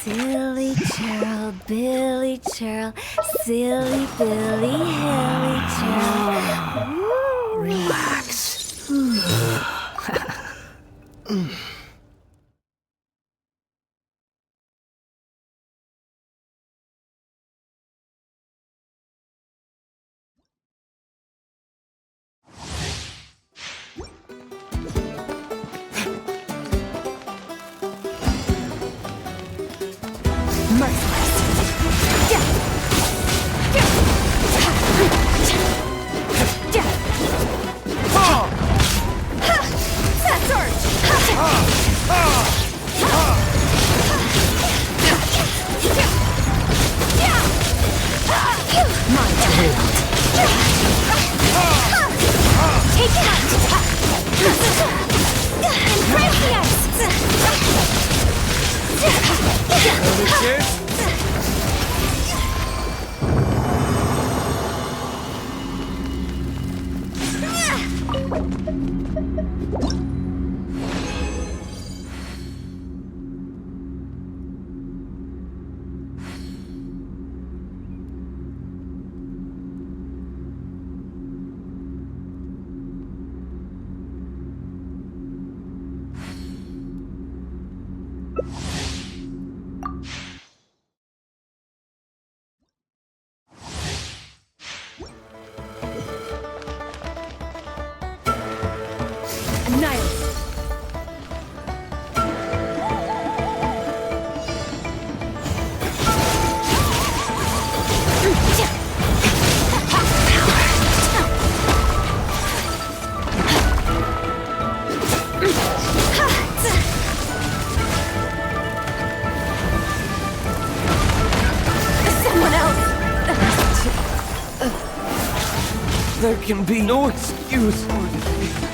Silly churl, Billy churl, silly Billy, hilly churl. Relax. Take it out! Embrace the ice! Annihilate! Someone else! There can be no excuse for defeat.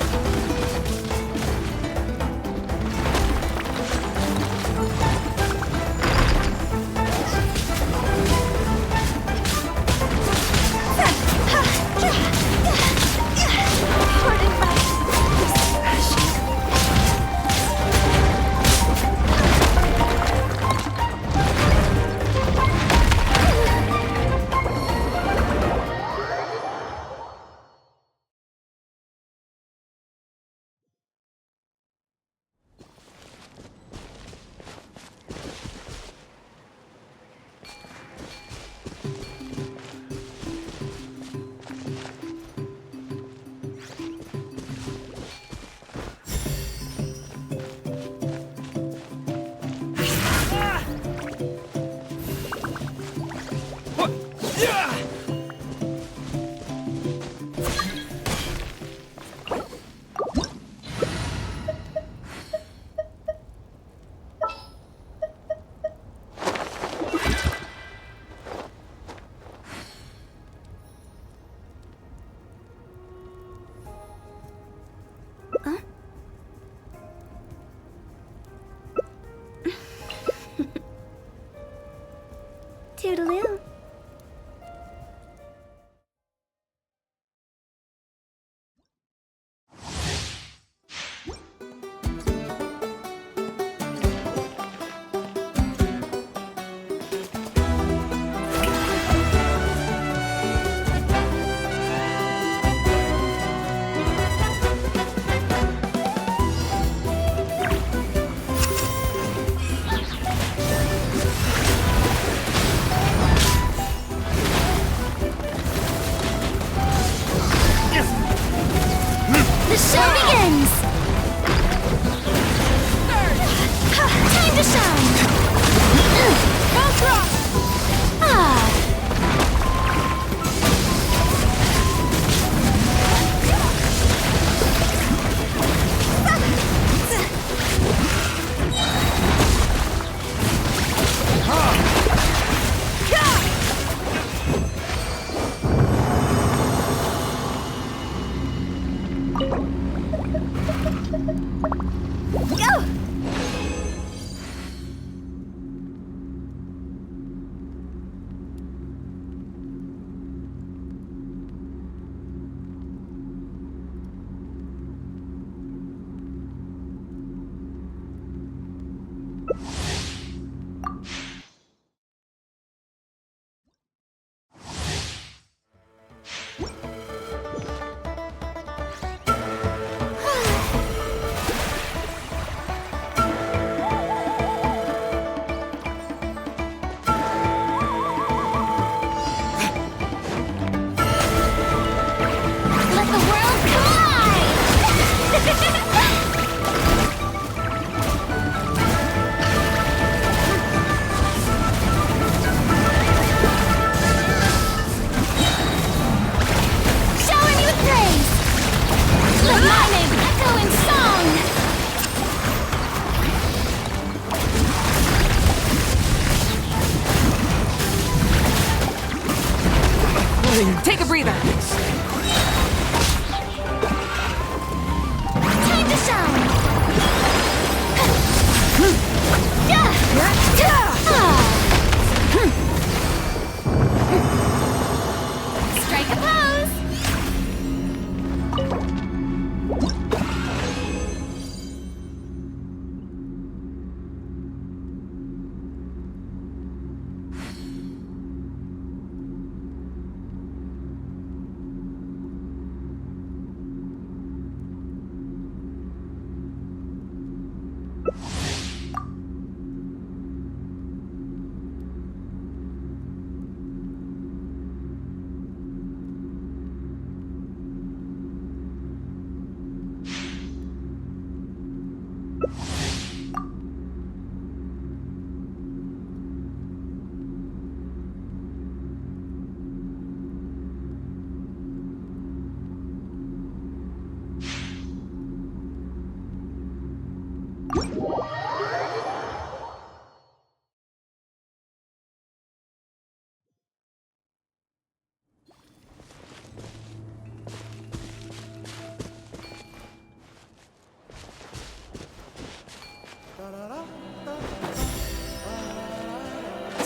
The show begins! Time to shine! Ah! Go! Let the world collide! Shower me with praise! Let my name echo in song! Take a breather. Time to shine! Strike a pose!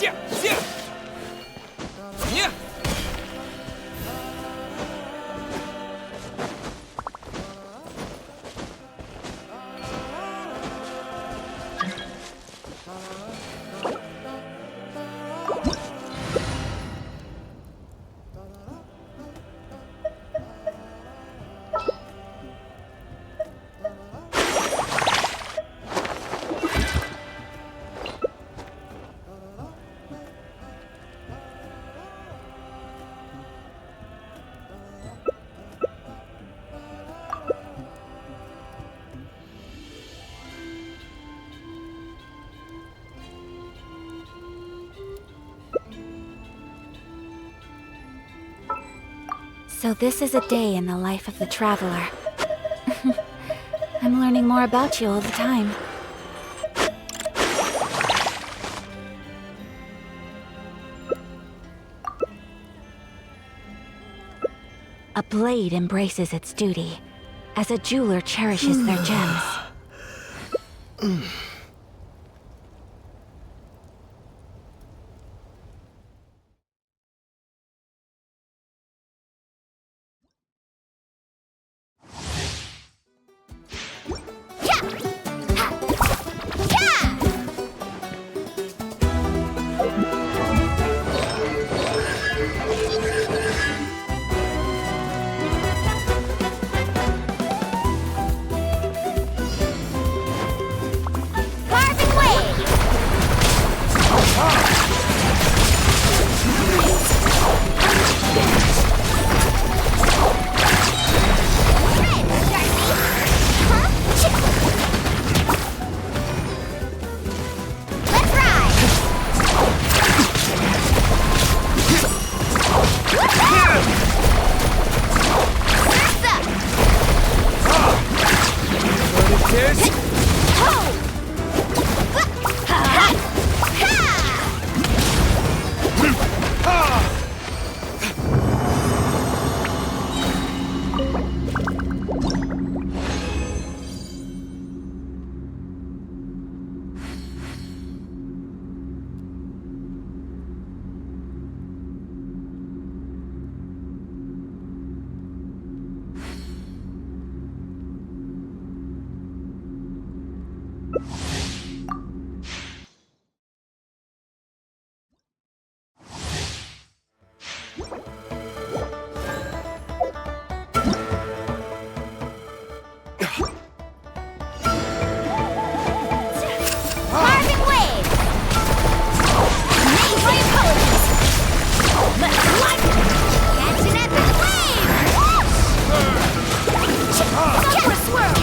Yeah, yeah. Yeah. So this is a day in the life of the traveler. I'm learning more about you all the time. A blade embraces its duty, as a jeweler cherishes their gems. this! Carving wave! Make my apologies! Let's one! Catch an epic wave! Camera swirl!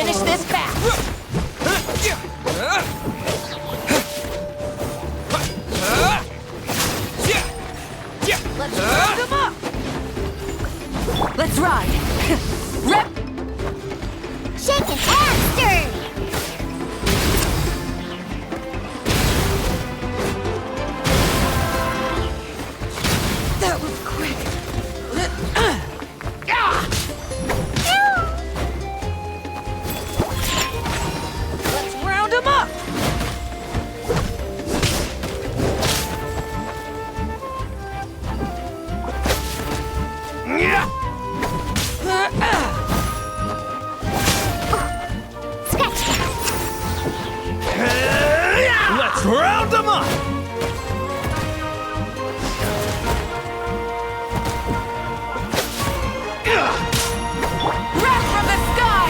finish this fast! Let's round them up! Let's ride! Rep! Shaken and stirred! That was quick! Let's round them up! Scratch that! Let's round them up! Wrath from the sky!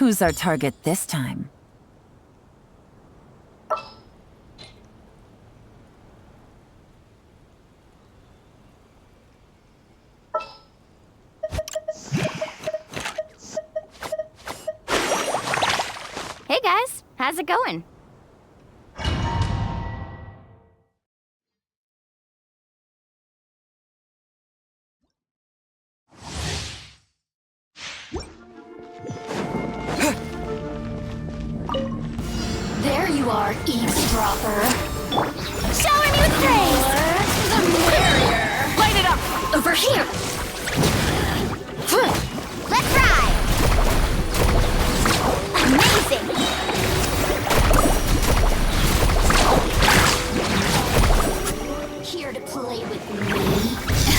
Who's our target this time? Hey guys, how's it going? There you are, eavesdropper. Shower me with praise! The barrier. Light it up! Over here. Let's ride. Amazing. Here to play with me.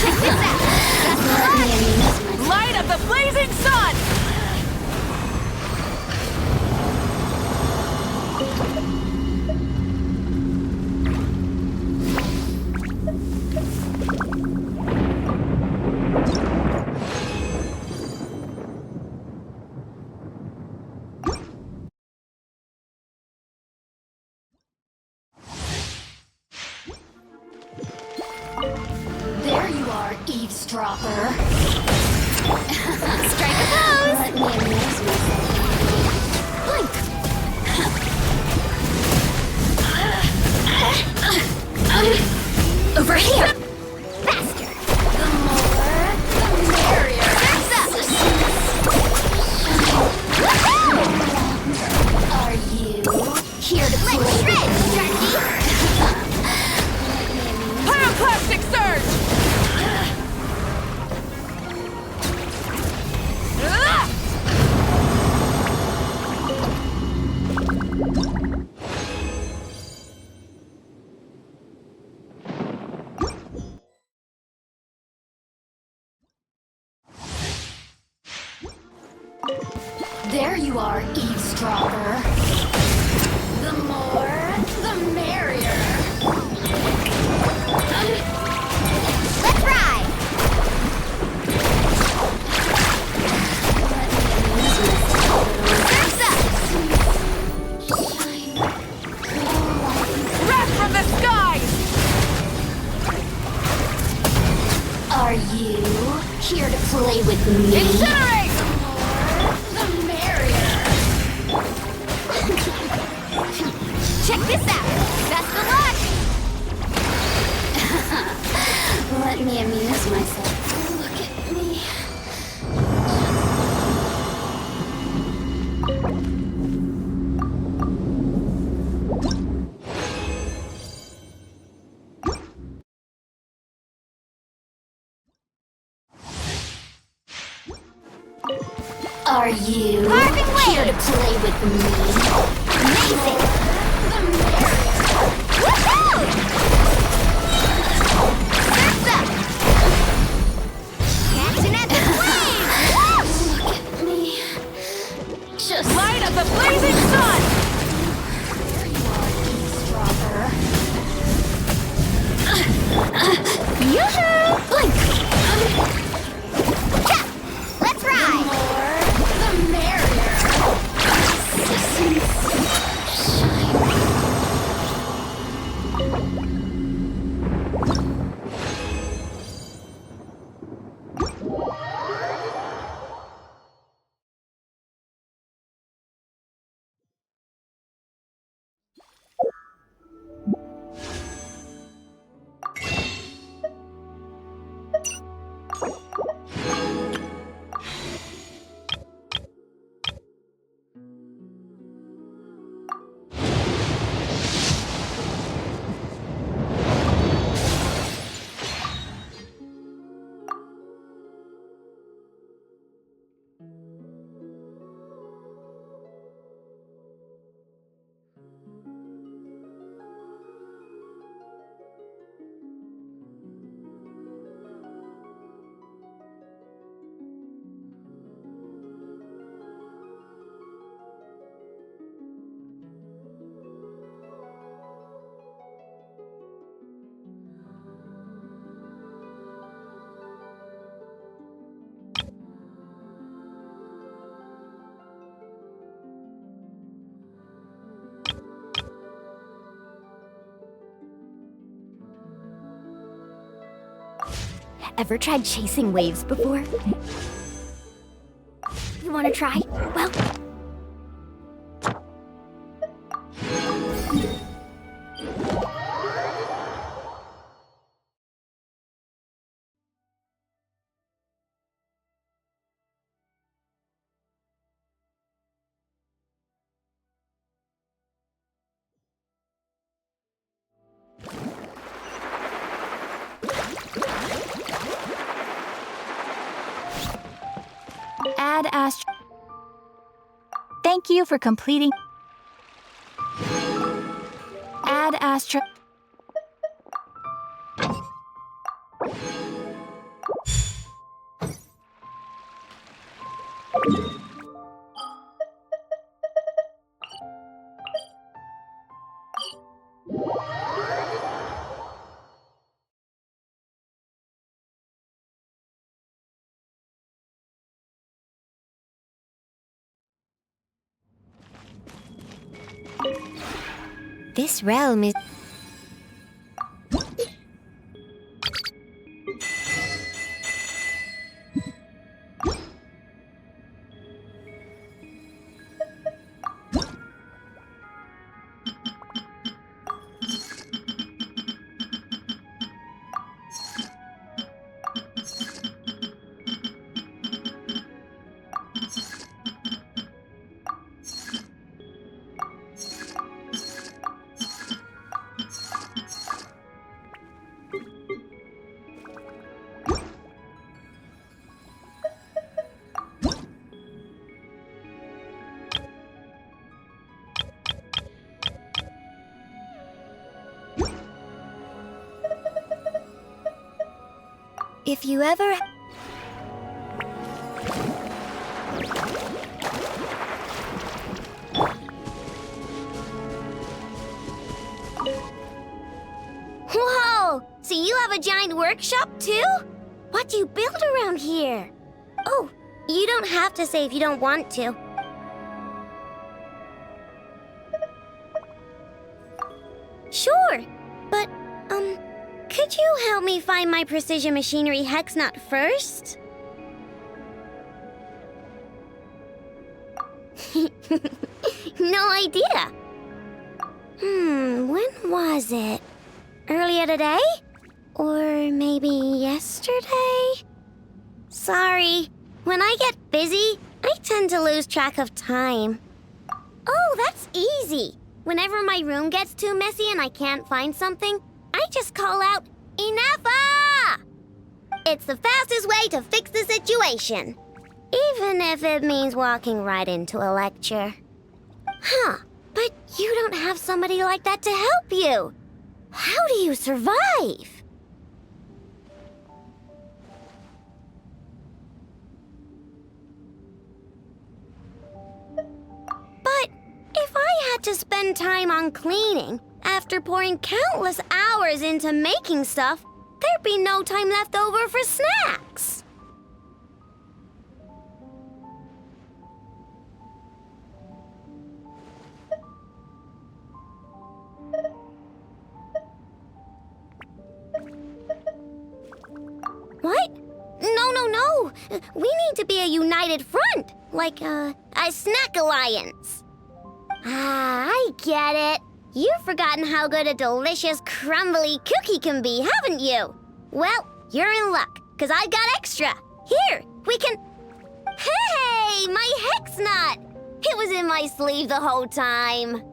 Check this out. That's Light up the blazing sun! There you are, eavesdropper. Strike a pose! Let me amuse myself. Blink. Over here. Faster. The more, the merrier. Surf's up! Are you here to play? Let's shred, Sharky! Pyroclastic surge! There you are, eavesdropper. The more, the merrier. Let's ride! Surf's up! Wrath from the skies! Are you here to play with me? Incinerate! The merrier. Check this out! Best of luck! Let me amuse myself. Look at me. Are you Carving here to waves. play with me? Amazing! The merrier. Woohoo! Surf's up! Catching at the flames! Look at me. Just Light up the blazing sun! there you are, eavesdropper. Yoo-hoo! Blink. Cha! Let's ride! More, the merrier. Ever tried chasing waves before? You wanna try? Well... Add Astro... Thank you for completing... Add Astro... This realm is... If you ever... Whoa! So you have a giant workshop too? What do you build around here? Oh, you don't have to say if you don't want to. Sure, but, could you help me find my precision machinery hex nut first? No idea. When was it? Earlier today? Or maybe yesterday? Sorry, when I get busy, I tend to lose track of time. Oh, that's easy. Whenever my room gets too messy and I can't find something, I just call out, "Enough!" It's the fastest way to fix the situation. Even if it means walking right into a lecture. Huh, but you don't have somebody like that to help you. How do you survive? But if I had to spend time on cleaning after pouring countless hours into making stuff, there'd be no time left over for snacks. What? No. We need to be a united front, like a snack alliance. Ah, I get it. You've forgotten how good a delicious, crumbly cookie can be, haven't you? Well, you're in luck, because I got extra. Here, we can... Hey, my hex nut! It was in my sleeve the whole time.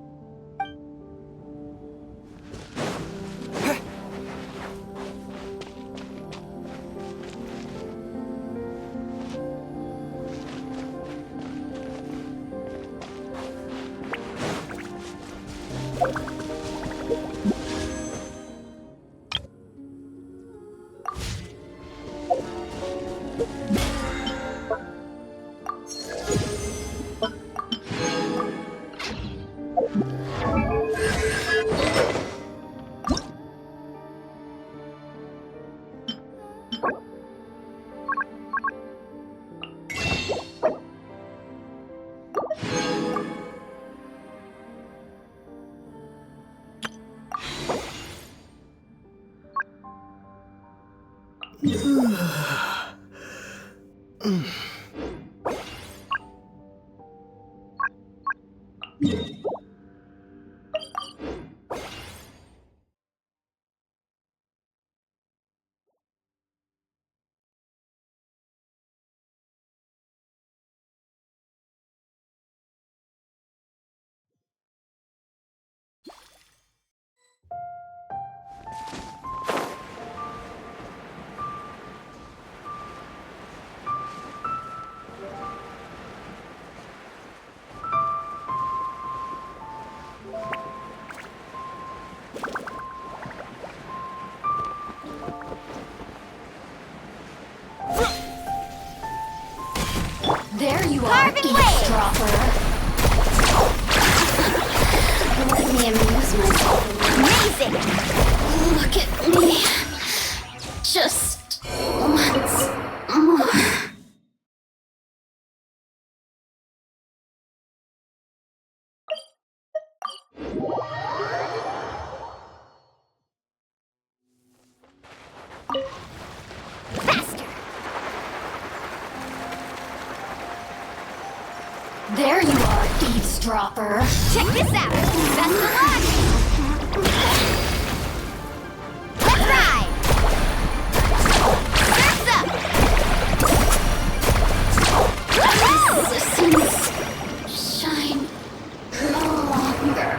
There you are, Carving waves. eavesdropper. Let me amuse myself a little. Amazing! Look at me. Just once more. Faster! There you are, eavesdropper. Check this out! Best of luck! Let's ride! Surf's up! Woohoo! Citizens shine no longer.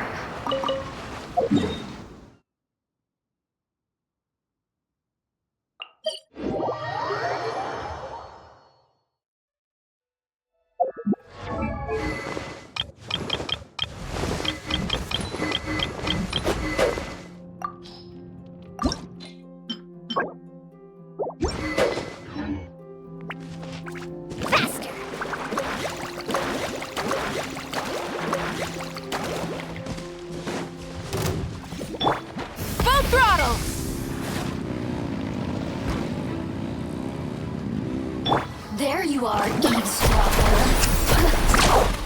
Faster! Full throttle! There you are, eavesdropper.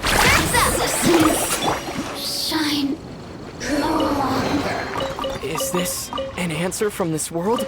Surf's up! Citizens shine no longer. Is this an answer from this world?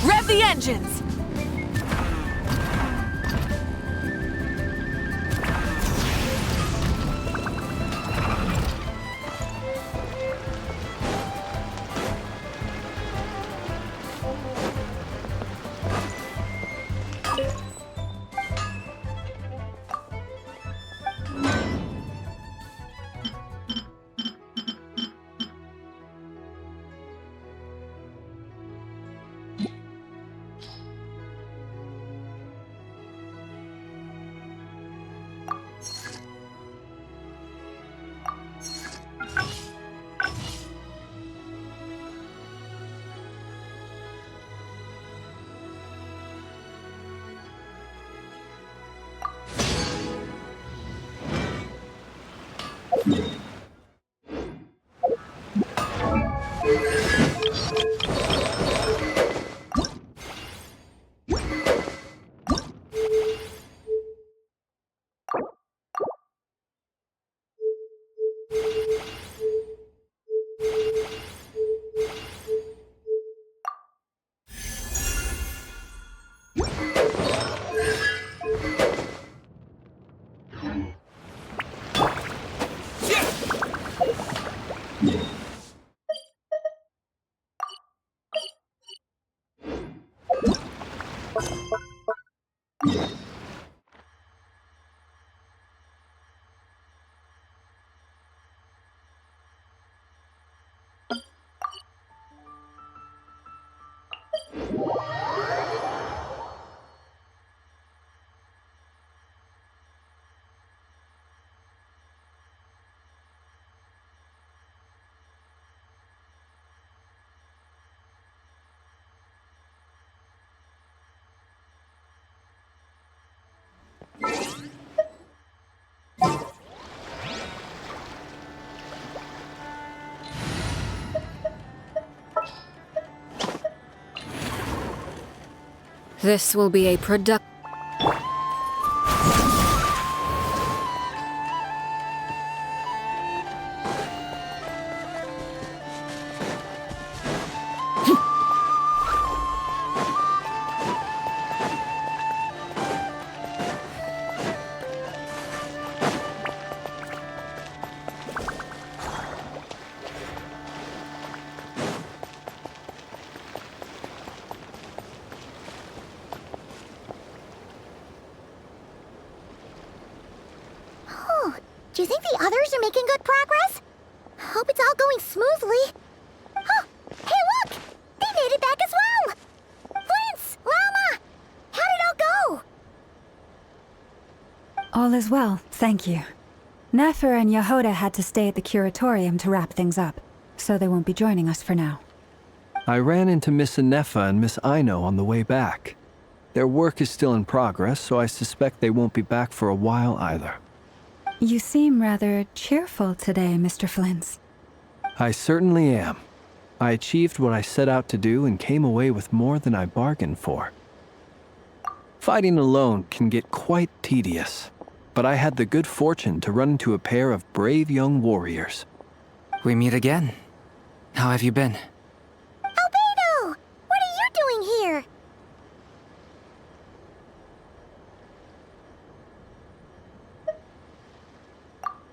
Rev the engines! This will be a product. Do you think the others are making good progress? Hope it's all going smoothly. Oh, hey look! They made it back as well! Flint's! Llama! How did it all go? All is well, thank you. Nefer and Yehoda had to stay at the curatorium to wrap things up, so they won't be joining us for now. I ran into Miss Anefa and Miss Aino on the way back. Their work is still in progress, so I suspect they won't be back for a while either. You seem rather cheerful today, Mr. Flint's. I certainly am. I achieved what I set out to do and came away with more than I bargained for. Fighting alone can get quite tedious, but I had the good fortune to run into a pair of brave young warriors. We meet again. How have you been? Albedo! What are you doing here?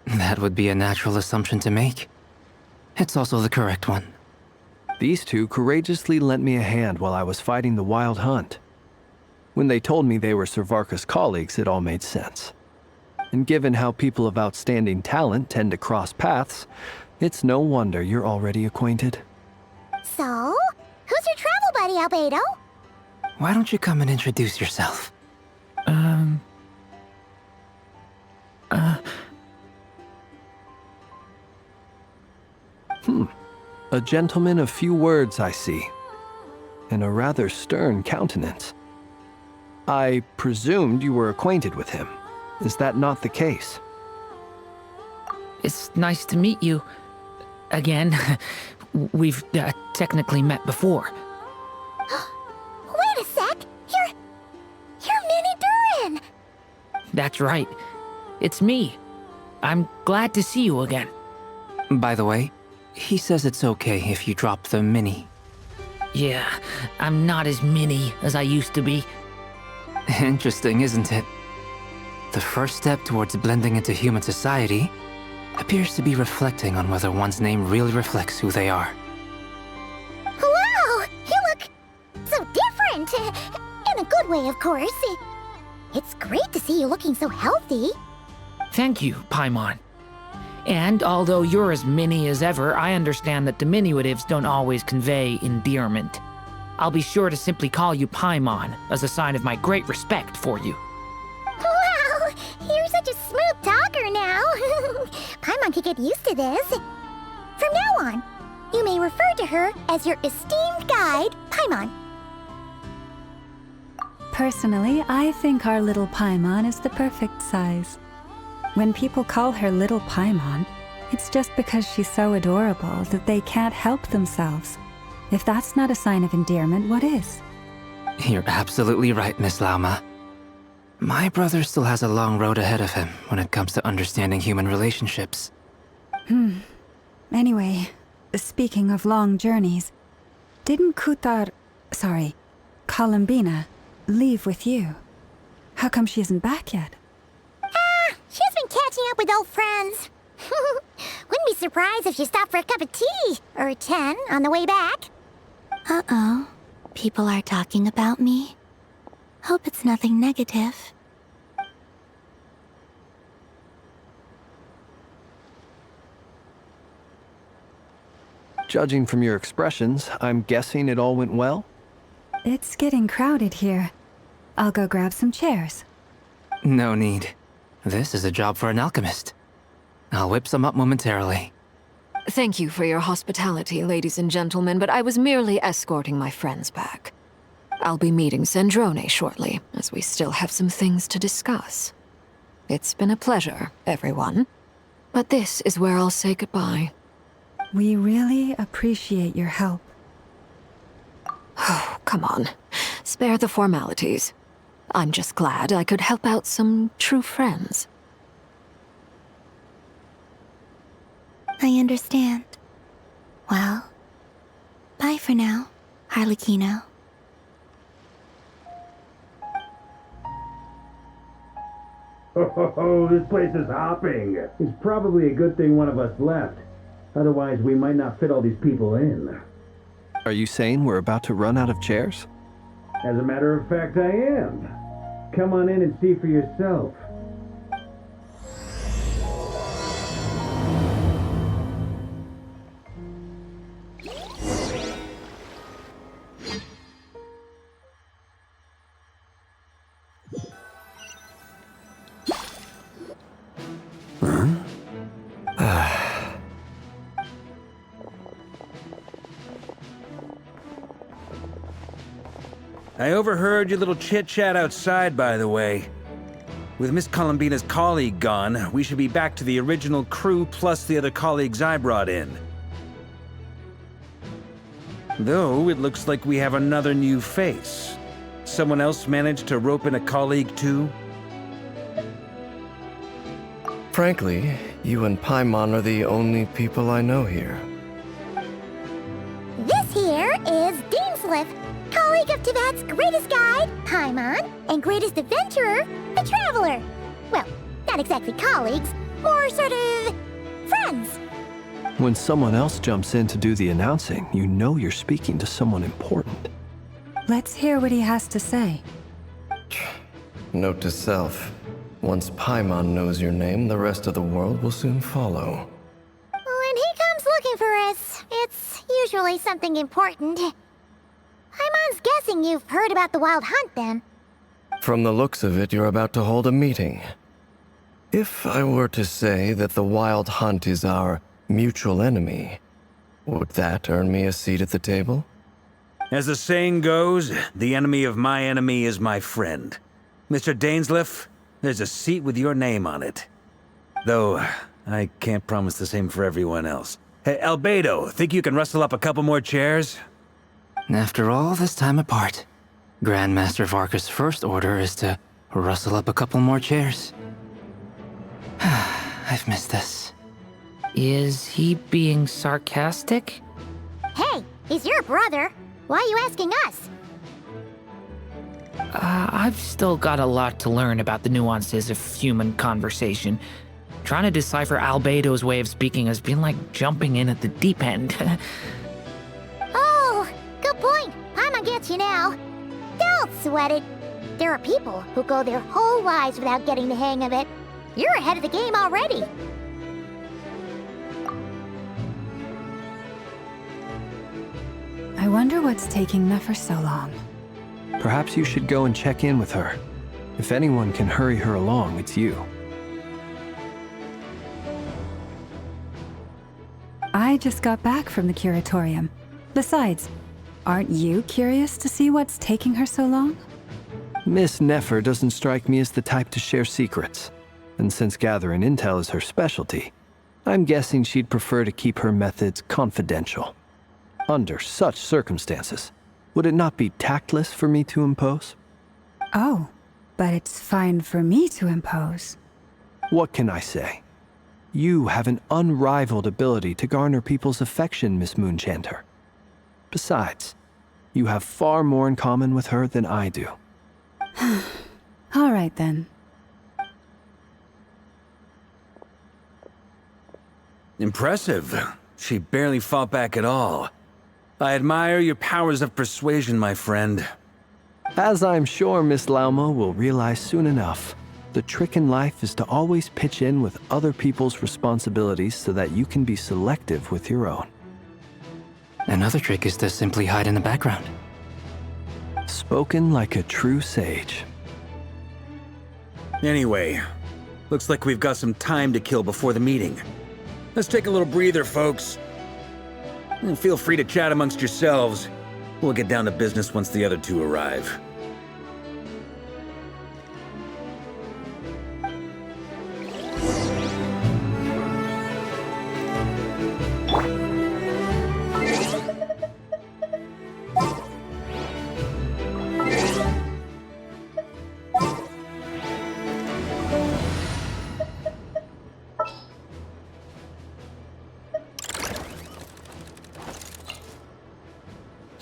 That would be a natural assumption to make. It's also the correct one. These two courageously lent me a hand while I was fighting the wild hunt. When they told me they were Servarka's colleagues, it all made sense. And given how people of outstanding talent tend to cross paths, it's no wonder you're already acquainted. So, who's your travel buddy, Albedo? Why don't you come and introduce yourself? A gentleman of few words, I see, and a rather stern countenance. I presumed you were acquainted with him. Is that not the case? It's nice to meet you. Again. We've technically met before. Wait a sec! You're Minnie Durin! That's right. It's me. I'm glad to see you again. By the way, He says it's okay if you drop the mini. Yeah, I'm not as mini as I used to be. Interesting, isn't it? The first step towards blending into human society appears to be reflecting on whether one's name really reflects who they are. Wow! You look so different! In a good way, of course. It's great to see you looking so healthy. Thank you, Paimon. And although you're as mini as ever, I understand that diminutives don't always convey endearment. I'll be sure to simply call you Paimon as a sign of my great respect for you. Wow! You're such a smooth talker now. Paimon could get used to this. From now on, you may refer to her as your esteemed guide, Paimon. Personally, I think our little Paimon is the perfect size. When people call her Little Paimon, it's just because she's so adorable that they can't help themselves. If that's not a sign of endearment, what is? You're absolutely right, Miss Lauma. My brother still has a long road ahead of him when it comes to understanding human relationships. Anyway, speaking of long journeys, didn't Columbina, leave with you? How come she isn't back yet? She's been catching up with old friends. Wouldn't be surprised if she stopped for a cup of tea or 10 on the way back. Uh-oh. People are talking about me. Hope it's nothing negative. Judging from your expressions, I'm guessing it all went well? It's getting crowded here. I'll go grab some chairs. No need. This is a job for an alchemist. I'll whip some up momentarily. Thank you for your hospitality, ladies and gentlemen, but I was merely escorting my friends back. I'll be meeting Sandrone shortly, as we still have some things to discuss. It's been a pleasure, everyone. But this is where I'll say goodbye. We really appreciate your help. Oh, come on. Spare the formalities. I'm just glad I could help out some true friends. I understand. Well, bye for now, Harlequino. Oh, this place is hopping. It's probably a good thing one of us left. Otherwise, we might not fit all these people in. Are you saying we're about to run out of chairs? As a matter of fact, I am. Come on in and see for yourself. I overheard your little chit-chat outside, by the way. With Miss Columbina's colleague gone, we should be back to the original crew plus the other colleagues I brought in. Though, it looks like we have another new face. Someone else managed to rope in a colleague too? Frankly, you and Paimon are the only people I know here. This here is Deansliff, colleague of Tibet's greatest guide, Paimon, and greatest adventurer, the Traveler. Well, not exactly colleagues, more sort of friends. When someone else jumps in to do the announcing, you know you're speaking to someone important. Let's hear what he has to say. Note to self. Once Paimon knows your name, the rest of the world will soon follow. When he comes looking for us, it's usually something important. Paimon's guessing you've heard about the Wild Hunt, then. From the looks of it, you're about to hold a meeting. If I were to say that the Wild Hunt is our mutual enemy, would that earn me a seat at the table? As the saying goes, the enemy of my enemy is my friend. Mr. Dainsliff, there's a seat with your name on it. Though, I can't promise the same for everyone else. Hey, Albedo, think you can rustle up a couple more chairs? After all this time apart, Grandmaster Varka's first order is to rustle up a couple more chairs. I've missed this. Is he being sarcastic? Hey, he's your brother. Why are you asking us? I've still got a lot to learn about the nuances of human conversation. Trying to decipher Albedo's way of speaking has been like jumping in at the deep end. Oh, good point. Paimon gets you now. Don't sweat it. There are people who go their whole lives without getting the hang of it. You're ahead of the game already. I wonder what's taking Nefer so long. Perhaps you should go and check in with her. If anyone can hurry her along, it's you. I just got back from the curatorium. Besides, aren't you curious to see what's taking her so long? Miss Nefer doesn't strike me as the type to share secrets. And since gathering intel is her specialty, I'm guessing she'd prefer to keep her methods confidential. Under such circumstances, would it not be tactless for me to impose? Oh, but it's fine for me to impose. What can I say? You have an unrivaled ability to garner people's affection, Miss Moonchanter. Besides, you have far more in common with her than I do. All right then. Impressive. She barely fought back at all. I admire your powers of persuasion, my friend. As I'm sure Miss Lauma will realize soon enough, the trick in life is to always pitch in with other people's responsibilities so that you can be selective with your own. Another trick is to simply hide in the background. Spoken like a true sage. Anyway, looks like we've got some time to kill before the meeting. Let's take a little breather, folks. And feel free to chat amongst yourselves. We'll get down to business once the other two arrive.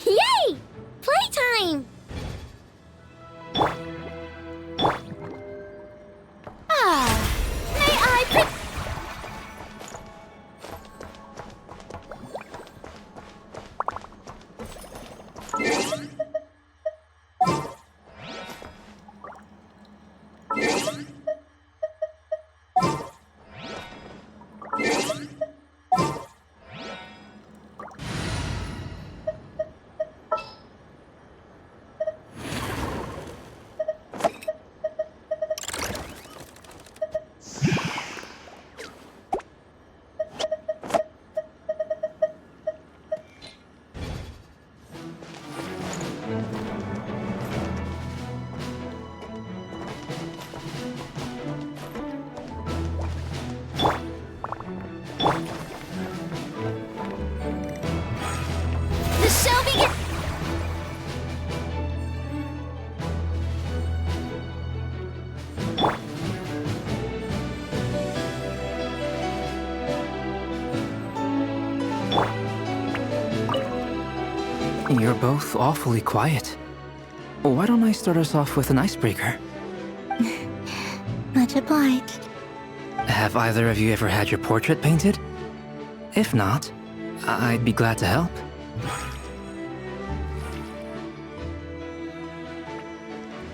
Yay! Playtime! May I The show begins! You're both awfully quiet. Why don't I start us off with an icebreaker? Much obliged. Have either of you ever had your portrait painted? If not, I'd be glad to help.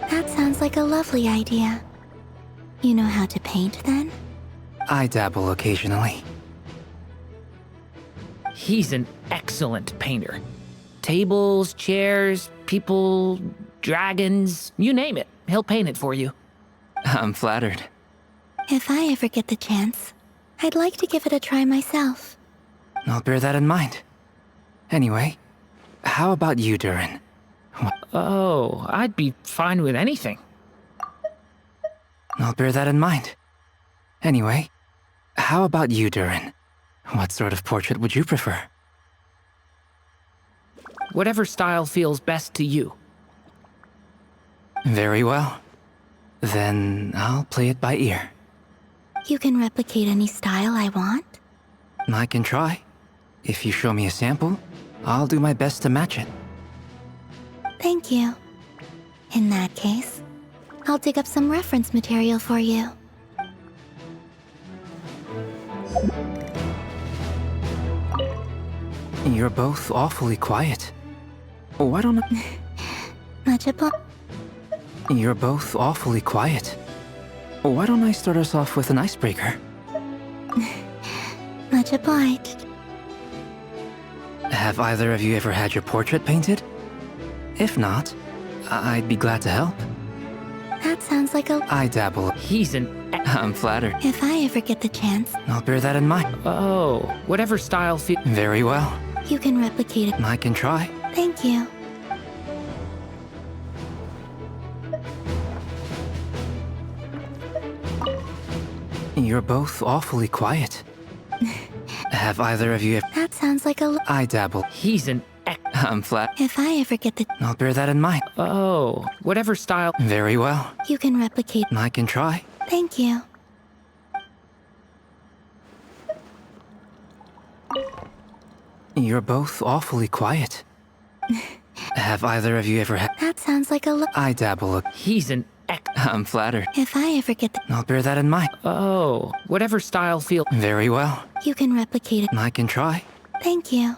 That sounds like a lovely idea. You know how to paint, then? I dabble occasionally. He's an excellent painter. Tables, chairs, people, dragons, you name it. He'll paint it for you. I'm flattered. If I ever get the chance, I'd like to give it a try myself. I'll bear that in mind. Anyway, how about you, Durin? Oh, I'd be fine with anything. I'll bear that in mind. Anyway, how about you, Durin? What sort of portrait would you prefer? Whatever style feels best to you. Very well. Then I'll play it by ear. You can replicate any style I want? I can try. If you show me a sample, I'll do my best to match it. Thank you. In that case, I'll dig up some reference material for you. You're both awfully quiet. Why don't I... Much obliged. You're both awfully quiet. Why don't I start us off with an icebreaker? Much obliged. Have either of you ever had your portrait painted? If not, I'd be glad to help. That sounds like a... I dabble. He's an... I'm flattered. If I ever get the chance, I'll bear that in mind. Oh, whatever style feel... Very well. you can replicate it. I can try. Thank you. You're both awfully quiet. Have either of you ever... That sounds like a... I dabble. He's an... I'm flat. If I ever get the... I'll bear that in mind. Oh, whatever style... Very well. you can replicate... I can try. Thank you. You're both awfully quiet. Have either of you ever had... That sounds like a... I dabble. He's an... I'm flattered. If I ever get the... I'll bear that in mind. Oh, whatever style feel... Very well. you can replicate it. I can try. Thank you.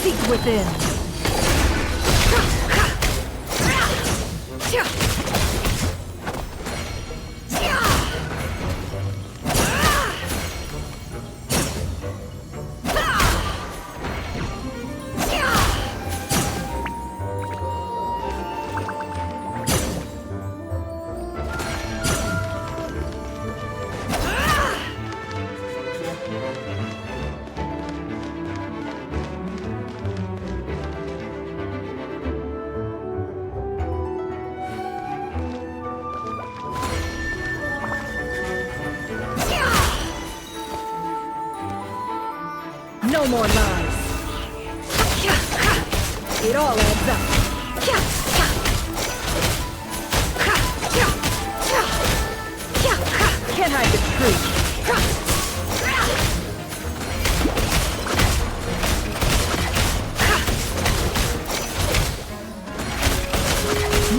Seek within. No more lies. It all adds up. Can't hide the truth.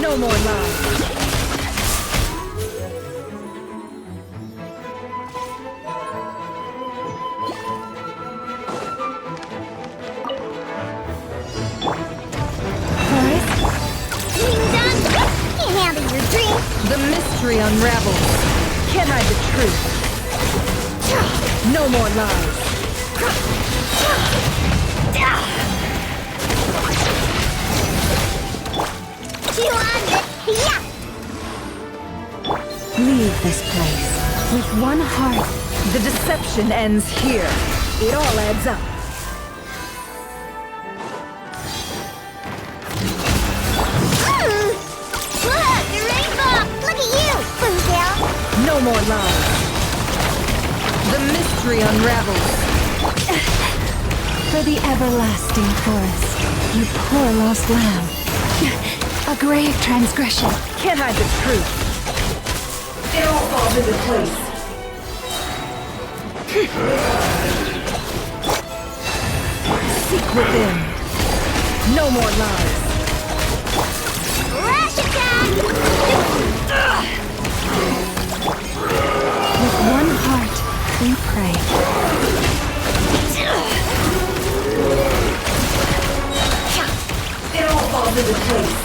No more lies. Can't handle your dream. The mystery unravels. Can't hide the truth. No more lies. You want it? Yeah. Leave this place with one heart. The deception ends here. It all adds up. Look, the rainbow. Look at you, Boomtail. No more lies. The mystery unravels. For the everlasting forest, you poor lost lamb. A grave transgression. Can't hide the truth. It all falls into place. Seek within. No more lies. Rush attack. With one heart, we pray. It all falls into place.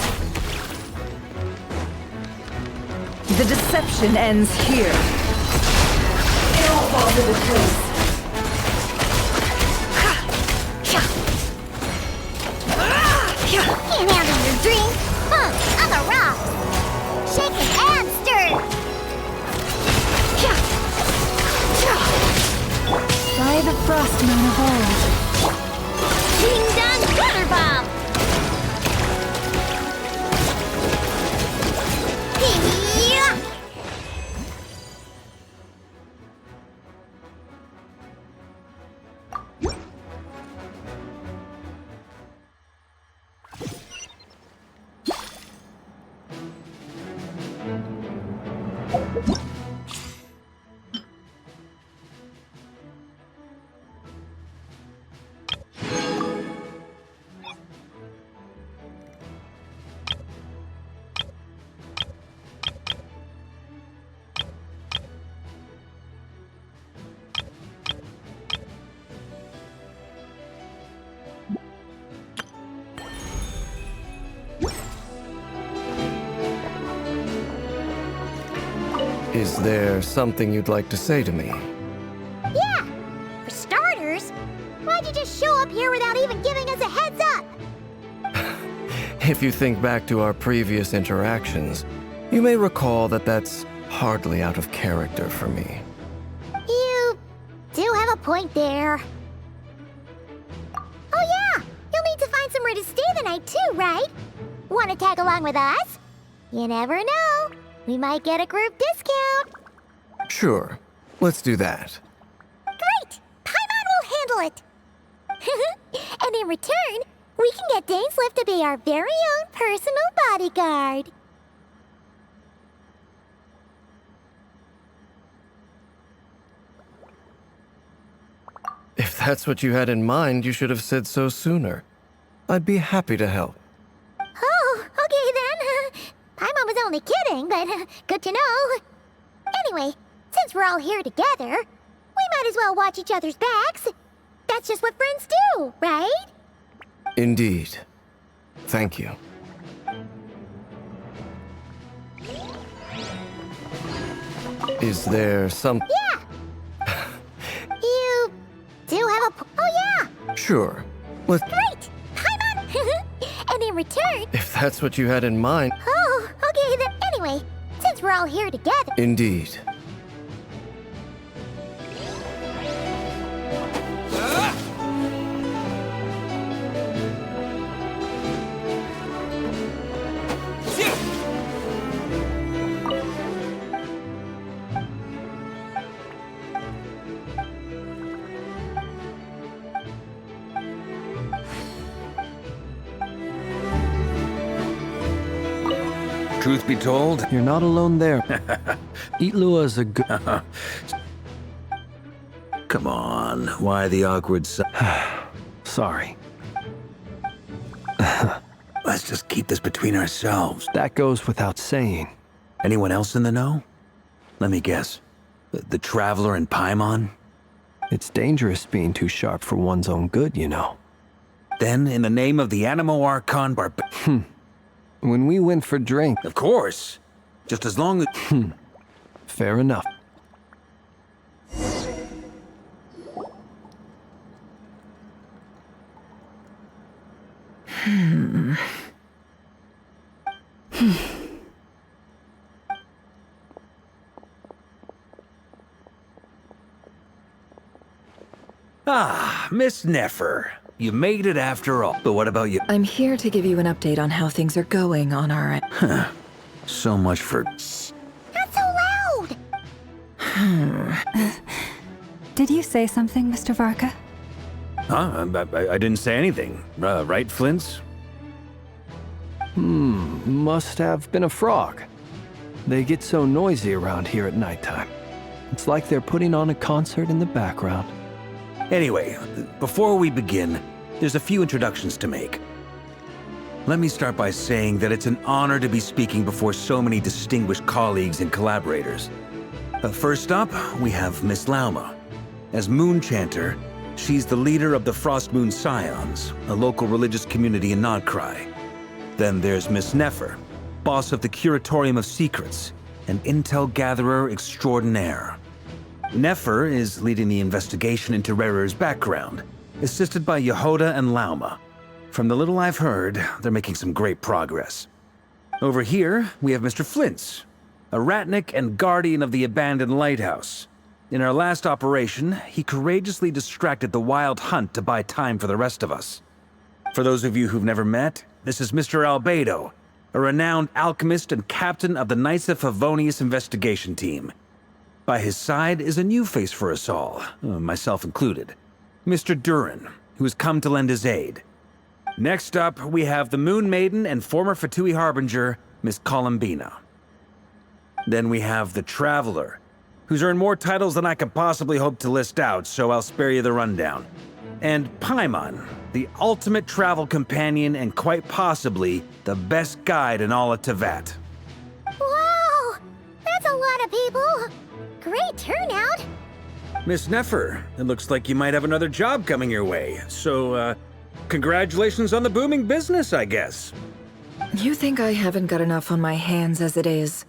The deception ends here. It all fall to the curse. Can't handle your drink? Huh, on the rocks. Shaken and stirred. By the frost moon of old. Ding dong water bomb. Yeah. Is there something you'd like to say to me? Yeah. For starters, why'd you just show up here without even giving us a heads up? If you think back to our previous interactions, you may recall that that's hardly out of character for me. You do have a point there. Oh yeah, you'll need to find somewhere to stay the night too, right? Want to tag along with us? You never know. We might get a group discount. Sure, let's do that. Great! Paimon will handle it. And in return, we can get Dainslift to be our very own personal bodyguard. If that's what you had in mind, you should have said so sooner. I'd be happy to help. Oh, okay then. Paimon was only kidding, but good to know. Anyway, since we're all here together, we might as well watch each other's backs. That's just what friends do, right? Indeed. Thank you. Is there some... Yeah! You do have a... Oh yeah! Sure. Let's... Great! Paimon! And in return... If that's what you had in mind... Oh, okay then. Anyway, since we're all here together... Indeed. Truth be told, You're not alone there. Itlua is a good... come on, why the awkward Sorry. Let's just keep this between ourselves. That goes without saying. Anyone else in the know? Let me guess. The Traveler and Paimon? It's dangerous being too sharp for one's own good, you know. Then, in the name of the Animo Archon When we went for drink... Of course. Just as long as... Fair enough. Ah, Miss Nefer. You made it after all. But what about you? I'm here to give you an update on how things are going on our end. So much for... Not so loud! Did you say something, Mr. Varka? Huh? I didn't say anything. Right, Flint's? Must have been a frog. They get so noisy around here at nighttime. It's like they're putting on a concert in the background. Anyway, before we begin, there's a few introductions to make. Let me start by saying that it's an honor to be speaking before so many distinguished colleagues and collaborators. First up, we have Miss Lauma. As Moon Chanter, she's the leader of the Frost Moon Scions, a local religious community in Nodcry. Then there's Miss Nefer, boss of the Curatorium of Secrets, an intel gatherer extraordinaire. Nefer is leading the investigation into Rerer's background, assisted by Yehoda and Lauma. From the little I've heard, they're making some great progress. Over here, we have Mr. Flintz, a ratnik and guardian of the abandoned lighthouse. In our last operation, he courageously distracted the Wild Hunt to buy time for the rest of us. For those of you who've never met, this is Mr. Albedo, a renowned alchemist and captain of the Knights of Favonius investigation team. By his side is a new face for us all, myself included, Mr. Durin, who has come to lend his aid. Next up, we have the Moon Maiden and former Fatui Harbinger, Miss Columbina. Then we have the Traveler, who's earned more titles than I could possibly hope to list out, so I'll spare you the rundown. And Paimon, the ultimate travel companion and quite possibly the best guide in all of Tevat. Wow! That's a lot of people! Great turnout! Miss Nefer, it looks like you might have another job coming your way, so, congratulations on the booming business, I guess. You think I haven't got enough on my hands as it is?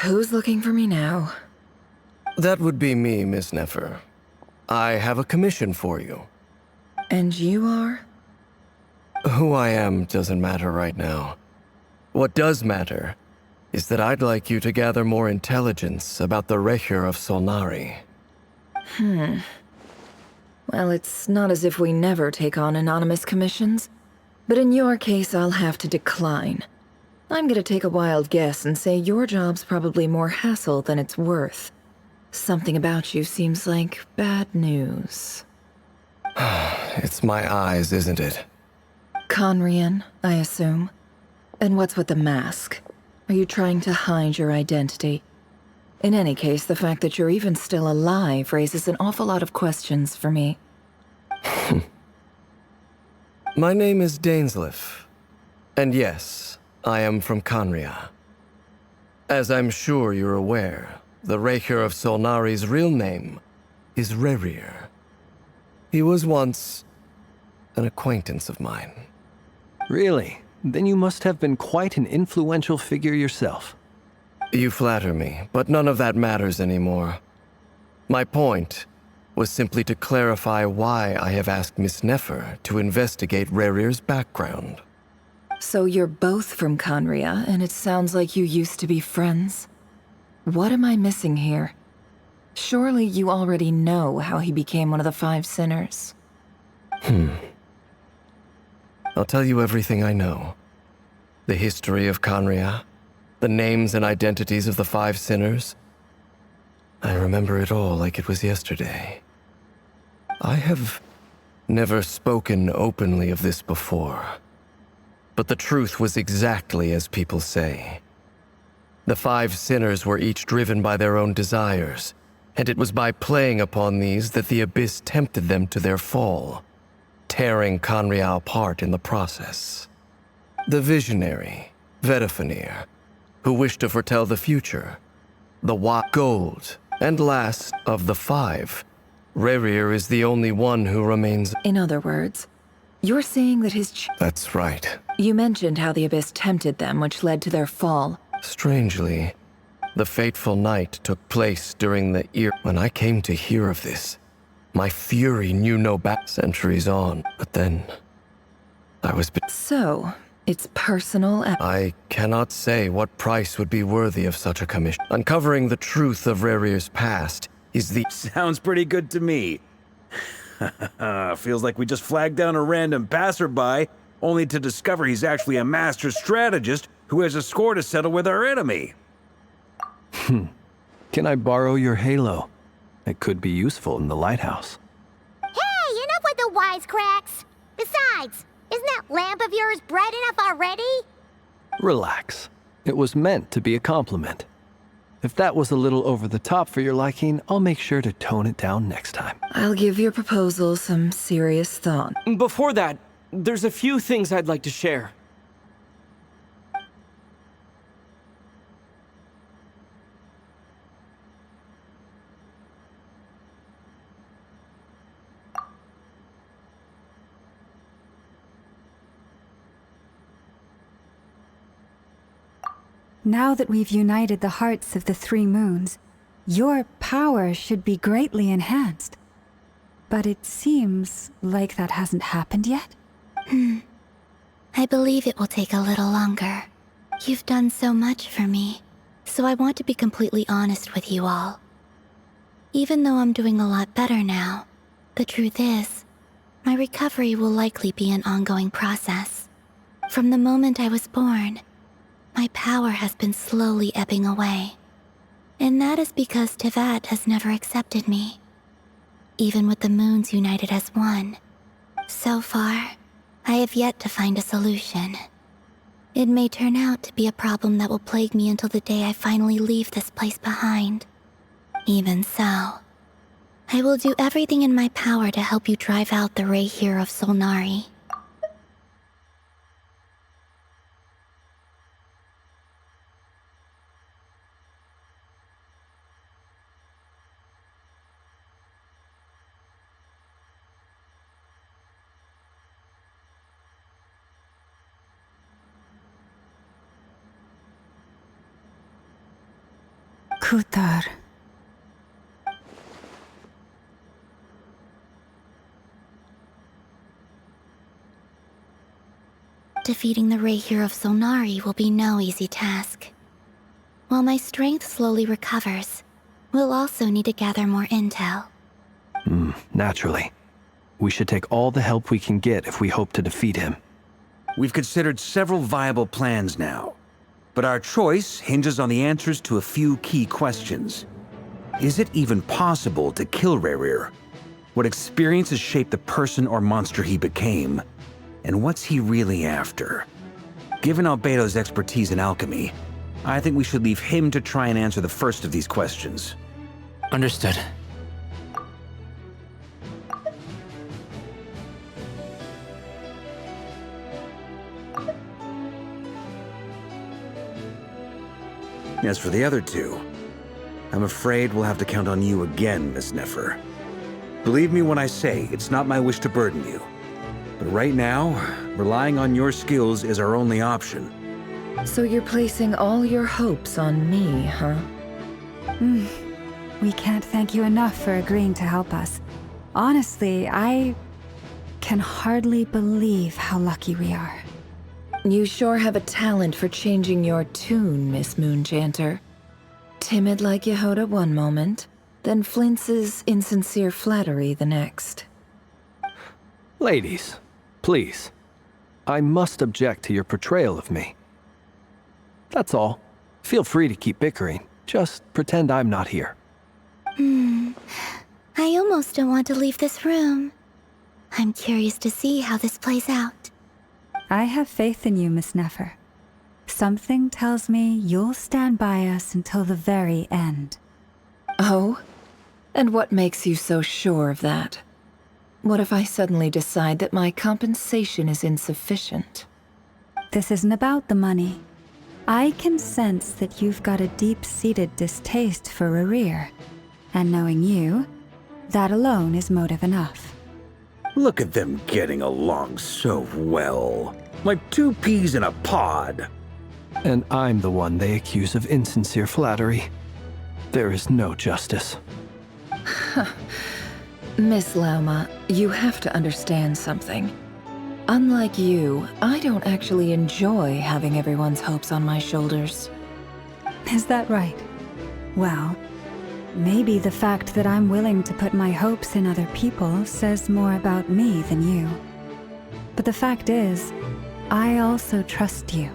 Who's looking for me now? That would be me, Miss Nefer. I have a commission for you. And you are? Who I am doesn't matter right now. What does matter is that I'd like you to gather more intelligence about the Recher of Solnari. Well, it's not as if we never take on anonymous commissions, but in your case, I'll have to decline. I'm gonna take a wild guess and say your job's probably more hassle than it's worth. Something about you seems like bad news. It's my eyes, isn't it? Conrian, I assume. And what's with the mask? Are you trying to hide your identity? In any case, the fact that you're even still alive raises an awful lot of questions for me. My name is Dainsleif. And yes, I am from Conria. As I'm sure you're aware, the Recher of Solnari's real name is Rerir. He was once an acquaintance of mine. Really? Then you must have been quite an influential figure yourself. You flatter me, but none of that matters anymore. My point was simply to clarify why I have asked Miss Nefer to investigate Rerir's background. So you're both from Conria, and it sounds like you used to be friends? What am I missing here? Surely you already know how he became one of the Five Sinners. I'll tell you everything I know. The history of Conria, the names and identities of the Five Sinners. I remember it all like it was yesterday. I have never spoken openly of this before, but the truth was exactly as people say. The Five Sinners were each driven by their own desires, and it was by playing upon these that the Abyss tempted them to their fall, tearing Conria apart in the process. The visionary, Vedafinir, who wished to foretell the future, the Gold, and last of the five, Rerir is the only one who remains. In other words, you're saying that That's right. You mentioned how the Abyss tempted them, which led to their fall. Strangely, the fateful night took place during the year when I came to hear of this. My fury knew no back centuries on, but then I was. So, it's personal. I cannot say what price would be worthy of such a commission. Uncovering the truth of Rerir's past is the. Sounds pretty good to me. Feels like we just flagged down a random passerby, only to discover he's actually a master strategist who has a score to settle with our enemy. Can I borrow your halo? It could be useful in the lighthouse. Hey, enough with the wisecracks! Besides, isn't that lamp of yours bright enough already? Relax. It was meant to be a compliment. If that was a little over the top for your liking, I'll make sure to tone it down next time. I'll give your proposal some serious thought. Before that, there's a few things I'd like to share. Now that we've united the hearts of the three moons, your power should be greatly enhanced. But it seems like that hasn't happened yet. I believe it will take a little longer. You've done so much for me, so I want to be completely honest with you all. Even though I'm doing a lot better now, the truth is, my recovery will likely be an ongoing process. From the moment I was born, my power has been slowly ebbing away. And that is because Tevat has never accepted me. Even with the moons united as one, so far, I have yet to find a solution. It may turn out to be a problem that will plague me until the day I finally leave this place behind. Even so, I will do everything in my power to help you drive out the Ray here of Solnari. Kutar. Defeating the Ray here of Solnari will be no easy task. While my strength slowly recovers, we'll also need to gather more intel. Naturally. We should take all the help we can get if we hope to defeat him. We've considered several viable plans now, but our choice hinges on the answers to a few key questions. Is it even possible to kill Rerir? What experiences shaped the person or monster he became? And what's he really after? Given Albedo's expertise in alchemy, I think we should leave him to try and answer the first of these questions. Understood. As for the other two, I'm afraid we'll have to count on you again, Miss Nefer. Believe me when I say it's not my wish to burden you. But right now, relying on your skills is our only option. So you're placing all your hopes on me, huh? We can't thank you enough for agreeing to help us. Honestly, I can hardly believe how lucky we are. You sure have a talent for changing your tune, Miss Moonchanter. Timid like Yehoda one moment, then flinches insincere flattery the next. Ladies, please. I must object to your portrayal of me. That's all. Feel free to keep bickering. Just pretend I'm not here. I almost don't want to leave this room. I'm curious to see how this plays out. I have faith in you, Miss Nefer. Something tells me you'll stand by us until the very end. Oh? And what makes you so sure of that? What if I suddenly decide that my compensation is insufficient? This isn't about the money. I can sense that you've got a deep-seated distaste for Rerir. And knowing you, that alone is motive enough. Look at them getting along so well. Like two peas in a pod. And I'm the one they accuse of insincere flattery. There is no justice. Miss Lauma, you have to understand something. Unlike you, I don't actually enjoy having everyone's hopes on my shoulders. Is that right? Well, maybe the fact that I'm willing to put my hopes in other people says more about me than you. But the fact is, I also trust you.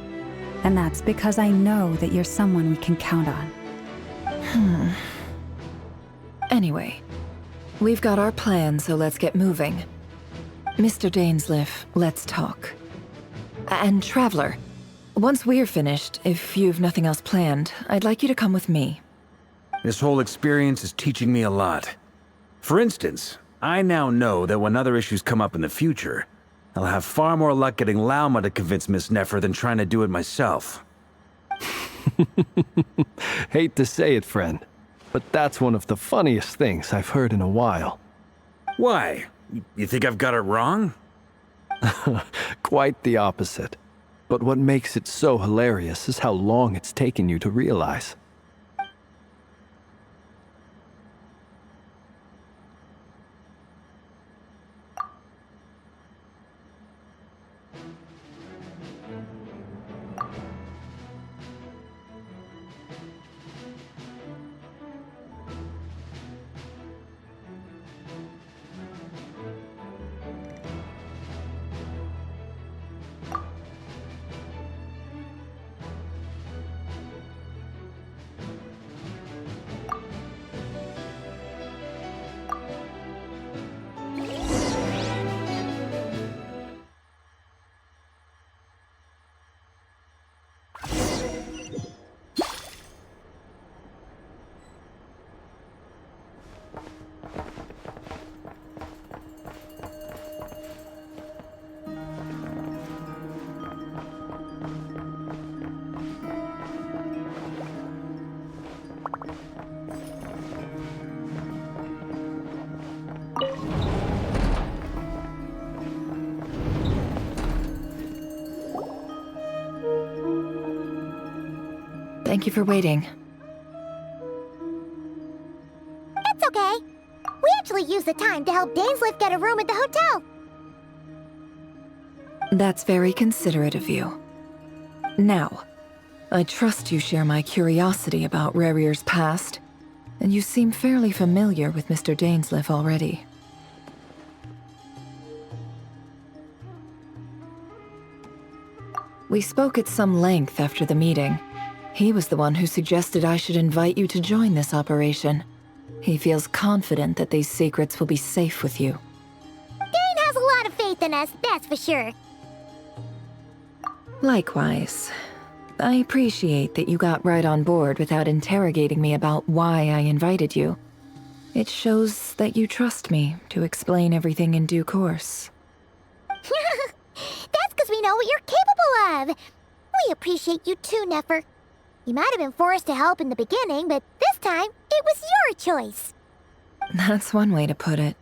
And that's because I know that you're someone we can count on. Anyway, we've got our plan, so let's get moving. Mr. Dainsleif, let's talk. And Traveler, once we're finished, if you've nothing else planned, I'd like you to come with me. This whole experience is teaching me a lot. For instance, I now know that when other issues come up in the future, I'll have far more luck getting Lauma to convince Miss Nefer than trying to do it myself. Hate to say it, friend, but that's one of the funniest things I've heard in a while. Why? You think I've got it wrong? Quite the opposite. But what makes it so hilarious is how long it's taken you to realize. Thank you for waiting. It's okay. We actually used the time to help Dainsleif get a room at the hotel. That's very considerate of you. Now, I trust you share my curiosity about Rarier's past, and you seem fairly familiar with Mr. Dainsleif already. We spoke at some length after the meeting. He was the one who suggested I should invite you to join this operation. He feels confident that these secrets will be safe with you. Dane has a lot of faith in us, that's for sure. Likewise. I appreciate that you got right on board without interrogating me about why I invited you. It shows that you trust me to explain everything in due course. That's because we know what you're capable of. We appreciate you too, Nefer. You might have been forced to help in the beginning, but this time, it was your choice. That's one way to put it.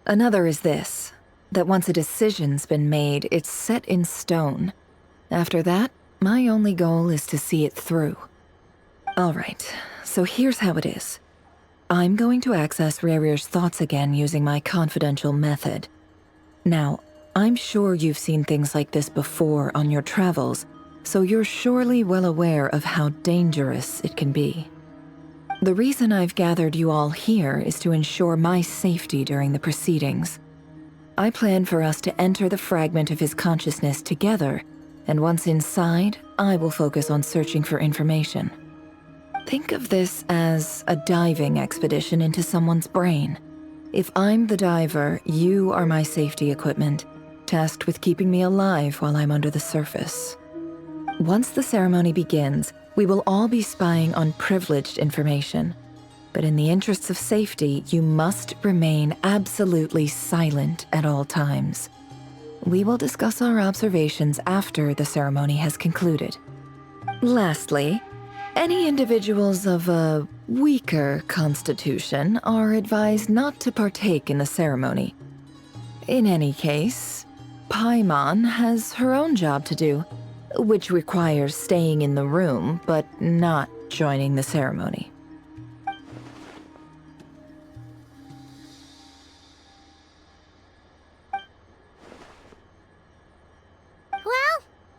Another is this, that once a decision's been made, it's set in stone. After that, my only goal is to see it through. Alright, so here's how it is. I'm going to access Rarier's thoughts again using my confidential method. Now, I'm sure you've seen things like this before on your travels, so you're surely well aware of how dangerous it can be. The reason I've gathered you all here is to ensure my safety during the proceedings. I plan for us to enter the fragment of his consciousness together, and once inside, I will focus on searching for information. Think of this as a diving expedition into someone's brain. If I'm the diver, you are my safety equipment, tasked with keeping me alive while I'm under the surface. Once the ceremony begins, we will all be spying on privileged information. But in the interests of safety, you must remain absolutely silent at all times. We will discuss our observations after the ceremony has concluded. Lastly, any individuals of a weaker constitution are advised not to partake in the ceremony. In any case, Paimon has her own job to do, which requires staying in the room, but not joining the ceremony. Well,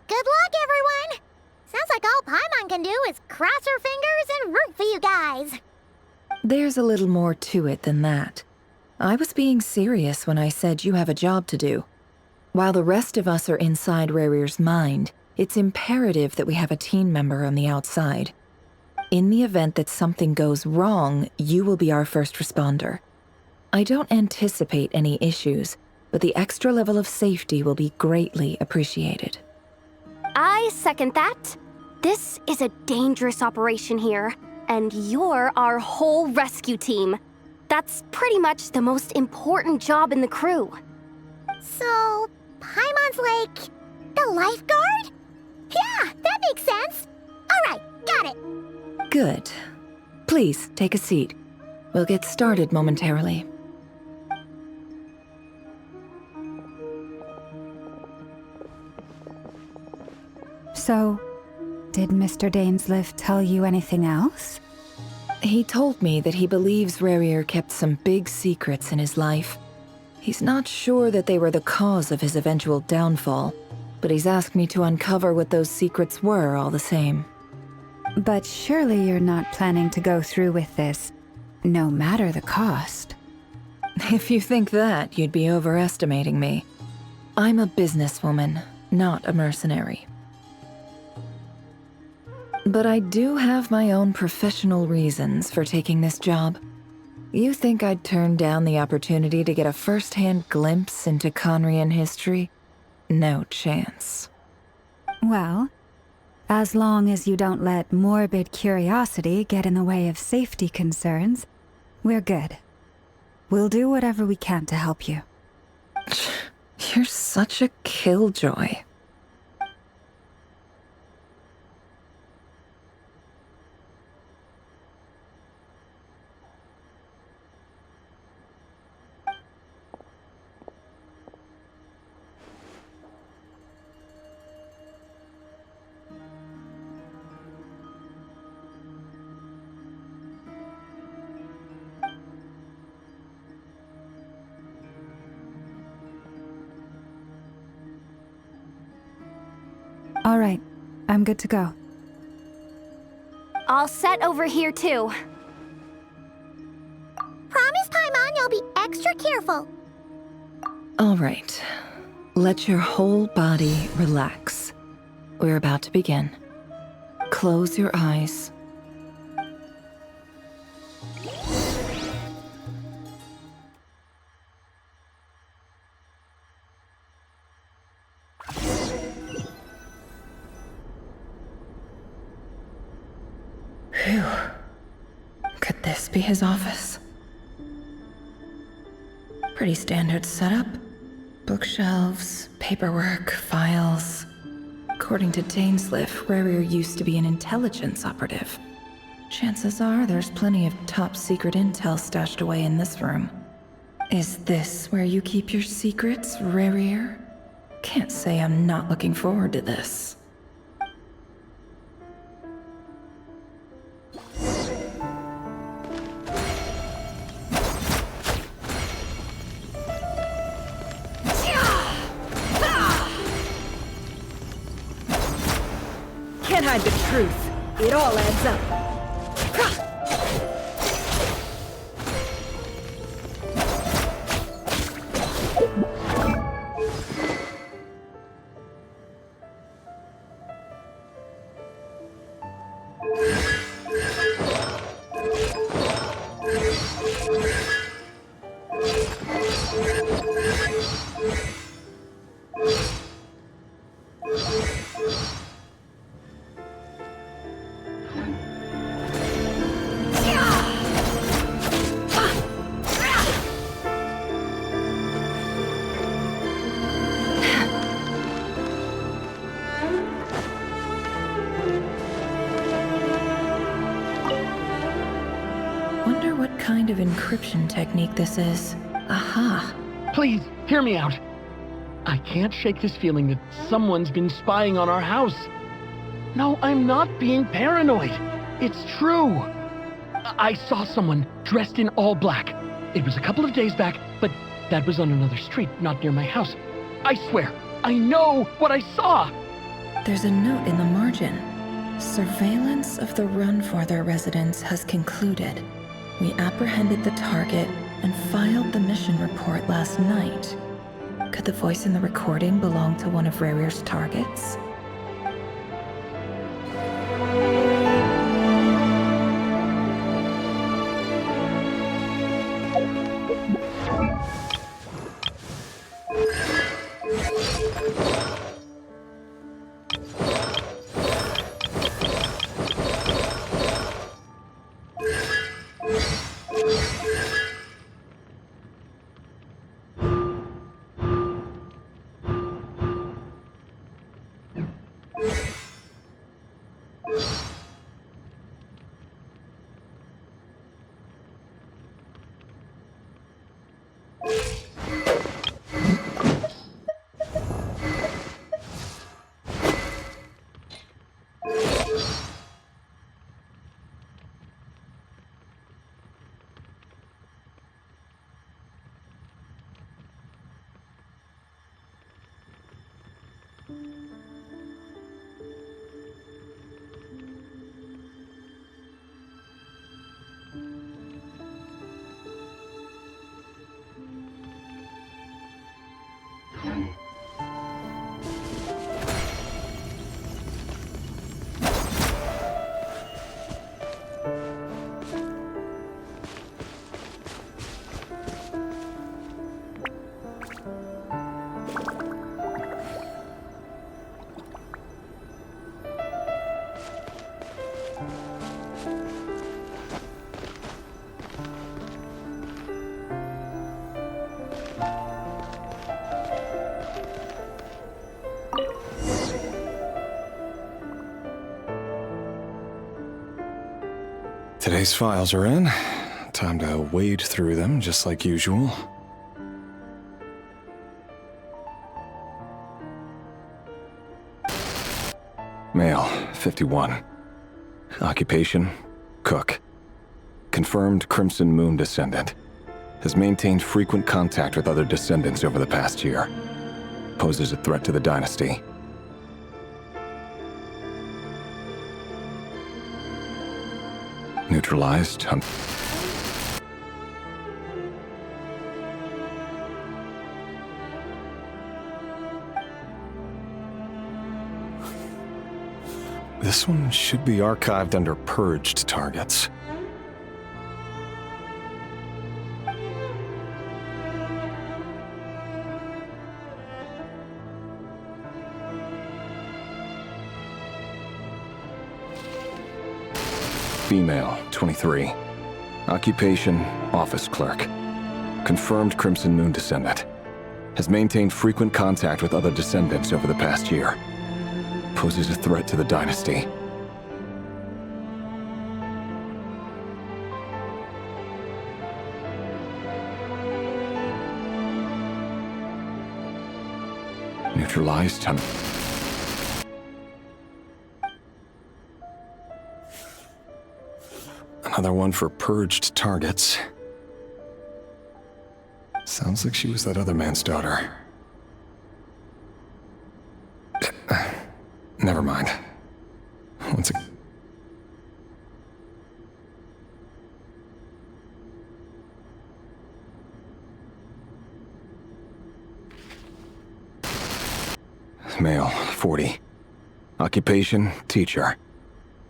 good luck, everyone. Sounds like all Paimon can do is cross her fingers and root for you guys. There's a little more to it than that. I was being serious when I said you have a job to do. While the rest of us are inside Rarier's mind, it's imperative that we have a team member on the outside. In the event that something goes wrong, you will be our first responder. I don't anticipate any issues, but the extra level of safety will be greatly appreciated. I second that. This is a dangerous operation here, and you're our whole rescue team. That's pretty much the most important job in the crew. So, Paimon's like the lifeguard? Yeah, that makes sense. All right, got it. Good. Please, take a seat. We'll get started momentarily. So, did Mr. Dainsleif tell you anything else? He told me that he believes Rarier kept some big secrets in his life. He's not sure that they were the cause of his eventual downfall, but he's asked me to uncover what those secrets were all the same. But surely you're not planning to go through with this, no matter the cost. If you think that, you'd be overestimating me. I'm a businesswoman, not a mercenary. But I do have my own professional reasons for taking this job. You think I'd turn down the opportunity to get a first-hand glimpse into Conrian history? No chance. Well, as long as you don't let morbid curiosity get in the way of safety concerns, we're good. We'll do whatever we can to help you. You're such a killjoy. I'm good to go. All set over here, too. Promise, Paimon, you'll be extra careful. All right. Let your whole body relax. We're about to begin. Close your eyes. Phew. Could this be his office? Pretty standard setup. Bookshelves, paperwork, files. According to Dainsliff, Rarier used to be an intelligence operative. Chances are there's plenty of top-secret intel stashed away in this room. Is this where you keep your secrets, Rarier? Can't say I'm not looking forward to this. Can't hide the truth. It all adds up. Wonder what kind of encryption technique this is. Aha! Please, hear me out. I can't shake this feeling that someone's been spying on our house. No, I'm not being paranoid. It's true. I saw someone dressed in all black. It was a couple of days back, but that was on another street, not near my house. I swear, I know what I saw. There's a note in the margin. Surveillance of the Run-Farther residence has concluded. We apprehended the target and filed the mission report last night. Could the voice in the recording belong to one of Rarier's targets? Today's files are in. Time to wade through them, just like usual. Male, 51. Occupation, cook. Confirmed Crimson Moon descendant. Has maintained frequent contact with other descendants over the past year. Poses a threat to the dynasty. Neutralized. This one should be archived under purged targets. Female, 23. Occupation, office clerk. Confirmed Crimson Moon descendant. Has maintained frequent contact with other descendants over the past year. Poses a threat to the dynasty. Neutralized. Another one for purged targets. Sounds like she was that other man's daughter. Never mind. Once again. Male, 40. Occupation, teacher.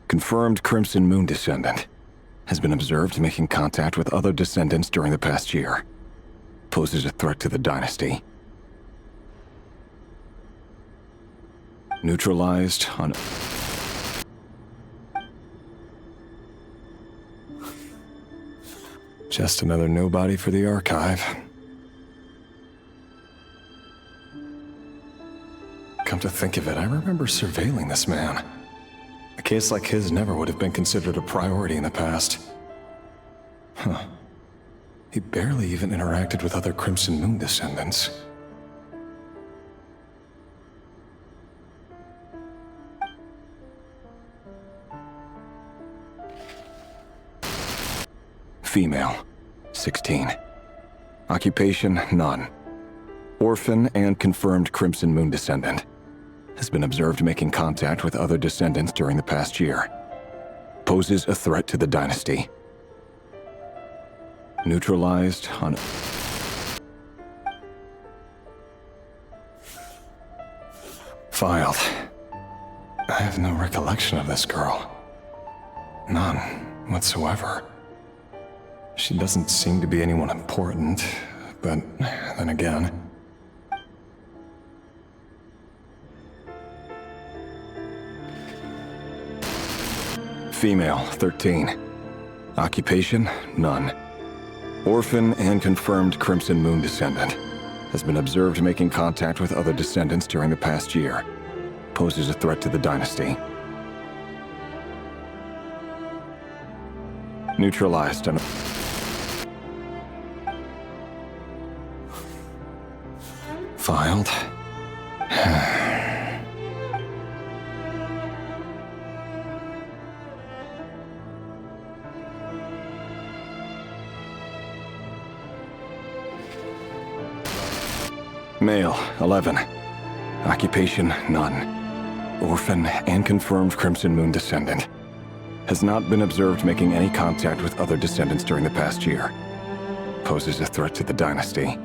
Confirmed Crimson Moon descendant. Has been observed making contact with other descendants during the past year. Poses a threat to the dynasty. Neutralized on... Just another nobody for the archive. Come to think of it, I remember surveilling this man. A case like his never would have been considered a priority in the past. Huh. He barely even interacted with other Crimson Moon descendants. Female, 16. Occupation, none. Orphan and confirmed Crimson Moon descendant. Has been observed making contact with other descendants during the past year. Poses a threat to the dynasty. Neutralized on... Filed. I have no recollection of this girl. None whatsoever. She doesn't seem to be anyone important, but then again... Female, 13. Occupation, none. Orphan and confirmed Crimson Moon descendant. Has been observed making contact with other descendants during the past year. Poses a threat to the dynasty. Neutralized on... Filed. Male, 11. Occupation, none. Orphan and confirmed Crimson Moon descendant. Has not been observed making any contact with other descendants during the past year. Poses a threat to the dynasty.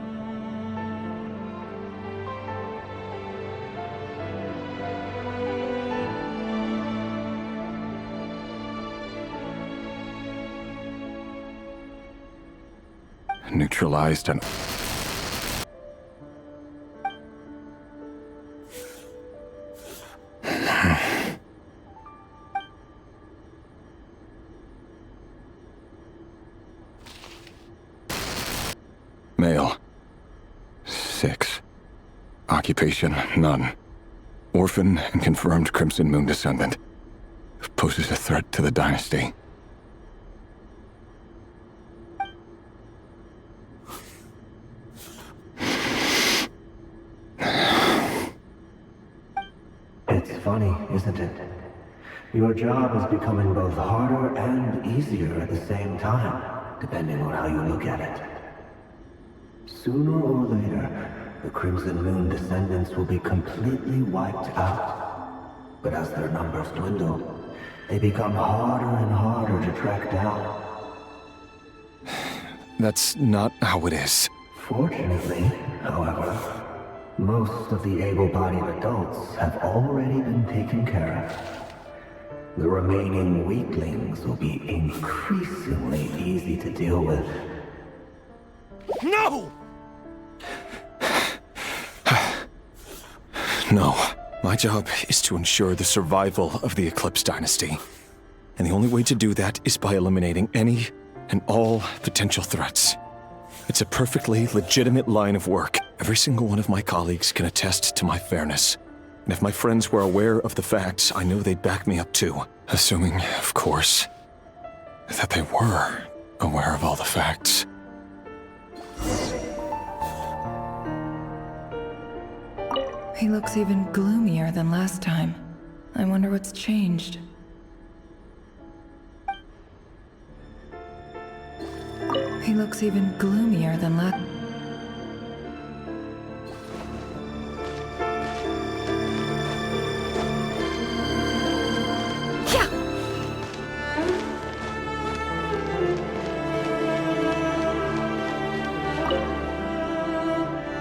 Neutralized and... Male. 6. Occupation, none. Orphan and confirmed Crimson Moon descendant. Poses a threat to the dynasty. It's funny, isn't it? Your job is becoming both harder and easier at the same time, depending on how you look at it. Sooner or later, the Crimson Moon descendants will be completely wiped out. But as their numbers dwindle, they become harder and harder to track down. That's not how it is. Fortunately, however, most of the able-bodied adults have already been taken care of. The remaining weaklings will be increasingly easy to deal with. No! No. My job is to ensure the survival of the Eclipse Dynasty. And the only way to do that is by eliminating any and all potential threats. It's a perfectly legitimate line of work. Every single one of my colleagues can attest to my fairness. And if my friends were aware of the facts, I know they'd back me up too. Assuming, of course, that they were aware of all the facts. He looks even gloomier than last time. I wonder what's changed. He looks even gloomier than last...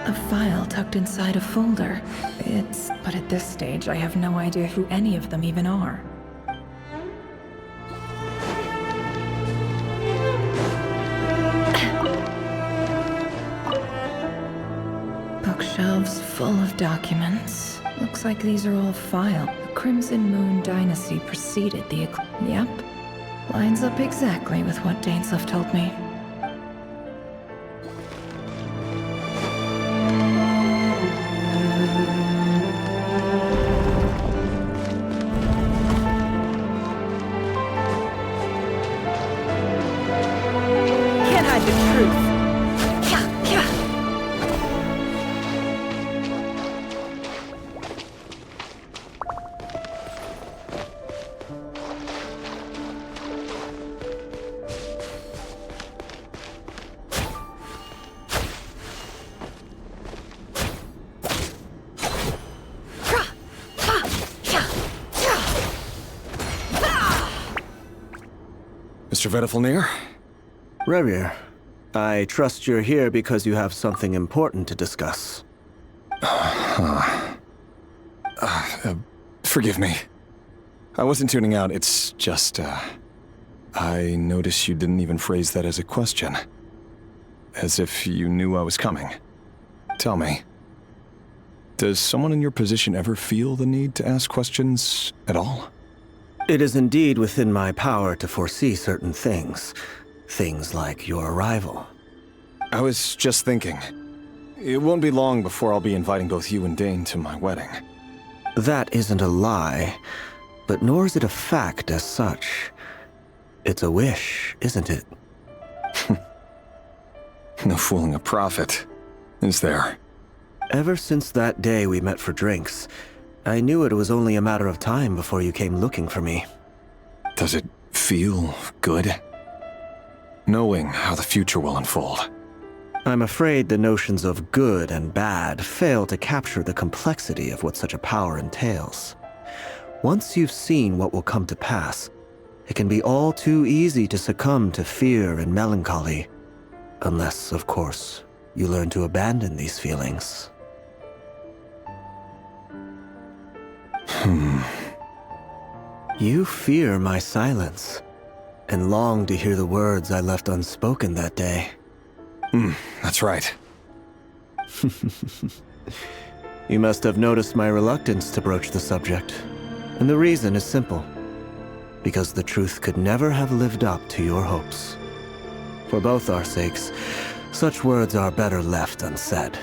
A file tucked inside a folder. But at this stage, I have no idea who any of them even are. Bookshelves full of documents. Looks like these are all filed. The Crimson Moon Dynasty preceded the Eclipse. Yep. Lines up exactly with what Dainsleif told me. Can't hide the truth. Mr. Vedifalnir? Rerir, I trust you're here because you have something important to discuss. Forgive me. I wasn't tuning out, it's just, I noticed you didn't even phrase that as a question. As if you knew I was coming. Tell me, does someone in your position ever feel the need to ask questions at all? It is indeed within my power to foresee certain things. Things like your arrival. I was just thinking. It won't be long before I'll be inviting both you and Dane to my wedding. That isn't a lie, but nor is it a fact as such. It's a wish, isn't it? No fooling a prophet, is there? Ever since that day we met for drinks, I knew it was only a matter of time before you came looking for me. Does it feel good? Knowing how the future will unfold. I'm afraid the notions of good and bad fail to capture the complexity of what such a power entails. Once you've seen what will come to pass, it can be all too easy to succumb to fear and melancholy. Unless, of course, you learn to abandon these feelings. You fear my silence, and long to hear the words I left unspoken that day. That's right. You must have noticed my reluctance to broach the subject. And the reason is simple. Because the truth could never have lived up to your hopes. For both our sakes, such words are better left unsaid.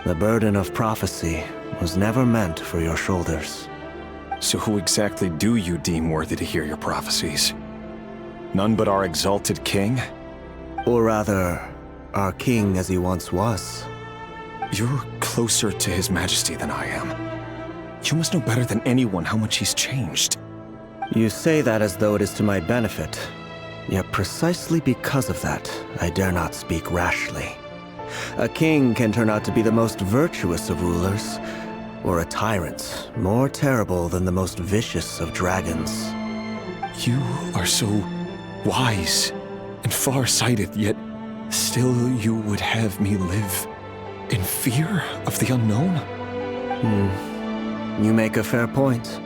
The burden of prophecy was never meant for your shoulders. So who exactly do you deem worthy to hear your prophecies? None but our exalted king? Or rather, our king as he once was. You're closer to his majesty than I am. You must know better than anyone how much he's changed. You say that as though it is to my benefit. Yet precisely because of that, I dare not speak rashly. A king can turn out to be the most virtuous of rulers, or a tyrant more terrible than the most vicious of dragons. You are so wise and far-sighted, yet still you would have me live in fear of the unknown? You make a fair point.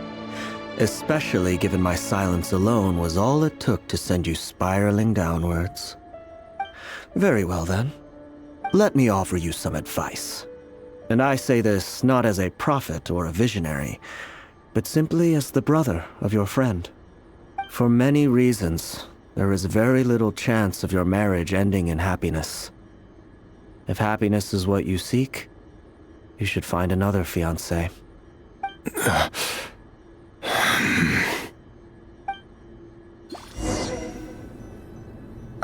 Especially given my silence alone was all it took to send you spiraling downwards. Very well then. Let me offer you some advice. And I say this not as a prophet or a visionary, but simply as the brother of your friend. For many reasons, there is very little chance of your marriage ending in happiness. If happiness is what you seek, you should find another fiancé.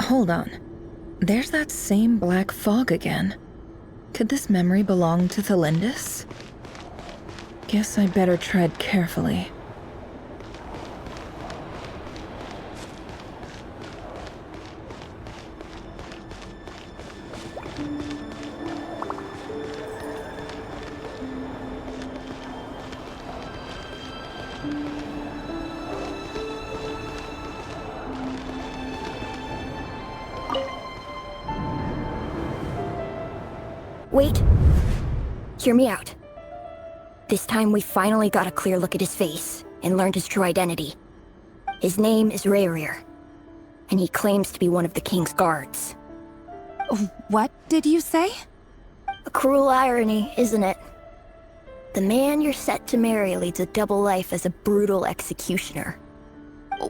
Hold on. There's that same black fog again. Could this memory belong to Thelindis? Guess I better tread carefully. Wait. Hear me out. This time we finally got a clear look at his face and learned his true identity. His name is Rayrir, and he claims to be one of the king's guards. What did you say? A cruel irony, isn't it? The man you're set to marry leads a double life as a brutal executioner.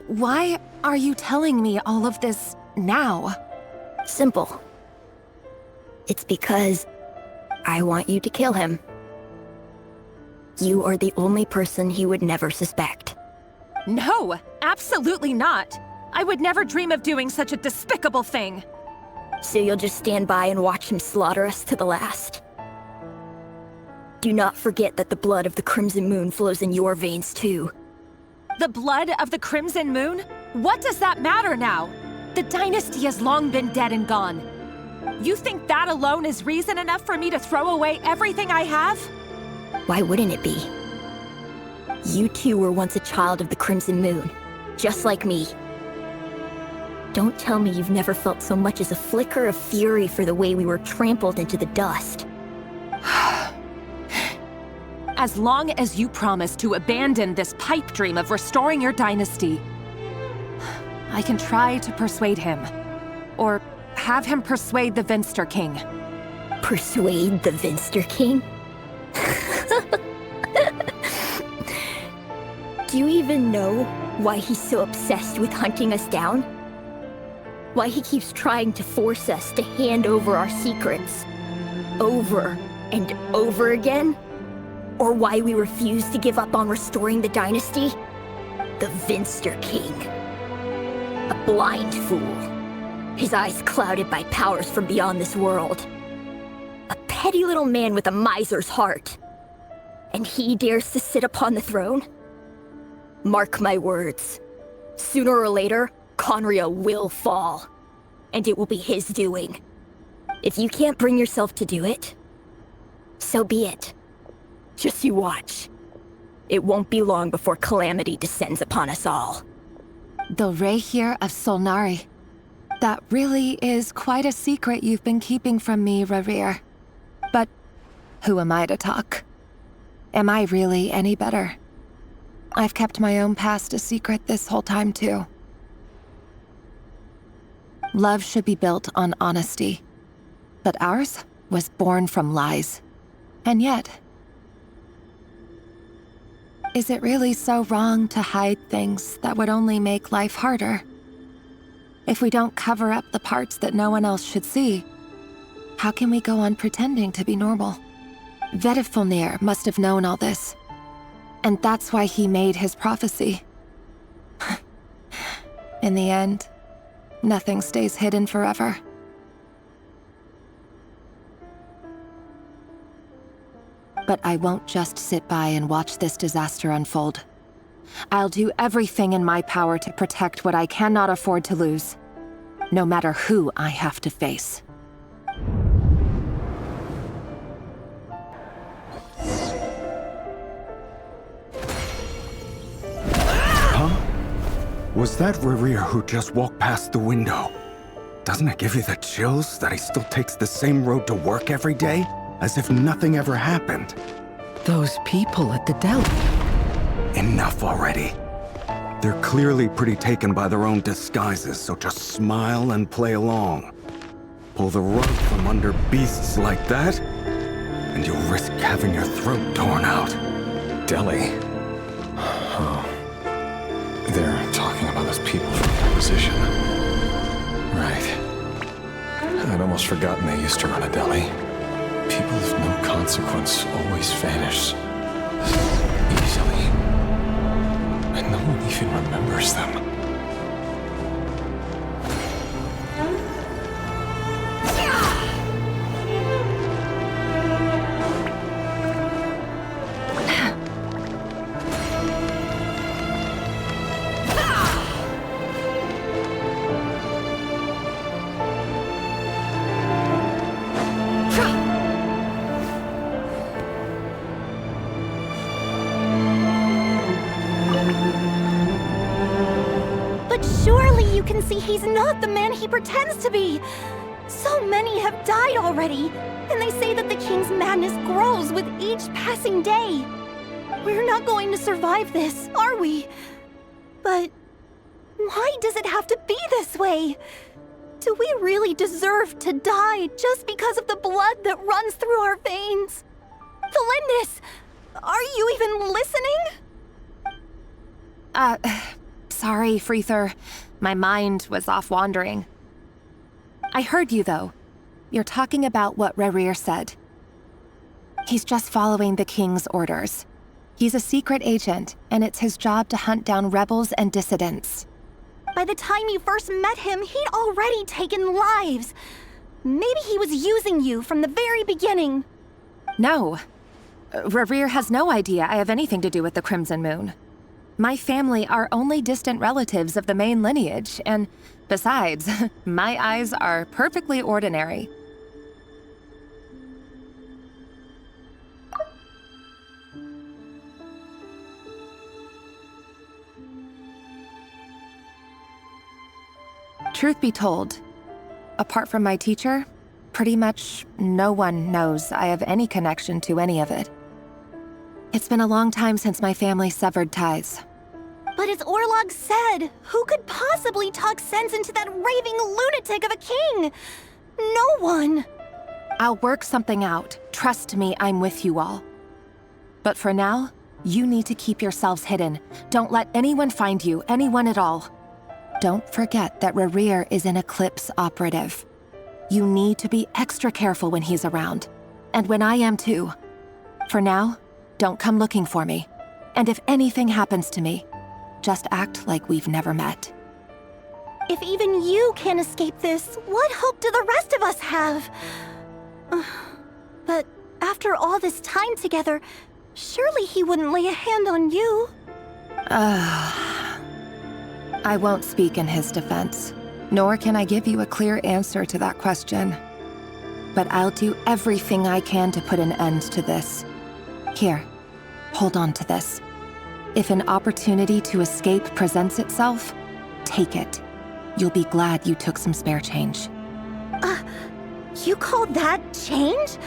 Why are you telling me all of this now? Simple. It's because I want you to kill him. You are the only person he would never suspect. No, absolutely not. I would never dream of doing such a despicable thing. So you'll just stand by and watch him slaughter us to the last? Do not forget that the blood of the Crimson Moon flows in your veins too. The blood of the Crimson Moon? What does that matter now? The dynasty has long been dead and gone. You think that alone is reason enough for me to throw away everything I have? Why wouldn't it be? You too were once a child of the Crimson Moon, just like me. Don't tell me you've never felt so much as a flicker of fury for the way we were trampled into the dust. As long as you promise to abandon this pipe dream of restoring your dynasty, I can try to persuade him. Or have him persuade the Vinster King. Persuade the Vinster King? Do you even know why he's so obsessed with hunting us down? Why he keeps trying to force us to hand over our secrets over and over again? Or why we refuse to give up on restoring the dynasty? The Vinster King. A blind fool. His eyes clouded by powers from beyond this world. A petty little man with a miser's heart. And he dares to sit upon the throne? Mark my words. Sooner or later, Conria will fall. And it will be his doing. If you can't bring yourself to do it, so be it. Just you watch. It won't be long before calamity descends upon us all. The Rayrir of Solnari. That really is quite a secret you've been keeping from me, Rayrir. But who am I to talk? Am I really any better? I've kept my own past a secret this whole time, too. Love should be built on honesty. But ours was born from lies. And yet, is it really so wrong to hide things that would only make life harder? If we don't cover up the parts that no one else should see, how can we go on pretending to be normal? Vedifulnir must have known all this. And that's why he made his prophecy. In the end, nothing stays hidden forever. But I won't just sit by and watch this disaster unfold. I'll do everything in my power to protect what I cannot afford to lose, no matter who I have to face. Was that Rerir who just walked past the window? Doesn't it give you the chills that he still takes the same road to work every day? As if nothing ever happened. Those people at the deli. Enough already. They're clearly pretty taken by their own disguises, so just smile and play along. Pull the rug from under beasts like that, and you'll risk having your throat torn out. Deli? Oh. They're talking about those people from the opposition. Right. I'd almost forgotten they used to run a deli. People of no consequence always vanish easily. And no one even remembers them. He's not the man he pretends to be. So many have died already, and they say that the king's madness grows with each passing day. We're not going to survive this, are we? But why does it have to be this way? Do we really deserve to die just because of the blood that runs through our veins? Felindis, are you even listening? Sorry, Freether. My mind was off wandering. I heard you, though. You're talking about what Rerir said. He's just following the king's orders. He's a secret agent, and it's his job to hunt down rebels and dissidents. By the time you first met him, he'd already taken lives. Maybe he was using you from the very beginning. No. Rerir has no idea I have anything to do with the Crimson Moon. My family are only distant relatives of the main lineage, and besides, my eyes are perfectly ordinary. Truth be told, apart from my teacher, pretty much no one knows I have any connection to any of it. It's been a long time since my family severed ties. But as Orlog said, who could possibly talk sense into that raving lunatic of a king? No one. I'll work something out. Trust me, I'm with you all. But for now, you need to keep yourselves hidden. Don't let anyone find you, anyone at all. Don't forget that Rerir is an Eclipse operative. You need to be extra careful when he's around. And when I am too. For now, don't come looking for me. And if anything happens to me, just act like we've never met. If even you can't escape this, what hope do the rest of us have? But after all this time together, surely he wouldn't lay a hand on you. I won't speak in his defense, nor can I give you a clear answer to that question. But I'll do everything I can to put an end to this. Here, hold on to this. If an opportunity to escape presents itself, take it. You'll be glad you took some spare change. You call that change?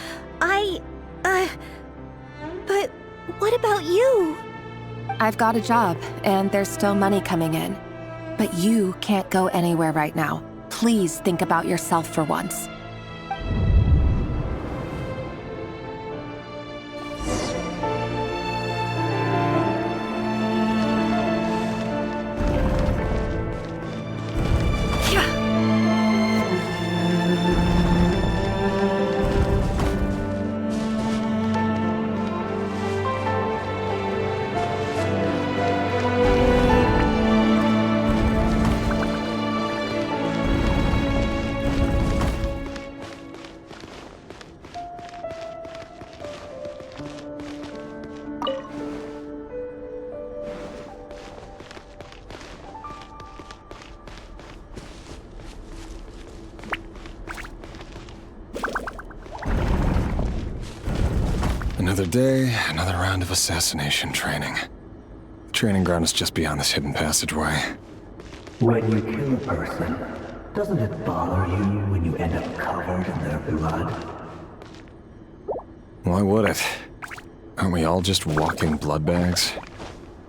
But what about you? I've got a job, and there's still money coming in. But you can't go anywhere right now. Please think about yourself for once. Another day, another round of assassination training. The training ground is just beyond this hidden passageway. When you kill a person, doesn't it bother you when you end up covered in their blood? Why would it? Aren't we all just walking blood bags?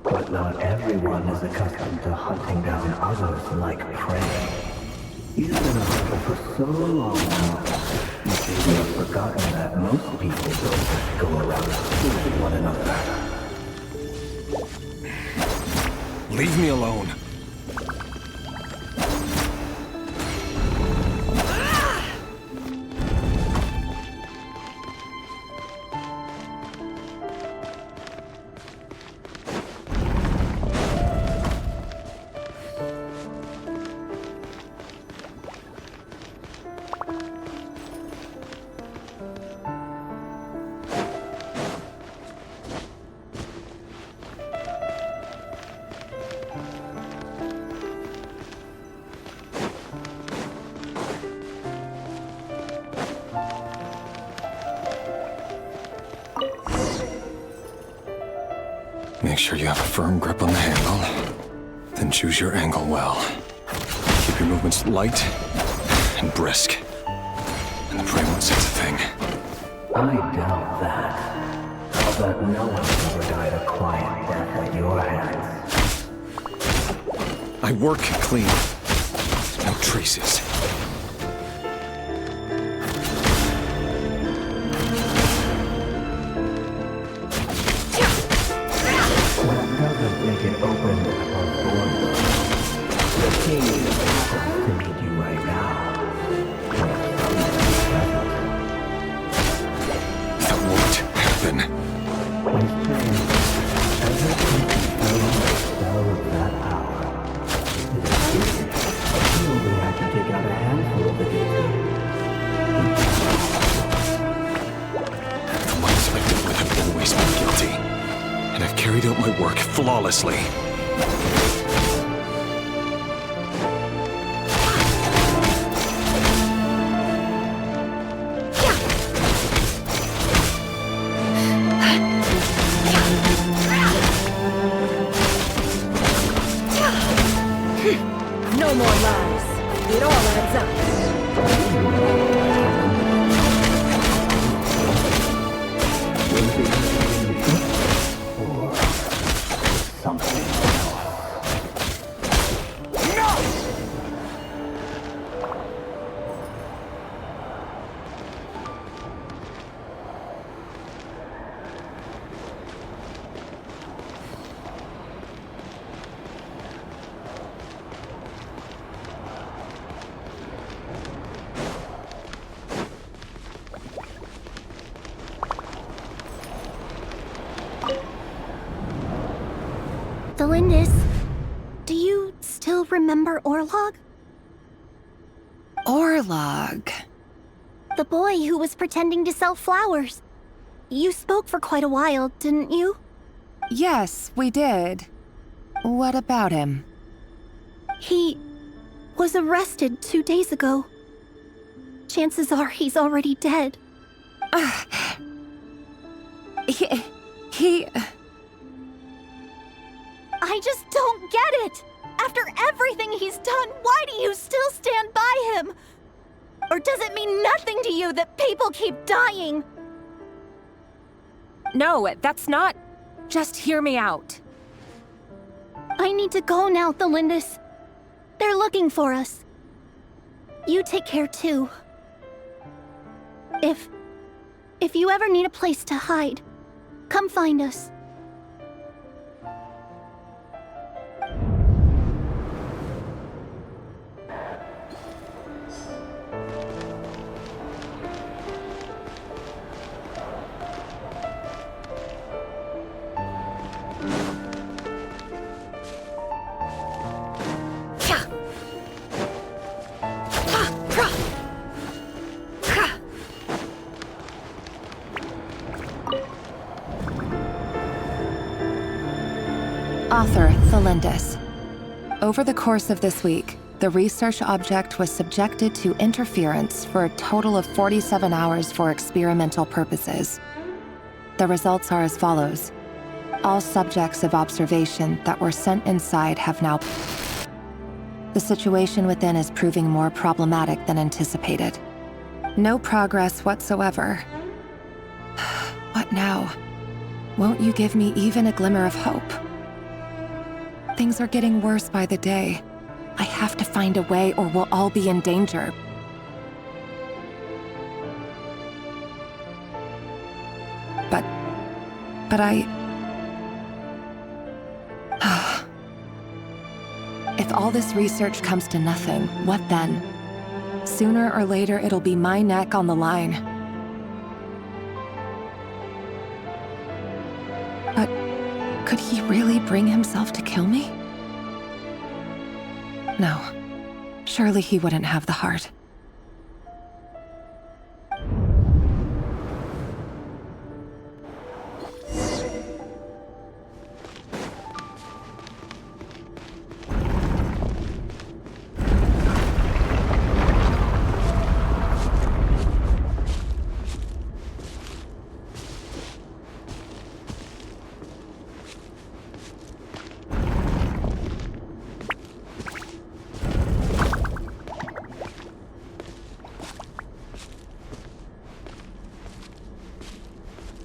But not everyone is accustomed to hunting down others like prey. You've been a hunter for so long now, you seem to have forgotten that most people don't just go around killing one another. Leave me alone. Make sure you have a firm grip on the handle, then choose your angle well. Keep your movements light and brisk, and the prey won't sense a thing. I doubt that. I'll bet no one ever died a quiet death at your hands. I work clean. No traces. Make it open upon board. The king happens to meet you right now. That won't happen. Spell of that power. You only have to take out a handful of the guilty. The ones I've dealt with have always been guilty, and I've carried out my work flawlessly. No more lies. It all adds up. Delindis, do you still remember Orlog? Orlog? The boy who was pretending to sell flowers. You spoke for quite a while, didn't you? Yes, we did. What about him? He was arrested 2 days ago. Chances are he's already dead. He... I just don't get it! After everything he's done, why do you still stand by him? Or does it mean nothing to you that people keep dying? No, that's not... Just hear me out. I need to go now, Delindis. They're looking for us. You take care too. If you ever need a place to hide, come find us. Author, Thelindis. Over the course of this week, the research object was subjected to interference for a total of 47 hours for experimental purposes. The results are as follows. All subjects of observation that were sent inside have now... The situation within is proving more problematic than anticipated. No progress whatsoever. What now? Won't you give me even a glimmer of hope? Things are getting worse by the day. I have to find a way or we'll all be in danger. But if all this research comes to nothing, what then? Sooner or later, it'll be my neck on the line. But could he really bring himself to kill me? No. Surely he wouldn't have the heart.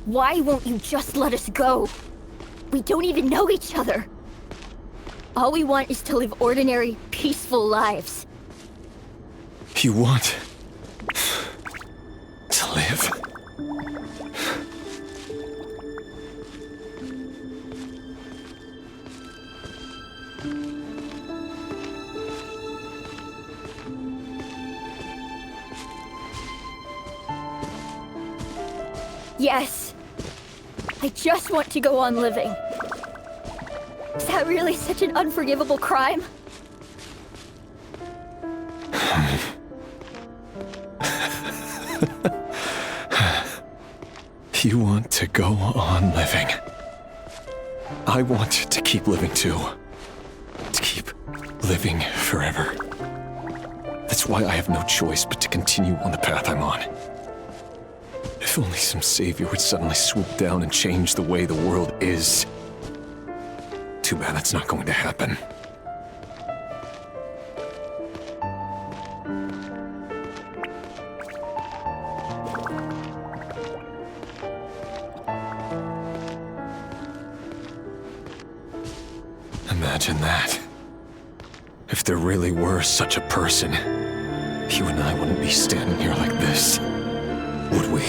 Why won't you just let us go? We don't even know each other. All we want is to live ordinary, peaceful lives. You want to live? Yes. I just want to go on living. Is that really such an unforgivable crime? You want to go on living. I want to keep living too. To keep living forever. That's why I have no choice but to continue on the path I'm on. If only some savior would suddenly swoop down and change the way the world is. Too bad that's not going to happen. Imagine that. If there really were such a person, you and I wouldn't be standing here like this, would we?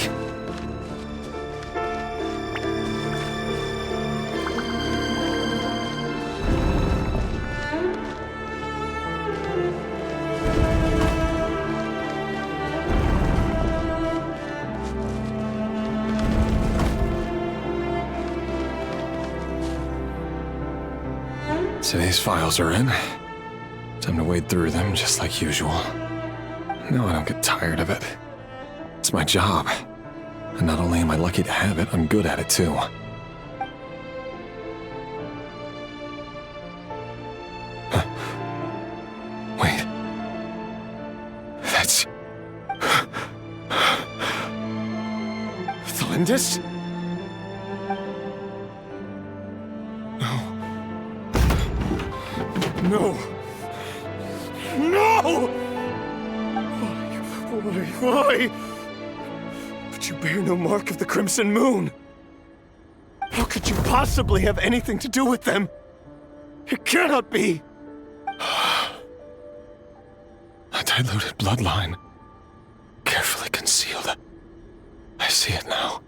Today's files are in. Time to wade through them just like usual. No, I don't get tired of it. It's my job. And not only am I lucky to have it, I'm good at it too. Wait. That's... Thalindis? No! No! Why? But you bear no mark of the Crimson Moon. How could you possibly have anything to do with them? It cannot be! A diluted bloodline. Carefully concealed. I see it now.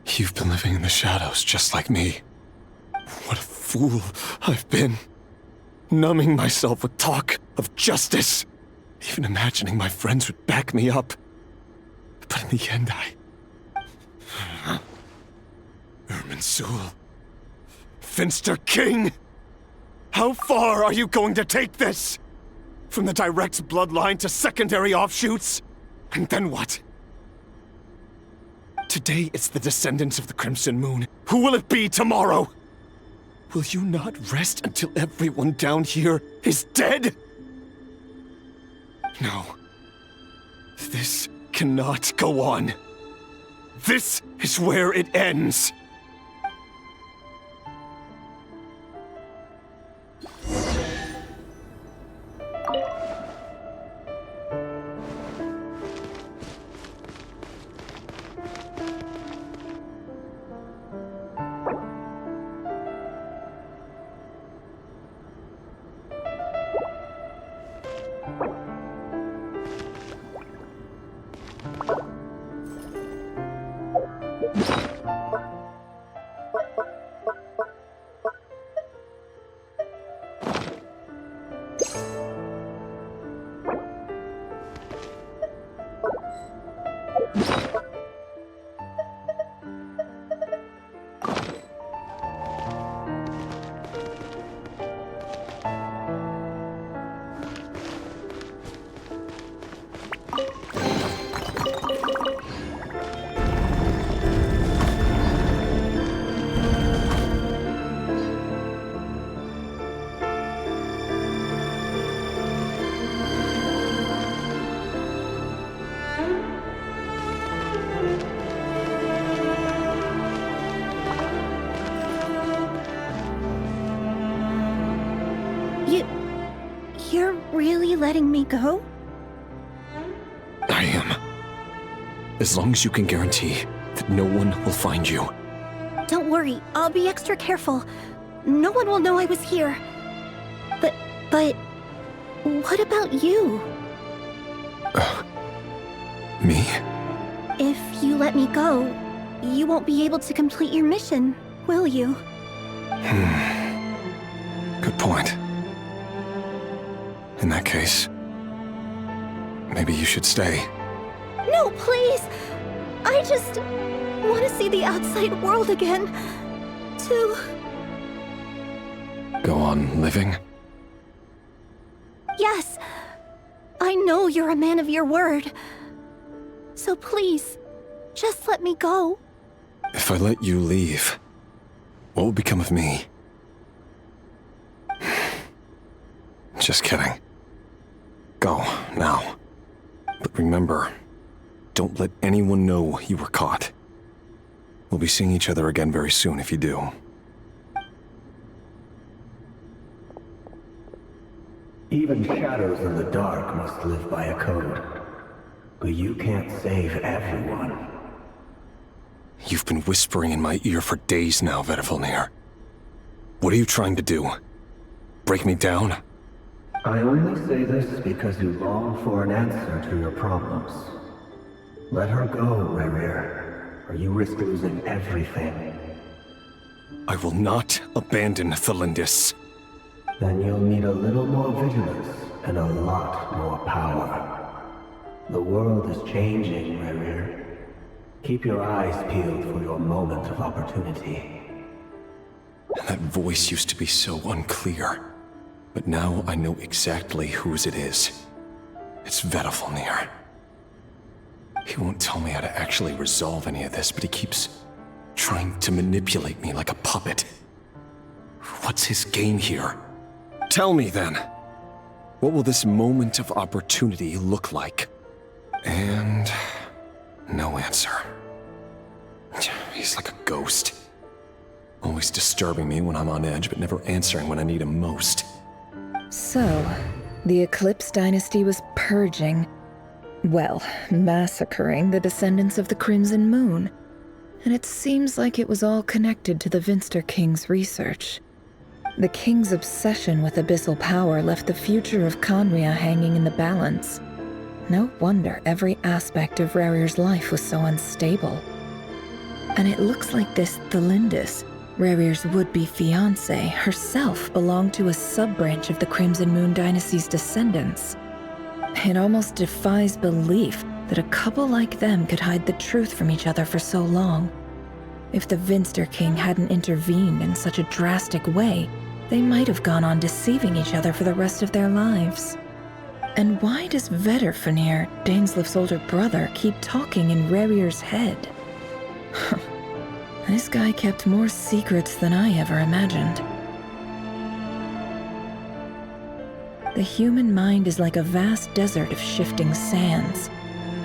You've been living in the shadows just like me. What a fool I've been. Numbing myself with talk of justice. Even imagining my friends would back me up. But in the end, Irminsul. Finster King! How far are you going to take this? From the direct bloodline to secondary offshoots? And then what? Today it's the descendants of the Crimson Moon. Who will it be tomorrow? Will you not rest until everyone down here is dead? No. This cannot go on. This is where it ends. You're really letting me go? I am. As long as you can guarantee that no one will find you. Don't worry, I'll be extra careful. No one will know I was here. But what about you? Me? If you let me go, you won't be able to complete your mission, will you? Good point. In that case, maybe you should stay. No, please! I just want to see the outside world again. To... Go on living? Yes. I know you're a man of your word. So please, just let me go. If I let you leave, what will become of me? Just kidding. Go, now. But remember, don't let anyone know you were caught. We'll be seeing each other again very soon if you do. Even shadows in the dark must live by a code. But you can't save everyone. You've been whispering in my ear for days now, Vedavulnir. What are you trying to do? Break me down? I only say this because you long for an answer to your problems. Let her go, Rerir, or you risk losing everything. I will not abandon Thalindis. Then you'll need a little more vigilance and a lot more power. The world is changing, Rerir. Keep your eyes peeled for your moment of opportunity. That voice used to be so unclear. But now I know exactly whose it is. It's Vedavulnir. He won't tell me how to actually resolve any of this, but he keeps trying to manipulate me like a puppet. What's his game here? Tell me then. What will this moment of opportunity look like? And no answer. He's like a ghost. Always disturbing me when I'm on edge, but never answering when I need him most. So, the Eclipse Dynasty was purging, well, massacring the descendants of the Crimson Moon. And it seems like it was all connected to the Vinster King's research. The King's obsession with abyssal power left the future of Conria hanging in the balance. No wonder every aspect of Rerir's life was so unstable. And it looks like this Thalindis, Rerir's would-be fiancée, herself belonged to a sub-branch of the Crimson Moon Dynasty's descendants. It almost defies belief that a couple like them could hide the truth from each other for so long. If the Vinster King hadn't intervened in such a drastic way, they might have gone on deceiving each other for the rest of their lives. And why does Vedavulnir, Dainslif's older brother, keep talking in Rerir's head? This guy kept more secrets than I ever imagined. The human mind is like a vast desert of shifting sands.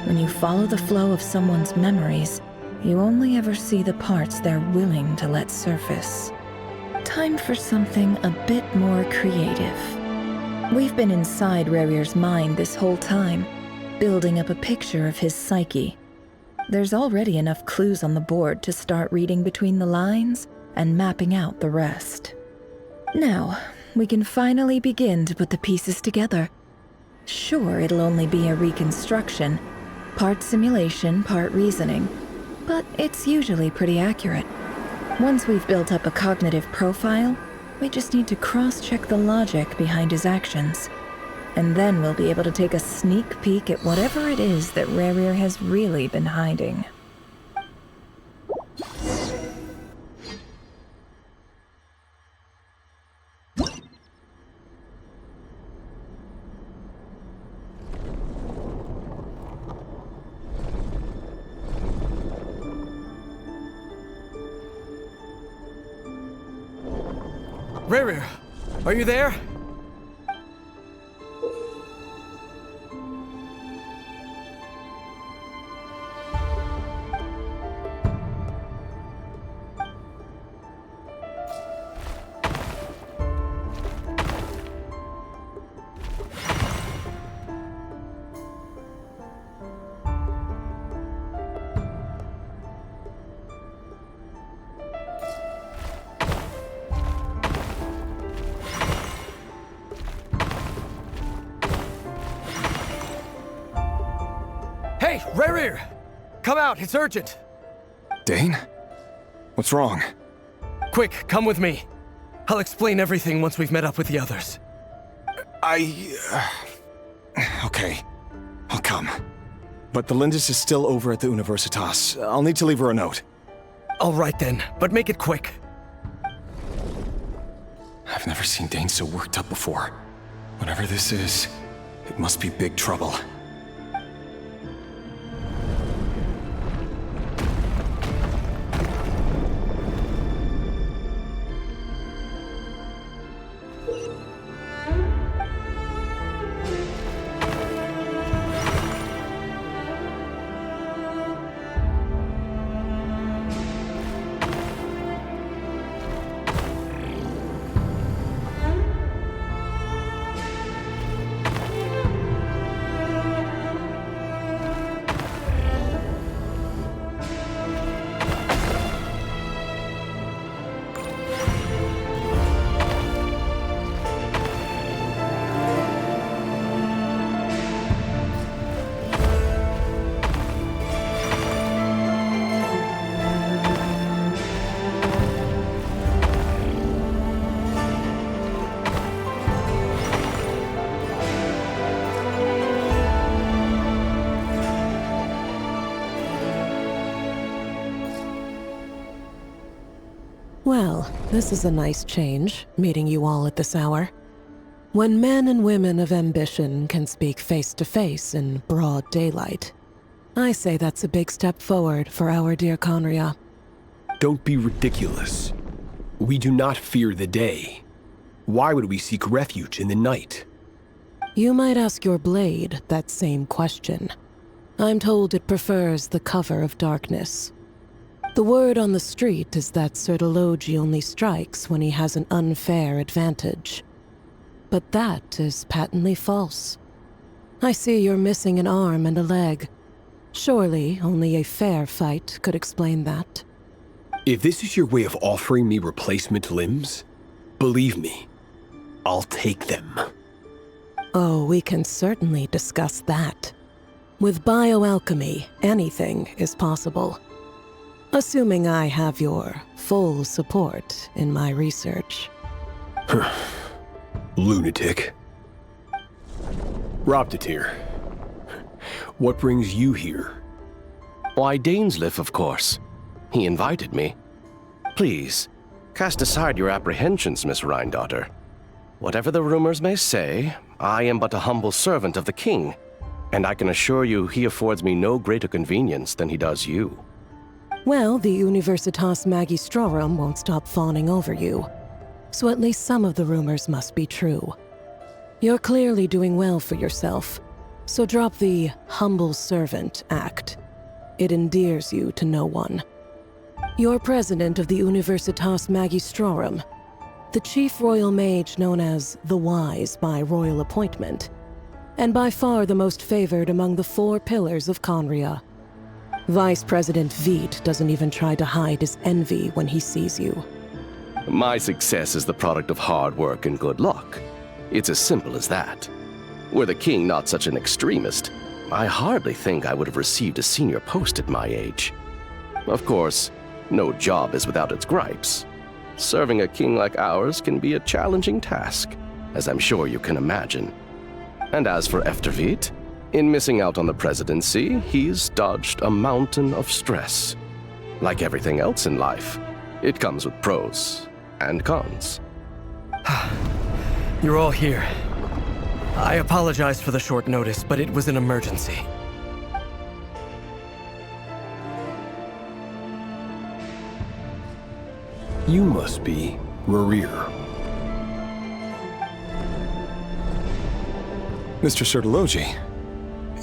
When you follow the flow of someone's memories, you only ever see the parts they're willing to let surface. Time for something a bit more creative. We've been inside Rerir's mind this whole time, building up a picture of his psyche. There's already enough clues on the board to start reading between the lines and mapping out the rest. Now, we can finally begin to put the pieces together. Sure, it'll only be a reconstruction, part simulation, part reasoning, but it's usually pretty accurate. Once we've built up a cognitive profile, We just need to cross-check the logic behind his actions. And then we'll be able to take a sneak peek at whatever it is that Rerir has really been hiding. Rerir, are you there? Hey, Rerir! Come out, it's urgent! Dane? What's wrong? Quick, come with me. I'll explain everything once we've met up with the others. Okay. I'll come. But the Lindis is still over at the Universitas. I'll need to leave her a note. All right then, but make it quick. I've never seen Dane so worked up before. Whatever this is, it must be big trouble. Well, this is a nice change, meeting you all at this hour. When men and women of ambition can speak face to face in broad daylight, I say that's a big step forward for our dear Conria. Don't be ridiculous. We do not fear the day. Why would we seek refuge in the night? You might ask your blade that same question. I'm told it prefers the cover of darkness. The word on the street is that Sertologi only strikes when he has an unfair advantage. But that is patently false. I see you're missing an arm and a leg. Surely only a fair fight could explain that. If this is your way of offering me replacement limbs, believe me, I'll take them. Oh, we can certainly discuss that. With bioalchemy, anything is possible. Assuming I have your full support in my research. Lunatic. Robtatir, what brings you here? Why, Dainsleif, of course. He invited me. Please, cast aside your apprehensions, Miss Rhindaughter. Whatever the rumors may say, I am but a humble servant of the king, and I can assure you he affords me no greater convenience than he does you. Well, the Universitas Magistrorum won't stop fawning over you, so at least some of the rumors must be true. You're clearly doing well for yourself, so drop the humble servant act. It endears you to no one. You're president of the Universitas Magistrorum, the chief royal mage known as the Wise by royal appointment, and by far the most favored among the 4 pillars of Conria. Vice President Veet doesn't even try to hide his envy when he sees you. My success is the product of hard work and good luck. It's as simple as that. Were the king not such an extremist, I hardly think I would have received a senior post at my age. Of course, no job is without its gripes. Serving a king like ours can be a challenging task, as I'm sure you can imagine. And as for Eftervit, in missing out on the presidency, he's dodged a mountain of stress. Like everything else in life, it comes with pros and cons. You're all here. I apologize for the short notice, but it was an emergency. You must be Rerir. Mr. Sertologi.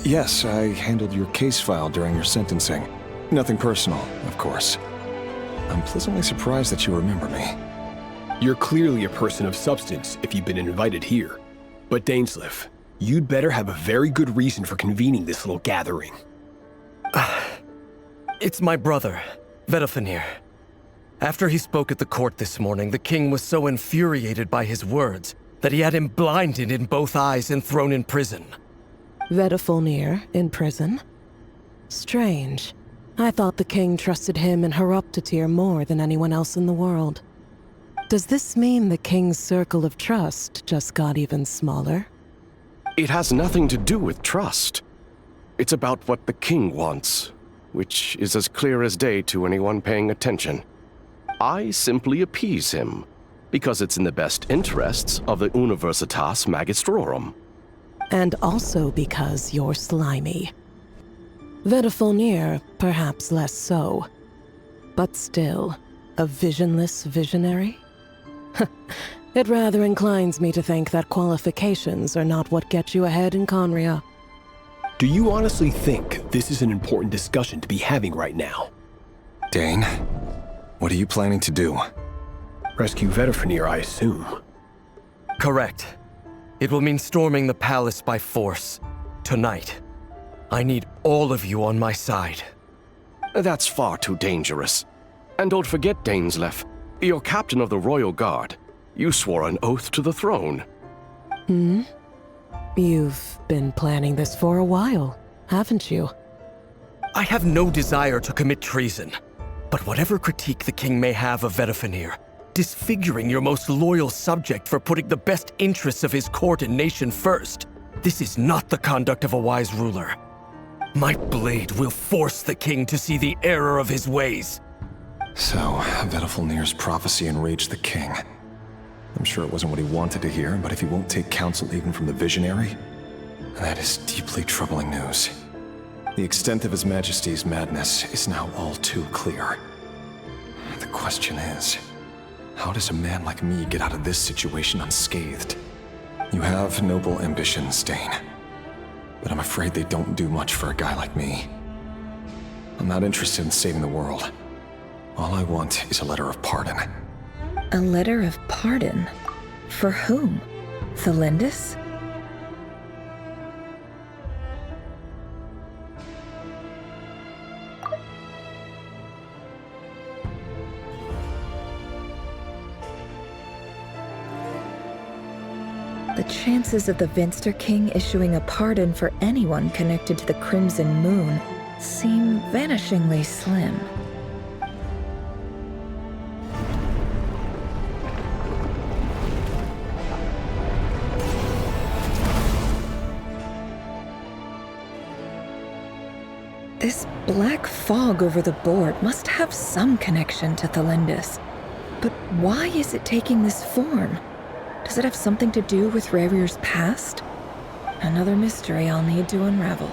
Yes, I handled your case file during your sentencing. Nothing personal, of course. I'm pleasantly surprised that you remember me. You're clearly a person of substance if you've been invited here. But Dainsleif, you'd better have a very good reason for convening this little gathering. It's my brother, Vedalfenir. After he spoke at the court this morning, the king was so infuriated by his words that he had him blinded in both eyes and thrown in prison. Vedalfenir in prison? Strange. I thought the king trusted him and Horoptatyr more than anyone else in the world. Does this mean the king's circle of trust just got even smaller? It has nothing to do with trust. It's about what the king wants, which is as clear as day to anyone paying attention. I simply appease him, because it's in the best interests of the Universitas Magistrorum. And also because you're slimy. Vedalfenir, perhaps less so. But still, a visionless visionary? It rather inclines me to think that qualifications are not what get you ahead in Conria. Do you honestly think this is an important discussion to be having right now? Dane, what are you planning to do? Rescue Vedalfenir, I assume. Correct. It will mean storming the palace by force. Tonight. I need all of you on my side. That's far too dangerous. And don't forget, Dainsleif, you're captain of the Royal Guard. You swore an oath to the throne. You've been planning this for a while, haven't you? I have no desire to commit treason. But whatever critique the king may have of Vedalfenir, disfiguring your most loyal subject for putting the best interests of his court and nation first, this is not the conduct of a wise ruler. My blade will force the king to see the error of his ways. So, Vedalfenir's prophecy enraged the king. I'm sure it wasn't what he wanted to hear, but if he won't take counsel even from the visionary, that is deeply troubling news. The extent of His Majesty's madness is now all too clear. The question is, how does a man like me get out of this situation unscathed? You have noble ambitions, Dane, but I'm afraid they don't do much for a guy like me. I'm not interested in saving the world. All I want is a letter of pardon. A letter of pardon? For whom? Thelindis? The chances of the Vinster King issuing a pardon for anyone connected to the Crimson Moon seem vanishingly slim. This black fog over the board must have some connection to Thelindis. But why is it taking this form? Does it have something to do with Rerir's past? Another mystery I'll need to unravel.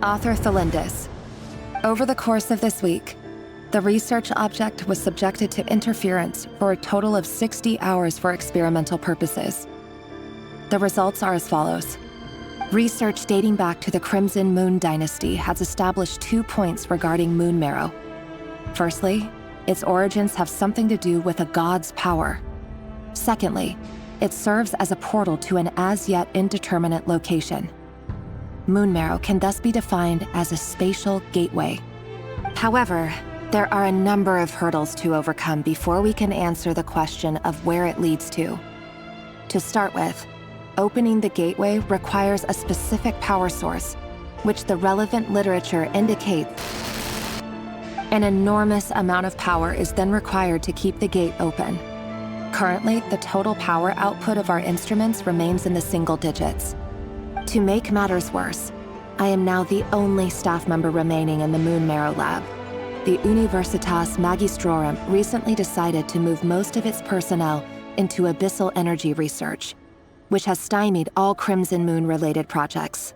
Author Thelindis. Over the course of this week, the research object was subjected to interference for a total of 60 hours for experimental purposes. The results are as follows. Research dating back to the Crimson Moon Dynasty has established 2 points regarding moon marrow. Firstly, its origins have something to do with a god's power. Secondly, it serves as a portal to an as-yet indeterminate location. Moon marrow can thus be defined as a spatial gateway. However, there are a number of hurdles to overcome before we can answer the question of where it leads to. To start with, opening the gateway requires a specific power source, which the relevant literature indicates. An enormous amount of power is then required to keep the gate open. Currently, the total power output of our instruments remains in the single digits. To make matters worse, I am now the only staff member remaining in the Moon Marrow Lab. The Universitas Magistrorum recently decided to move most of its personnel into abyssal energy research, which has stymied all Crimson Moon-related projects.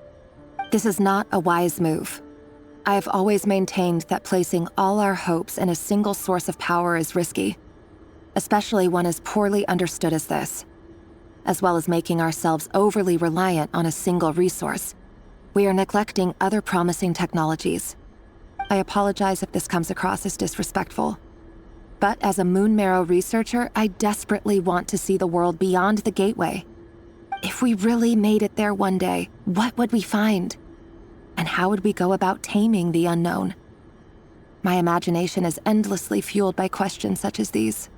This is not a wise move. I have always maintained that placing all our hopes in a single source of power is risky, especially one as poorly understood as this. As well as making ourselves overly reliant on a single resource, we are neglecting other promising technologies. I apologize if this comes across as disrespectful. But as a Moon Marrow researcher, I desperately want to see the world beyond the gateway. If we really made it there one day, what would we find? And how would we go about taming the unknown? My imagination is endlessly fueled by questions such as these.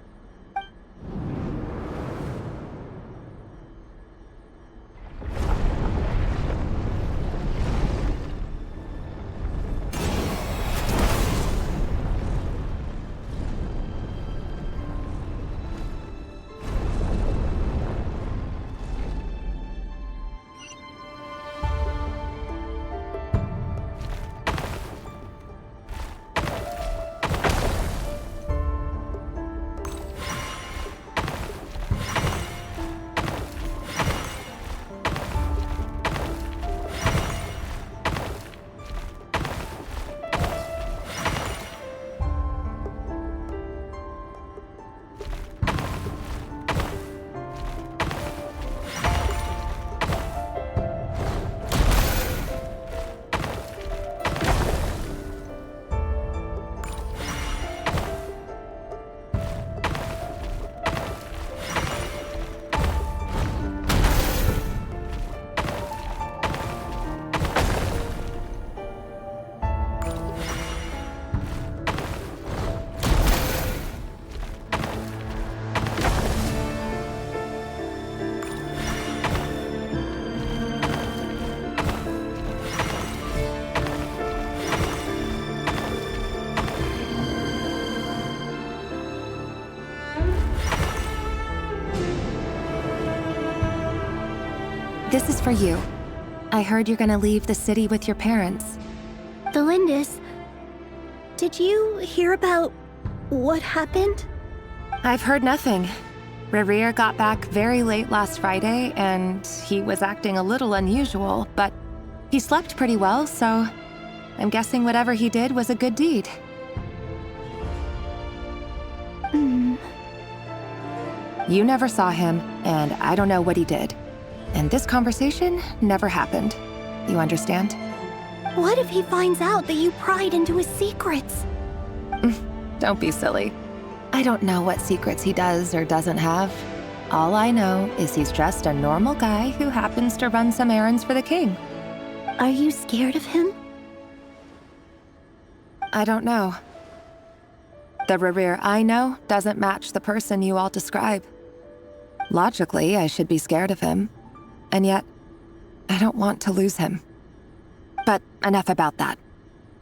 This is for you. I heard you're gonna leave the city with your parents. Thelindis, did you hear about what happened? I've heard nothing. Rerir got back very late last Friday, and he was acting a little unusual, but he slept pretty well, so I'm guessing whatever he did was a good deed. You never saw him, and I don't know what he did. And this conversation never happened. You understand? What if he finds out that you pried into his secrets? Don't be silly. I don't know what secrets he does or doesn't have. All I know is he's just a normal guy who happens to run some errands for the king. Are you scared of him? I don't know. The Rerir I know doesn't match the person you all describe. Logically, I should be scared of him. And yet, I don't want to lose him. But enough about that.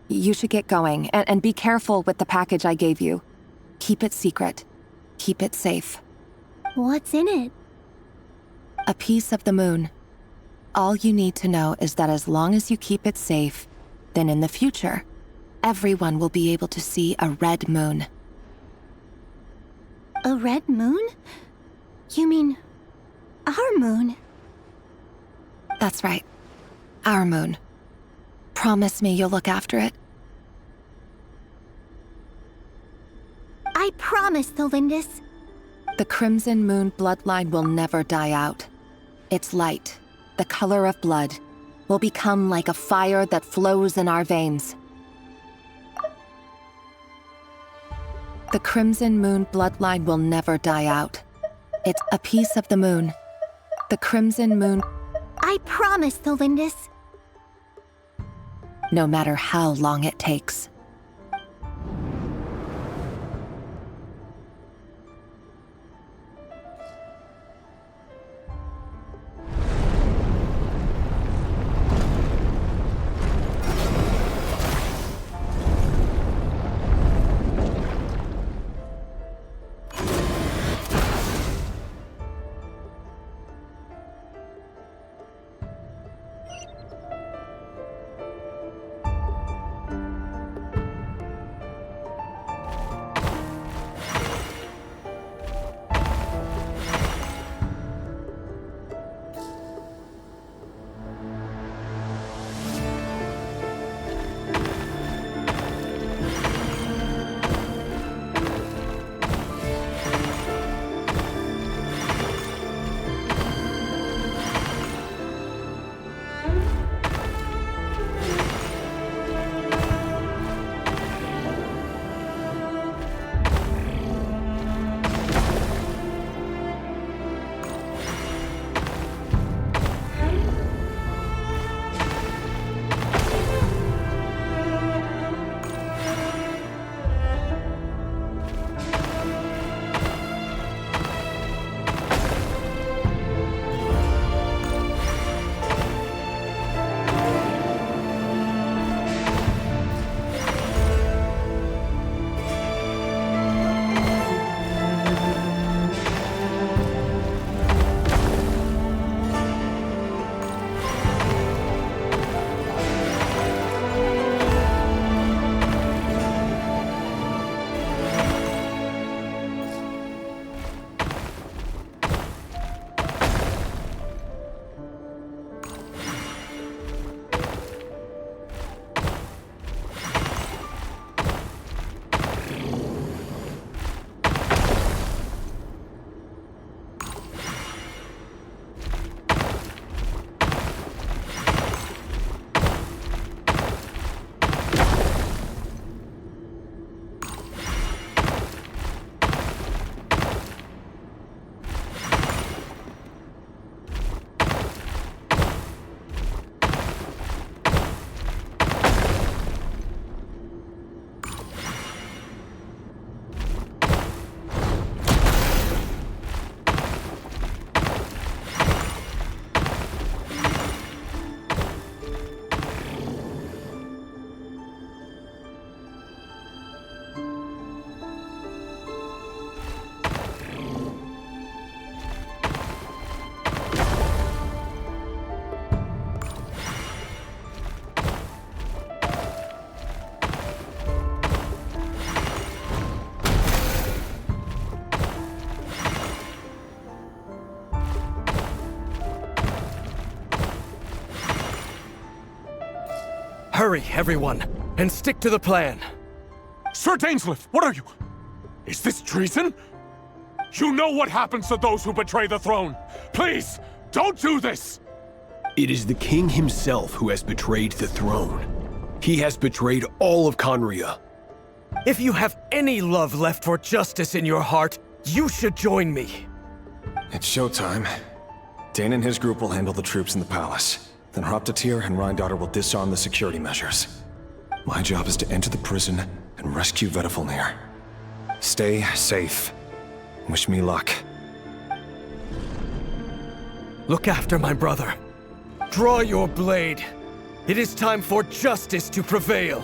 You should get going, and be careful with the package I gave you. Keep it secret. Keep it safe. What's in it? A piece of the moon. All you need to know is that as long as you keep it safe, then in the future, everyone will be able to see a red moon. A red moon? You mean our moon? That's right. Our moon. Promise me you'll look after it. I promise, Thelindis. The Crimson Moon bloodline will never die out. Its light, the color of blood, will become like a fire that flows in our veins. The Crimson Moon bloodline will never die out. It's a piece of the moon. The Crimson Moon... I promise, Thelindis. No matter how long it takes. Hurry, everyone, and stick to the plan. Sir Dainsleif, what are you? Is this treason? You know what happens to those who betray the throne. Please, don't do this! It is the king himself who has betrayed the throne. He has betrayed all of Conria. If you have any love left for justice in your heart, you should join me. It's showtime. Dane and his group will handle the troops in the palace. Then Hraptatir and Rhindaughter will disarm the security measures. My job is to enter the prison and rescue Vedifalnir. Stay safe. Wish me luck. Look after my brother. Draw your blade. It is time for justice to prevail.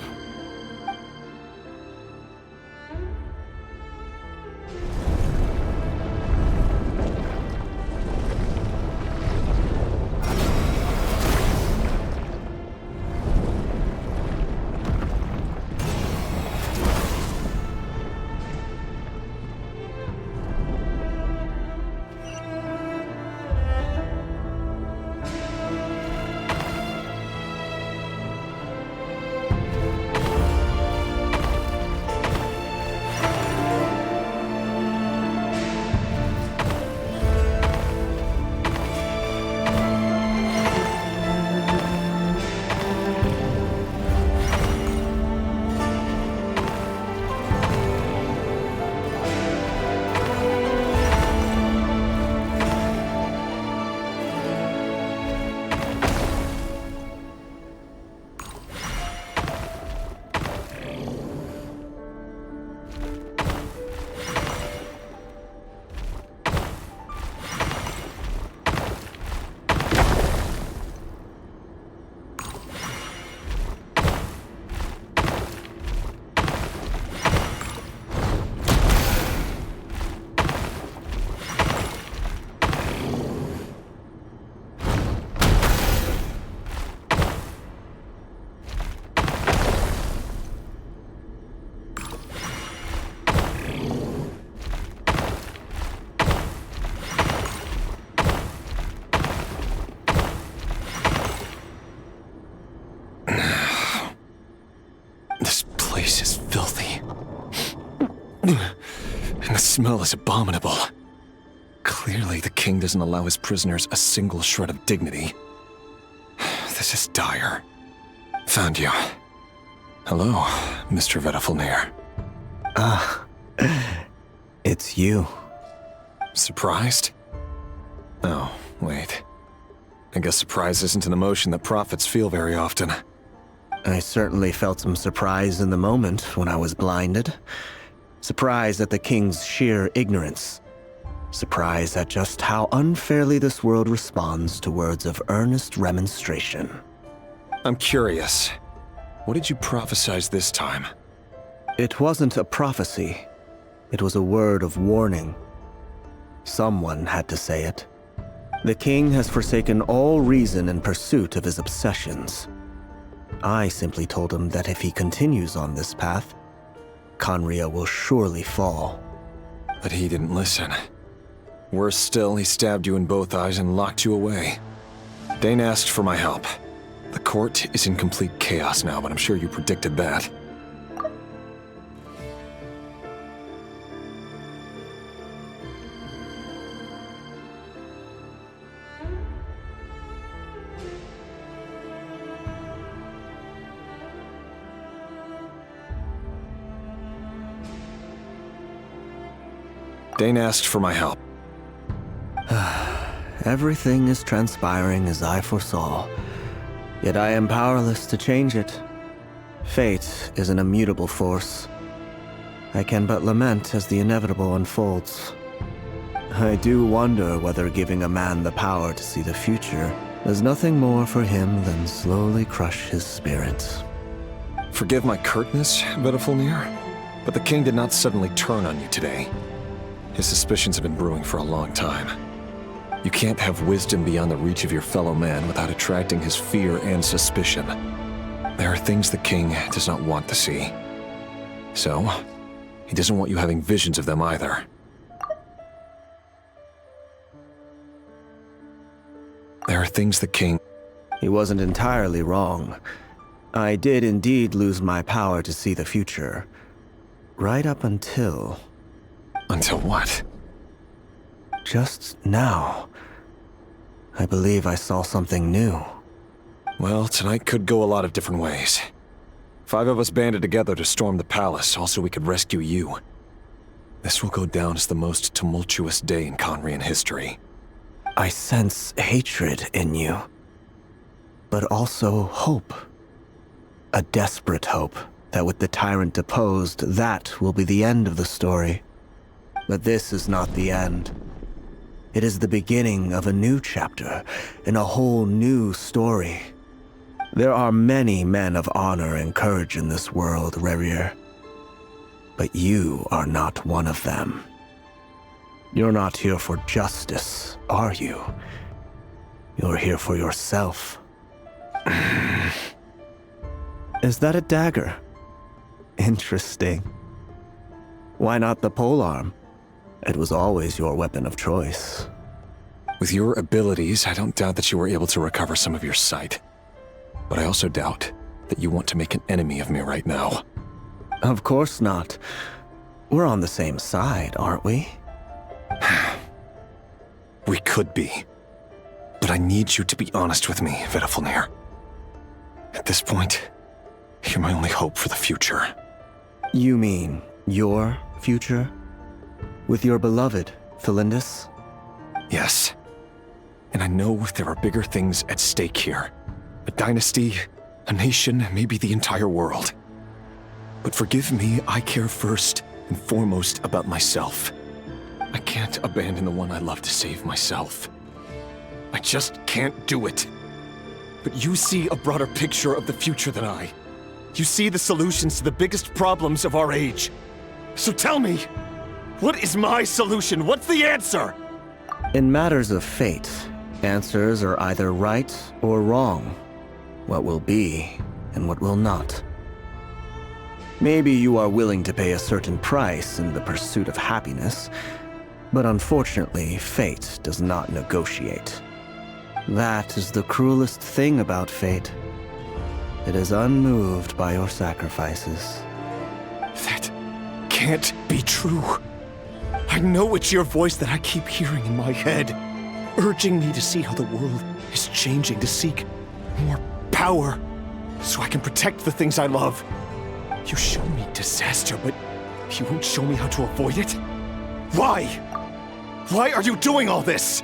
smell is abominable. Clearly, the king doesn't allow his prisoners a single shred of dignity. This is dire. Found you. Hello, Mr. Vedafulnir. Ah, it's you. Surprised? Oh, wait. I guess surprise isn't an emotion that prophets feel very often. I certainly felt some surprise in the moment when I was blinded. Surprise at the king's sheer ignorance. Surprise at just how unfairly this world responds to words of earnest remonstration. I'm curious. What did you prophesize this time? It wasn't a prophecy. It was a word of warning. Someone had to say it. The king has forsaken all reason in pursuit of his obsessions. I simply told him that if he continues on this path, Conria will surely fall. But he didn't listen. Worse still, he stabbed you in both eyes and locked you away. Dane asked for my help. The court is in complete chaos now, but I'm sure you predicted that. Dane asked for my help. Everything is transpiring as I foresaw, yet I am powerless to change it. Fate is an immutable force. I can but lament as the inevitable unfolds. I do wonder whether giving a man the power to see the future does nothing more for him than slowly crush his spirit. Forgive my curtness, Vedafulnir, but the king did not suddenly turn on you today. His suspicions have been brewing for a long time. You can't have wisdom beyond the reach of your fellow man without attracting his fear and suspicion. There are things the king does not want to see. So, he doesn't want you having visions of them either. There are things the king... He wasn't entirely wrong. I did indeed lose my power to see the future. Right up until... Until what? Just now. I believe I saw something new. Well, tonight could go a lot of different ways. 5 of us banded together to storm the palace, also we could rescue you. This will go down as the most tumultuous day in Conrian history. I sense hatred in you. But also hope. A desperate hope that with the tyrant deposed, that will be the end of the story. But this is not the end. It is the beginning of a new chapter, in a whole new story. There are many men of honor and courage in this world, Rerir. But you are not one of them. You're not here for justice, are you? You're here for yourself. Is that a dagger? Interesting. Why not the polearm? It was always your weapon of choice. With your abilities, I don't doubt that you were able to recover some of your sight. But I also doubt that you want to make an enemy of me right now. Of course not. We're on the same side, aren't we? We could be. But I need you to be honest with me, Vedafulnir. At this point, you're my only hope for the future. You mean your future? With your beloved, Felindus? Yes. And I know there are bigger things at stake here. A dynasty, a nation, maybe the entire world. But forgive me, I care first and foremost about myself. I can't abandon the one I love to save myself. I just can't do it. But you see a broader picture of the future than I. You see the solutions to the biggest problems of our age. So tell me, what is my solution? What's the answer? In matters of fate, answers are either right or wrong. What will be and what will not. Maybe you are willing to pay a certain price in the pursuit of happiness, but unfortunately, fate does not negotiate. That is the cruelest thing about fate. It is unmoved by your sacrifices. That can't be true. I I know it's your voice that I keep hearing in my head, urging me to see how the world is changing, to seek more power, so I can protect the things I love. You show me disaster, but you won't show me how to avoid it? Why? Why are you doing all this?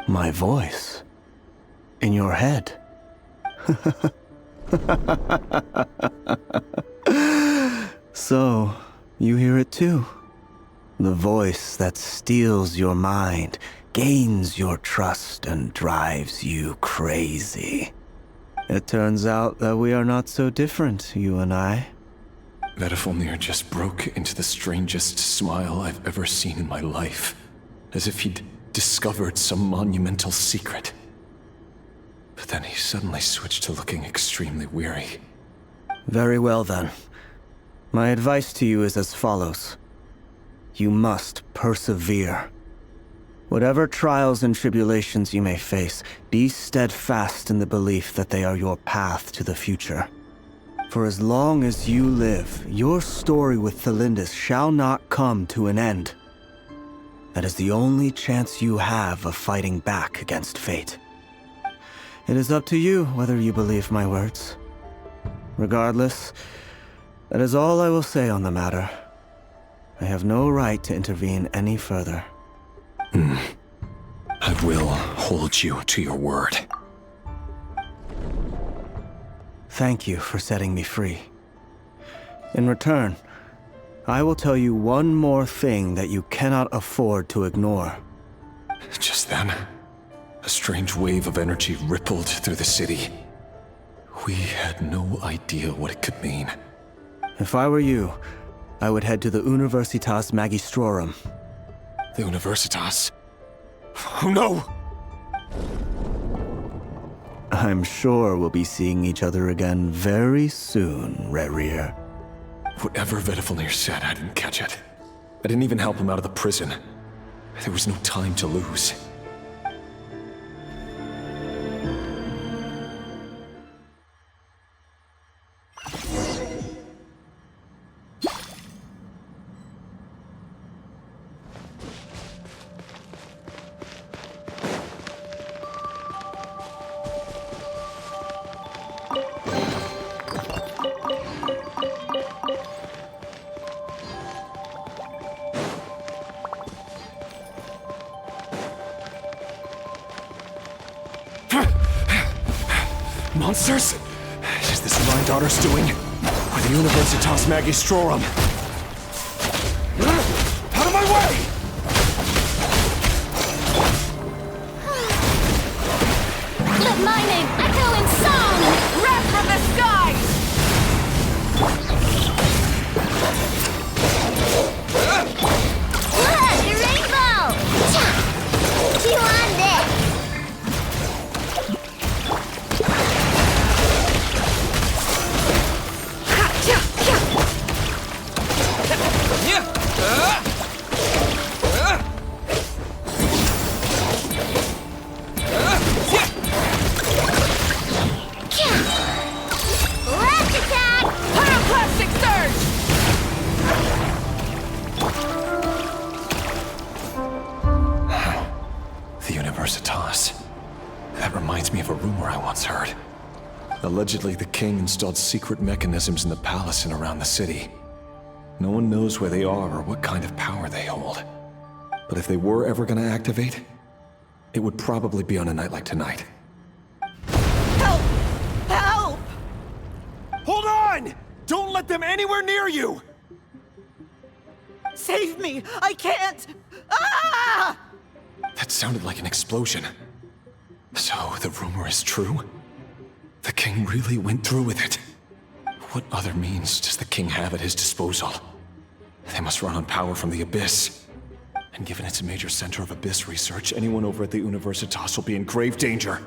My voice. In your head. So, you hear it too? The voice that steals your mind, gains your trust, and drives you crazy. It turns out that we are not so different, you and I. Vedifilnir just broke into the strangest smile I've ever seen in my life, as if he'd discovered some monumental secret. But then he suddenly switched to looking extremely weary. Very well then. My advice to you is as follows. You must persevere. Whatever trials and tribulations you may face, be steadfast in the belief that they are your path to the future. For as long as you live, your story with Thelindis shall not come to an end. That is the only chance you have of fighting back against fate. It is up to you whether you believe my words. Regardless, that is all I will say on the matter. I have no right to intervene any further. I will hold you to your word. Thank you for setting me free. In return, I will tell you one more thing that you cannot afford to ignore. Just then, a strange wave of energy rippled through the city. We had no idea what it could mean. If I were you, I would head to the Universitas Magistrorum. The Universitas? Oh no! I'm sure we'll be seeing each other again very soon, Rerir. Whatever Vedifilnir said, I didn't catch it. I didn't even help him out of the prison. There was no time to lose. Monsters? Is this my daughter's doing? Or the Universitas Magistrorum? Out of my way! Let my name echo in song! Rap from the skies! Look, a rainbow! Chew on this! That reminds me of a rumor I once heard. Allegedly, the king installed secret mechanisms in the palace and around the city. No one knows where they are or what kind of power they hold. But if they were ever gonna activate, it would probably be on a night like tonight. Help! Help! Hold on! Don't let them anywhere near you! Save me! I can't! Ah! That sounded like an explosion. So, the rumor is true? The king really went through with it? What other means does the king have at his disposal? They must run on power from the Abyss. And given it's a major center of Abyss research, anyone over at the Universitas will be in grave danger.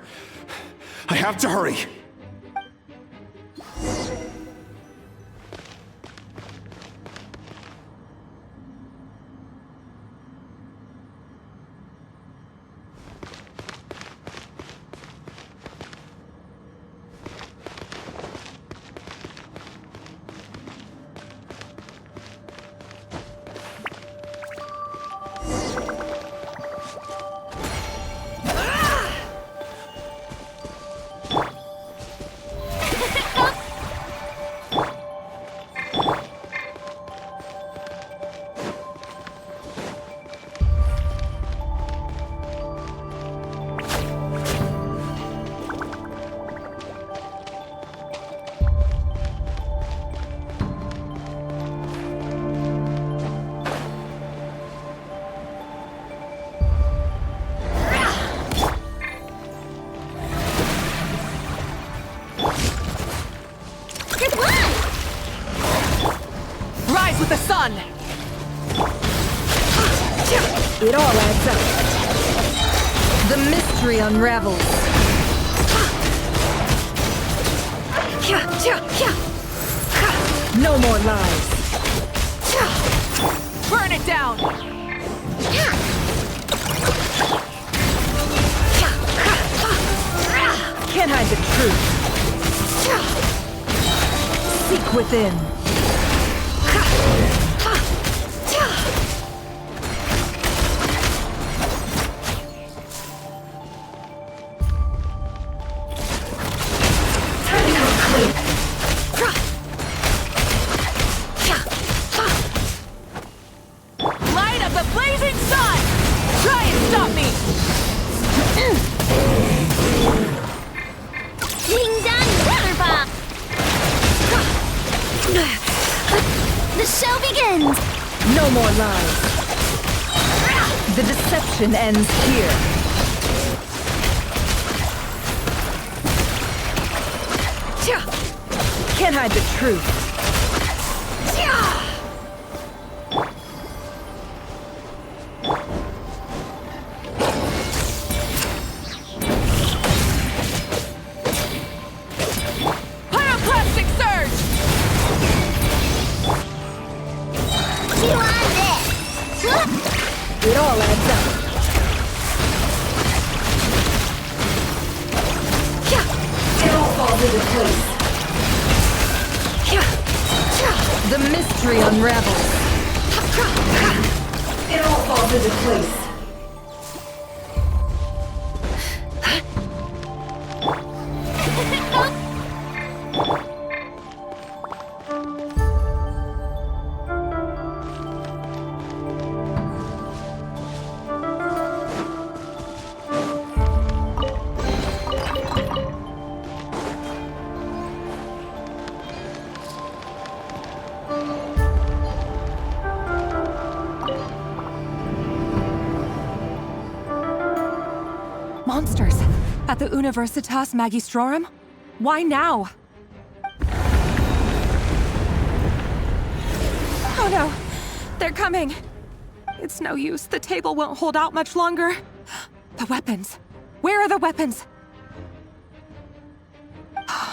I have to hurry! sun! It all adds up. The mystery unravels. No more lies. Burn it down! Can't hide the truth. Seek within. Light of the blazing sun! Try and stop me! Ding dong water bomb! The show begins! No more lies. The deception ends here. Can't hide the truth. Pyroclastic surge! You on this! It all adds up. It all falls into place. The mystery unravels. It all falls into place. Monsters! At the Universitas Magistrorum? Why now? Oh no! They're coming! It's no use. The table won't hold out much longer. The weapons. Where are the weapons?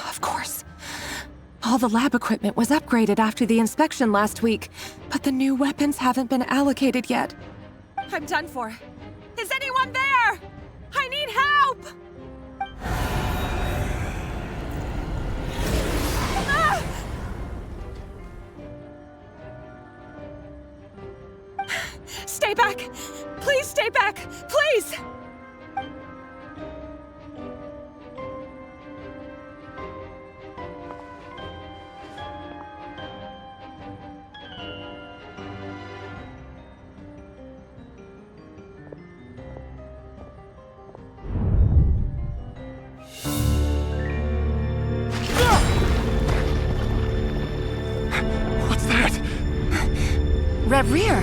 Of course. All the lab equipment was upgraded after the inspection last week, but the new weapons haven't been allocated yet. I'm done for. Is anyone there? I need help! Ah! Stay back! Please stay back! Please! Red Rear!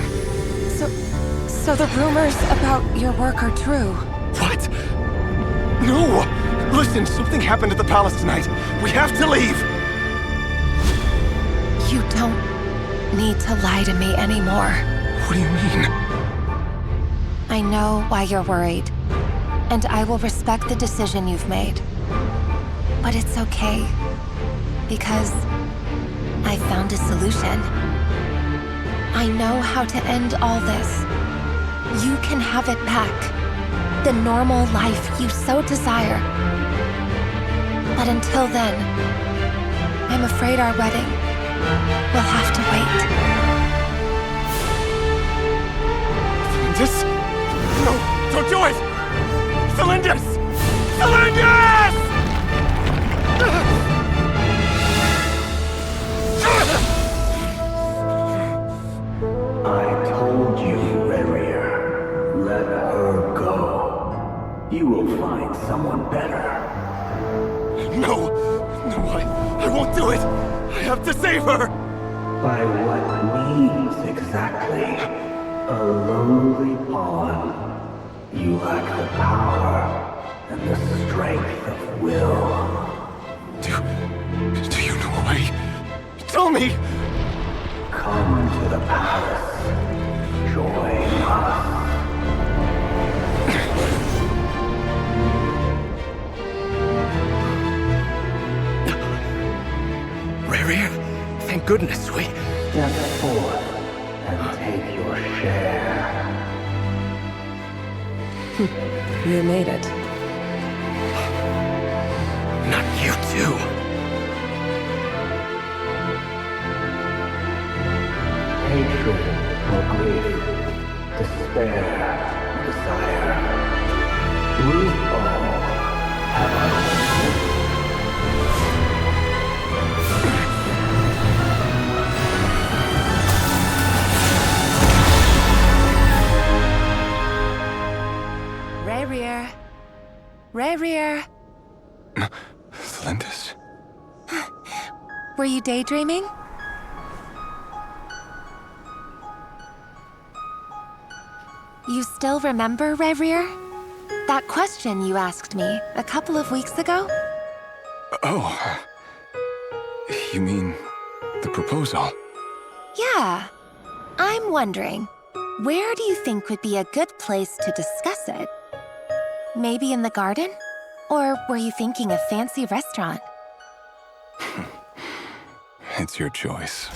So the rumors about your work are true. What? No! Listen, something happened at the palace tonight. We have to leave! You don't need to lie to me anymore. What do you mean? I know why you're worried, and I will respect the decision you've made. But it's okay, because I found a solution. I know how to end all this. You can have it back. The normal life you so desire. But until then, I'm afraid our wedding will have to wait. This? No, don't do it! Cylinders! Cylinders! I told you, Rerir. Let her go. You will find someone better. No! No, I won't do it! I have to save her! By what means exactly? A lowly pawn. You lack the power and the strength of will. Do you know why? Tell me! Come to the palace. Rary, thank goodness we... Step forth and take your share. You made it. Not you too. Hatred or grief, despair, desire. We all have our own. Rarier. Rarier. Flindis? Were you daydreaming? You still remember, Rarier? That question you asked me a couple of weeks ago? Oh. You mean the proposal? Yeah. I'm wondering, where do you think would be a good place to discuss it? Maybe in the garden? Or were you thinking a fancy restaurant? It's your choice.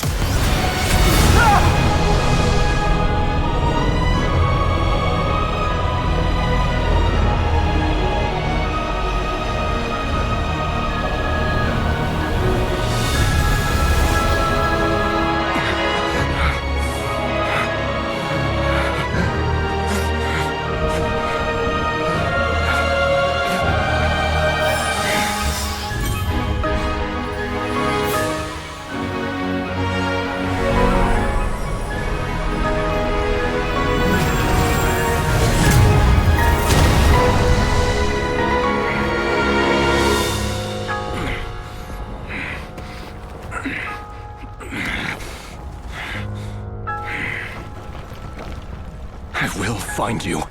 I will find you.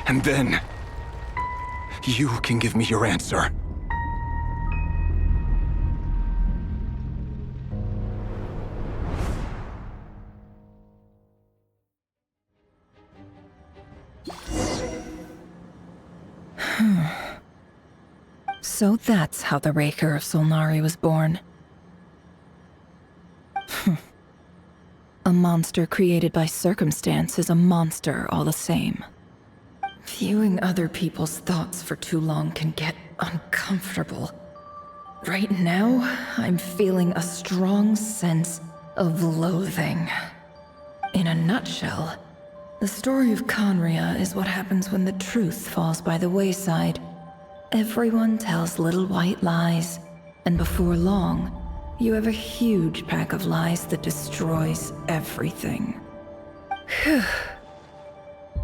And then, you can give me your answer. So that's how the Raker of Solnari was born. A monster created by circumstance is a monster all the same. Viewing other people's thoughts for too long can get uncomfortable. Right now, I'm feeling a strong sense of loathing. In a nutshell, the story of Conria is what happens when the truth falls by the wayside. Everyone tells little white lies, and before long, you have a huge pack of lies that destroys everything. Whew.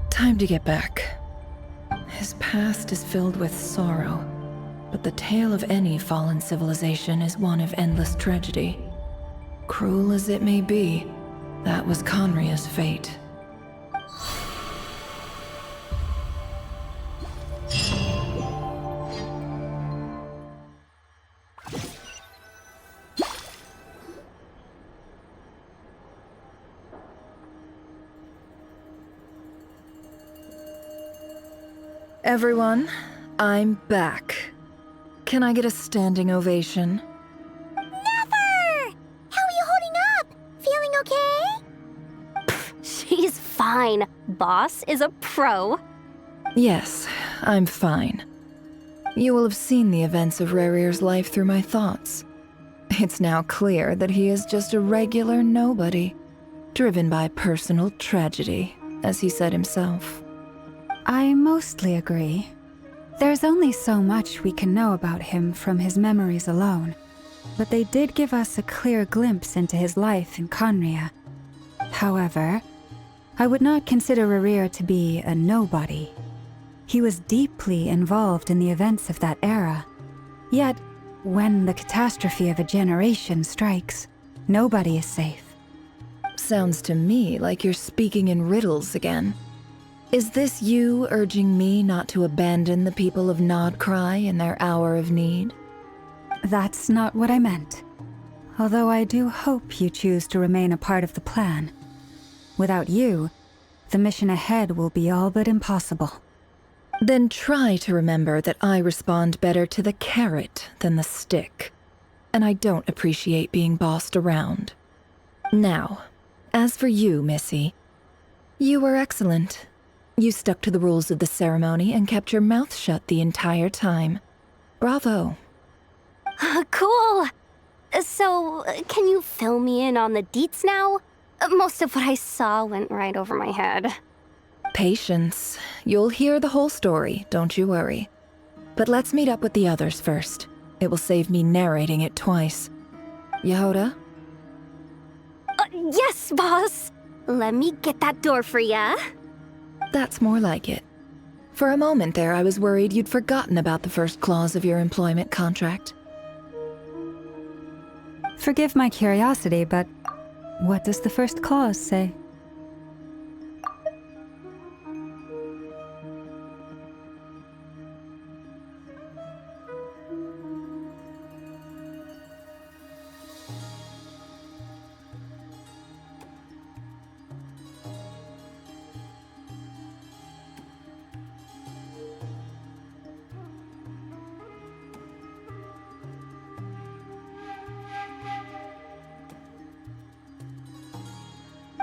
Time to get back. His past is filled with sorrow, but the tale of any fallen civilization is one of endless tragedy. Cruel as it may be, that was Conria's fate. Everyone, I'm back. Can I get a standing ovation? Never! How are you holding up? Feeling okay? She's fine. Boss is a pro. Yes, I'm fine. You will have seen the events of Rarier's life through my thoughts. It's now clear that he is just a regular nobody, driven by personal tragedy, as he said himself. I mostly agree. There's only so much we can know about him from his memories alone, but they did give us a clear glimpse into his life in Conria. However, I would not consider Rarir to be a nobody. He was deeply involved in the events of that era. Yet, when the catastrophe of a generation strikes, nobody is safe. Sounds to me like you're speaking in riddles again. Is this you urging me not to abandon the people of Nodcry in their hour of need? That's not what I meant. Although I do hope you choose to remain a part of the plan. Without you, the mission ahead will be all but impossible. Then try to remember that I respond better to the carrot than the stick. and I don't appreciate being bossed around. Now, as for you, Missy, you were excellent. You stuck to the rules of the ceremony and kept your mouth shut the entire time. Bravo. Cool! So, can you fill me in on the deets now? Most of what I saw went right over my head. Patience. You'll hear the whole story, don't you worry. But let's meet up with the others first. It will save me narrating it twice. Yehoda? Yes, boss! Let me get that door for ya. That's more like it. For a moment there, I was worried you'd forgotten about the first clause of your employment contract. Forgive my curiosity, but what does the first clause say?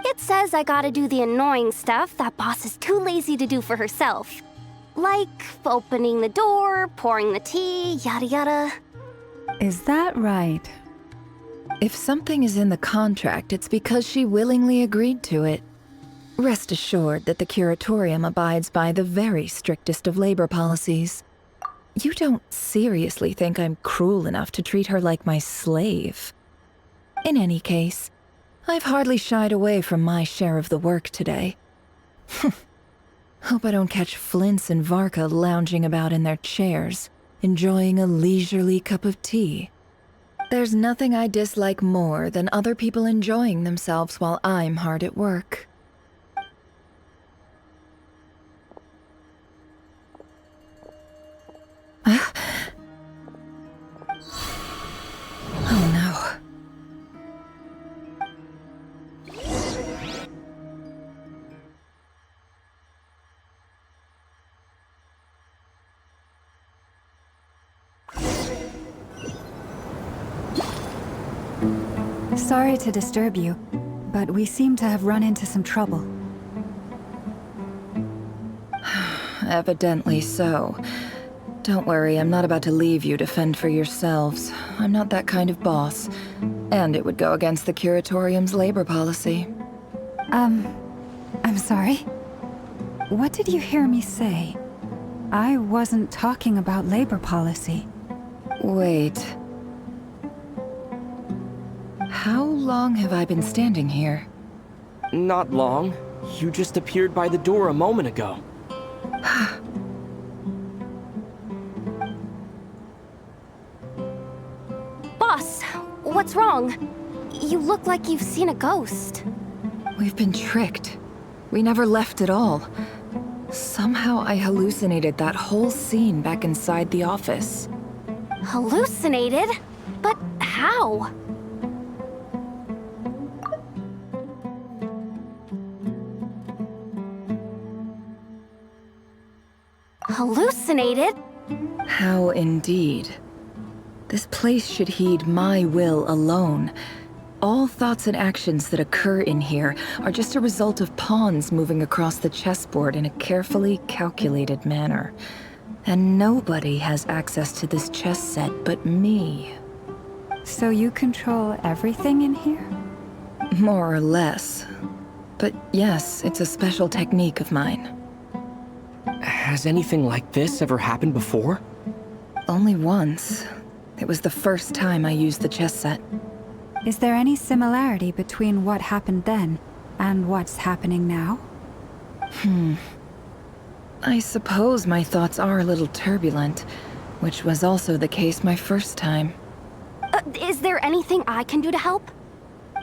It says I gotta do the annoying stuff that boss is too lazy to do for herself. Like opening the door, pouring the tea, yada yada. Is that right? If something is in the contract, it's because she willingly agreed to it. Rest assured that the curatorium abides by the very strictest of labor policies. You don't seriously think I'm cruel enough to treat her like my slave? In any case, I've hardly shied away from my share of the work today. Hope I don't catch Flintz and Varka lounging about in their chairs, enjoying a leisurely cup of tea. There's nothing I dislike more than other people enjoying themselves while I'm hard at work. Oh no. Sorry to disturb you, but we seem to have run into some trouble. Evidently so. Don't worry, I'm not about to leave you to fend for yourselves. I'm not that kind of boss. And it would go against the curatorium's labor policy. I'm sorry? What did you hear me say? I wasn't talking about labor policy. Wait. How long have I been standing here? Not long. You just appeared by the door a moment ago. Boss, what's wrong? You look like you've seen a ghost. We've been tricked. We never left at all. Somehow I hallucinated that whole scene back inside the office. Hallucinated? But how? Hallucinated? How indeed. This place should heed my will alone. All thoughts and actions that occur in here are just a result of pawns moving across the chessboard in a carefully calculated manner. And nobody has access to this chess set but me. So you control everything in here? More or less. But yes, it's a special technique of mine. Has anything like this ever happened before? Only once. It was the first time I used the chess set. Is there any similarity between what happened then and what's happening now? I suppose my thoughts are a little turbulent, which was also the case my first time. Is there anything I can do to help?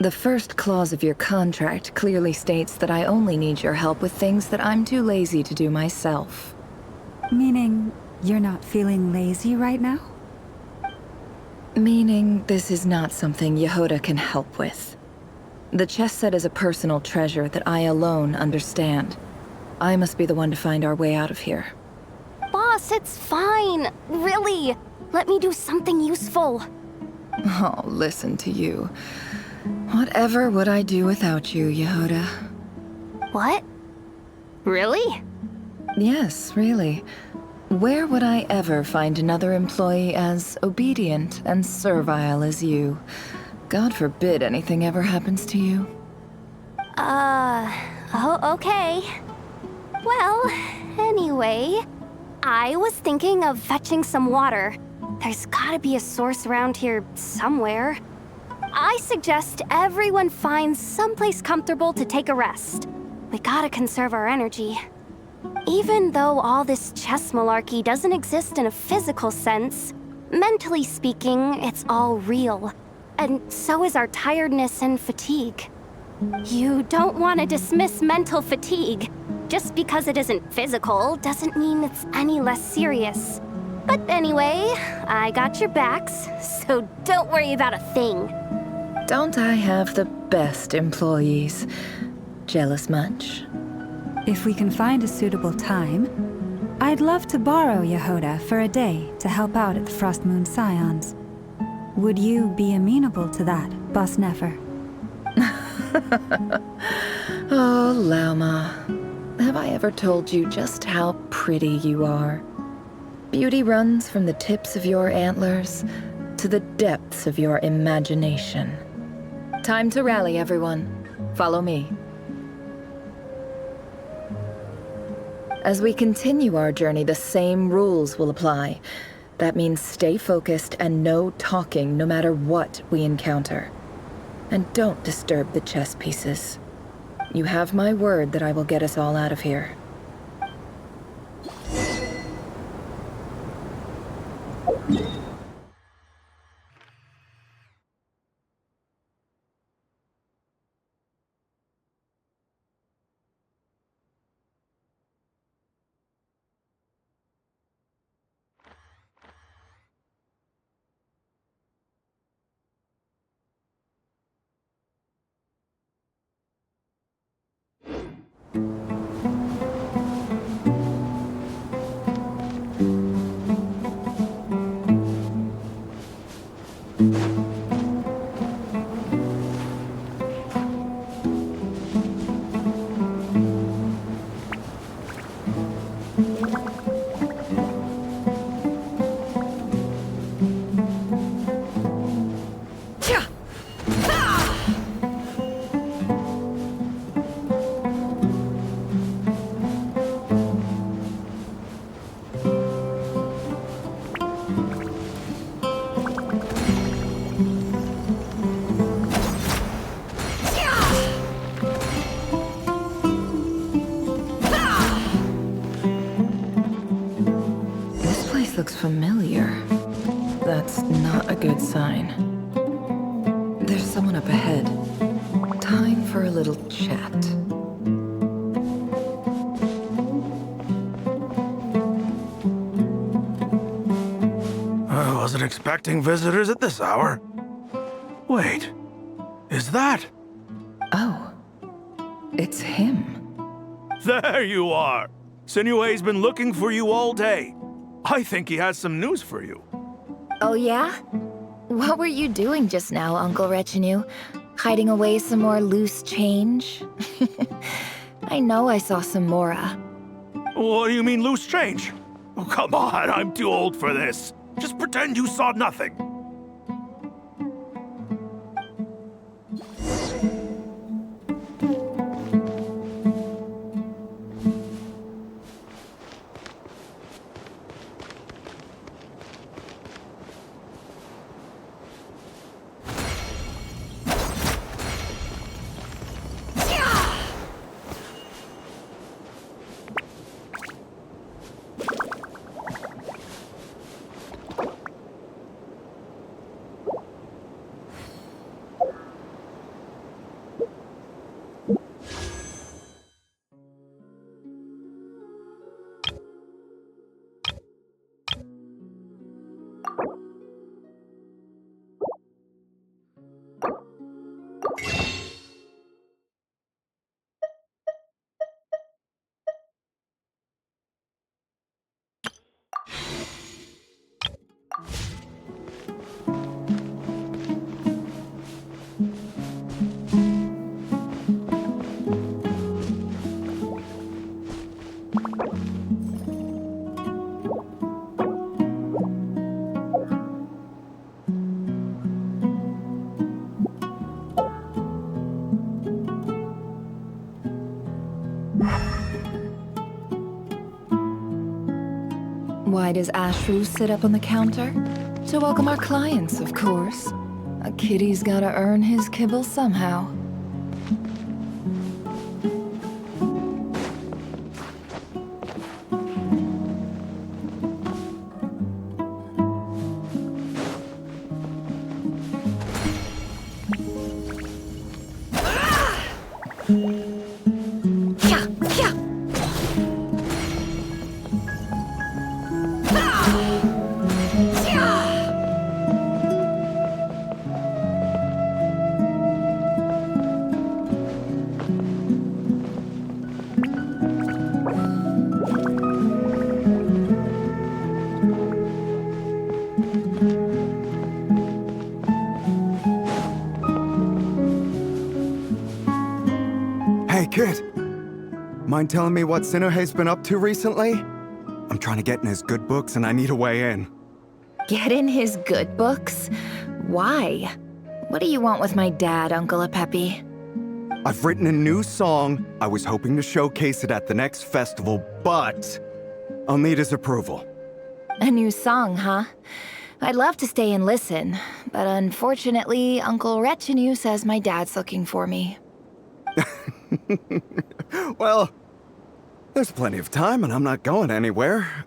The first clause of your contract clearly states that I only need your help with things that I'm too lazy to do myself. Meaning you're not feeling lazy right now? Meaning this is not something Yehoda can help with. The chess set is a personal treasure that I alone understand. I must be the one to find our way out of here. Boss, it's fine. Really. Let me do something useful. Oh, listen to you. Whatever would I do without you, Yehuda? What? Really? Yes, really. Where would I ever find another employee as obedient and servile as you? God forbid anything ever happens to you. Oh, okay. Well, anyway, I was thinking of fetching some water. There's gotta be a source around here somewhere. I suggest everyone finds someplace comfortable to take a rest. We gotta conserve our energy. Even though all this chess malarkey doesn't exist in a physical sense, mentally speaking, it's all real. And so is our tiredness and fatigue. You don't want to dismiss mental fatigue. Just because it isn't physical doesn't mean it's any less serious. But anyway, I got your backs, so don't worry about a thing. Don't I have the best employees? Jealous much? If we can find a suitable time, I'd love to borrow Yehuda for a day to help out at the Frost Moon Scions. Would you be amenable to that, Boss Nefer? Oh, Lauma. Have I ever told you just how pretty you are? Beauty runs from the tips of your antlers to the depths of your imagination. Time to rally, everyone. Follow me. As we continue our journey, the same rules will apply. That means stay focused and no talking no matter what we encounter. And don't disturb the chess pieces. You have my word that I will get us all out of here. Looks familiar. That's not a good sign. There's someone up ahead. Time for a little chat. I wasn't expecting visitors at this hour. Wait, is that? Oh, it's him. There you are! Sinue's been looking for you all day. I think he has some news for you. Oh yeah? What were you doing just now, Uncle Retinue? Hiding away some more loose change? I know I saw some Mora. What do you mean loose change? Oh, come on, I'm too old for this. Just pretend you saw nothing. Why does Ashru sit up on the counter? To welcome our clients, of course. A kitty's gotta earn his kibble somehow. Hey, kid. Mind telling me what Sinnohe's been up to recently? I'm trying to get in his good books and I need a way in. Get in his good books? Why? What do you want with my dad, Uncle Apepi? I've written a new song. I was hoping to showcase it at the next festival, but I'll need his approval. A new song, huh? I'd love to stay and listen, but unfortunately, Uncle Retinue says my dad's looking for me. Well, there's plenty of time and I'm not going anywhere.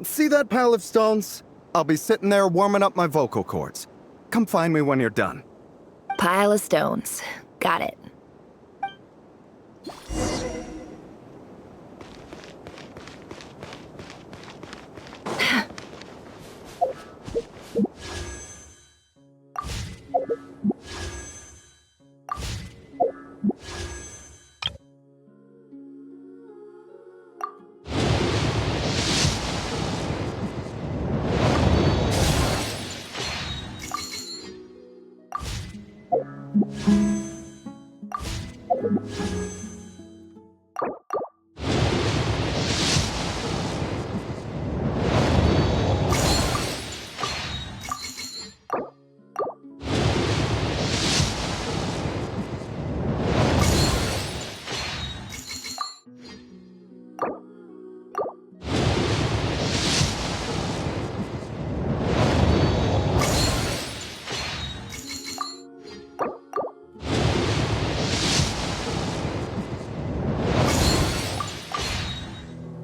See that pile of stones? I'll be sitting there warming up my vocal cords. Come find me when you're done. Pile of stones. Got it.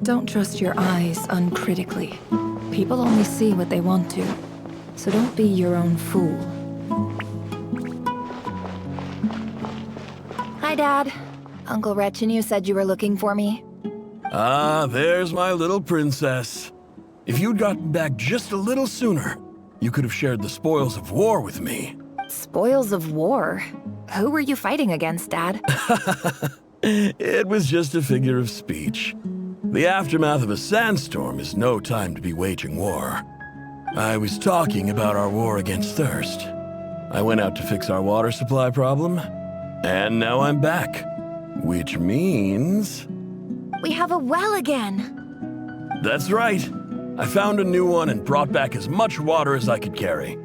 Don't trust your eyes uncritically. People only see what they want to, so don't be your own fool. Hi, Dad. Uncle Retinue said you were looking for me. Ah, there's my little princess. If you'd gotten back just a little sooner, you could have shared the spoils of war with me. Spoils of war? Who were you fighting against, Dad? It was just a figure of speech. The aftermath of a sandstorm is no time to be waging war. I was talking about our war against thirst. I went out to fix our water supply problem, and now I'm back. Which means... We have a well again! That's right. I found a new one and brought back as much water as I could carry.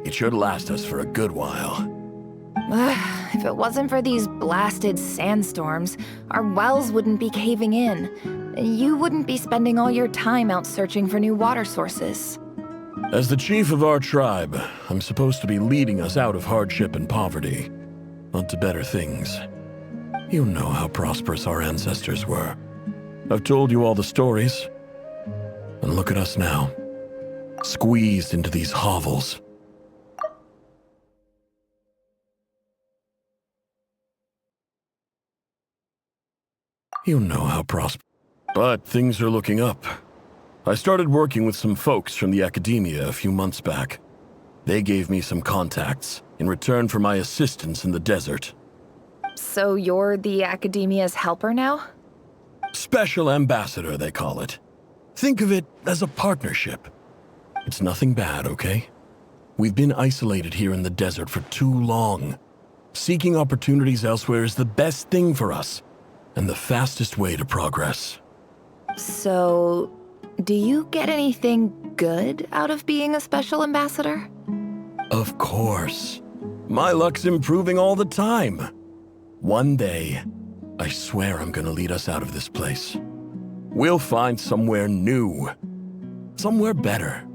It should last us for a good while. If it wasn't for these blasted sandstorms, our wells wouldn't be caving in. You wouldn't be spending all your time out searching for new water sources. As the chief of our tribe, I'm supposed to be leading us out of hardship and poverty, onto better things. You know how prosperous our ancestors were. I've told you all the stories. And look at us now, squeezed into these hovels. You know how prosperous. But things are looking up. I started working with some folks from the academia a few months back. They gave me some contacts in return for my assistance in the desert. So you're the academia's helper now? Special ambassador, they call it. Think of it as a partnership. It's nothing bad, okay? We've been isolated here in the desert for too long. Seeking opportunities elsewhere is the best thing for us, and the fastest way to progress. So, do you get anything good out of being a special ambassador? Of course. My luck's improving all the time. One day, I swear I'm gonna lead us out of this place. We'll find somewhere new. somewhere better.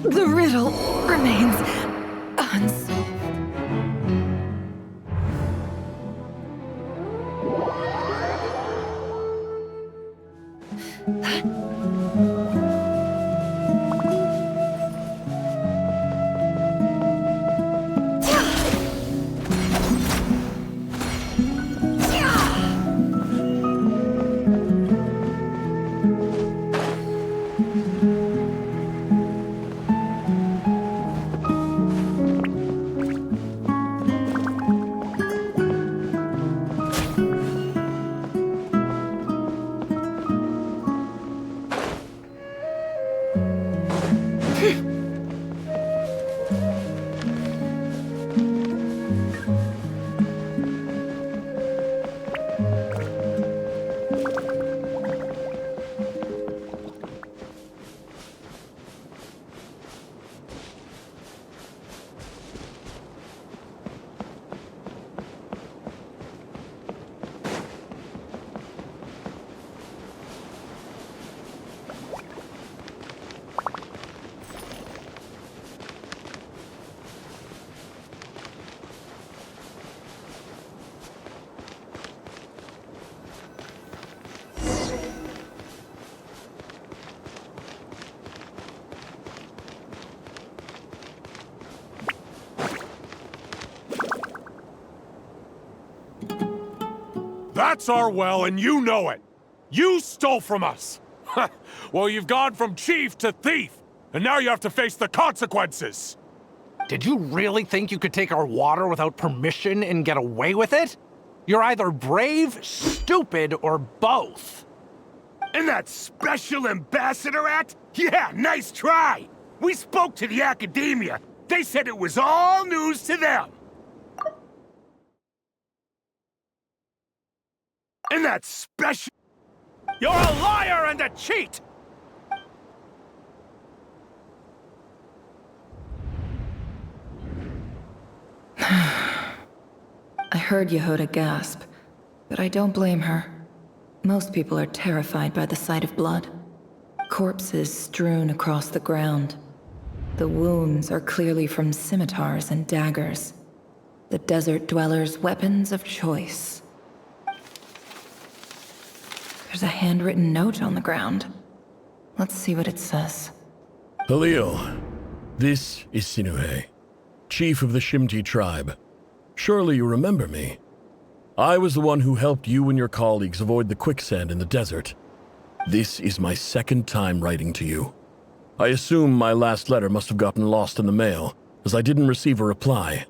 The riddle remains unsolved. That's our well, and you know it. You stole from us. Well, you've gone from chief to thief, and now you have to face the consequences. Did you really think you could take our water without permission and get away with it? You're either brave, stupid, or both. And that Special Ambassador Act? Yeah, nice try! We spoke to the academia. They said it was all news to them. And that special... You're a liar and a cheat! I heard Yehuda gasp, but I don't blame her. Most people are terrified by the sight of blood. Corpses strewn across the ground. The wounds are clearly from scimitars and daggers. The desert dwellers' weapons of choice. There's a handwritten note on the ground. Let's see what it says. Halil, this is Sinuhe, chief of the Shimti tribe. Surely you remember me. I was the one who helped you and your colleagues avoid the quicksand in the desert. This is my second time writing to you. I assume my last letter must have gotten lost in the mail, as I didn't receive a reply.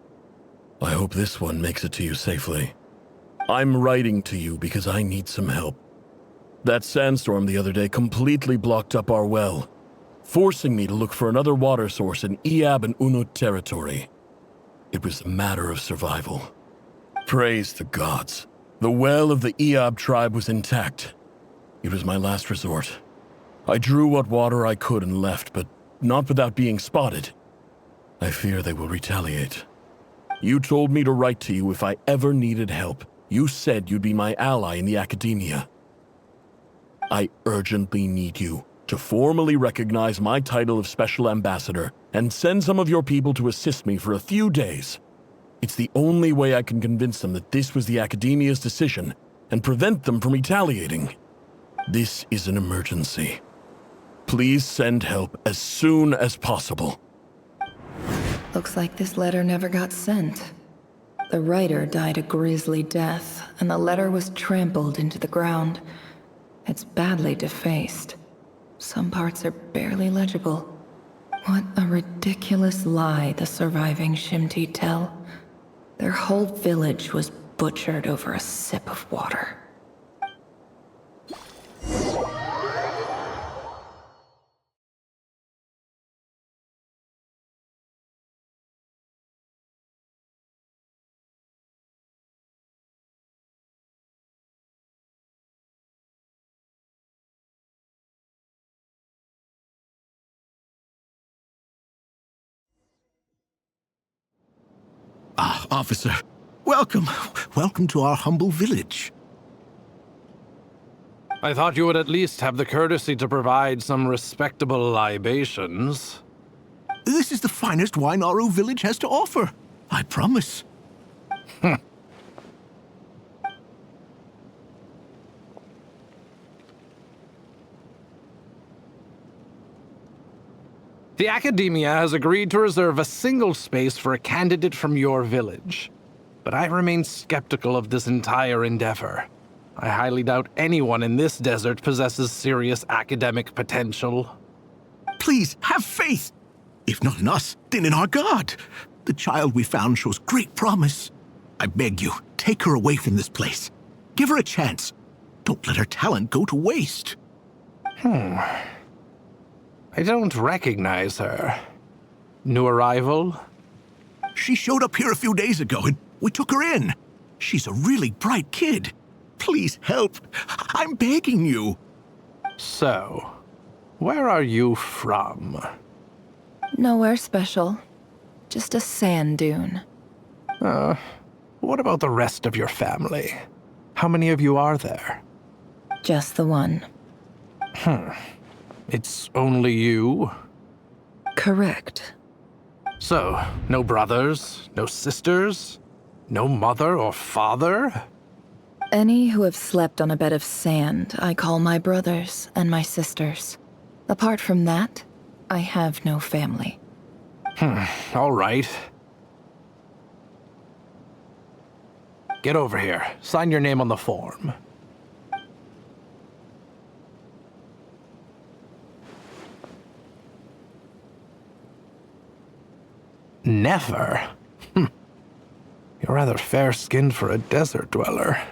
I hope this one makes it to you safely. I'm writing to you because I need some help. That sandstorm the other day completely blocked up our well, forcing me to look for another water source in Iab and Unut territory. It was a matter of survival. Praise the gods. The well of the Iab tribe was intact. It was my last resort. I drew what water I could and left, but not without being spotted. I fear they will retaliate. You told me to write to you if I ever needed help. You said you'd be my ally in the academia. I urgently need you to formally recognize my title of Special Ambassador and send some of your people to assist me for a few days. It's the only way I can convince them that this was the academia's decision and prevent them from retaliating. This is an emergency. Please send help as soon as possible. Looks like this letter never got sent. The writer died a grisly death, and the letter was trampled into the ground. It's badly defaced. Some parts are barely legible. What a ridiculous lie the surviving Shimti tell. Their whole village was butchered over a sip of water. Ah, officer. Welcome. Welcome to our humble village. I thought you would at least have the courtesy to provide some respectable libations. This is the finest wine Aru village has to offer. I promise. The Academia has agreed to reserve a single space for a candidate from your village. But I remain skeptical of this entire endeavor. I highly doubt anyone in this desert possesses serious academic potential. Please, have faith. If not in us, then in our god. The child we found shows great promise. I beg you, take her away from this place. Give her a chance. Don't let her talent go to waste. I don't recognize her. New arrival? She showed up here a few days ago and we took her in. She's a really bright kid. Please help. I'm begging you. So, where are you from? Nowhere special. Just a sand dune. What about the rest of your family? How many of you are there? Just the one. It's only you? Correct. So, no brothers, no sisters, no mother or father? Any who have slept on a bed of sand, I call my brothers and my sisters. Apart from that, I have no family. All right. Get over here. Sign your name on the form. Never? You're rather fair-skinned for a desert dweller.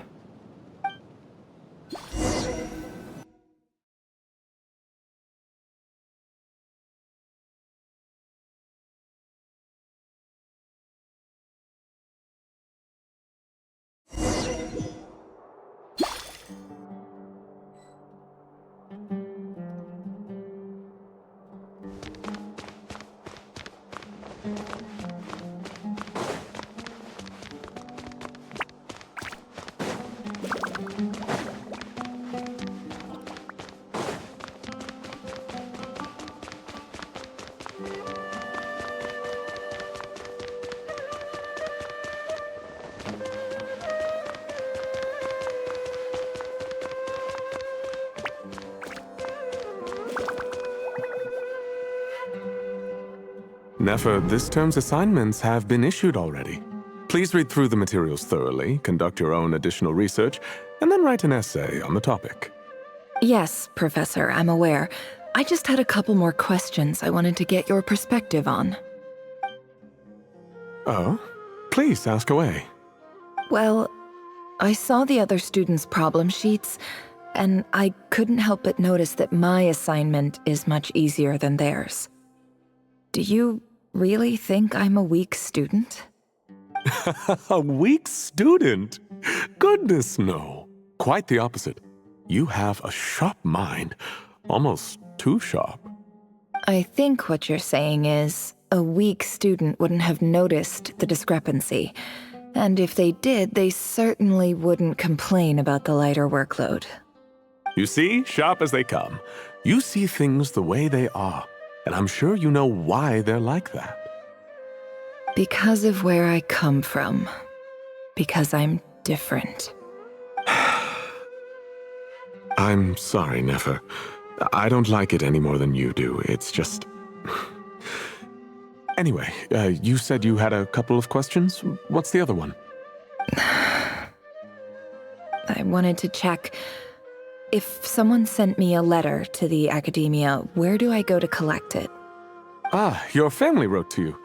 Nefer, this term's assignments have been issued already. Please read through the materials thoroughly, conduct your own additional research, and then write an essay on the topic. Yes, Professor, I'm aware. I just had a couple more questions I wanted to get your perspective on. Oh? Please, ask away. Well, I saw the other students' problem sheets, and I couldn't help but notice that my assignment is much easier than theirs. Do you really think I'm a weak student? A weak student? Goodness, no. Quite the opposite. You have a sharp mind. Almost too sharp. I think what you're saying is, a weak student wouldn't have noticed the discrepancy. And if they did, they certainly wouldn't complain about the lighter workload. You see, sharp as they come. You see things the way they are. And I'm sure you know why they're like that. Because of where I come from. Because I'm different. I'm sorry, Nefer. I don't like it any more than you do. It's just... Anyway, you said you had a couple of questions. What's the other one? I wanted to check... If someone sent me a letter to the Academia, where do I go to collect it? Ah, your family wrote to you.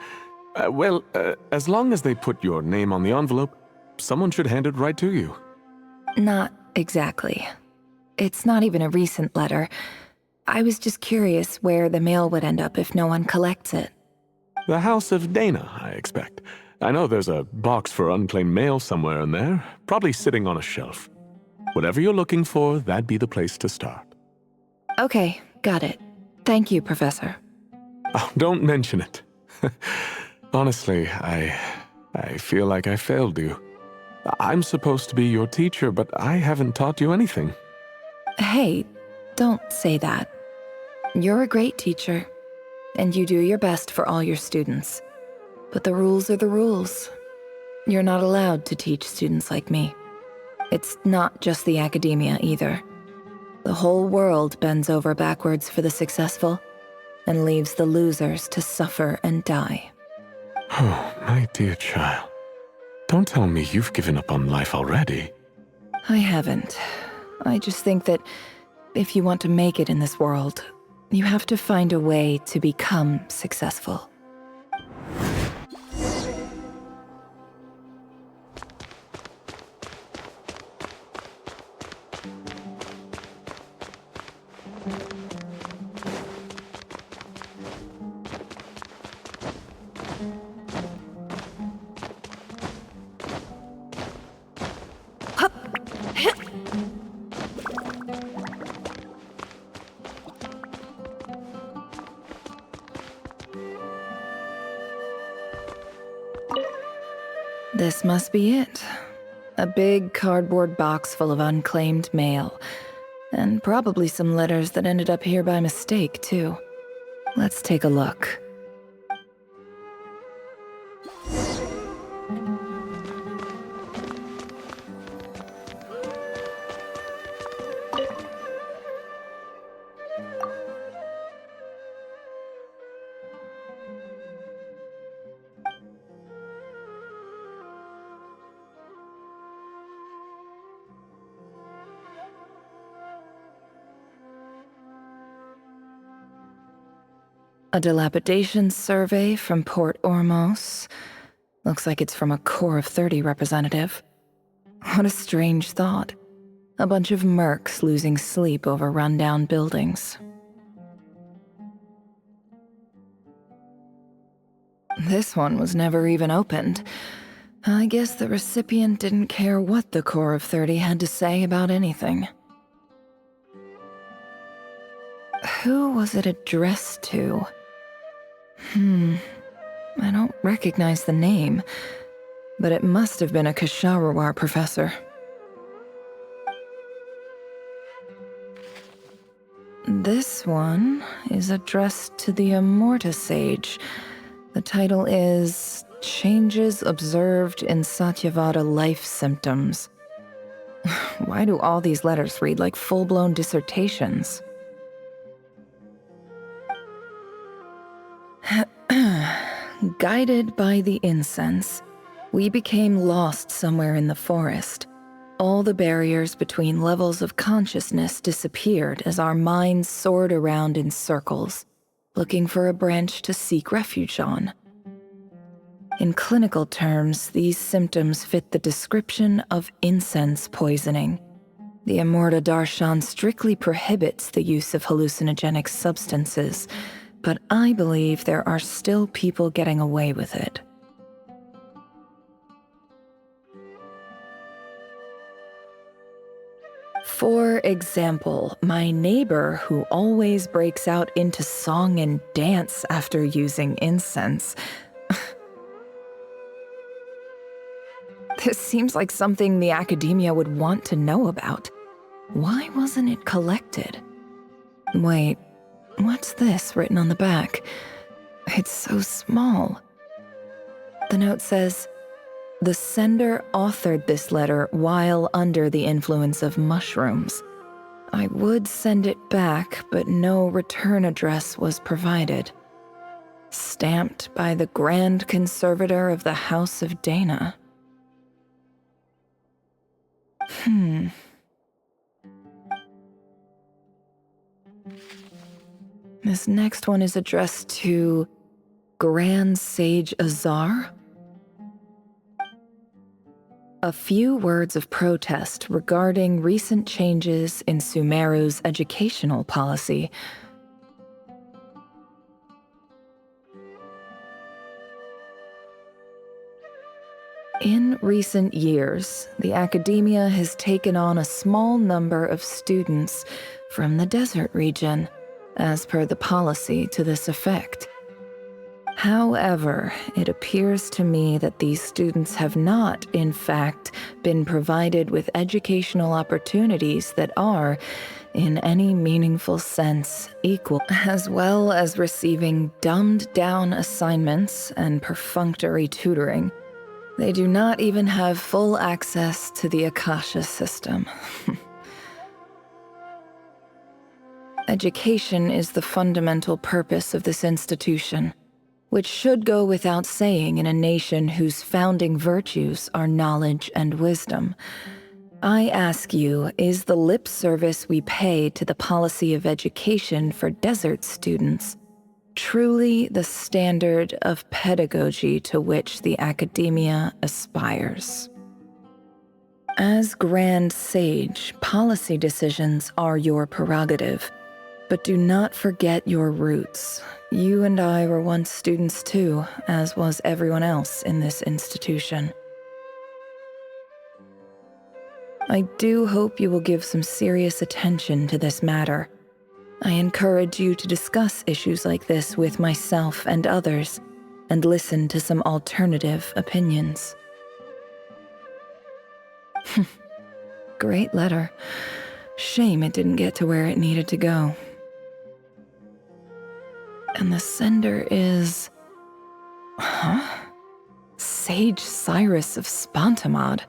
As long as they put your name on the envelope, someone should hand it right to you. Not exactly. It's not even a recent letter. I was just curious where the mail would end up if no one collects it. The House of Dana, I expect. I know there's a box for unclaimed mail somewhere in there, probably sitting on a shelf. Whatever you're looking for, that'd be the place to start. Okay, got it. Thank you, Professor. Oh, don't mention it. Honestly, I feel like I failed you. I'm supposed to be your teacher, but I haven't taught you anything. Hey, don't say that. You're a great teacher, and you do your best for all your students. But the rules are the rules. You're not allowed to teach students like me. It's not just the academia either. The whole world bends over backwards for the successful and leaves the losers to suffer and die. Oh, my dear child. Don't tell me you've given up on life already. I haven't. I just think that if you want to make it in this world, you have to find a way to become successful. This must be it. A big cardboard box full of unclaimed mail. And probably some letters that ended up here by mistake, too. Let's take a look. A dilapidation survey from Port Ormos. Looks like it's from a Core of 30 representative. What a strange thought. A bunch of mercs losing sleep over rundown buildings. This one was never even opened. I guess the recipient didn't care what the Core of 30 had to say about anything. Who was it addressed to? I don't recognize the name, but it must have been a Kasharawar professor. This one is addressed to the Immorta Sage. The title is Changes Observed in Satyavada Life Symptoms. Why do all these letters read like full-blown dissertations? Guided by the incense, we became lost somewhere in the forest. All the barriers between levels of consciousness disappeared as our minds soared around in circles, looking for a branch to seek refuge on. In clinical terms, these symptoms fit the description of incense poisoning. The Immorta Darshan strictly prohibits the use of hallucinogenic substances, but I believe there are still people getting away with it. For example, my neighbor who always breaks out into song and dance after using incense. This seems like something the academia would want to know about. Why wasn't it collected? Wait. What's this written on the back? It's so small. The note says, the sender authored this letter while under the influence of mushrooms. I would send it back, but no return address was provided. Stamped by the Grand Conservator of the House of Dana. This next one is addressed to Grand Sage Azar. A few words of protest regarding recent changes in Sumeru's educational policy. In recent years, the academia has taken on a small number of students from the desert region, as per the policy to this effect. However, it appears to me that these students have not, in fact, been provided with educational opportunities that are, in any meaningful sense, equal, as well as receiving dumbed-down assignments and perfunctory tutoring. They do not even have full access to the Akasha system. Education is the fundamental purpose of this institution, which should go without saying in a nation whose founding virtues are knowledge and wisdom. I ask you, is the lip service we pay to the policy of education for desert students truly the standard of pedagogy to which the academia aspires? As Grand Sage, policy decisions are your prerogative, but do not forget your roots. You and I were once students too, as was everyone else in this institution. I do hope you will give some serious attention to this matter. I encourage you to discuss issues like this with myself and others, and listen to some alternative opinions. Great letter. Shame it didn't get to where it needed to go. And the sender is... Huh? Sage Cyrus of Spantamad.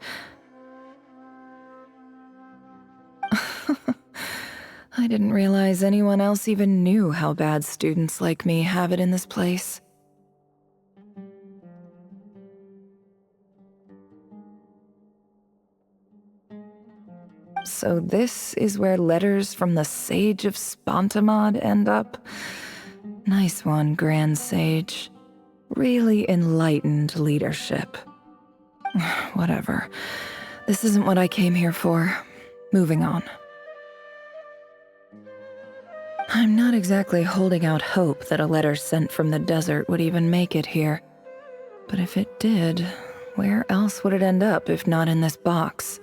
I didn't realize anyone else even knew how bad students like me have it in this place. So this is where letters from the Sage of Spantamad end up? Nice one, Grand Sage. Really enlightened leadership. Whatever. This isn't what I came here for. Moving on. I'm not exactly holding out hope that a letter sent from the desert would even make it here. But if it did, where else would it end up if not in this box?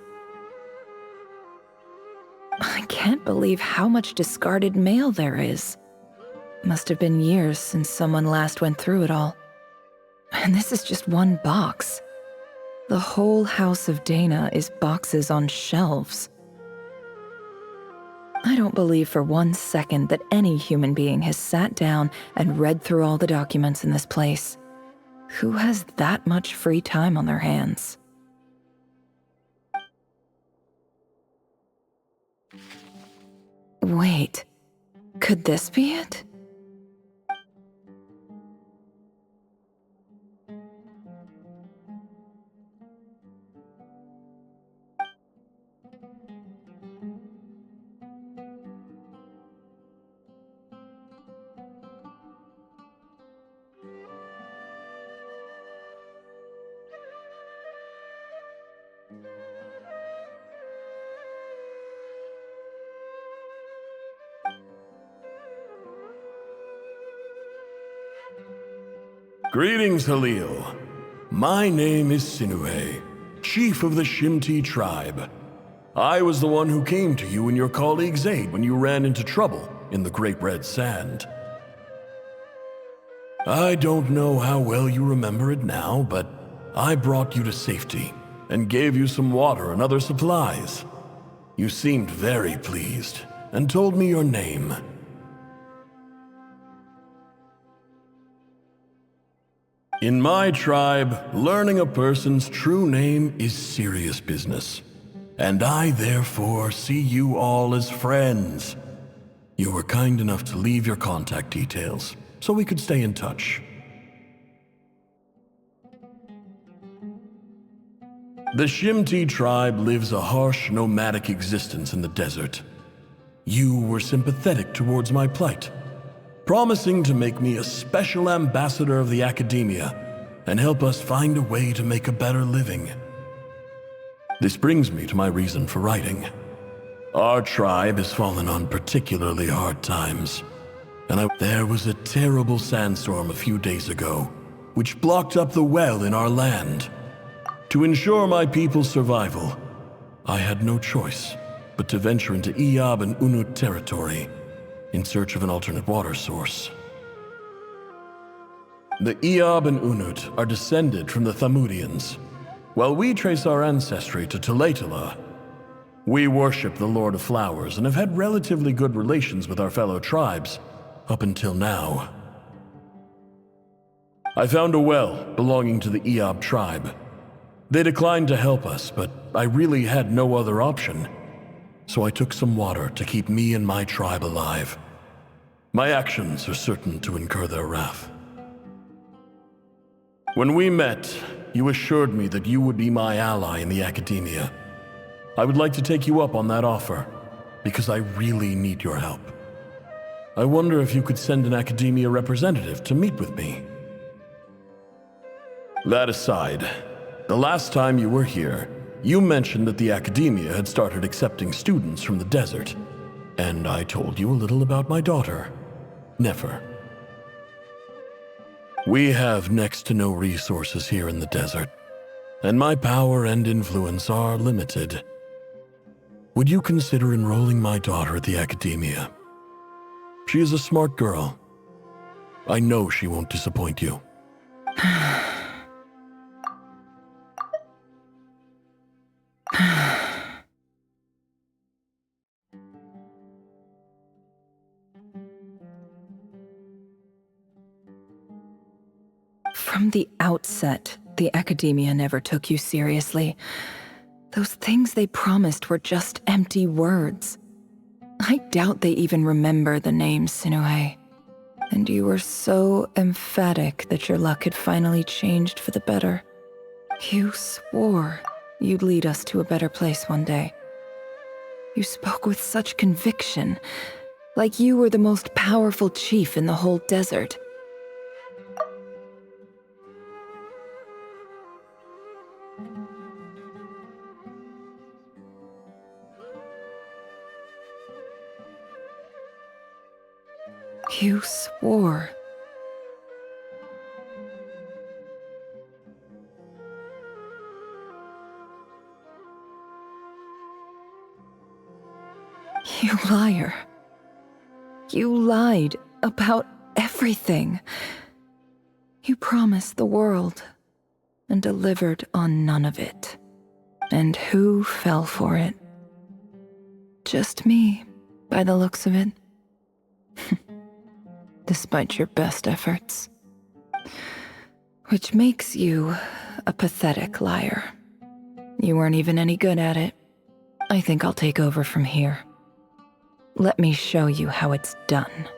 I can't believe how much discarded mail there is. Must have been years since someone last went through it all. And this is just one box. The whole house of Dana is boxes on shelves. I don't believe for 1 second that any human being has sat down and read through all the documents in this place. Who has that much free time on their hands? Wait, could this be it? Greetings, Halil. My name is Sinue, chief of the Shimti tribe. I was the one who came to you and your colleague Zaid when you ran into trouble in the Great Red Sand. I don't know how well you remember it now, but I brought you to safety and gave you some water and other supplies. You seemed very pleased and told me your name. In my tribe, learning a person's true name is serious business, and I therefore see you all as friends. You were kind enough to leave your contact details, so we could stay in touch. The Shimti tribe lives a harsh, nomadic existence in the desert. You were sympathetic towards my plight, promising to make me a special ambassador of the academia and help us find a way to make a better living. This brings me to my reason for writing. Our tribe has fallen on particularly hard times, and there was a terrible sandstorm a few days ago, which blocked up the well in our land. To ensure my people's survival, I had no choice but to venture into Iyab and Unut territory in search of an alternate water source. The Eob and Unut are descended from the Thamudians, while we trace our ancestry to Tulatala. We worship the Lord of Flowers and have had relatively good relations with our fellow tribes, up until now. I found a well belonging to the Eob tribe. They declined to help us, but I really had no other option, so I took some water to keep me and my tribe alive. My actions are certain to incur their wrath. When we met, you assured me that you would be my ally in the academia. I would like to take you up on that offer, because I really need your help. I wonder if you could send an academia representative to meet with me. That aside, the last time you were here, you mentioned that the academia had started accepting students from the desert, and I told you a little about my daughter, Nefer. We have next to no resources here in the desert, and my power and influence are limited. Would you consider enrolling my daughter at the academia? She is a smart girl. I know she won't disappoint you. From the outset, the academia never took you seriously. Those things they promised were just empty words. I doubt they even remember the name Sinuhe. And you were so emphatic that your luck had finally changed for the better. You swore you'd lead us to a better place one day. You spoke with such conviction, like you were the most powerful chief in the whole desert. You swore. You liar. You lied about everything. You promised the world and delivered on none of it. And who fell for it? Just me, by the looks of it. Despite your best efforts. Which makes you a pathetic liar. You weren't even any good at it. I think I'll take over from here. Let me show you how it's done.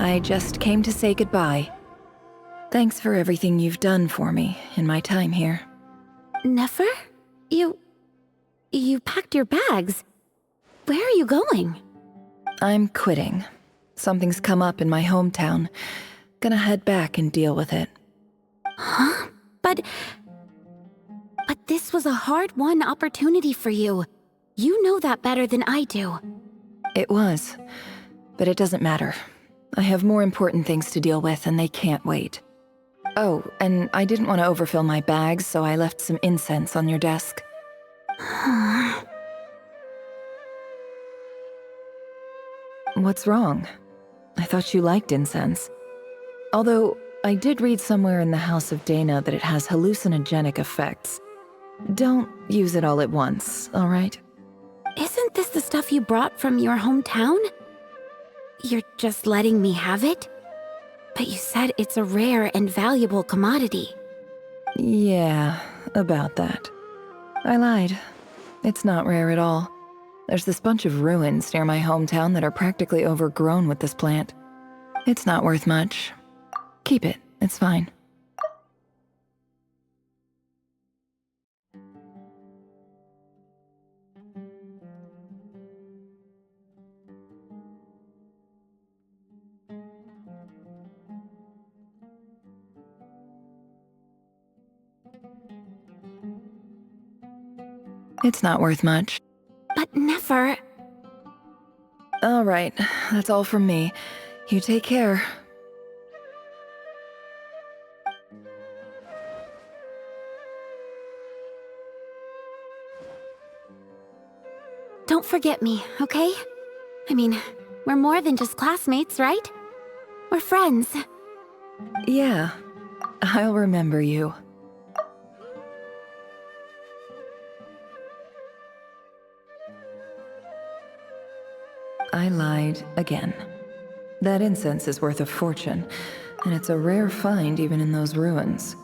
I just came to say goodbye. Thanks for everything you've done for me in my time here. Nefer? You packed your bags. Where are you going? I'm quitting. Something's come up in my hometown. Gonna head back and deal with it. Huh? But this was a hard-won opportunity for you. You know that better than I do. It was. But it doesn't matter. I have more important things to deal with, and they can't wait. Oh, and I didn't want to overfill my bags, so I left some incense on your desk. What's wrong? I thought you liked incense. Although, I did read somewhere in the House of Dana that it has hallucinogenic effects. Don't use it all at once, all right? Isn't this the stuff you brought from your hometown? You're just letting me have it? But you said it's a rare and valuable commodity. Yeah, about that. I lied. It's not rare at all. There's this bunch of ruins near my hometown that are practically overgrown with this plant. It's not worth much. Keep it, it's fine. It's not worth much. But never. All right, that's all from me. You take care. Don't forget me, okay? I mean, we're more than just classmates, right? We're friends. Yeah, I'll remember you. I lied again. That incense is worth a fortune, and it's a rare find even in those ruins.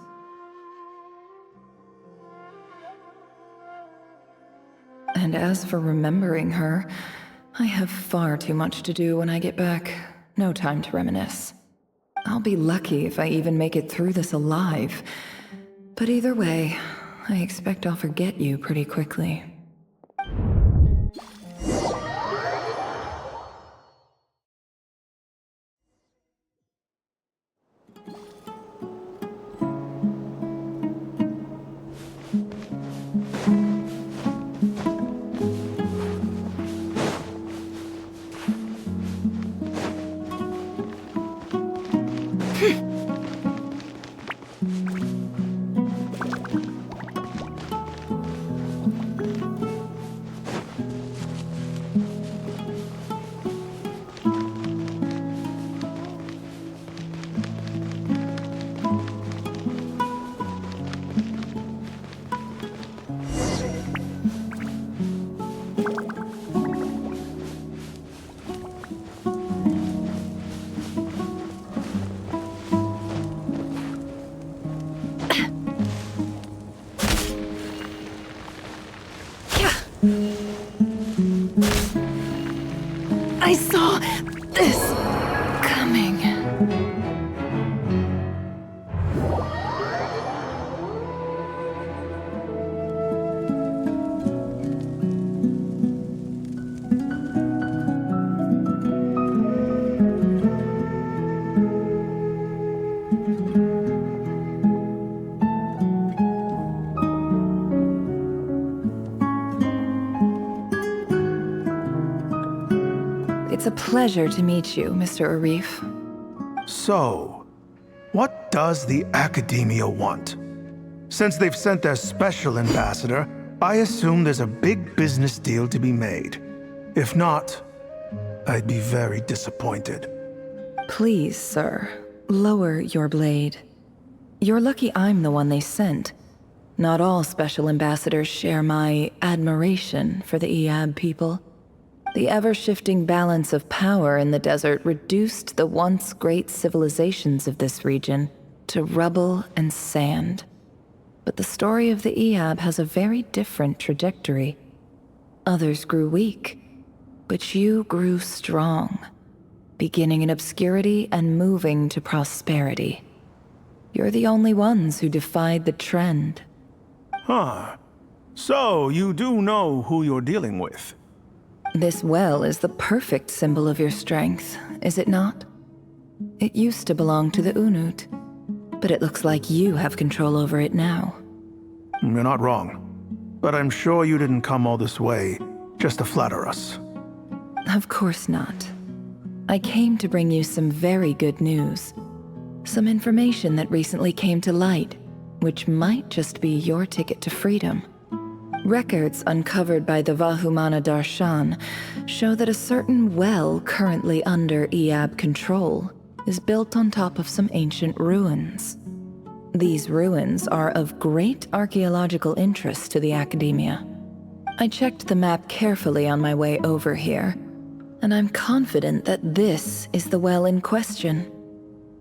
And as for remembering her, I have far too much to do when I get back. No time to reminisce. I'll be lucky if I even make it through this alive. But either way, I expect I'll forget you pretty quickly. I saw this coming. It's a pleasure to meet you, Mr. Arif. So, what does the Academia want? Since they've sent their special ambassador, I assume there's a big business deal to be made. If not, I'd be very disappointed. Please, sir, lower your blade. You're lucky I'm the one they sent. Not all special ambassadors share my admiration for the Iab people. The ever-shifting balance of power in the desert reduced the once great civilizations of this region to rubble and sand. But the story of the Iab has a very different trajectory. Others grew weak, but you grew strong, beginning in obscurity and moving to prosperity. You're the only ones who defied the trend. Huh. So, you do know who you're dealing with? This well is the perfect symbol of your strength, is it not? It used to belong to the Unut, but it looks like you have control over it now. You're not wrong. But I'm sure you didn't come all this way just to flatter us. Of course not. I came to bring you some very good news. Some information that recently came to light, which might just be your ticket to freedom. Records uncovered by the Vahumana Darshan show that a certain well currently under Iab control is built on top of some ancient ruins. These ruins are of great archaeological interest to the Academia. I checked the map carefully on my way over here, and I'm confident that this is the well in question.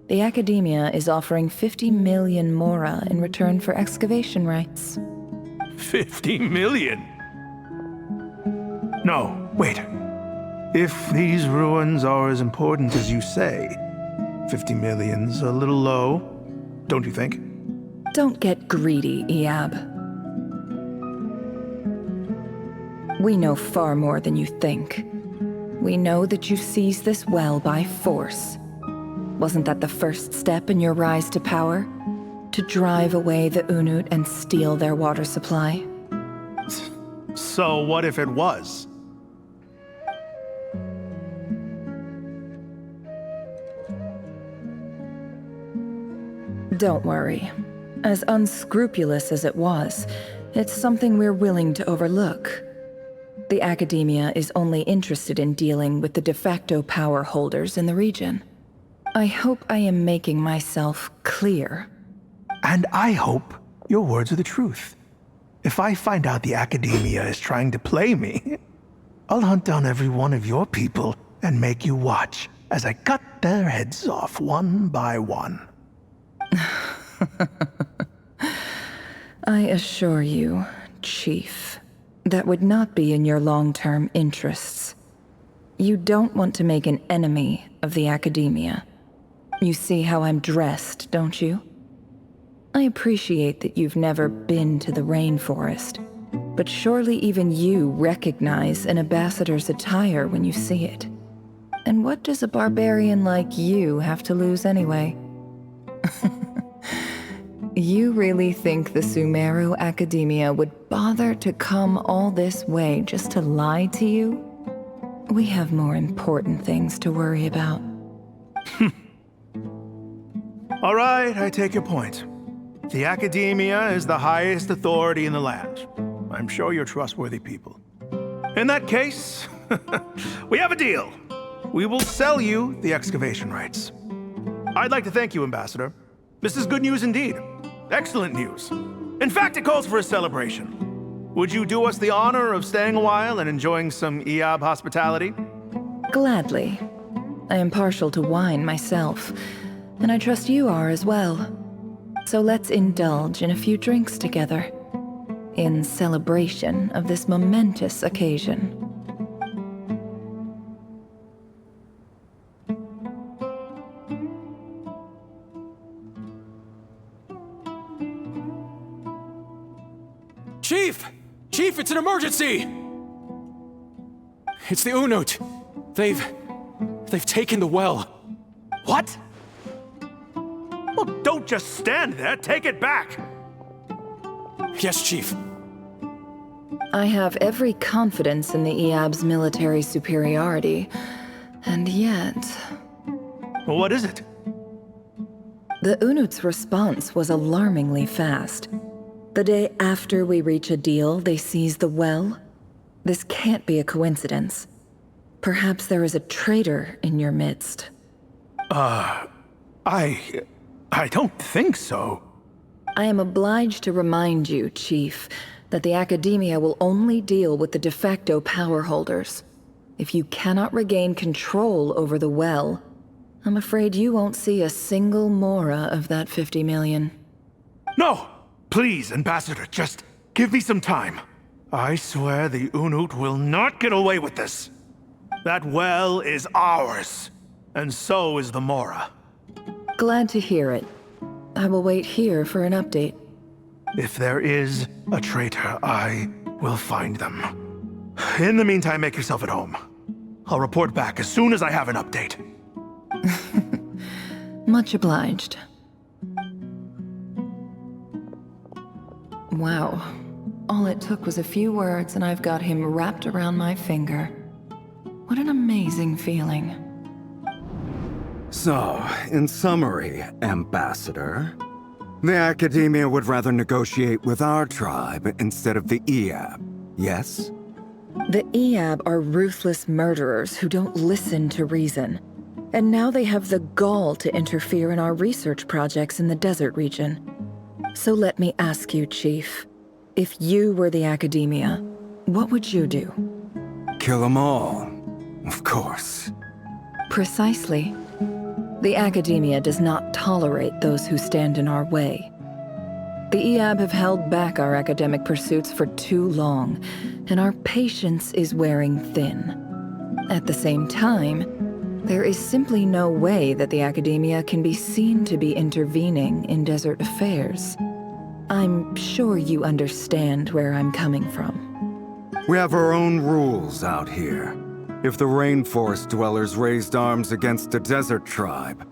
The Academia is offering 50 million mora in return for excavation rights. 50 million? No, wait. If these ruins are as important as you say, 50 million's a little low, don't you think? Don't get greedy, Iab. We know far more than you think. We know that you seized this well by force. Wasn't that the first step in your rise to power? To drive away the Unut and steal their water supply? So what if it was? Don't worry. As unscrupulous as it was, it's something we're willing to overlook. The Academia is only interested in dealing with the de facto power holders in the region. I hope I am making myself clear. And I hope your words are the truth. If I find out the Academia is trying to play me, I'll hunt down every one of your people and make you watch as I cut their heads off one by one. I assure you, Chief, that would not be in your long-term interests. You don't want to make an enemy of the Academia. You see how I'm dressed, don't you? I appreciate that you've never been to the rainforest, but surely even you recognize an ambassador's attire when you see it. And what does a barbarian like you have to lose anyway? You really think the Sumeru Academia would bother to come all this way just to lie to you? We have more important things to worry about. All right, I take your point. The Academia is the highest authority in the land. I'm sure you're trustworthy people. In that case, we have a deal. We will sell you the excavation rights. I'd like to thank you, Ambassador. This is good news indeed. Excellent news. In fact, it calls for a celebration. Would you do us the honor of staying a while and enjoying some Eob hospitality? Gladly. I am partial to wine myself, and I trust you are as well. So let's indulge in a few drinks together, in celebration of this momentous occasion. Chief! Chief, it's an emergency! It's the Unut. They've taken the well. What? Well, don't just stand there. Take it back. Yes, Chief. I have every confidence in the Eob's military superiority, and yet... What is it? The Unut's response was alarmingly fast. The day after we reach a deal, they seize the well. This can't be a coincidence. Perhaps there is a traitor in your midst. I don't think so. I am obliged to remind you, Chief, that the Academia will only deal with the de facto power holders. If you cannot regain control over the well, I'm afraid you won't see a single mora of that 50 million. No! Please, Ambassador, just give me some time. I swear the Unut will not get away with this. That well is ours, and so is the Mora. Glad to hear it. I will wait here for an update. If there is a traitor, I will find them. In the meantime, make yourself at home. I'll report back as soon as I have an update. Much obliged. Wow. All it took was a few words and I've got him wrapped around my finger. What an amazing feeling. So, in summary, Ambassador, the Academia would rather negotiate with our tribe instead of the Eob, yes? The Eob are ruthless murderers who don't listen to reason. And now they have the gall to interfere in our research projects in the desert region. So let me ask you, Chief. If you were the Academia, what would you do? Kill them all, of course. Precisely. The Academia does not tolerate those who stand in our way. The Eob have held back our academic pursuits for too long, and our patience is wearing thin. At the same time, there is simply no way that the Academia can be seen to be intervening in desert affairs. I'm sure you understand where I'm coming from. We have our own rules out here. If the rainforest dwellers raised arms against a desert tribe,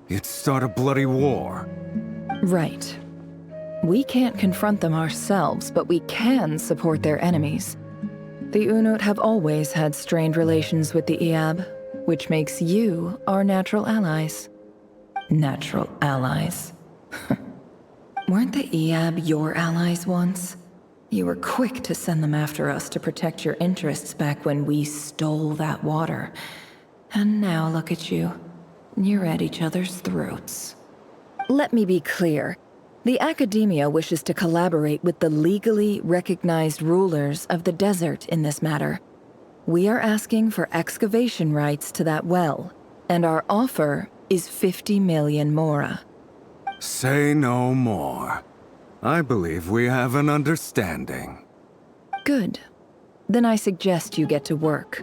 it'd start a bloody war. Right. We can't confront them ourselves, but we can support their enemies. The Unut have always had strained relations with the Eab, which makes you our natural allies. Natural allies. Weren't the Eab your allies once? You were quick to send them after us to protect your interests back when we stole that water. And now look at you. You're at each other's throats. Let me be clear. The Academia wishes to collaborate with the legally recognized rulers of the desert in this matter. We are asking for excavation rights to that well, and our offer is 50 million mora. Say no more. I believe we have an understanding. Good. Then I suggest you get to work.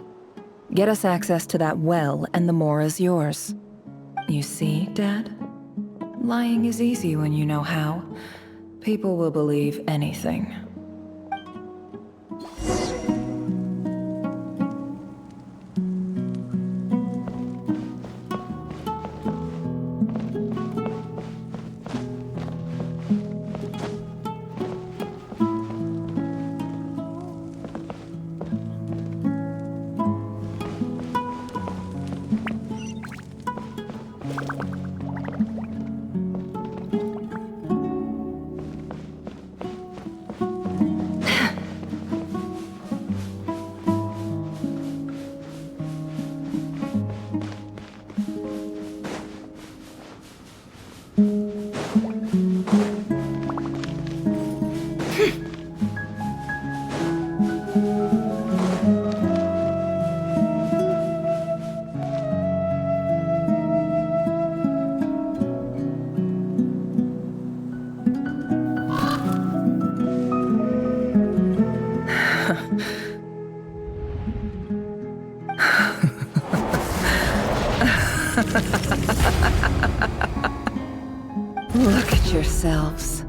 Get us access to that well, and the mora's yours. You see, Dad? Lying is easy when you know how. People will believe anything. Look at yourselves.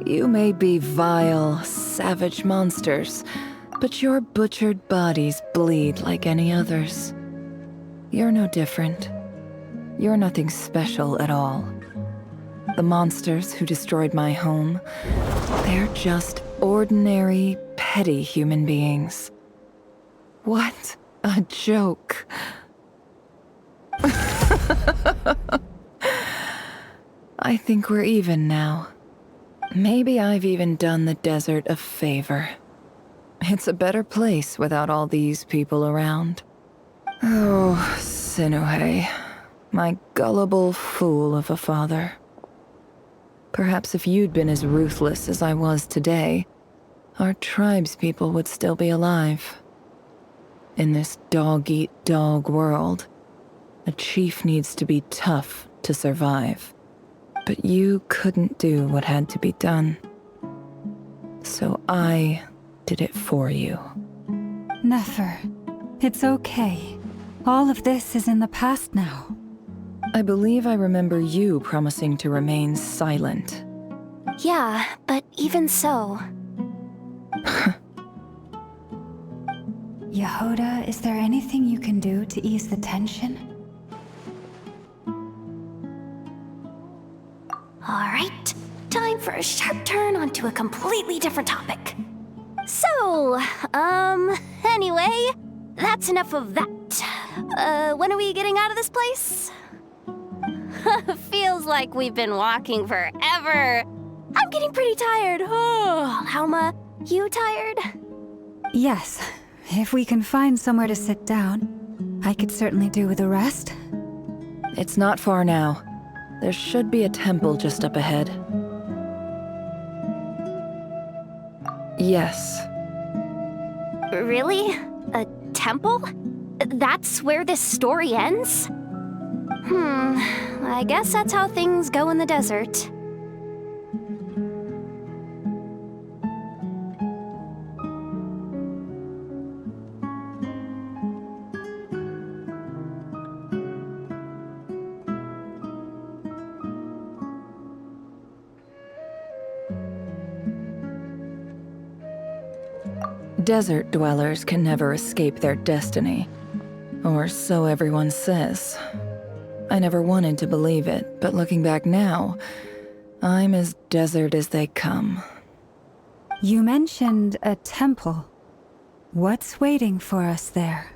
You may be vile, savage monsters, but your butchered bodies bleed like any others. You're no different. You're nothing special at all. The monsters who destroyed my home, they're just ordinary, petty human beings. What a joke. I think we're even now. Maybe I've even done the desert a favor. It's a better place without all these people around. Oh, Sinuhe, my gullible fool of a father. Perhaps if you'd been as ruthless as I was today, our tribespeople would still be alive. In this dog-eat-dog world, a chief needs to be tough to survive. But you couldn't do what had to be done. So I did it for you. Nefer, it's okay. All of this is in the past now. I believe I remember you promising to remain silent. Yeah, but even so... Yehoda, is there anything you can do to ease the tension? Alright, time for a sharp turn onto a completely different topic. So, anyway, that's enough of that. When are we getting out of this place? Feels like we've been walking forever. I'm getting pretty tired. Oh, Alma, you tired? Yes. If we can find somewhere to sit down, I could certainly do with a rest. It's not far now. There should be a temple just up ahead. Yes. Really? A temple? That's where this story ends? I guess that's how things go in the desert. Desert dwellers can never escape their destiny. Or so everyone says. I never wanted to believe it, but looking back now, I'm as desert as they come. You mentioned a temple. What's waiting for us there?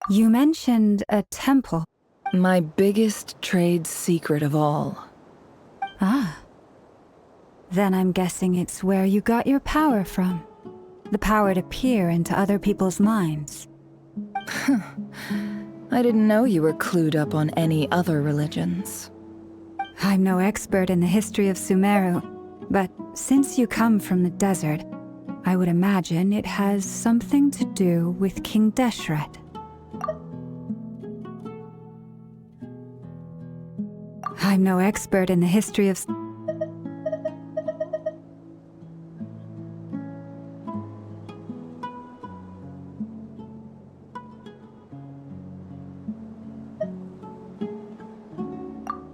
You mentioned a temple. My biggest trade secret of all. Ah. Then I'm guessing it's where you got your power from. The power to peer into other people's minds. I didn't know you were clued up on any other religions. I'm no expert in the history of Sumeru, but since you come from the desert, I would imagine it has something to do with King Deshret. I'm no expert in the history of...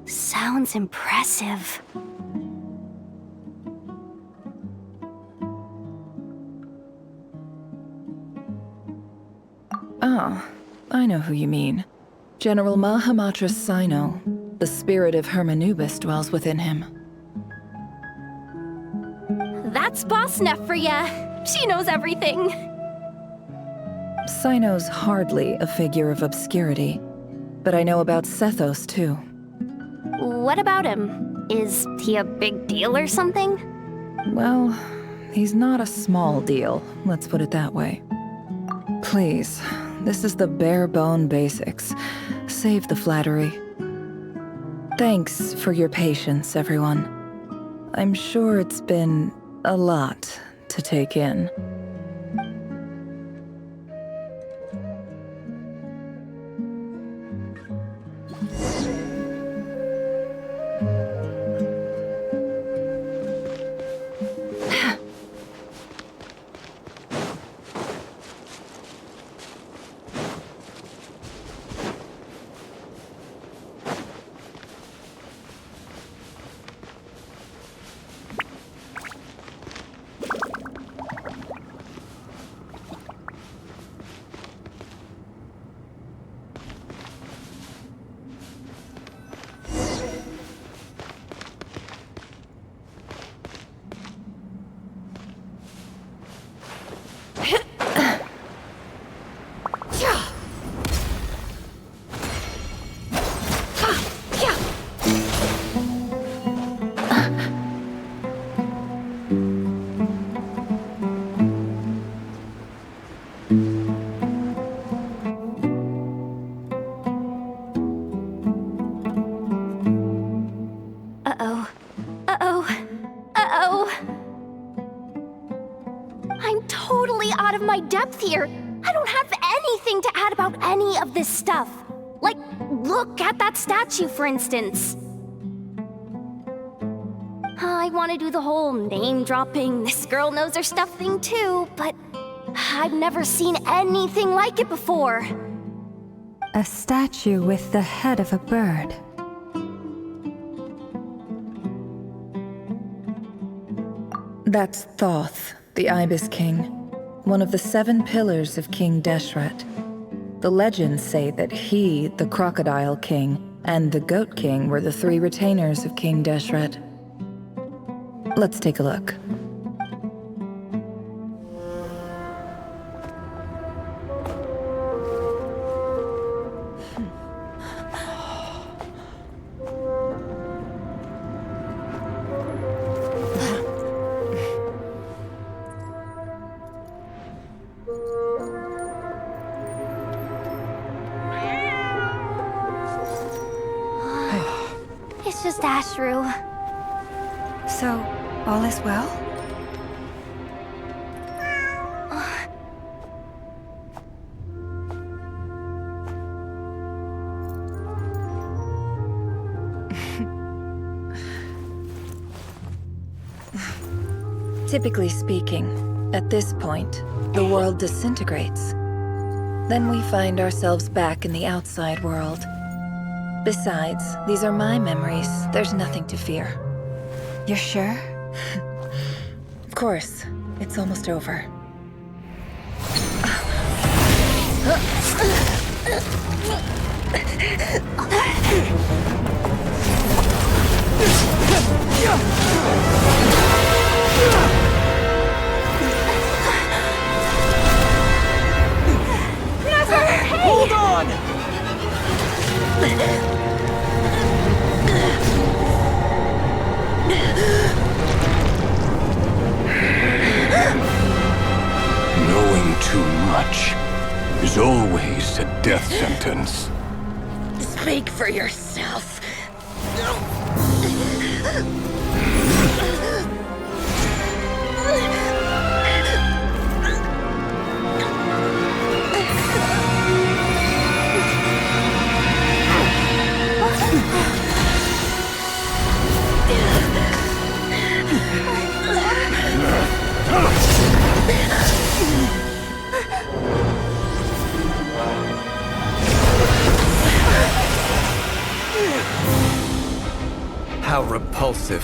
Sounds impressive. Ah, I know who you mean. General Mahamatra Sino. The spirit of Hermanubis dwells within him. That's Boss Neff for ya. She knows everything. Sino's hardly a figure of obscurity, but I know about Sethos too. What about him? Is he a big deal or something? Well, he's not a small deal, let's put it that way. Please, this is the bare-bone basics. Save the flattery. Thanks for your patience, everyone. I'm sure it's been a lot to take in. Uh-oh. Uh-oh. Uh-oh. I'm totally out of my depth here. I don't have anything to add about any of this stuff. Like, look at that statue, for instance. I want to do the whole name-dropping, this girl knows her stuff thing too, but I've never seen anything like it before. A statue with the head of a bird. That's Thoth, the Ibis King, one of the 7 pillars of King Deshret. The legends say that he, the Crocodile King, and the Goat King were the 3 retainers of King Deshret. Let's take a look. It's just Ashru. So, all is well? Typically speaking, at this point, the world disintegrates. Then we find ourselves back in the outside world. Besides, these are my memories. There's nothing to fear. You're sure? Of course. It's almost over. Hold on! Knowing too much is always a death sentence. Speak for yourself. How repulsive.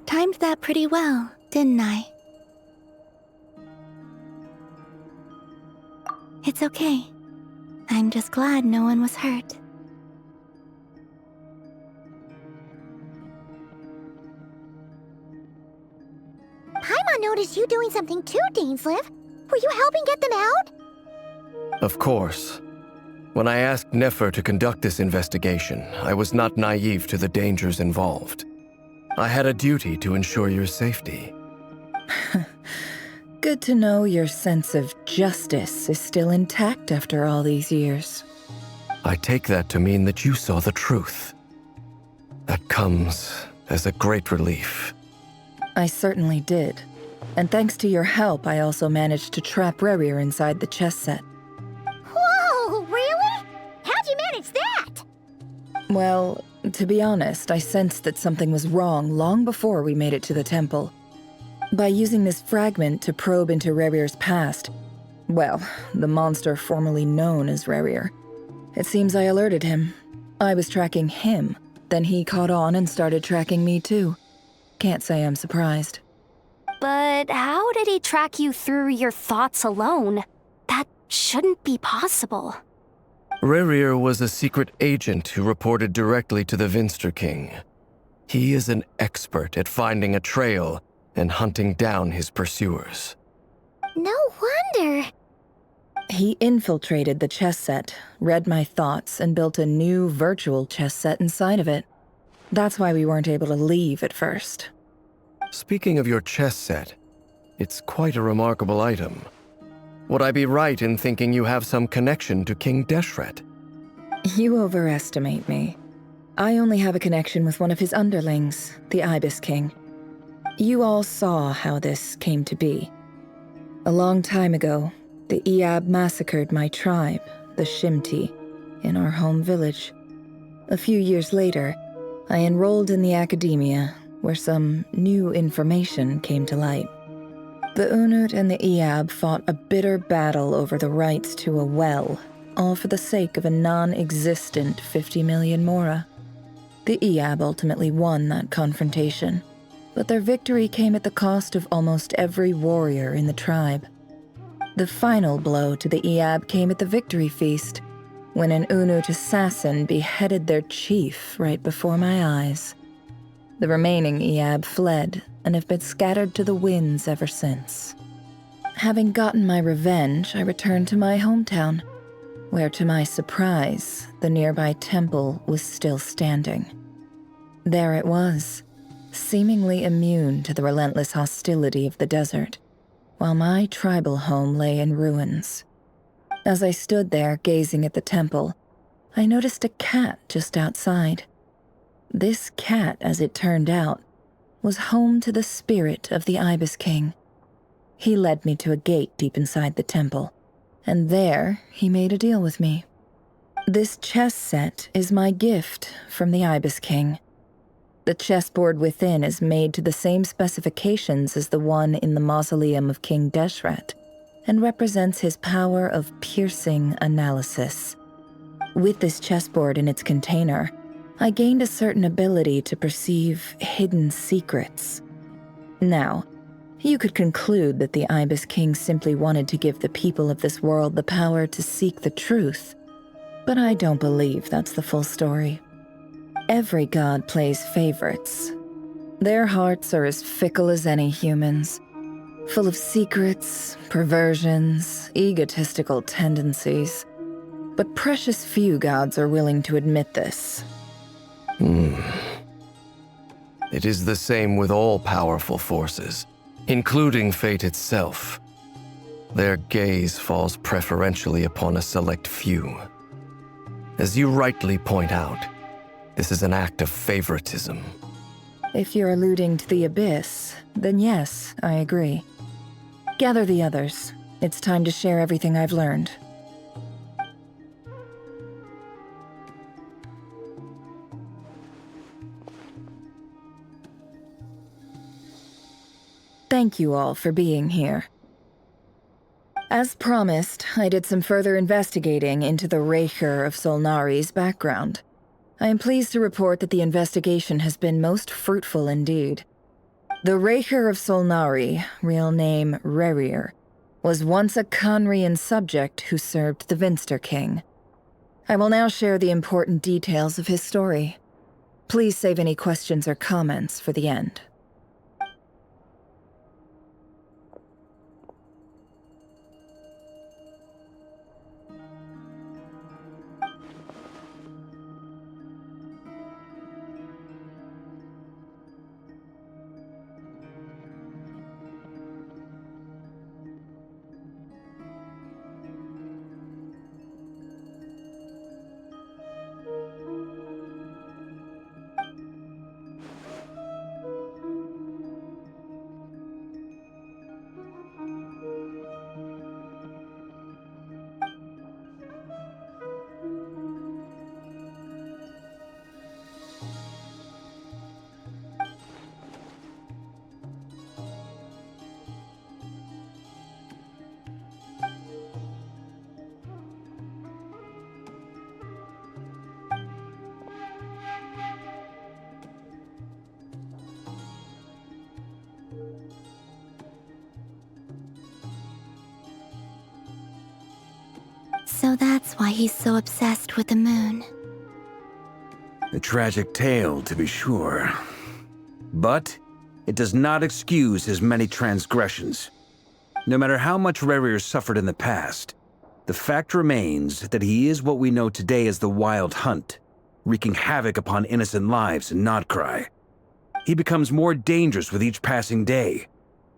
Timed that pretty well, didn't I? It's okay. I'm just glad no one was hurt. Paimon noticed you doing something too, Dainsleif. Were you helping get them out? Of course. When I asked Nefer to conduct this investigation, I was not naive to the dangers involved. I had a duty to ensure your safety. Good to know your sense of justice is still intact after all these years. I take that to mean that you saw the truth. That comes as a great relief. I certainly did. And thanks to your help, I also managed to trap Rerir inside the chess set. Whoa, really? How'd you manage that? Well, to be honest, I sensed that something was wrong long before we made it to the temple. By using this fragment to probe into Rerir's past, well, the monster formerly known as Rerir, it seems I alerted him. I was tracking him, then he caught on and started tracking me too. Can't say I'm surprised. But how did he track you through your thoughts alone? That shouldn't be possible. Rerir was a secret agent who reported directly to the Vinster King. He is an expert at finding a trail and hunting down his pursuers. No wonder. He infiltrated the chess set, read my thoughts, and built a new virtual chess set inside of it. That's why we weren't able to leave at first. Speaking of your chess set, it's quite a remarkable item. Would I be right in thinking you have some connection to King Deshret? You overestimate me. I only have a connection with one of his underlings, the Ibis King. You all saw how this came to be. A long time ago, the Iab massacred my tribe, the Shimti, in our home village. A few years later, I enrolled in the academia, where some new information came to light. The Unut and the Iab fought a bitter battle over the rights to a well, all for the sake of a non-existent 50 million mora. The Iab ultimately won that confrontation, but their victory came at the cost of almost every warrior in the tribe. The final blow to the Iab came at the victory feast, when an Unut assassin beheaded their chief right before my eyes. The remaining Iab fled and have been scattered to the winds ever since. Having gotten my revenge, I returned to my hometown, where to my surprise, the nearby temple was still standing. There it was, seemingly immune to the relentless hostility of the desert, while my tribal home lay in ruins. As I stood there gazing at the temple, I noticed a cat just outside. This cat, as it turned out, was home to the spirit of the Ibis King. He led me to a gate deep inside the temple, and there he made a deal with me. This chess set is my gift from the Ibis King. The chessboard within is made to the same specifications as the one in the mausoleum of King Deshret, and represents his power of piercing analysis. With this chessboard in its container, I gained a certain ability to perceive hidden secrets. Now, you could conclude that the Ibis King simply wanted to give the people of this world the power to seek the truth, but I don't believe that's the full story. Every god plays favorites. Their hearts are as fickle as any human's, full of secrets, perversions, egotistical tendencies. But precious few gods are willing to admit this. It is the same with all powerful forces, including fate itself. Their gaze falls preferentially upon a select few. As you rightly point out, this is an act of favoritism. If you're alluding to the Abyss, then yes, I agree. Gather the others. It's time to share everything I've learned. Thank you all for being here. As promised, I did some further investigating into the Raker of Solnari's background. I am pleased to report that the investigation has been most fruitful indeed. The Raker of Solnari, real name Rerir, was once a Conrian subject who served the Vinster King. I will now share the important details of his story. Please save any questions or comments for the end. So that's why he's so obsessed with the moon. A tragic tale, to be sure. But it does not excuse his many transgressions. No matter how much Rerir suffered in the past, the fact remains that he is what we know today as the Wild Hunt, wreaking havoc upon innocent lives in Notcry. He becomes more dangerous with each passing day.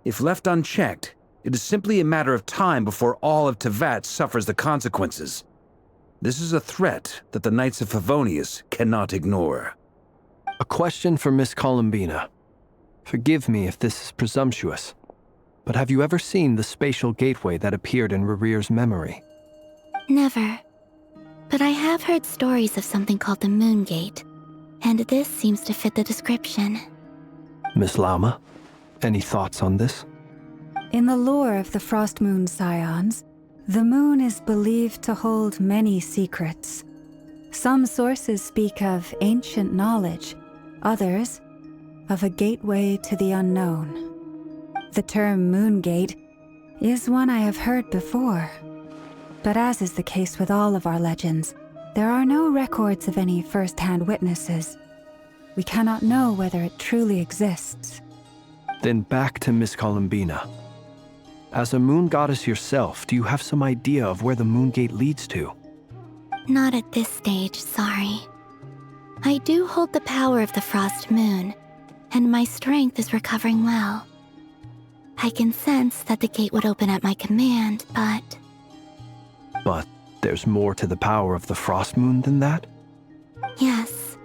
If left unchecked, it is simply a matter of time before all of Tevat suffers the consequences. This is a threat that the Knights of Favonius cannot ignore. A question for Miss Columbina. Forgive me if this is presumptuous, but have you ever seen the spatial gateway that appeared in Rerir's memory? Never. But I have heard stories of something called the Moon Gate, and this seems to fit the description. Miss Lauma, any thoughts on this? In the lore of the Frost Moon Scions, the moon is believed to hold many secrets. Some sources speak of ancient knowledge, others of a gateway to the unknown. The term Moon Gate is one I have heard before, but as is the case with all of our legends, there are no records of any first-hand witnesses. We cannot know whether it truly exists. Then back to Miss Columbina. As a moon goddess yourself, do you have some idea of where the moon gate leads to? Not at this stage, sorry. I do hold the power of the frost moon, and my strength is recovering well. I can sense that the gate would open at my command, but... But there's more to the power of the frost moon than that? Yes.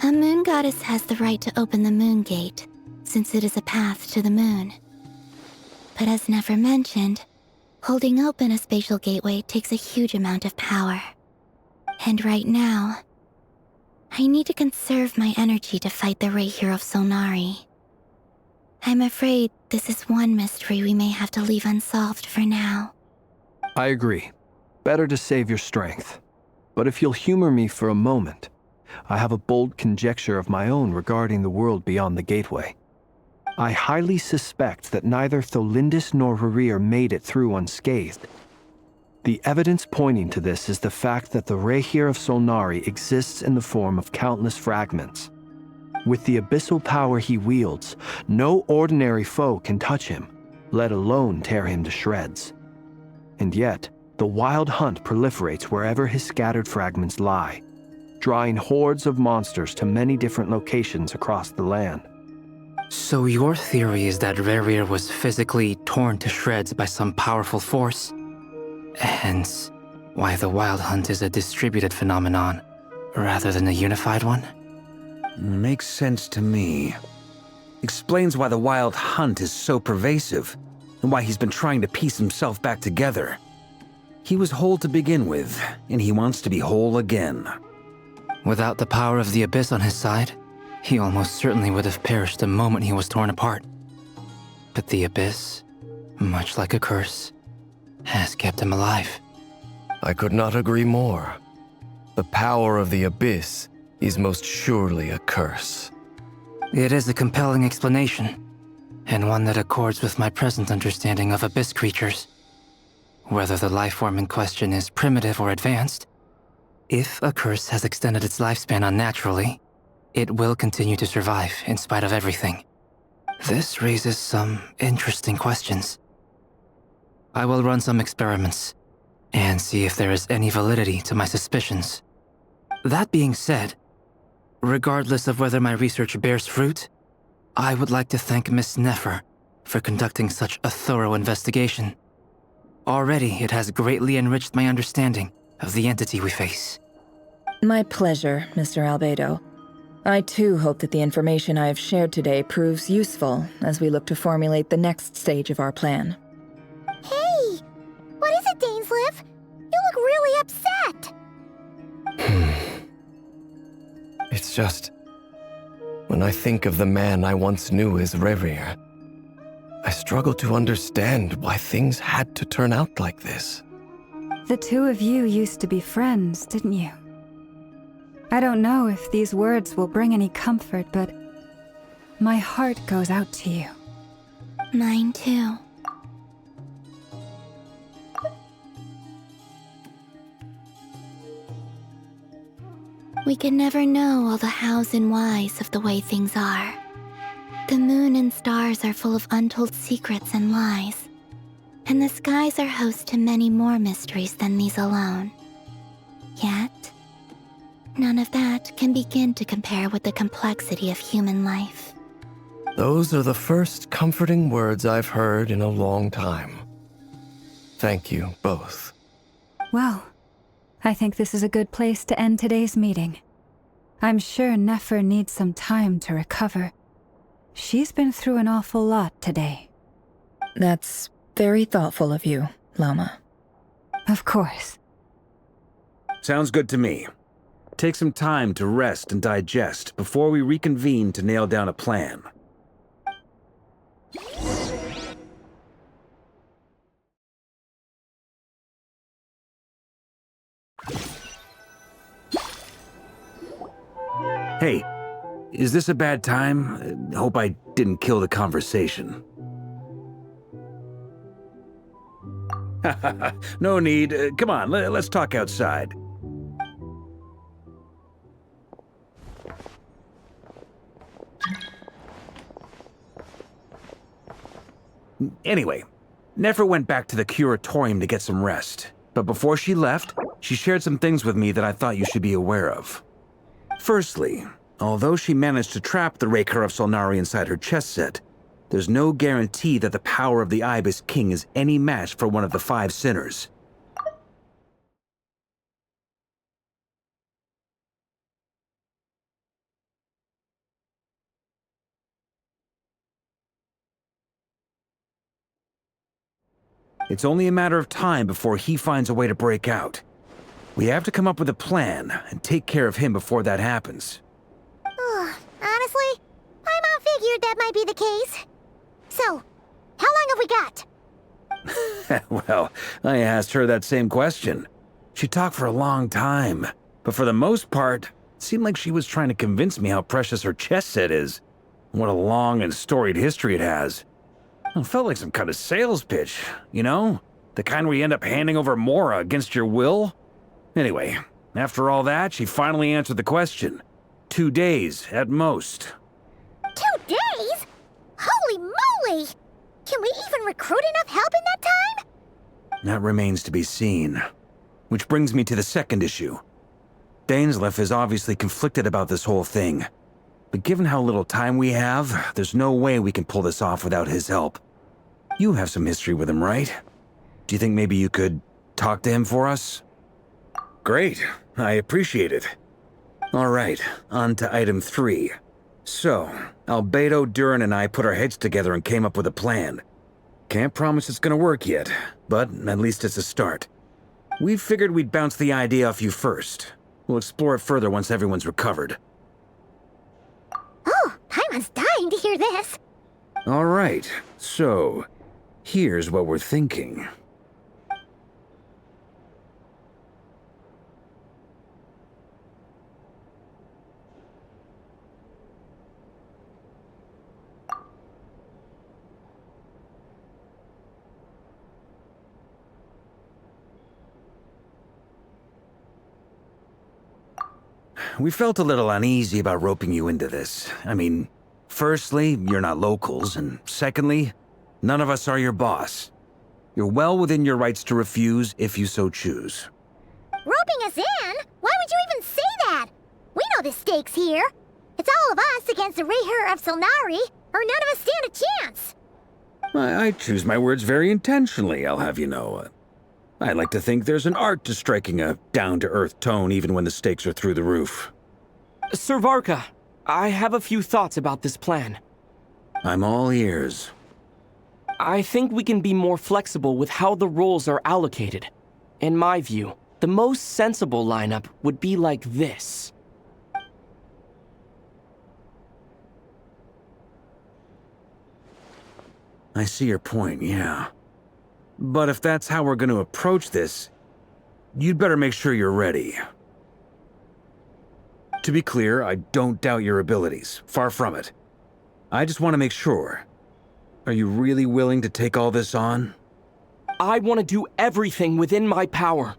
A moon goddess has the right to open the moon gate, since it is a path to the moon. But as Nefer mentioned, holding open a spatial gateway takes a huge amount of power. And right now, I need to conserve my energy to fight the Rahier of Solnari. I'm afraid this is one mystery we may have to leave unsolved for now. I agree. Better to save your strength. But if you'll humor me for a moment, I have a bold conjecture of my own regarding the world beyond the gateway. I highly suspect that neither Tholindis nor Rarir made it through unscathed. The evidence pointing to this is the fact that the Rahier of Solnari exists in the form of countless fragments. With the abyssal power he wields, no ordinary foe can touch him, let alone tear him to shreds. And yet, the wild hunt proliferates wherever his scattered fragments lie, drawing hordes of monsters to many different locations across the land. So your theory is that Rarir was physically torn to shreds by some powerful force? Hence, why the Wild Hunt is a distributed phenomenon, rather than a unified one? Makes sense to me. Explains why the Wild Hunt is so pervasive, and why he's been trying to piece himself back together. He was whole to begin with, and he wants to be whole again. Without the power of the Abyss on his side, he almost certainly would have perished the moment he was torn apart. But the Abyss, much like a curse, has kept him alive. I could not agree more. The power of the Abyss is most surely a curse. It is a compelling explanation, and one that accords with my present understanding of Abyss creatures. Whether the life form in question is primitive or advanced, if a curse has extended its lifespan unnaturally, it will continue to survive in spite of everything. This raises some interesting questions. I will run some experiments and see if there is any validity to my suspicions. That being said, regardless of whether my research bears fruit, I would like to thank Miss Nefer for conducting such a thorough investigation. Already, it has greatly enriched my understanding of the entity we face. My pleasure, Mr. Albedo. I too hope that the information I have shared today proves useful as we look to formulate the next stage of our plan. Hey! What is it, Dainsleif? You look really upset! It's just... when I think of the man I once knew as Rarir, I struggle to understand why things had to turn out like this. The two of you used to be friends, didn't you? I don't know if these words will bring any comfort, but my heart goes out to you. Mine too. We can never know all the hows and whys of the way things are. The moon and stars are full of untold secrets and lies, and the skies are host to many more mysteries than these alone. Yet, none of that can begin to compare with the complexity of human life. Those are the first comforting words I've heard in a long time. Thank you both. Well, I think this is a good place to end today's meeting. I'm sure Nefer needs some time to recover. She's been through an awful lot today. That's very thoughtful of you, Lama. Of course. Sounds good to me. Take some time to rest and digest before we reconvene to nail down a plan. Hey, is this a bad time? Hope I didn't kill the conversation. No need. Come on, let's talk outside. Anyway, Nefer went back to the curatorium to get some rest, but before she left, she shared some things with me that I thought you should be aware of. Firstly, although she managed to trap the Raker of Solnari inside her chess set, there's no guarantee that the power of the Ibis King is any match for one of the 5 sinners. It's only a matter of time before he finds a way to break out. We have to come up with a plan and take care of him before that happens. Honestly, my mom figured that might be the case. So, how long have we got? Well, I asked her that same question. She talked for a long time, but for the most part, it seemed like she was trying to convince me how precious her chess set is. What a long and storied history it has. It felt like some kind of sales pitch, you know? The kind where you end up handing over Mora against your will? Anyway, after all that, she finally answered the question. 2 days, at most. 2 days? Holy moly! Can we even recruit enough help in that time? That remains to be seen. Which brings me to the second issue. Dainsleif is obviously conflicted about this whole thing. But given how little time we have, there's no way we can pull this off without his help. You have some history with him, right? Do you think maybe you could talk to him for us? Great, I appreciate it. All right, on to item 3. So, Albedo, Durin, and I put our heads together and came up with a plan. Can't promise it's gonna work yet, but at least it's a start. We figured we'd bounce the idea off you first. We'll explore it further once everyone's recovered. Oh, Paimon's dying to hear this. All right, so here's what we're thinking. We felt a little uneasy about roping you into this. I mean, firstly, you're not locals, and secondly, none of us are your boss. You're well within your rights to refuse if you so choose. Roping us in? Why would you even say that? We know the stakes here. It's all of us against the Rayher of Solnari, or none of us stand a chance. I choose my words very intentionally, I'll have you know. I like to think there's an art to striking a down-to-earth tone even when the stakes are through the roof. Sir Varka, I have a few thoughts about this plan. I'm all ears. I think we can be more flexible with how the roles are allocated. In my view, the most sensible lineup would be like this. I see your point, yeah. But if that's how we're going to approach this, you'd better make sure you're ready. To be clear, I don't doubt your abilities. Far from it. I just want to make sure. Are you really willing to take all this on? I want to do everything within my power.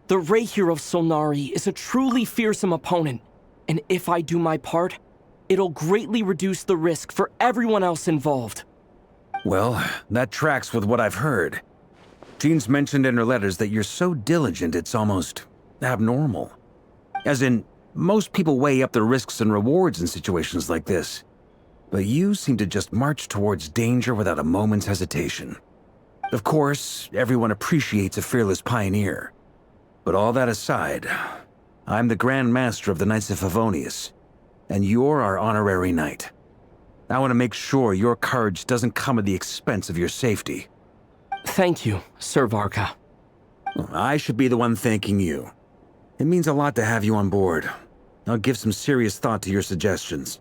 The Rayher of Solnari is a truly fearsome opponent, and if I do my part, it'll greatly reduce the risk for everyone else involved. Well, that tracks with what I've heard. Jean's mentioned in her letters that you're so diligent it's almost abnormal. As in, most people weigh up the risks and rewards in situations like this. But you seem to just march towards danger without a moment's hesitation. Of course, everyone appreciates a fearless pioneer. But all that aside, I'm the Grand Master of the Knights of Favonius, and you're our honorary knight. I want to make sure your courage doesn't come at the expense of your safety. Thank you, Sir Varka. I should be the one thanking you. It means a lot to have you on board. I'll give some serious thought to your suggestions.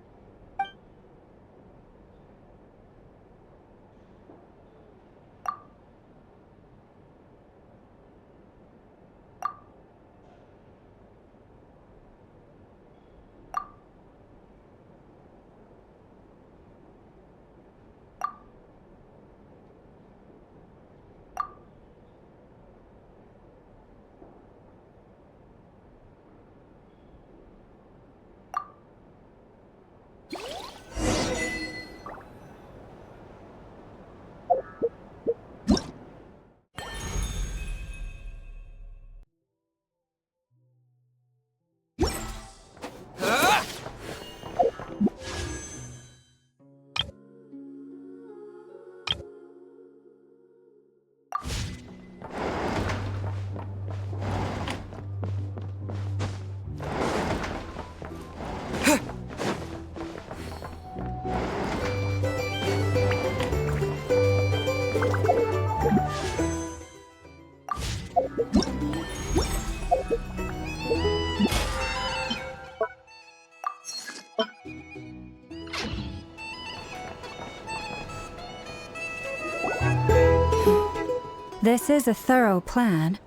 This is a thorough plan,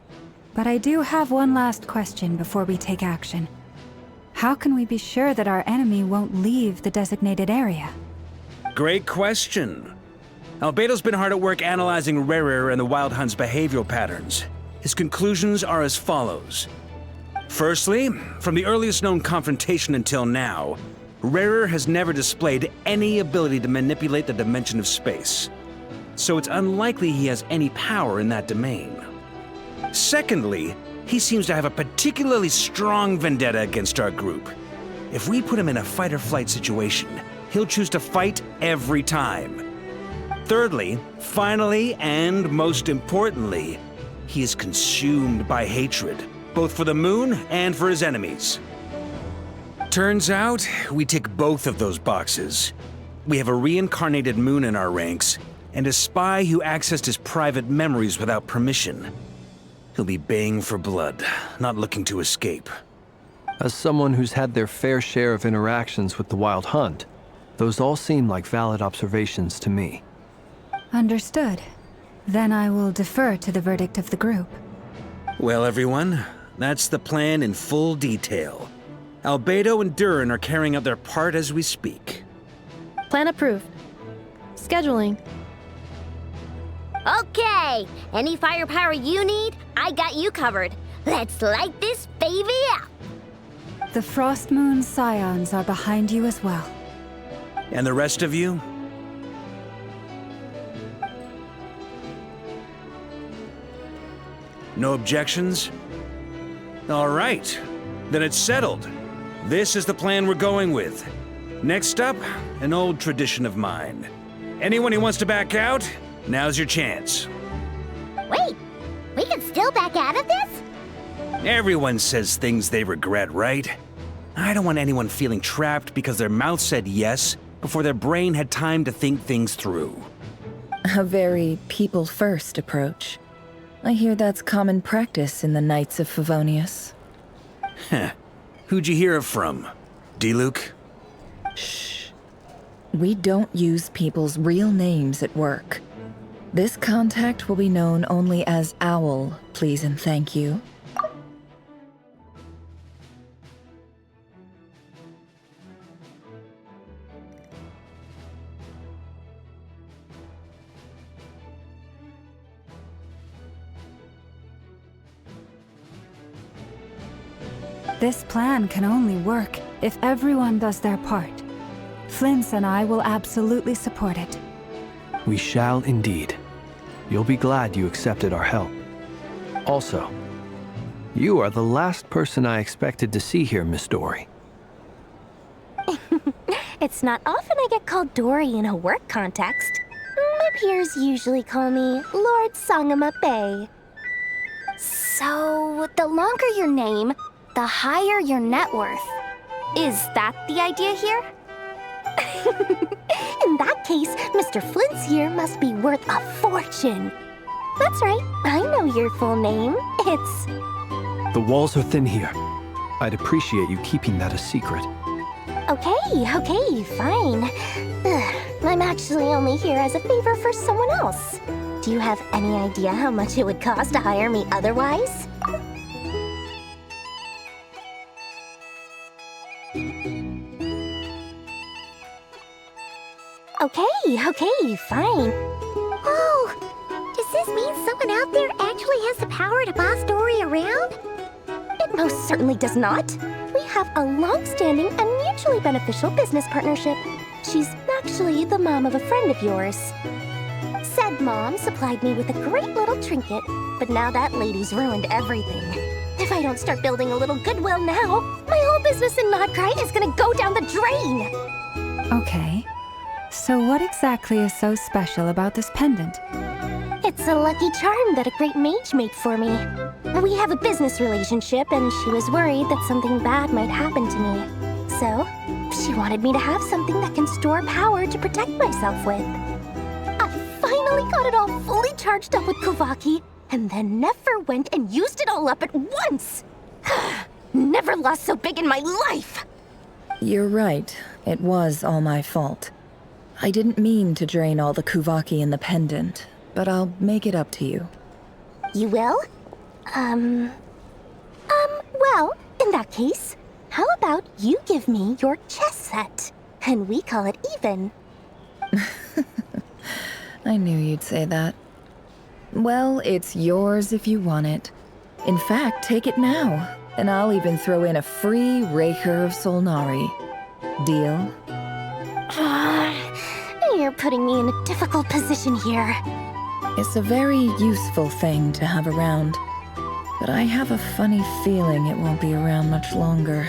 but I do have one last question before we take action. How can we be sure that our enemy won't leave the designated area? Great question. Albedo's been hard at work analyzing Rerir and the Wild Hunt's behavioral patterns. His conclusions are as follows. Firstly, from the earliest known confrontation until now, Rerir has never displayed any ability to manipulate the dimension of space. So it's unlikely he has any power in that domain. Secondly, he seems to have a particularly strong vendetta against our group. If we put him in a fight-or-flight situation, he'll choose to fight every time. Thirdly, finally, and most importantly, he is consumed by hatred, both for the moon and for his enemies. Turns out, we tick both of those boxes. We have a reincarnated moon in our ranks, and a spy who accessed his private memories without permission. He'll be baying for blood, not looking to escape. As someone who's had their fair share of interactions with the Wild Hunt, those all seem like valid observations to me. Understood. Then I will defer to the verdict of the group. Well, everyone, that's the plan in full detail. Albedo and Durin are carrying out their part as we speak. Plan approved. Scheduling. Okay, any firepower you need, I got you covered. Let's light this baby up. The Frost Moon Scions are behind you as well. And the rest of you? No objections? All right, then it's settled. This is the plan we're going with. Next up, an old tradition of mine. Anyone who wants to back out, now's your chance. Wait, we can still back out of this? Everyone says things they regret, right? I don't want anyone feeling trapped because their mouth said yes before their brain had time to think things through. A very people-first approach. I hear that's common practice in the Knights of Favonius. Heh. Who'd you hear it from? D-Luke? Shh. We don't use people's real names at work. This contact will be known only as Owl, please and thank you. This plan can only work if everyone does their part. Flint's and I will absolutely support it. We shall indeed. You'll be glad you accepted our help. Also, you are the last person I expected to see here, Miss Dory. It's not often I get called Dory in a work context. My peers usually call me Lord Sangamabe. So, the longer your name, the higher your net worth. Is that the idea here? In that case, Mr. Flint's here must be worth a fortune. That's right, I know your full name. It's... The walls are thin here. I'd appreciate you keeping that a secret. Okay, fine. I'm actually only here as a favor for someone else. Do you have any idea how much it would cost to hire me otherwise? Okay, fine. Oh, does this mean someone out there actually has the power to boss Dory around? It most certainly does not. We have a long-standing and mutually beneficial business partnership. She's actually the mom of a friend of yours. Said mom supplied me with a great little trinket, but now that lady's ruined everything. If I don't start building a little goodwill now, my whole business in Nodgrite is gonna go down the drain! Okay. So what exactly is so special about this pendant? It's a lucky charm that a great mage made for me. We have a business relationship, and she was worried that something bad might happen to me. So, she wanted me to have something that can store power to protect myself with. I finally got it all fully charged up with Kuvaki, and then never went and used it all up at once! Never lost so big in my life! You're right. It was all my fault. I didn't mean to drain all the Kuvaki in the pendant, but I'll make it up to you. You will? Well, in that case, how about you give me your chess set, and we call it even? I knew you'd say that. Well, it's yours if you want it. In fact, take it now, and I'll even throw in a free Raker of Solnari. Deal? You're putting me in a difficult position here. It's a very useful thing to have around, but I have a funny feeling it won't be around much longer.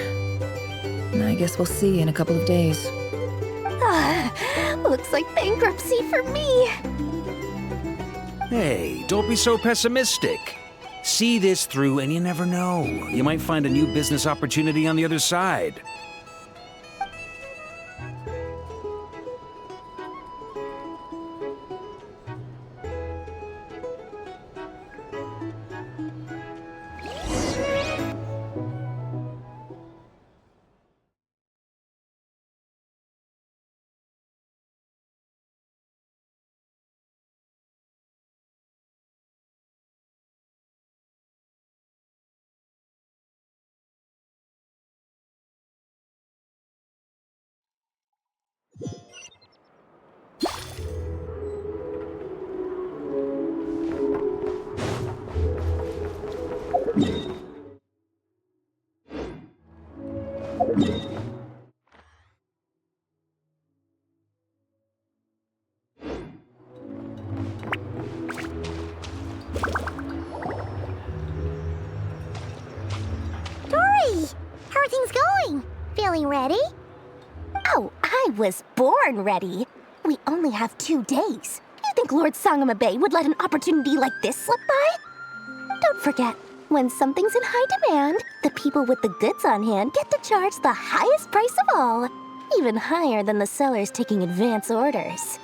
I guess we'll see in a couple of days. Looks like bankruptcy for me. Hey, don't be so pessimistic. See this through and you never know. You might find a new business opportunity on the other side. How are things going? Feeling ready? Oh, I was born ready. We only have 2 days. You think Lord Sangamabe would let an opportunity like this slip by? Don't forget, when something's in high demand, the people with the goods on hand get to charge the highest price of all, even higher than the sellers taking advance orders.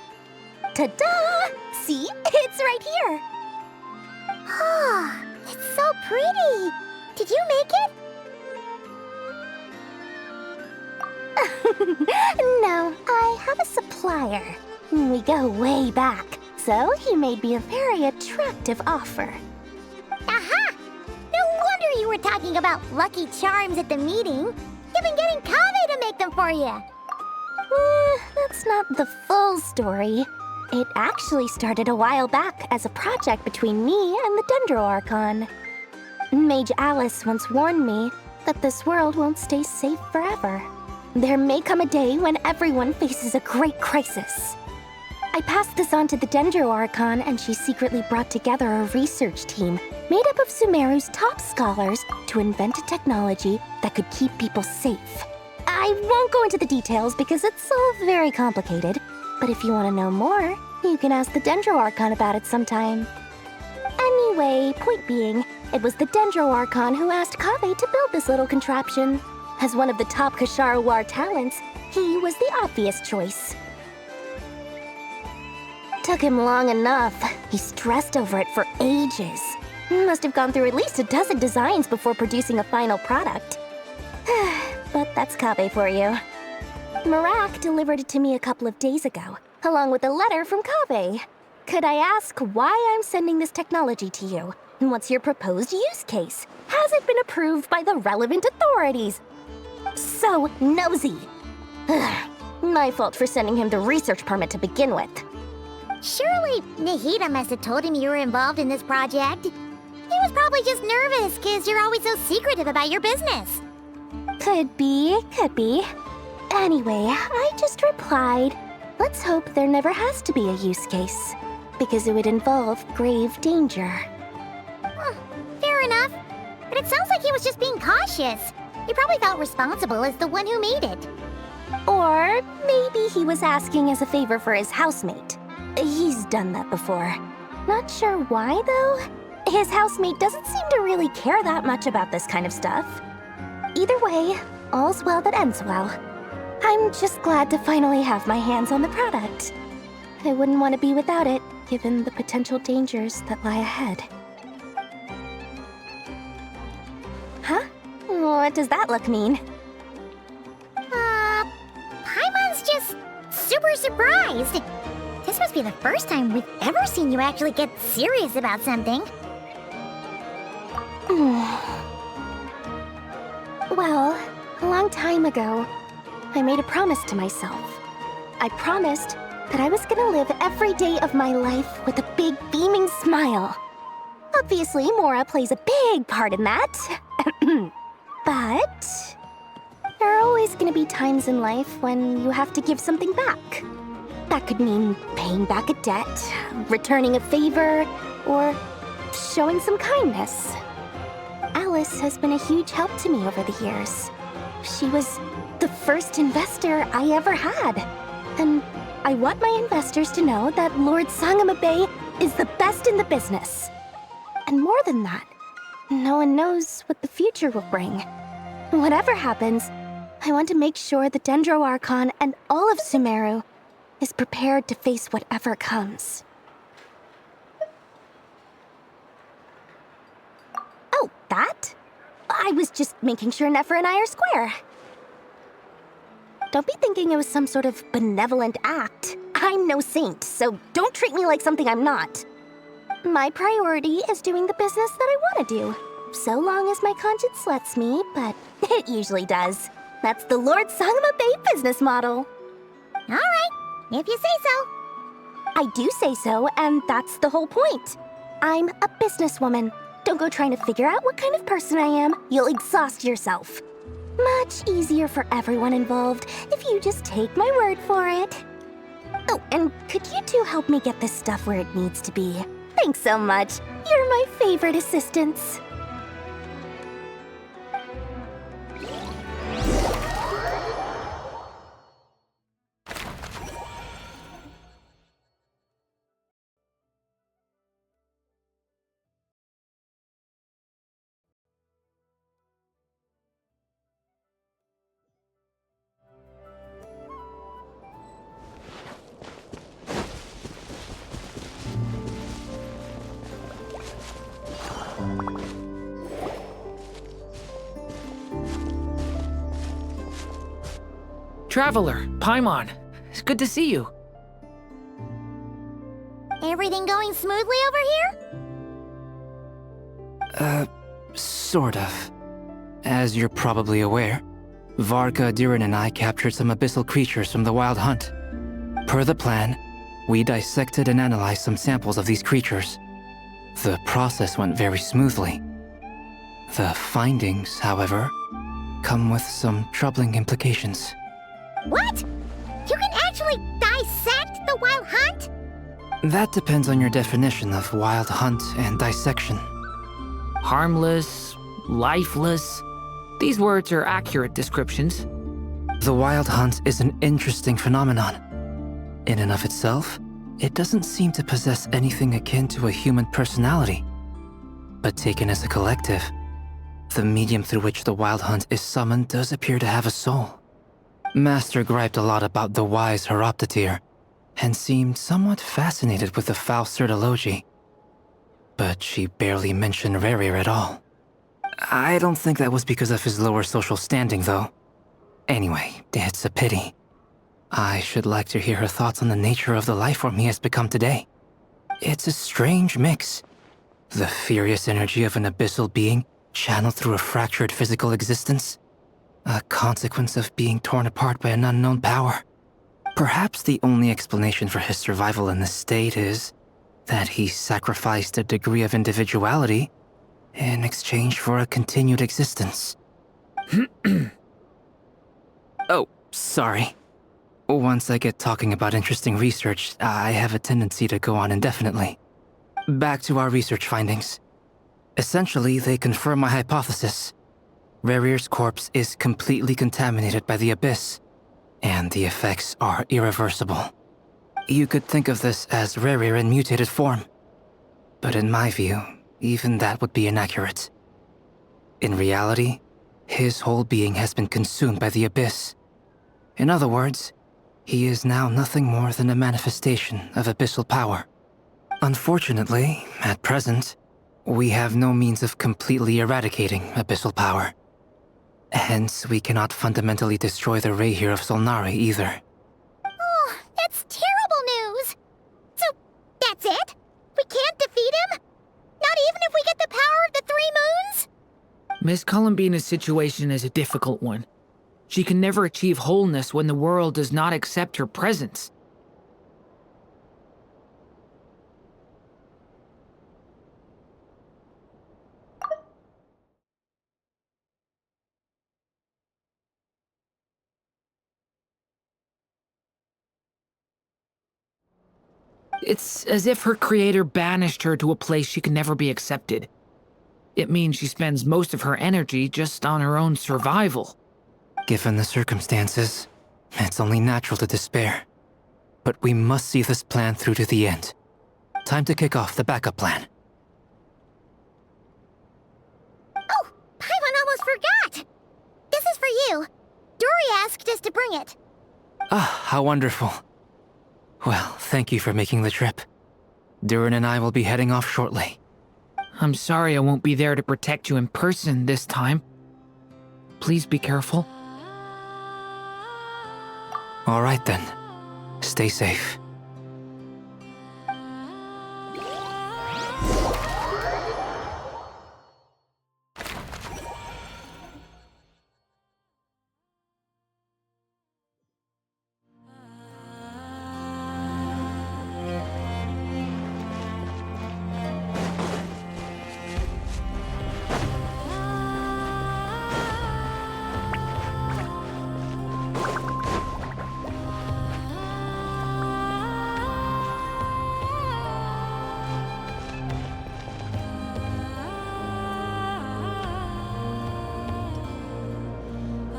Ta-da! See? It's right here. Oh, it's so pretty. Did you make it? No, I have a supplier. We go way back, so he made me a very attractive offer. Aha! No wonder you were talking about Lucky Charms at the meeting. You've been getting Kave to make them for you. That's not the full story. It actually started a while back as a project between me and the Dendro Archon. Mage Alice once warned me that this world won't stay safe forever. There may come a day when everyone faces a great crisis. I passed this on to the Dendro Archon, and she secretly brought together a research team made up of Sumeru's top scholars to invent a technology that could keep people safe. I won't go into the details because it's all very complicated, but if you want to know more, you can ask the Dendro Archon about it sometime. Anyway, point being, it was the Dendro Archon who asked Kave to build this little contraption. As one of the top Kashara War talents, he was the obvious choice. Took him long enough. He stressed over it for ages. Must have gone through at least a dozen designs before producing a final product. But that's Kave for you. Marak delivered it to me a couple of days ago, along with a letter from Kave. Could I ask why I'm sending this technology to you? And what's your proposed use case? Has it been approved by the relevant authorities? So nosy. My fault for sending him the research permit to begin with. Surely Nahida must have told him you were involved in this project. He was probably just nervous because you're always so secretive about your business. Could be. Anyway, I just replied, let's hope there never has to be a use case, because it would involve grave danger. Fair enough. But it sounds like he was just being cautious. He probably felt responsible as the one who made it. Or maybe he was asking as a favor for his housemate. He's done that before. Not sure why, though. His housemate doesn't seem to really care that much about this kind of stuff. Either way, all's well that ends well. I'm just glad to finally have my hands on the product. I wouldn't want to be without it, given the potential dangers that lie ahead. Huh? What does that look mean? was just super surprised. This must be the first time we've ever seen you actually get serious about something. Well, a long time ago, I made a promise to myself. I promised that I was gonna live every day of my life with a big beaming smile. Obviously, Mora plays a big part in that. But there are always gonna be times in life when you have to give something back. That could mean paying back a debt, returning a favor, or showing some kindness. Alice has been a huge help to me over the years. She was the first investor I ever had. And I want my investors to know that Lord Sangamabe is the best in the business. And more than that, no one knows what the future will bring. Whatever happens, I want to make sure the Dendro Archon and all of Sumeru is prepared to face whatever comes. Oh, that? I was just making sure Nefer and I are square. Don't be thinking it was some sort of benevolent act. I'm no saint, so don't treat me like something I'm not. My priority is doing the business that I want to do, so long as my conscience lets me, but it usually does. That's the Lord Sangamabe business model. All right, if you say so. I do say so, and that's the whole point. I'm a businesswoman. Don't go trying to figure out what kind of person I am. You'll exhaust yourself. Much easier for everyone involved if you just take my word for it. Oh, and could you two help me get this stuff where it needs to be? Thanks so much. You're my favorite assistants. Traveler, Paimon, it's good to see you. Everything going smoothly over here? Sort of. As you're probably aware, Varka, Diren, and I captured some abyssal creatures from the Wild Hunt. Per the plan, we dissected and analyzed some samples of these creatures. The process went very smoothly. The findings, however, come with some troubling implications. What? You can actually dissect the Wild Hunt? That depends on your definition of Wild Hunt and dissection. Harmless, lifeless. These words are accurate descriptions. The Wild Hunt is an interesting phenomenon. In and of itself, it doesn't seem to possess anything akin to a human personality. But taken as a collective, the medium through which the Wild Hunt is summoned does appear to have a soul. Master griped a lot about the wise Horoptatyr, and seemed somewhat fascinated with the foul Certology. But she barely mentioned Rerir at all. I don't think that was because of his lower social standing, though. Anyway, it's a pity. I should like to hear her thoughts on the nature of the lifeform he has become today. It's a strange mix. The furious energy of an abyssal being channeled through a fractured physical existence. A consequence of being torn apart by an unknown power. Perhaps the only explanation for his survival in this state is that he sacrificed a degree of individuality in exchange for a continued existence. Oh, sorry. Once I get talking about interesting research, I have a tendency to go on indefinitely. Back to our research findings. Essentially, they confirm my hypothesis. Rerir's corpse is completely contaminated by the Abyss, and the effects are irreversible. You could think of this as Rerir in mutated form. But in my view, even that would be inaccurate. In reality, his whole being has been consumed by the Abyss. In other words, he is now nothing more than a manifestation of abyssal power. Unfortunately, at present, we have no means of completely eradicating abyssal power. Hence, we cannot fundamentally destroy the Ray here of Solnari either. defeat him? Not even if we get the power of the 3 moons? Miss Columbina's situation is a difficult one. She can never achieve wholeness when the world does not accept her presence. It's as if her creator banished her to a place she can never be accepted. It means she spends most of her energy just on her own survival. Given the circumstances, it's only natural to despair. But we must see this plan through to the end. Time to kick off the backup plan. Oh, Paimon almost forgot! This is for you. Dory asked us to bring it. Ah, how wonderful. Well, thank you for making the trip. Durin and I will be heading off shortly. I'm sorry I won't be there to protect you in person this time. Please be careful. All right then. Stay safe.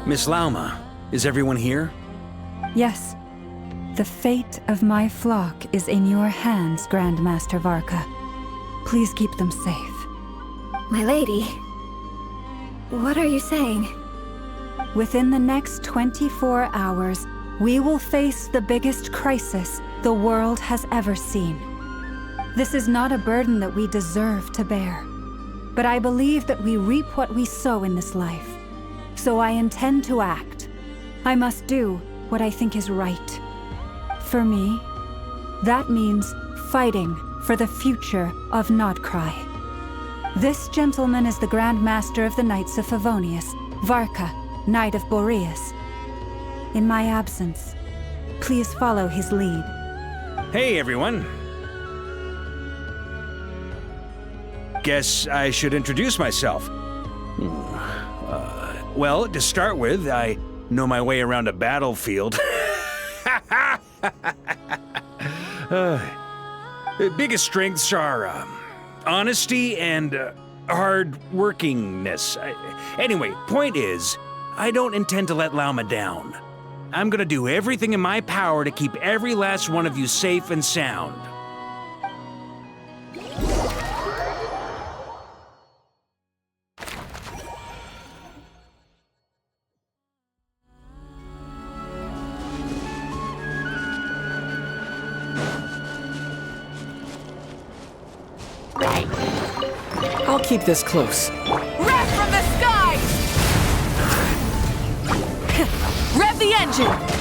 Miss Lauma, is everyone here? Yes. The fate of my flock is in your hands, Grandmaster Varka. Please keep them safe. My lady, what are you saying? Within the next 24 hours, we will face the biggest crisis the world has ever seen. This is not a burden that we deserve to bear, but I believe that we reap what we sow in this life. So I intend to act. I must do what I think is right. For me, that means fighting for the future of Nodcry. This gentleman is the Grand Master of the Knights of Favonius, Varka, Knight of Boreas. In my absence, please follow his lead. Hey, everyone. Guess I should introduce myself. Well, to start with, I know my way around a battlefield. Biggest strengths are honesty and hard-workingness. Anyway, point is, I don't intend to let Lauma down. I'm gonna do everything in my power to keep every last one of you safe and sound. I'll keep this close. Wrath from the skies! Rev the engine!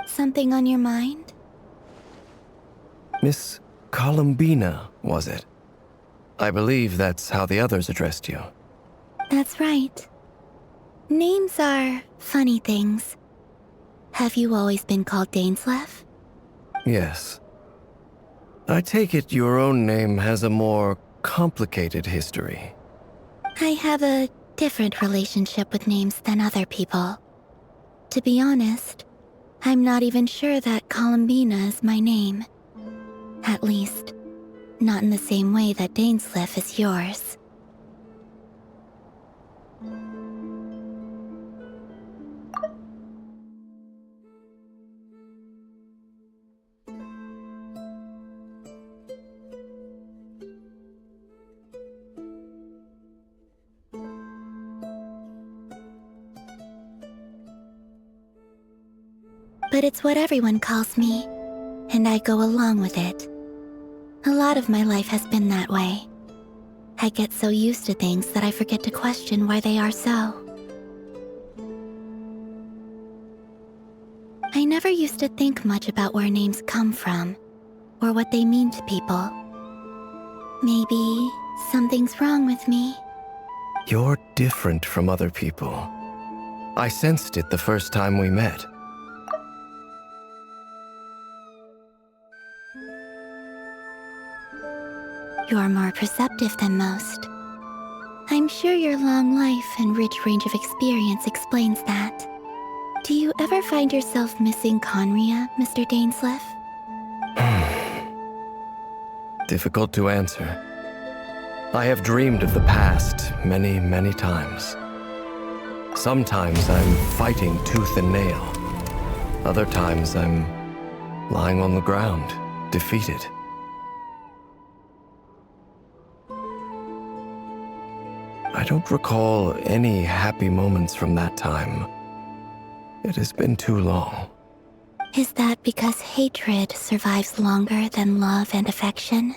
Something on your mind? Miss Columbina, was it? I believe that's how the others addressed you. That's right. Names are funny things. Have you always been called Dainslev? Yes. I take it your own name has a more complicated history. I have a different relationship with names than other people. To be honest, I'm not even sure that Columbina is my name. At least, not in the same way that Dainslev is yours. But it's what everyone calls me, and I go along with it. A lot of my life has been that way. I get so used to things that I forget to question why they are so. I never used to think much about where names come from, or what they mean to people. Maybe something's wrong with me. You're different from other people. I sensed it the first time we met. You're more perceptive than most. I'm sure your long life and rich range of experience explains that. Do you ever find yourself missing Conria, Mr. Dainsleif? Difficult to answer. I have dreamed of the past many, many times. Sometimes I'm fighting tooth and nail. Other times I'm lying on the ground, defeated. I don't recall any happy moments from that time. It has been too long. Is that because hatred survives longer than love and affection?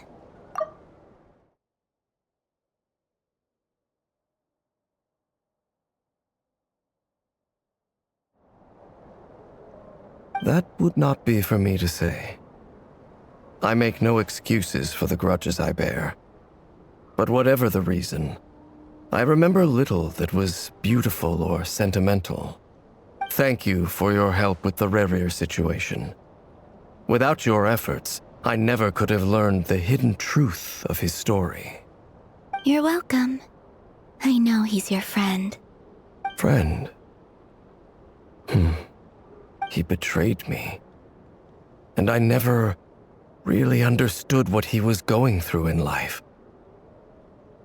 That would not be for me to say. I make no excuses for the grudges I bear. But whatever the reason, I remember little that was beautiful or sentimental. Thank you for your help with the Rerir situation. Without your efforts, I never could have learned the hidden truth of his story. You're welcome. I know he's your friend. Friend? He betrayed me. And I never really understood what he was going through in life.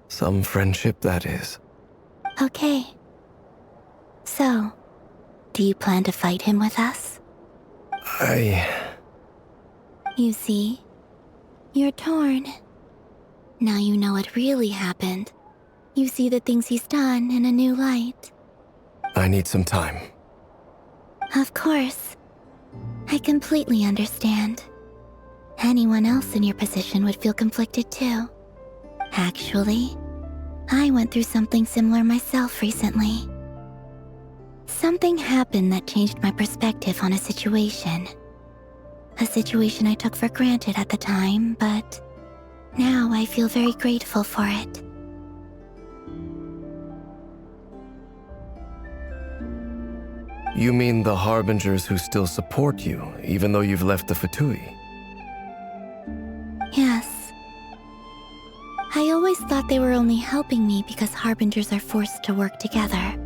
Some friendship, that is. Okay. So, do you plan to fight him with us? You see, you're torn. Now you know what really happened. You see the things he's done in a new light. I need some time. Of course. I completely understand. Anyone else in your position would feel conflicted too. Actually, I went through something similar myself recently. Something happened that changed my perspective on a situation. A situation I took for granted at the time, but now I feel very grateful for it. You mean the Harbingers who still support you, even though you've left the Fatui? Yes. I always thought they were only helping me because Harbingers are forced to work together.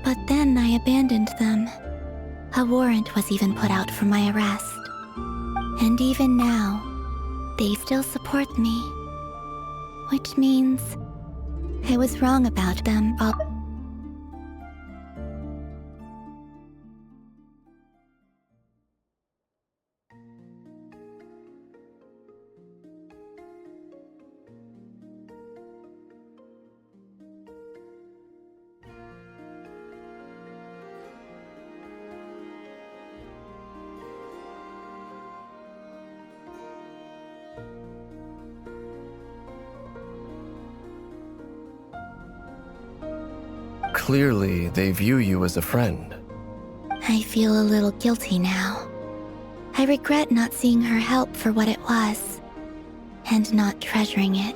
But then I abandoned them. A warrant was even put out for my arrest. And even now, they still support me. Which means I was wrong about them all. Clearly, they view you as a friend. I feel a little guilty now. I regret not seeing her help for what it was, and not treasuring it.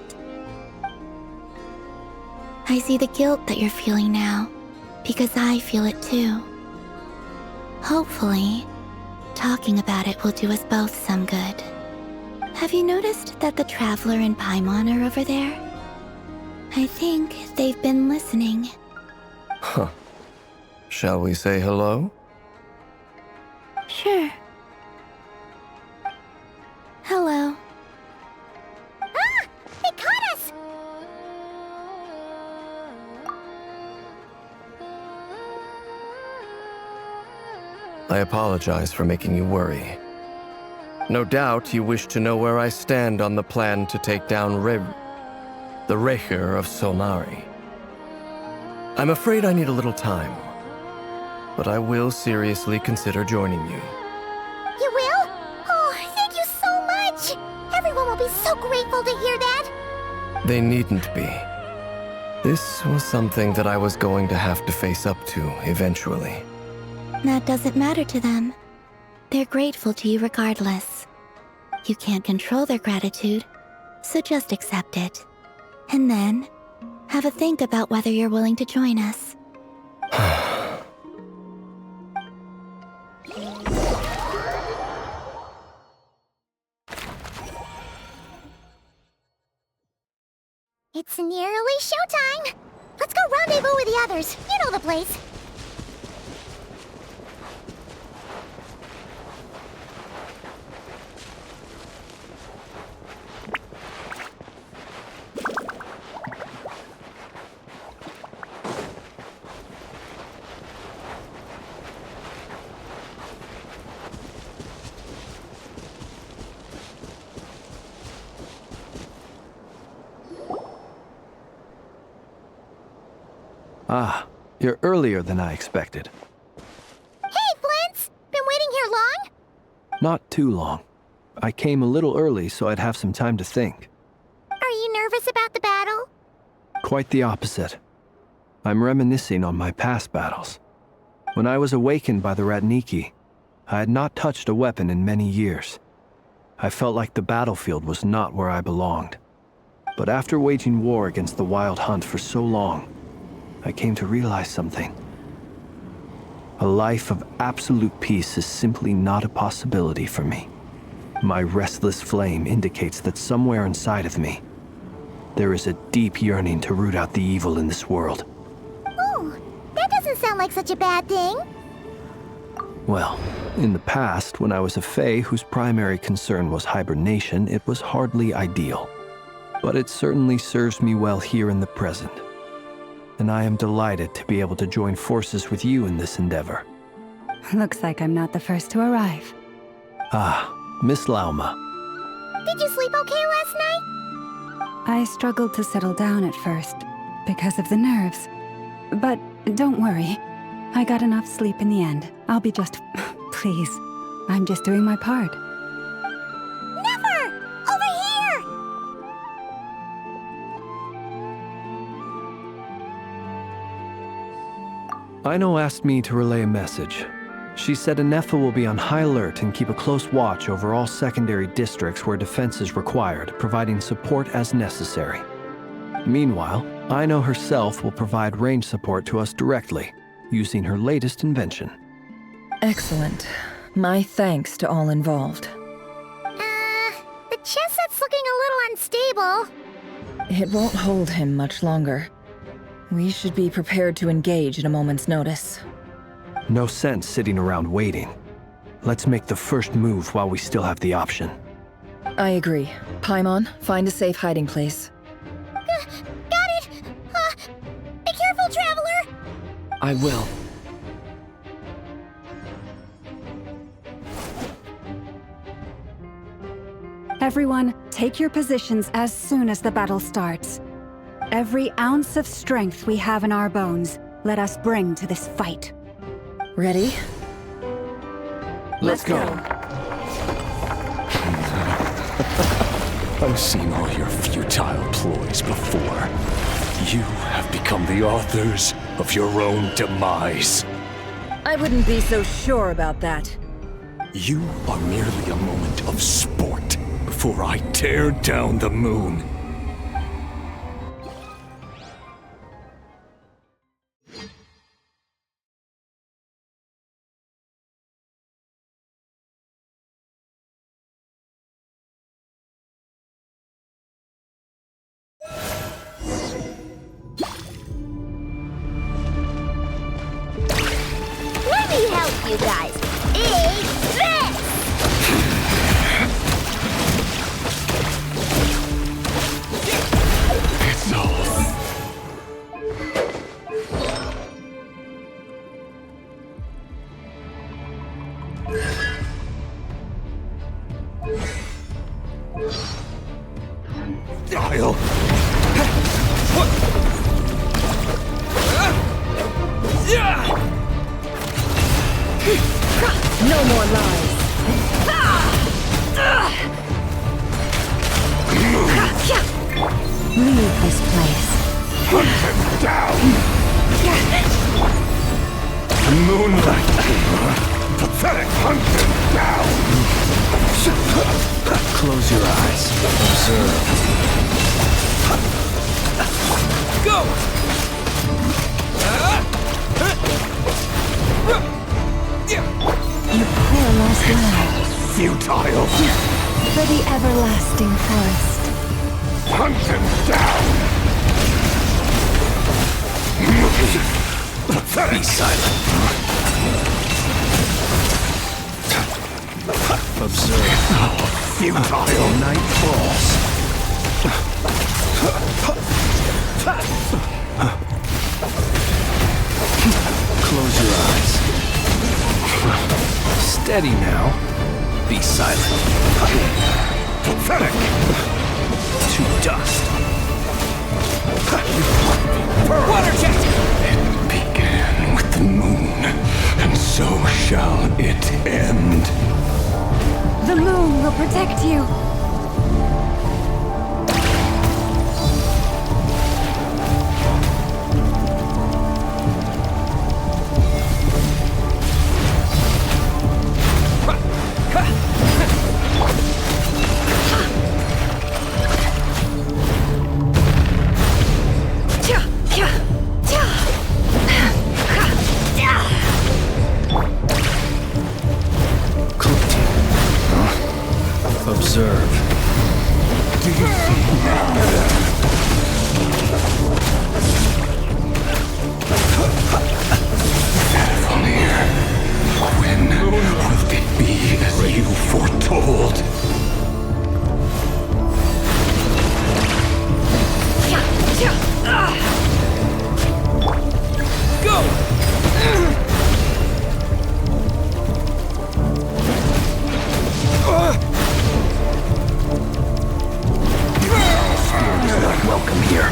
I see the guilt that you're feeling now, because I feel it too. Hopefully, talking about it will do us both some good. Have you noticed that the Traveler and Paimon are over there? I think they've been listening. Huh. Shall we say hello? Sure. Hello. Ah! They caught us! I apologize for making you worry. No doubt you wish to know where I stand on the plan to take down the Reir of Solnari. I'm afraid I need a little time. but I will seriously consider joining you. You will? Oh, thank you so much! Everyone will be so grateful to hear that! They needn't be. This was something that I was going to have to face up to eventually. That doesn't matter to them. They're grateful to you regardless. You can't control their gratitude, so just accept it. And then, have a think about whether you're willing to join us. It's nearly showtime! Let's go rendezvous with the others. You know the place. Ah, you're earlier than I expected. Hey, Flint's! Been waiting here long? Not too long. I came a little early so I'd have some time to think. Are you nervous about the battle? Quite the opposite. I'm reminiscing on my past battles. When I was awakened by the Ratniki, I had not touched a weapon in many years. I felt like the battlefield was not where I belonged. But after waging war against the Wild Hunt for so long, I came to realize something. A life of absolute peace is simply not a possibility for me. My restless flame indicates that somewhere inside of me, there is a deep yearning to root out the evil in this world. Ooh, that doesn't sound like such a bad thing. Well, in the past, when I was a Fae whose primary concern was hibernation, it was hardly ideal. But it certainly serves me well here in the present. And I am delighted to be able to join forces with you in this endeavor. Looks like I'm not the first to arrive. Ah, Miss Lauma. Did you sleep okay last night? I struggled to settle down at first, because of the nerves. But don't worry, I got enough sleep in the end. I'll be just... Please, I'm just doing my part. Never! Over here! Aino asked me to relay a message. She said Anefa will be on high alert and keep a close watch over all secondary districts where defense is required, providing support as necessary. Meanwhile, Aino herself will provide range support to us directly, using her latest invention. Excellent. My thanks to all involved. The chest set's looking a little unstable. It won't hold him much longer. We should be prepared to engage at a moment's notice. No sense sitting around waiting. Let's make the first move while we still have the option. I agree. Paimon, find a safe hiding place. Got it! Be careful, Traveler! I will. Everyone, take your positions as soon as the battle starts. Every ounce of strength we have in our bones, let us bring to this fight. Ready? Let's go. I've seen all your futile ploys before. You have become the authors of your own demise. I wouldn't be so sure about that. You are merely a moment of sport before I tear down the moon. Let me help you guys. It's this! It's off. I'll... Moonlight! Pathetic! Hunt them down! Close your eyes. Observe. Go! You poor lost lamb. Futile! For the everlasting forest. Hunt them down! Pathetic! Be silent. Observe. Futile! Night falls. Close your eyes. Steady now. Be silent. Pathetic! To dust. Water jet! It began with the moon, and so shall it end. The moon will protect you. Observe. Do you see now? Near. When will it be as you foretold? Go! Spirit is not welcome here.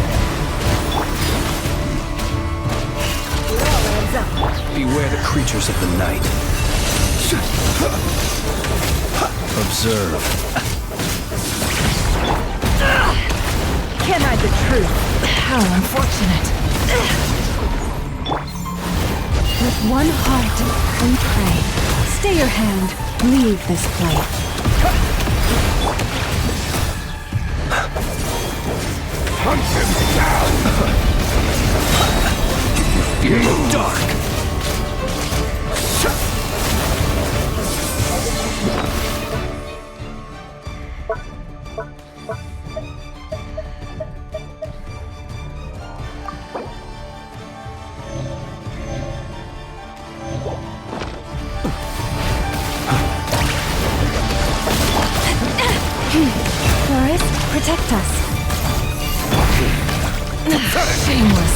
Beware the creatures of the night. Observe. Can't hide the truth. How unfortunate. With one heart and pray. Stay your hand. Leave this place. Hunt them down! Fear the dark. Forest, protect us. Shameless.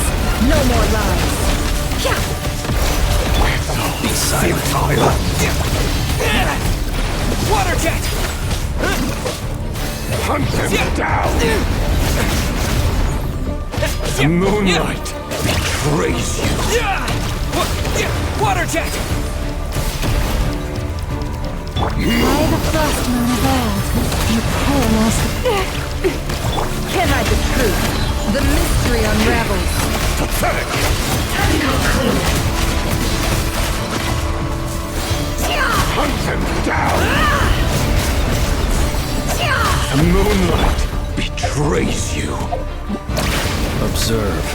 No more lies. Be silent. Water jet! Hunt them down! The moonlight betrays you! Water jet! By the frost moon of old, you poor lost. Can't hide the truth. The mystery unravels. Pathetic! Hunt them down! The moonlight betrays you! Observe.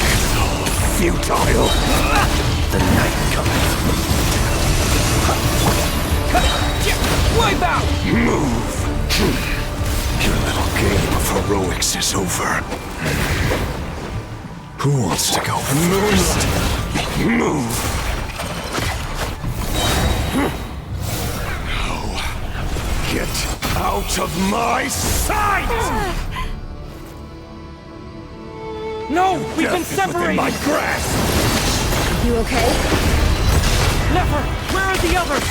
It's all futile! The night cometh. Wipe out! Move! Your little game of heroics is over. Who wants to go first? Move! Now, get out of my sight! No! We've been Death is within separated! my grasp! You okay? Never! Where are the others?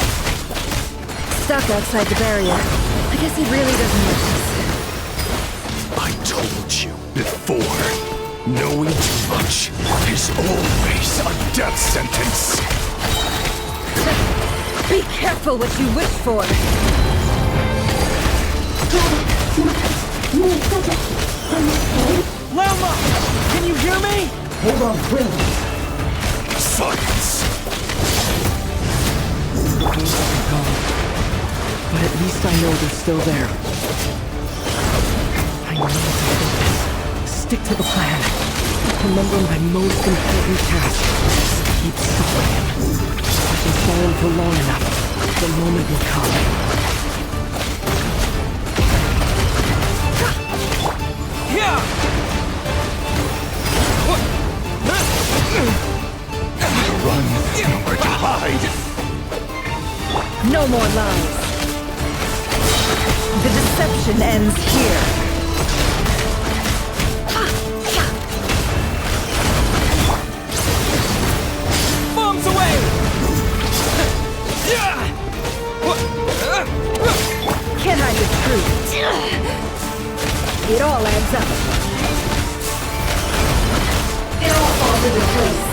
Stuck outside the barrier. I guess he really doesn't like this. I told you before, knowing too much is always a death sentence. Be careful what you wish for. Lama! Can you hear me? Hold on, Will. Silence! They're gone. But at least I know they're still there. I need to focus. Stick to the plan. Remember my most important task is to keep stalling him. If I can stall him for long enough, the moment will come. Yeah! Run, nowhere to hide. No more lies. The deception ends here. Bombs away! Can't hide the truth. It all adds up. It all falls into place.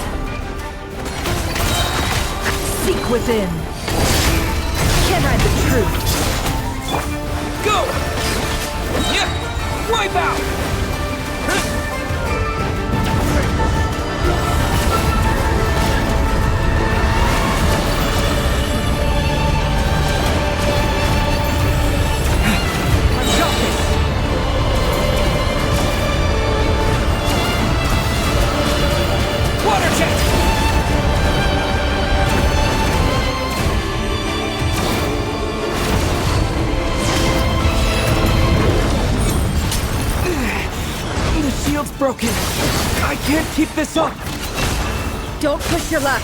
Seek within. Can't hide the truth. Go! Yeah! Wipe out! I got this! Water jet! The shield's broken. I can't keep this up. Don't push your luck.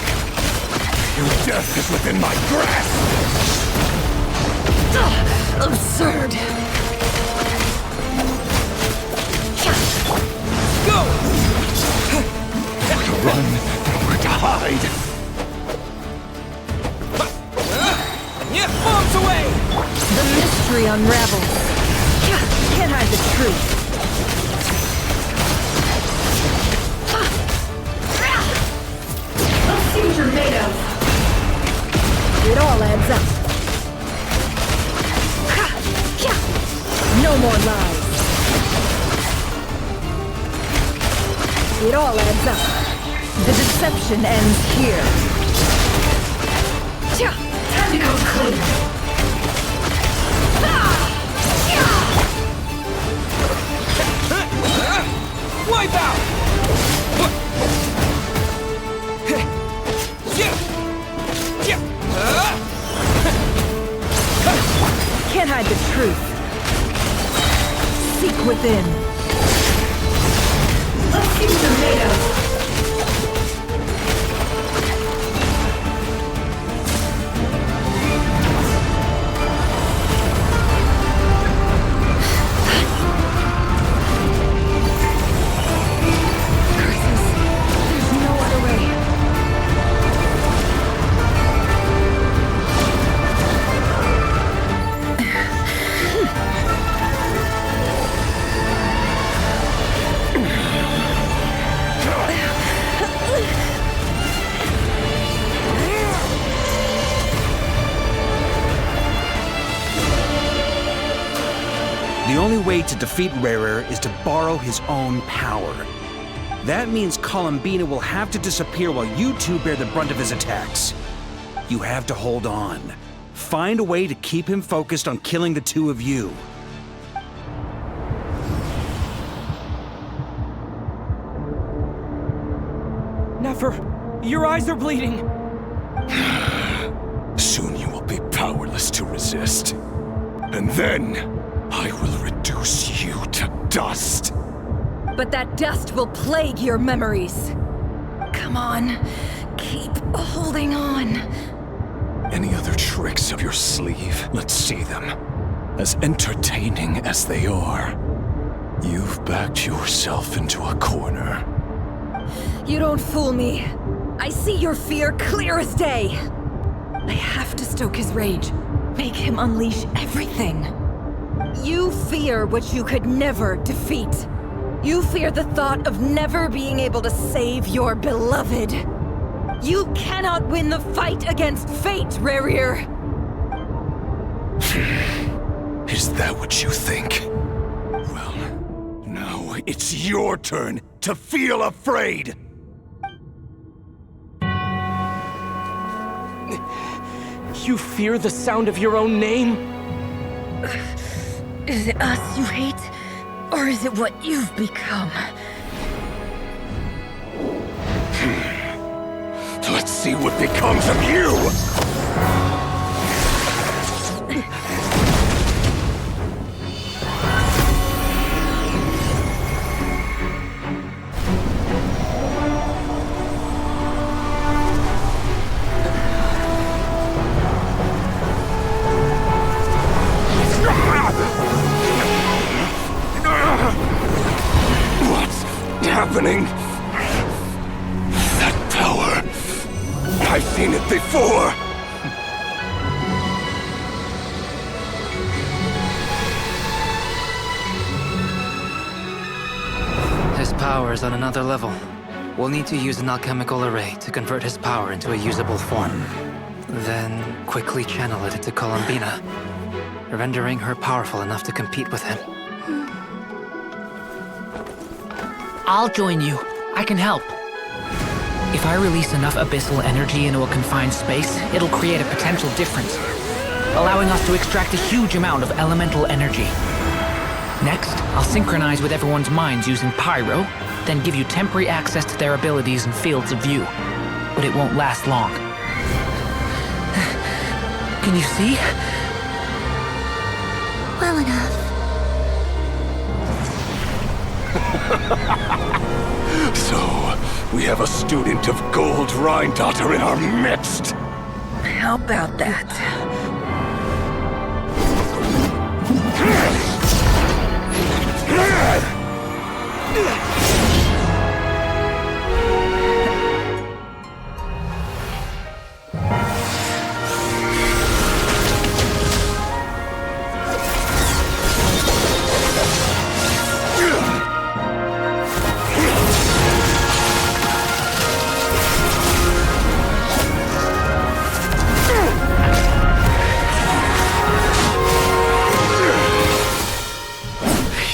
Your death is within my grasp! Absurd. Go! Nowhere to run, nowhere to hide. Yeah, bombs away! The mystery unravels. Can't hide the truth. Let's see what you're made of. It all adds up. No more lies. It all adds up. The deception ends here. Time to go clean. Wipe out! Can't hide the truth. Seek within. Let's see what you're made of. The only way to defeat Rarer is to borrow his own power. That means Columbina will have to disappear while you two bear the brunt of his attacks. You have to hold on. Find a way to keep him focused on killing the two of you. Nefer, your eyes are bleeding. Soon you will be powerless to resist. And then, I will reduce you to dust. But that dust will plague your memories. Come on, keep holding on. Any other tricks up your sleeve? Let's see them. As entertaining as they are. You've backed yourself into a corner. You don't fool me. I see your fear clear as day. I have to stoke his rage. Make him unleash everything. You fear what you could never defeat. You fear the thought of never being able to save your beloved. You cannot win the fight against fate, Rarir. Is that what you think? Well, now it's your turn to feel afraid! You fear the sound of your own name? Is it us you hate? Or is it what you've become? Let's see what becomes of you! What's happening? That power. I've seen it before. His power is on another level. We'll need to use an alchemical array to convert his power into a usable form. Then quickly channel it into Columbina, rendering her powerful enough to compete with him. I'll join you. I can help. If I release enough abyssal energy into a confined space, it'll create a potential difference, allowing us to extract a huge amount of elemental energy. Next, I'll synchronize with everyone's minds using Pyro, then give you temporary access to their abilities and fields of view. But it won't last long. Can you see? Well enough. So, we have a student of Gold Rhine-Daughter in our midst. How about that?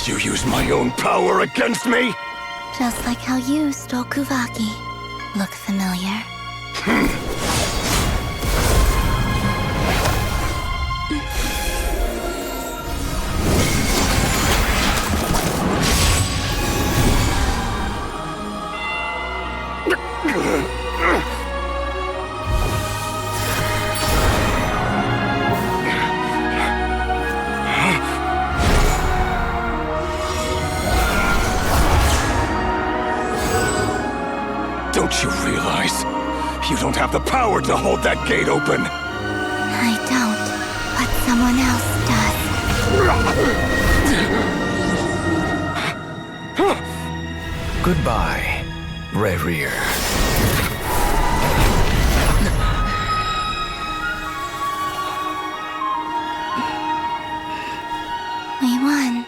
You use my own power against me? Just like how you stole Kuvaki. Look familiar? Don't you realize? You don't have the power to hold that gate open! I don't, but someone else does. Goodbye, Rerir. We won.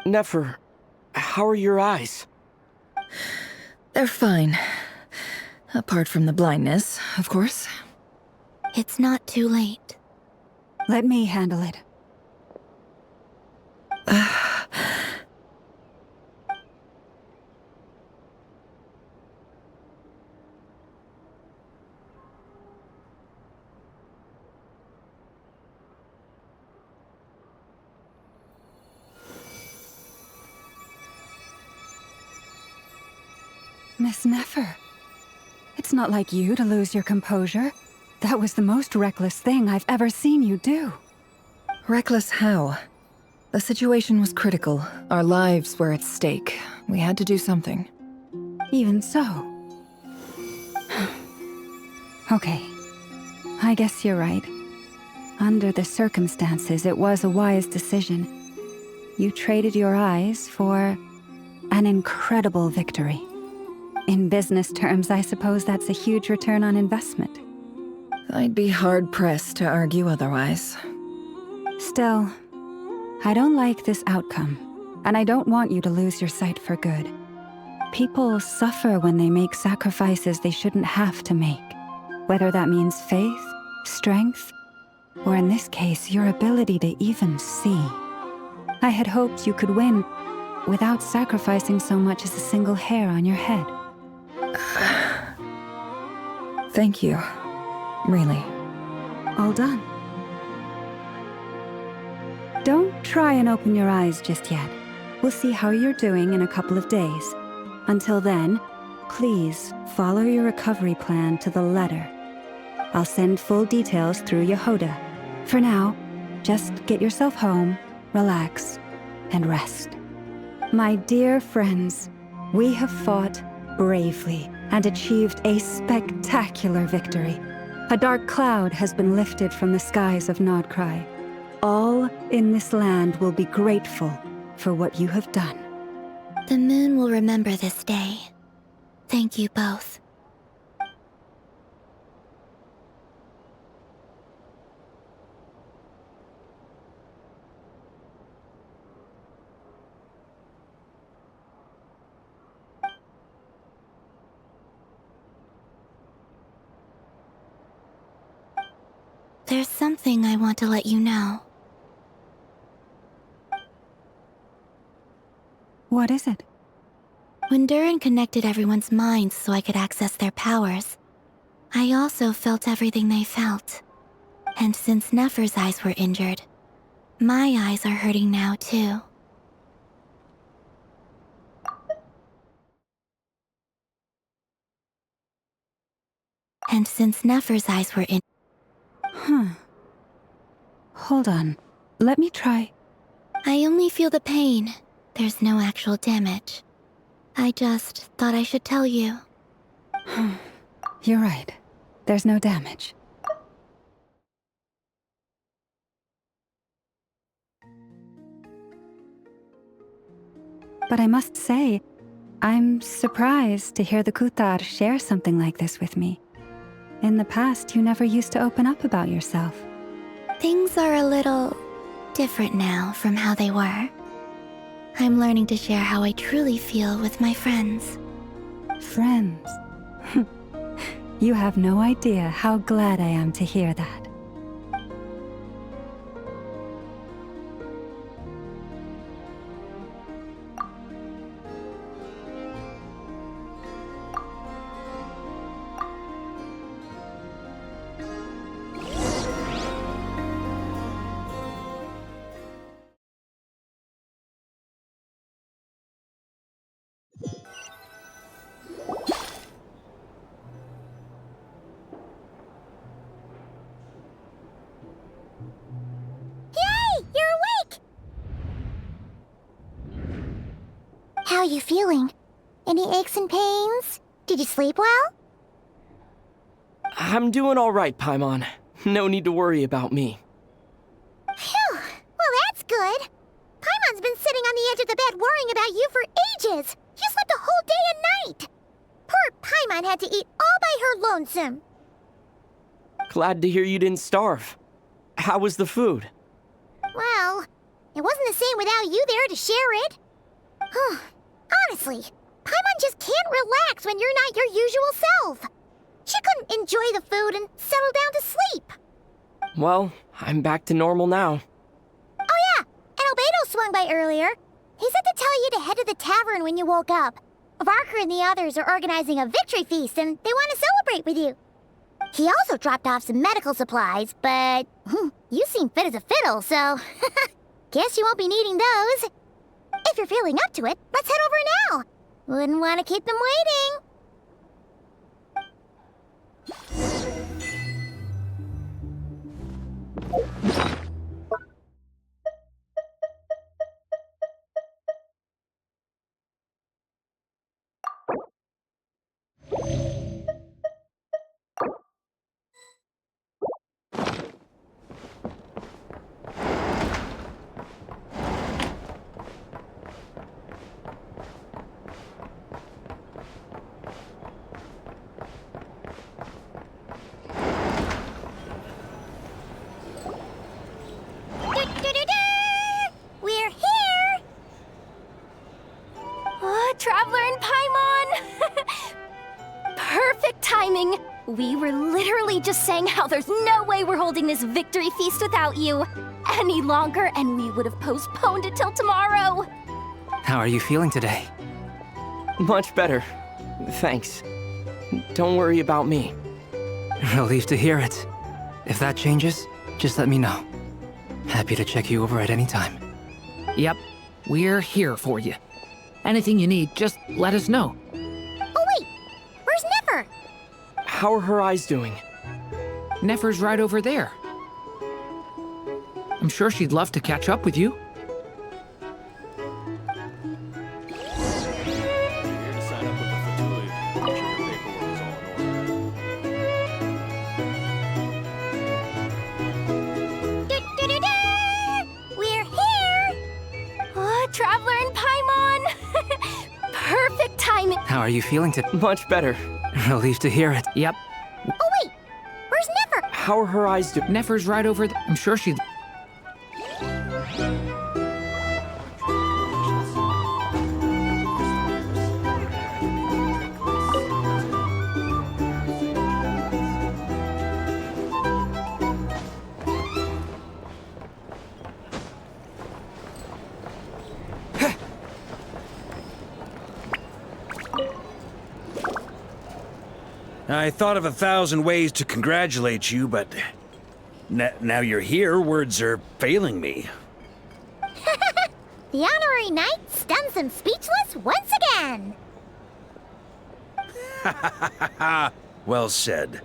Nefer, how are your eyes? They're fine. Apart from the blindness, of course. It's not too late. Let me handle it. Miss Nefer, it's not like you to lose your composure. That was the most reckless thing I've ever seen you do. Reckless how? The situation was critical. Our lives were at stake. We had to do something. Even so. Okay. I guess you're right. Under the circumstances, it was a wise decision. You traded your eyes for an incredible victory. In business terms, I suppose that's a huge return on investment. I'd be hard-pressed to argue otherwise. Still, I don't like this outcome, and I don't want you to lose your sight for good. People suffer when they make sacrifices they shouldn't have to make, whether that means faith, strength, or in this case, your ability to even see. I had hoped you could win without sacrificing so much as a single hair on your head. Thank you. Really. All done. Don't try and open your eyes just yet. We'll see how you're doing in a couple of days. Until then, please follow your recovery plan to the letter. I'll send full details through Yehoda. For now, just get yourself home, relax, and rest. My dear friends, we have fought bravely and achieved a spectacular victory. A dark cloud has been lifted from the skies of Nodcry. All in this land will be grateful for what you have done. The moon will remember this day. Thank you both. There's something I want to let you know. What is it? When Durin connected everyone's minds so I could access their powers, I also felt everything they felt. And since Nefer's eyes were injured, my eyes are hurting now too. And since Nefer's eyes were in— Hold on. Let me try. I only feel the pain. There's no actual damage. I just thought I should tell you. You're right. There's no damage. But I must say, I'm surprised to hear the Kutar share something like this with me. In the past, you never used to open up about yourself. Things are a little different now from how they were. I'm learning to share how I truly feel with my friends. Friends? You have no idea how glad I am to hear that. How are you feeling? Any aches and pains? Did you sleep well? I'm doing all right, Paimon. No need to worry about me. Phew! Well, that's good. Paimon's been sitting on the edge of the bed worrying about you for ages. You slept a whole day and night. Poor Paimon had to eat all by her lonesome. Glad to hear you didn't starve. How was the food? Well, it wasn't the same without you there to share it. Honestly, Paimon just can't relax when you're not your usual self. She couldn't enjoy the food and settle down to sleep. Well, I'm back to normal now. Oh yeah, and Albedo swung by earlier. He said to tell you to head to the tavern when you woke up. Varker and the others are organizing a victory feast and they want to celebrate with you. He also dropped off some medical supplies, but you seem fit as a fiddle, so guess you won't be needing those. If you're feeling up to it, let's head over now. Wouldn't want to keep them waiting. Traveler and Paimon! Perfect timing! We were literally just saying how there's no way we're holding this victory feast without you any longer, and we would have postponed it till tomorrow. How are you feeling today? Much better. Thanks. Don't worry about me. Relieved to hear it. If that changes, just let me know. Happy to check you over at any time. Yep, we're here for you. Anything you need, just let us know. Oh wait, where's Nefer? How are her eyes doing? Nefer's right over there. I'm sure she'd love to catch up with you. We're here! Traveler and Paimon! Perfect timing! How are you feeling today? Much better. Relieved to hear it. Yep. Oh wait, where's Nefer? How are her eyes doing? Nefer's right over there. I'm sure she'd... I thought of 1,000 ways to congratulate you, but now you're here, words are failing me. The honorary knight stuns them speechless once again. Well said.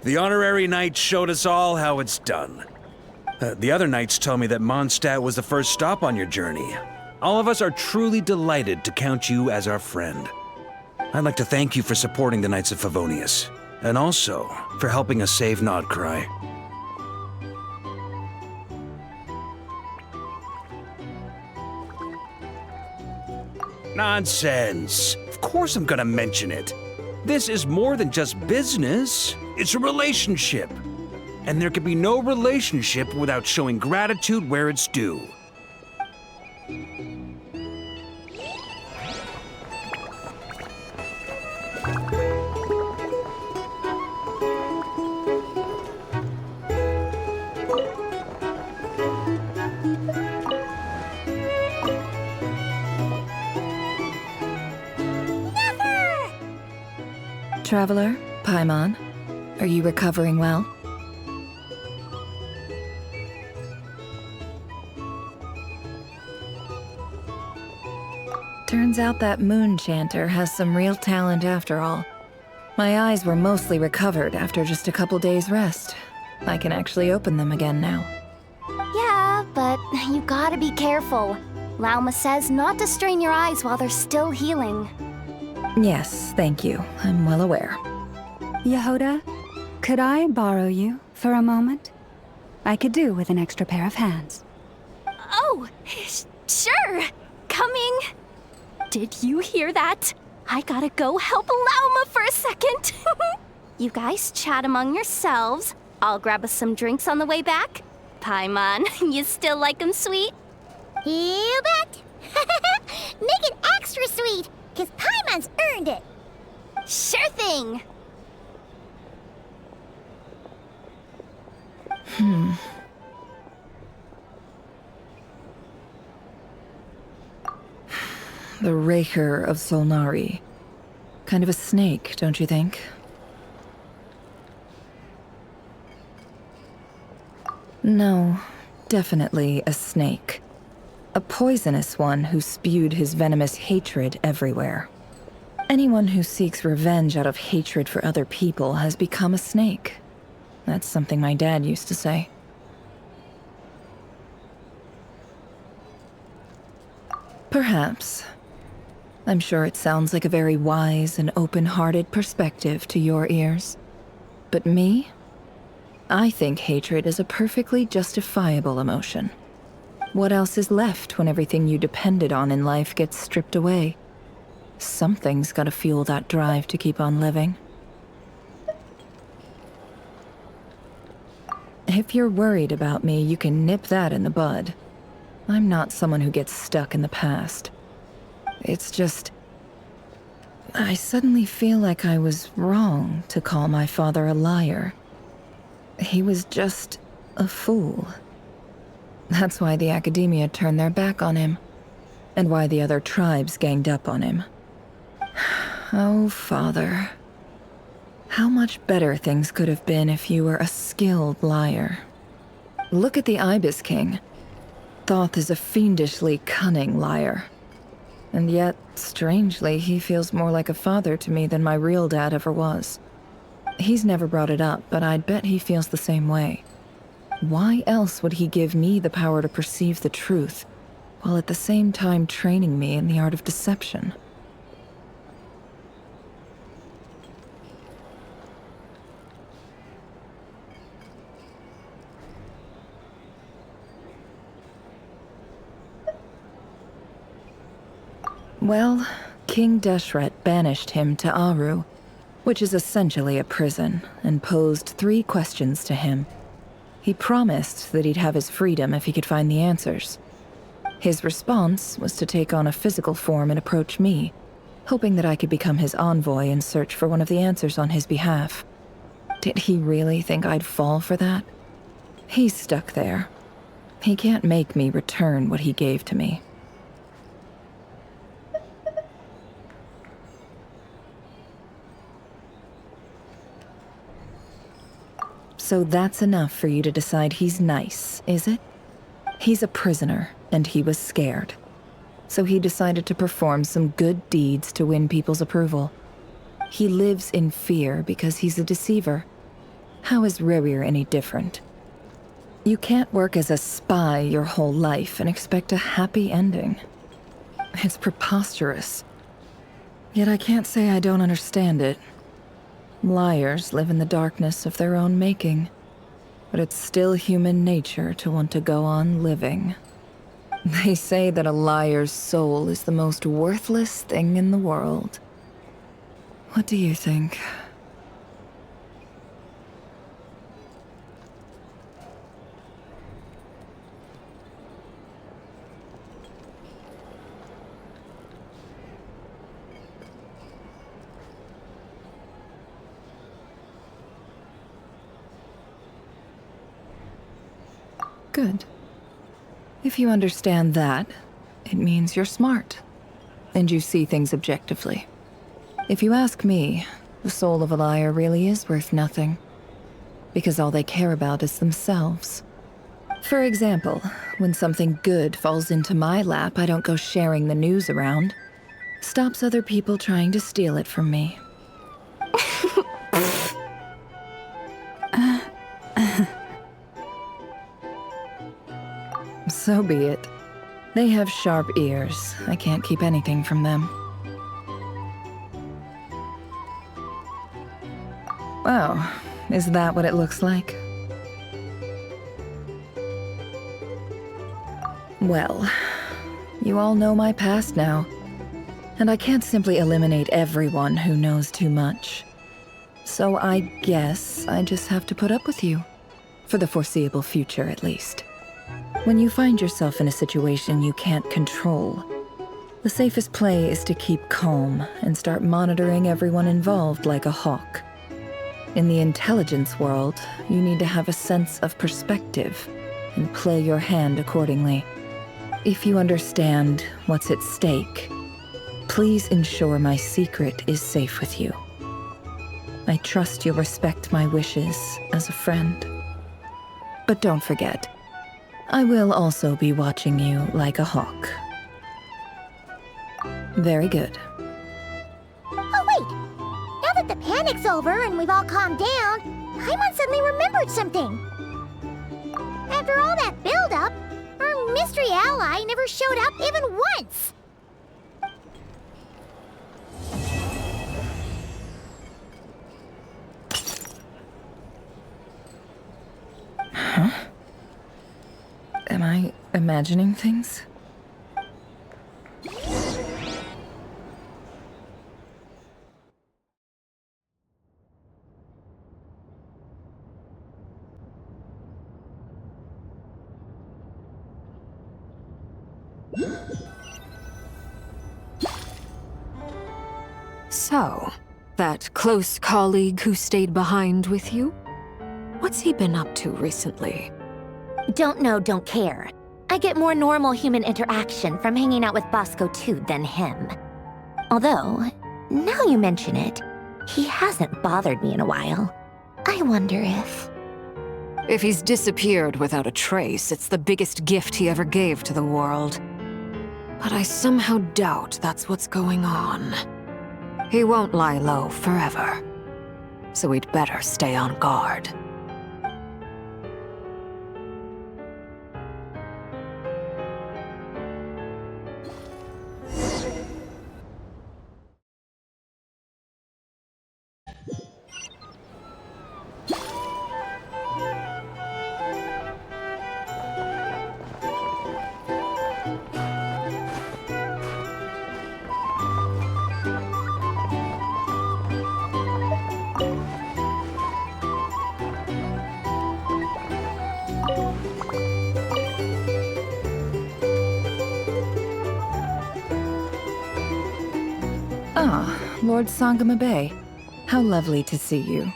The honorary knight showed us all how it's done. The other knights tell me that Mondstadt was the first stop on your journey. All of us are truly delighted to count you as our friend. I'd like to thank you for supporting the Knights of Favonius, and also for helping us save Nodcry. Nonsense! Of course I'm gonna mention it. This is more than just business. It's a relationship. And there can be no relationship without showing gratitude where it's due. Traveler, Paimon, are you recovering well? Turns out that moon chanter has some real talent after all. My eyes were mostly recovered after just a couple days' rest. I can actually open them again now. Yeah, but you gotta be careful. Lauma says not to strain your eyes while they're still healing. Yes, thank you. I'm well aware. Yehoda, could I borrow you for a moment? I could do with an extra pair of hands. Oh, sure. Coming. Did you hear that? I gotta go help Lauma for a second. You guys chat among yourselves. I'll grab us some drinks on the way back. Paimon, you still like 'em sweet? You bet! Make it extra sweet, because Paimon's earned it! Sure thing! The Raker of Solnari. Kind of a snake, don't you think? No, definitely a snake. A poisonous one who spewed his venomous hatred everywhere. Anyone who seeks revenge out of hatred for other people has become a snake. That's something my dad used to say. Perhaps. I'm sure it sounds like a very wise and open-hearted perspective to your ears. But me? I think hatred is a perfectly justifiable emotion. What else is left when everything you depended on in life gets stripped away? Something's gotta fuel that drive to keep on living. If you're worried about me, you can nip that in the bud. I'm not someone who gets stuck in the past. It's just, I suddenly feel like I was wrong to call my father a liar. He was just a fool. That's why the academia turned their back on him, and why the other tribes ganged up on him. Oh, Father. How much better things could have been if you were a skilled liar. Look at the Ibis King. Thoth is a fiendishly cunning liar. And yet, strangely, he feels more like a father to me than my real dad ever was. He's never brought it up, but I'd bet he feels the same way. Why else would he give me the power to perceive the truth, while at the same time training me in the art of deception? Well, King Deshret banished him to Aru, which is essentially a prison, and posed 3 questions to him. He promised that he'd have his freedom if he could find the answers. His response was to take on a physical form and approach me, hoping that I could become his envoy and search for one of the answers on his behalf. Did he really think I'd fall for that? He's stuck there. He can't make me return what he gave to me. So that's enough for you to decide he's nice, is it? He's a prisoner, and he was scared. So he decided to perform some good deeds to win people's approval. He lives in fear because he's a deceiver. How is Rerir any different? You can't work as a spy your whole life and expect a happy ending. It's preposterous. Yet I can't say I don't understand it. Liars live in the darkness of their own making, but it's still human nature to want to go on living. They say that a liar's soul is the most worthless thing in the world. What do you think? Good. If you understand that, it means you're smart, and you see things objectively. If you ask me, the soul of a liar really is worth nothing, because all they care about is themselves. For example, when something good falls into my lap, I don't go sharing the news around. Stops other people trying to steal it from me. So be it. They have sharp ears. I can't keep anything from them. Oh, is that what it looks like? Well, you all know my past now, and I can't simply eliminate everyone who knows too much. So I guess I just have to put up with you, for the foreseeable future at least. When you find yourself in a situation you can't control, the safest play is to keep calm and start monitoring everyone involved like a hawk. In the intelligence world, you need to have a sense of perspective and play your hand accordingly. If you understand what's at stake, please ensure my secret is safe with you. I trust you'll respect my wishes as a friend. But don't forget, I will also be watching you like a hawk. Very good. Oh, wait! Now that the panic's over and we've all calmed down, Paimon suddenly remembered something. After all that build-up, our mystery ally never showed up even once! Huh? Am I imagining things? So, that close colleague who stayed behind with you? What's he been up to recently? Don't know, don't care. I get more normal human interaction from hanging out with Bosco too than him. Although, now you mention it, he hasn't bothered me in a while. I wonder if... If he's disappeared without a trace, it's the biggest gift he ever gave to the world. But I somehow doubt that's what's going on. He won't lie low forever. So we'd better stay on guard. Ah, Lord Sangama Bay. How lovely to see you.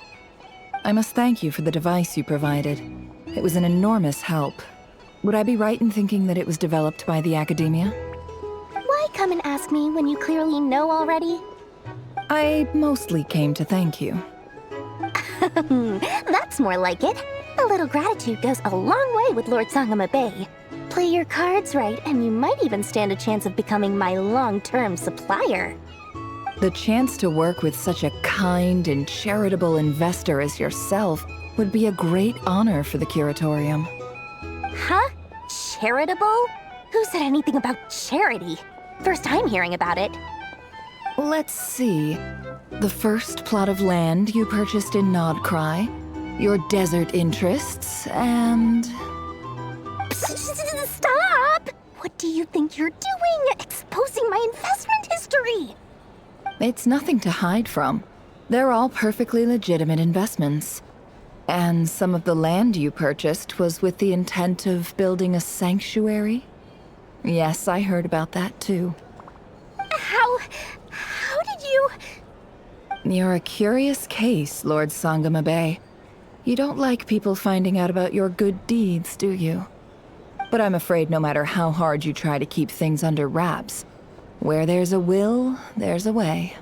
I must thank you for the device you provided. It was an enormous help. Would I be right in thinking that it was developed by the Academia? Why come and ask me when you clearly know already? I mostly came to thank you. That's more like it. A little gratitude goes a long way with Lord Sangama Bay. Play your cards right, and you might even stand a chance of becoming my long-term supplier. The chance to work with such a kind and charitable investor as yourself would be a great honor for the Curatorium. Huh? Charitable? Who said anything about charity? First time hearing about it. Let's see. The first plot of land you purchased in Nodcry, your desert interests, and... Stop! What do you think you're doing? Exposing my investment history! It's nothing to hide from. They're all perfectly legitimate investments. And some of the land you purchased was with the intent of building a sanctuary? Yes, I heard about that too. How did you... You're a curious case, Lord Sangama Bay. You don't like people finding out about your good deeds, do you? But I'm afraid no matter how hard you try to keep things under wraps, where there's a will, there's a way.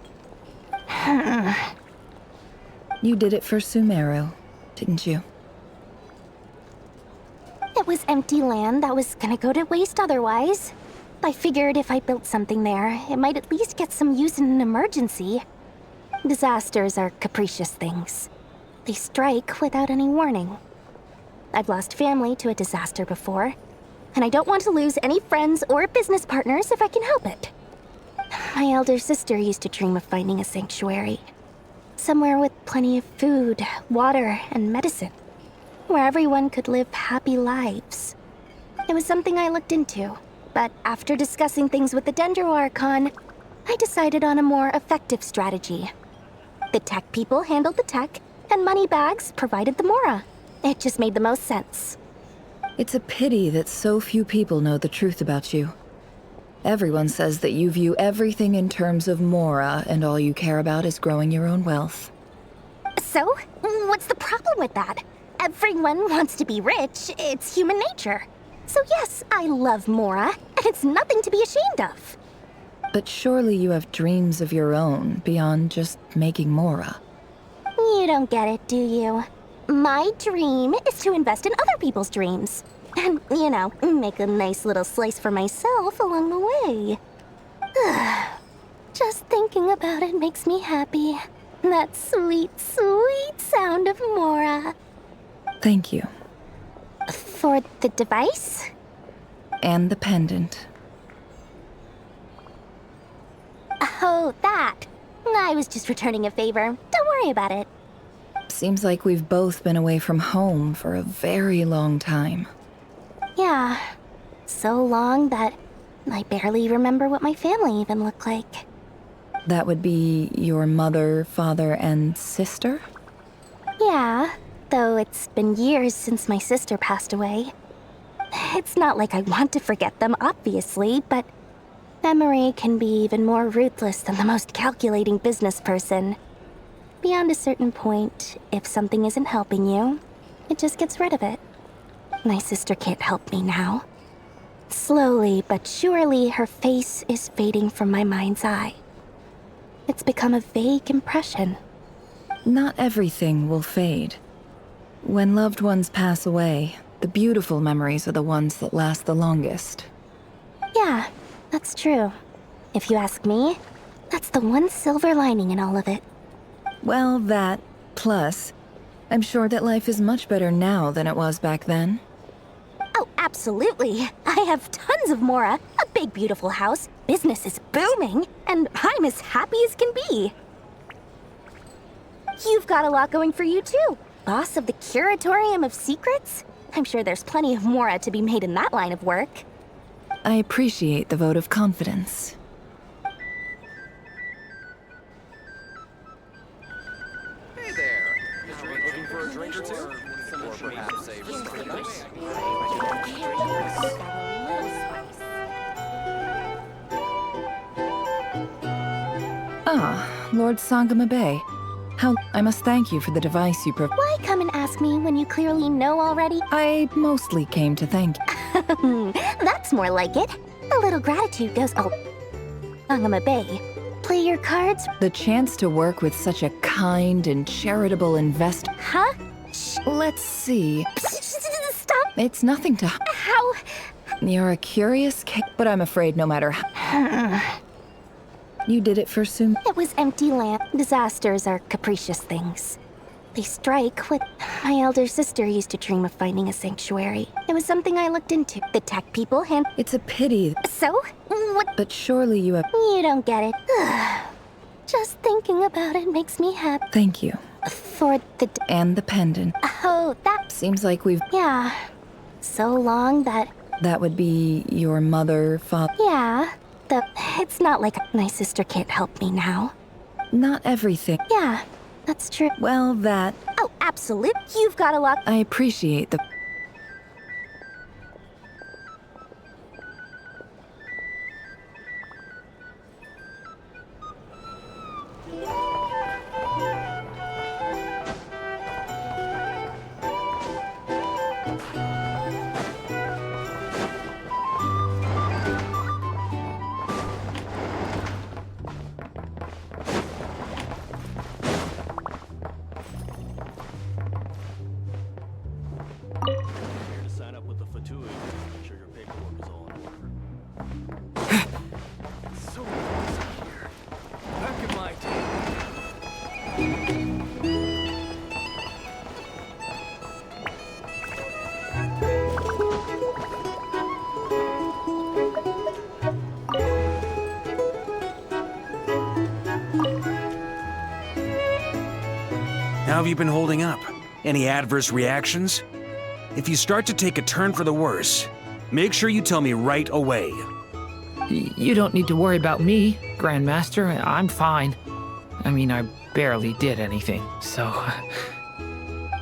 You did it for Sumeru, didn't you? It was empty land that was gonna go to waste otherwise. I figured if I built something there, it might at least get some use in an emergency. Disasters are capricious things. They strike without any warning. I've lost family to a disaster before, and I don't want to lose any friends or business partners if I can help it. My elder sister used to dream of finding a sanctuary. Somewhere with plenty of food, water, and medicine. Where everyone could live happy lives. It was something I looked into, but after discussing things with the Dendro Archon, I decided on a more effective strategy. The tech people handled the tech, and Moneybags provided the Mora. It just made the most sense. It's a pity that so few people know the truth about you. Everyone says that you view everything in terms of Mora, and all you care about is growing your own wealth. So, what's the problem with that? Everyone wants to be rich. It's human nature. So yes, I love Mora, and it's nothing to be ashamed of. But surely you have dreams of your own beyond just making Mora. You don't get it, do you? My dream is to invest in other people's dreams. And, you know, make a nice little slice for myself along the way. Just thinking about it makes me happy. That sweet, sweet sound of Mora. Thank you. For the device? And the pendant. Oh, that. I was just returning a favor. Don't worry about it. Seems like we've both been away from home for a very long time. Yeah. So long that I barely remember what my family even looked like. That would be your mother, father, and sister? Yeah, though it's been years since my sister passed away. It's not like I want to forget them, obviously, but Memory can be even more ruthless than the most calculating business person. Beyond a certain point, if something isn't helping you, it just gets rid of it. My sister can't help me now. Slowly but surely, her face is fading from my mind's eye. It's become a vague impression. Not everything will fade. When loved ones pass away, the beautiful memories are the ones that last the longest. Yeah, that's true. If you ask me, that's the one silver lining in all of it. Well, that, plus, I'm sure that life is much better now than it was back then. Oh, absolutely. I have tons of Mora, a big beautiful house, business is booming, and I'm as happy as can be. You've got a lot going for you too. Boss of the Curatorium of Secrets? I'm sure there's plenty of Mora to be made in that line of work. I appreciate the vote of confidence. Hey there. Looking for a drink or two? Or perhaps a refreshment? Ah, Lord Sangama Bay. I must thank you for the device you Why come and ask me when you clearly know already? I mostly came to thank you. That's more like it. A little gratitude goes... Oh, Sangama Bay. Play your cards? The chance to work with such a kind and charitable investor. Huh? Let's see. Stop. It's nothing to... How? You're a curious but I'm afraid no matter how... You did it for Sum. It was empty land. Disasters are capricious things. They strike what my elder sister used to dream of finding a sanctuary. It was something I looked into. The tech people It's a pity. So? What? But surely you have... You don't get it. Just thinking about it makes me happy. Thank you. For the... And the pendant. Oh, that... Seems like we've... Yeah. So long that... That would be your mother, father... Yeah. It's not like my sister can't help me now. Not everything. Yeah, that's true. Well, that... Oh, absolute. You've got a lot... I appreciate the... How have you been holding up? Any adverse reactions? If you start to take a turn for the worse, make sure you tell me right away. You don't need to worry about me, Grandmaster. I'm fine. I mean, I barely did anything, so...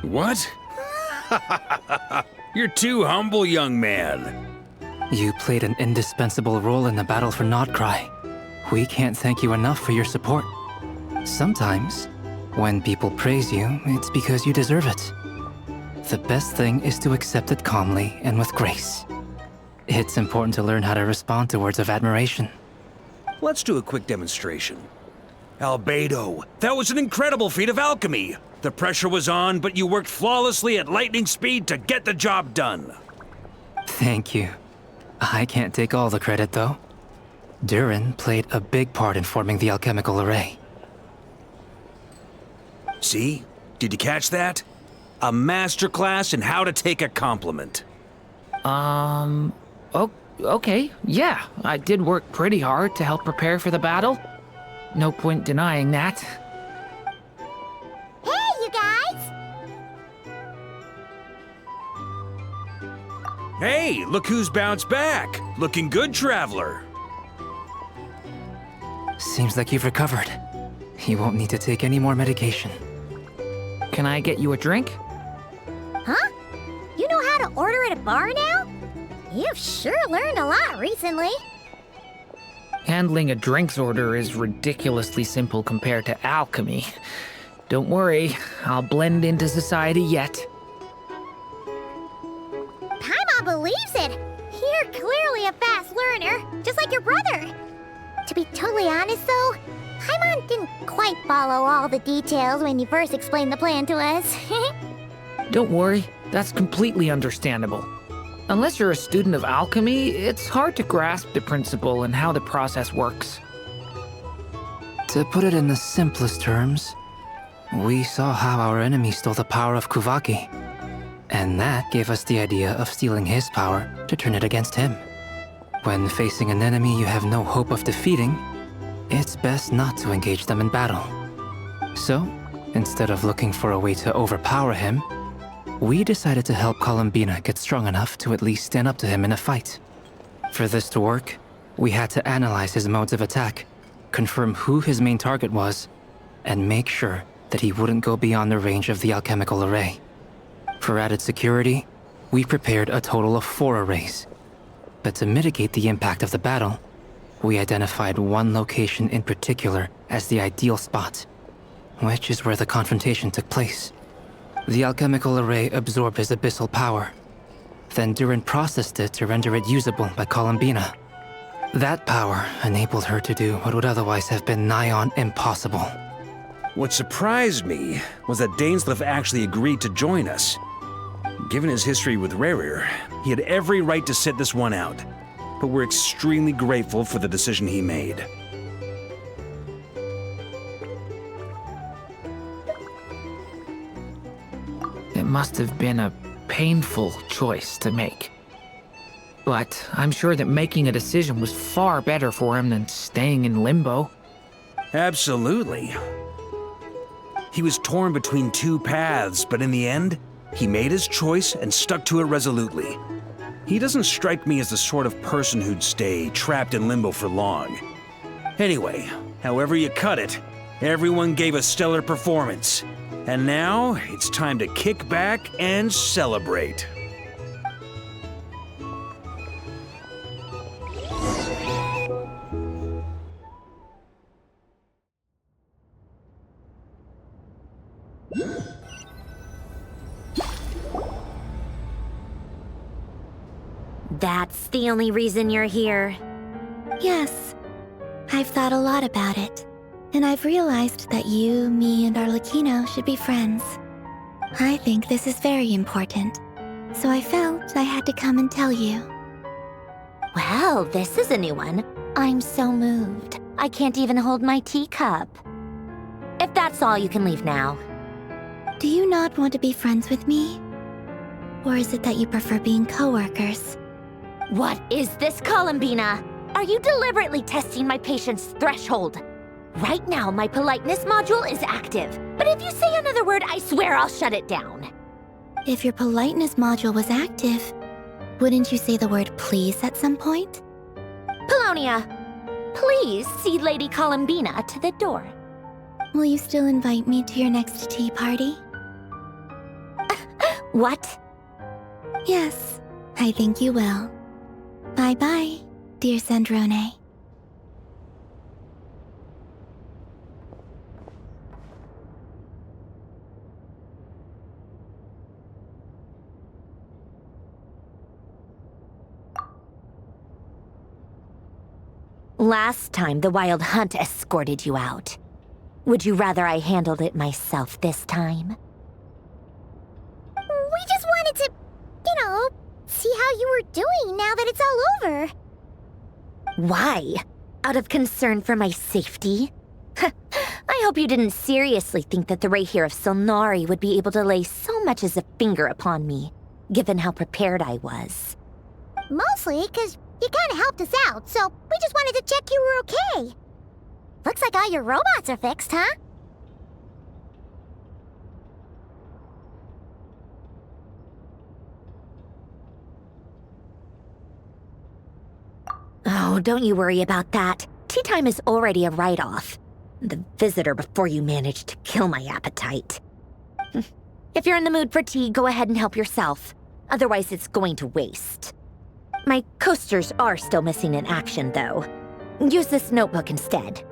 What? You're too humble, young man. You played an indispensable role in the battle for Nodcry. We can't thank you enough for your support. Sometimes, when people praise you, it's because you deserve it. The best thing is to accept it calmly and with grace. It's important to learn how to respond to words of admiration. Let's do a quick demonstration. Albedo, that was an incredible feat of alchemy. The pressure was on, but you worked flawlessly at lightning speed to get the job done. Thank you. I can't take all the credit, though. Durin played a big part in forming the alchemical array. See? Did you catch that? A masterclass in how to take a compliment. Okay, yeah. I did work pretty hard to help prepare for the battle. No point denying that. Hey, you guys! Hey, look who's bounced back. Looking good, Traveler. Seems like you've recovered. You won't need to take any more medication. Can I get you a drink? Huh? You know how to order at a bar now? You've sure learned a lot recently. Handling a drinks order is ridiculously simple compared to alchemy. Don't worry, I'll blend into society yet. Paimon believes it! You're clearly a fast learner, just like your brother. To be totally honest though, Paimon didn't quite follow all the details when you first explained the plan to us. Don't worry, that's completely understandable. Unless you're a student of alchemy, it's hard to grasp the principle and how the process works. To put it in the simplest terms, we saw how our enemy stole the power of Kuvaki. And that gave us the idea of stealing his power to turn it against him. When facing an enemy you have no hope of defeating, it's best not to engage them in battle. So, instead of looking for a way to overpower him, we decided to help Columbina get strong enough to at least stand up to him in a fight. For this to work, we had to analyze his modes of attack, confirm who his main target was, and make sure that he wouldn't go beyond the range of the alchemical array. For added security, we prepared a total of 4 arrays. But to mitigate the impact of the battle, we identified one location in particular as the ideal spot, which is where the confrontation took place. The alchemical array absorbed his abyssal power. Then Durin processed it to render it usable by Columbina. That power enabled her to do what would otherwise have been nigh on impossible. What surprised me was that Dainsleif actually agreed to join us. Given his history with Rerir, he had every right to sit this one out. But we're extremely grateful for the decision he made. It must have been a painful choice to make. But I'm sure that making a decision was far better for him than staying in limbo. Absolutely. He was torn between 2 paths, but in the end, he made his choice and stuck to it resolutely. He doesn't strike me as the sort of person who'd stay trapped in limbo for long. Anyway, however you cut it, everyone gave a stellar performance. And now, it's time to kick back and celebrate. That's the only reason you're here. Yes. I've thought a lot about it. And I've realized that you, me, and Arlecchino should be friends. I think this is very important. So I felt I had to come and tell you. Well, this is a new one. I'm so moved. I can't even hold my teacup. If that's all, you can leave now. Do you not want to be friends with me? Or is it that you prefer being co-workers? What is this, Columbina? Are you deliberately testing my patience threshold? Right now, my politeness module is active. But if you say another word, I swear I'll shut it down. If your politeness module was active, wouldn't you say the word please at some point? Polonia, please see Lady Columbina to the door. Will you still invite me to your next tea party? What? Yes, I think you will. Bye-bye, dear Sandrone. Last time, the Wild Hunt escorted you out. Would you rather I handled it myself this time? We just wanted to, see how you were doing now that it's all over. Why? Out of concern for my safety? I hope you didn't seriously think that the Rayhir of Solnari would be able to lay so much as a finger upon me, given how prepared I was. Mostly because you kind of helped us out, so we just wanted to check you were okay. Looks like all your robots are fixed, huh? Oh, don't you worry about that. Tea time is already a write-off. The visitor before you managed to kill my appetite. If you're in the mood for tea, go ahead and help yourself. Otherwise, it's going to waste. My coasters are still missing in action, though. Use this notebook instead.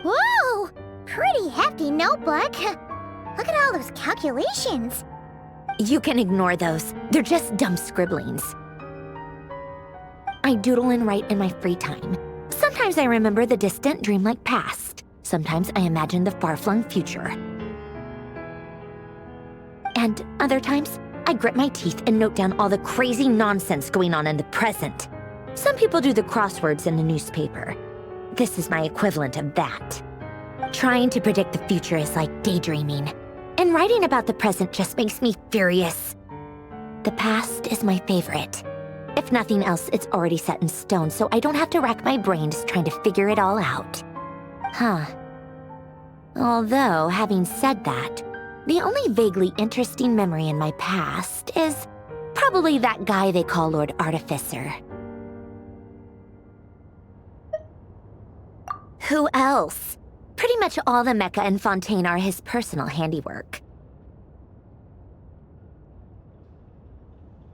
Whoa! Pretty hefty notebook. Look at all those calculations. You can ignore those. They're just dumb scribblings. I doodle and write in my free time. Sometimes I remember the distant dreamlike past. Sometimes I imagine the far-flung future. And other times, I grit my teeth and note down all the crazy nonsense going on in the present. Some people do the crosswords in the newspaper. This is my equivalent of that. Trying to predict the future is like daydreaming, and writing about the present just makes me furious. The past is my favorite. If nothing else, it's already set in stone, so I don't have to rack my brains trying to figure it all out. Huh. Although, having said that, the only vaguely interesting memory in my past is probably that guy they call Lord Artificer. Who else? Pretty much all the mecha in Fontaine are his personal handiwork.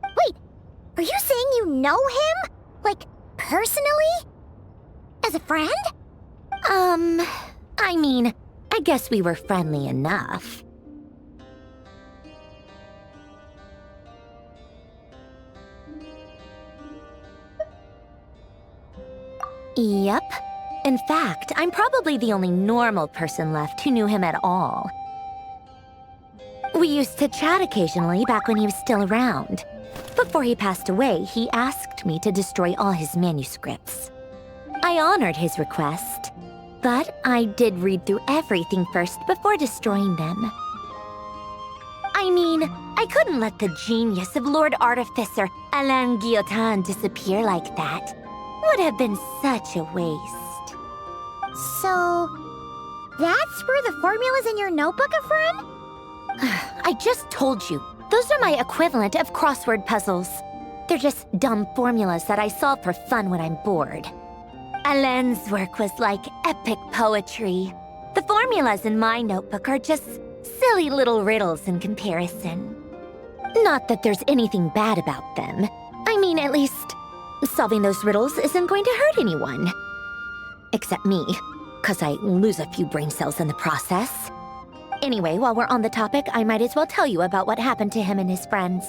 Wait, are you saying you know him? Like, personally? As a friend? I mean, I guess we were friendly enough. Yep. In fact, I'm probably the only normal person left who knew him at all. We used to chat occasionally back when he was still around. Before he passed away, he asked me to destroy all his manuscripts. I honored his request, but I did read through everything first before destroying them. I mean, I couldn't let the genius of Lord Artificer Alain Guillotin disappear like that. Would have been such a waste. So, that's where the formulas in your notebook are from? I just told you. Those are my equivalent of crossword puzzles. They're just dumb formulas that I solve for fun when I'm bored. Alain's work was like epic poetry. The formulas in my notebook are just silly little riddles in comparison. Not that there's anything bad about them. I mean, at least, solving those riddles isn't going to hurt anyone. Except me, 'cause I lose a few brain cells in the process. Anyway, while we're on the topic, I might as well tell you about what happened to him and his friends.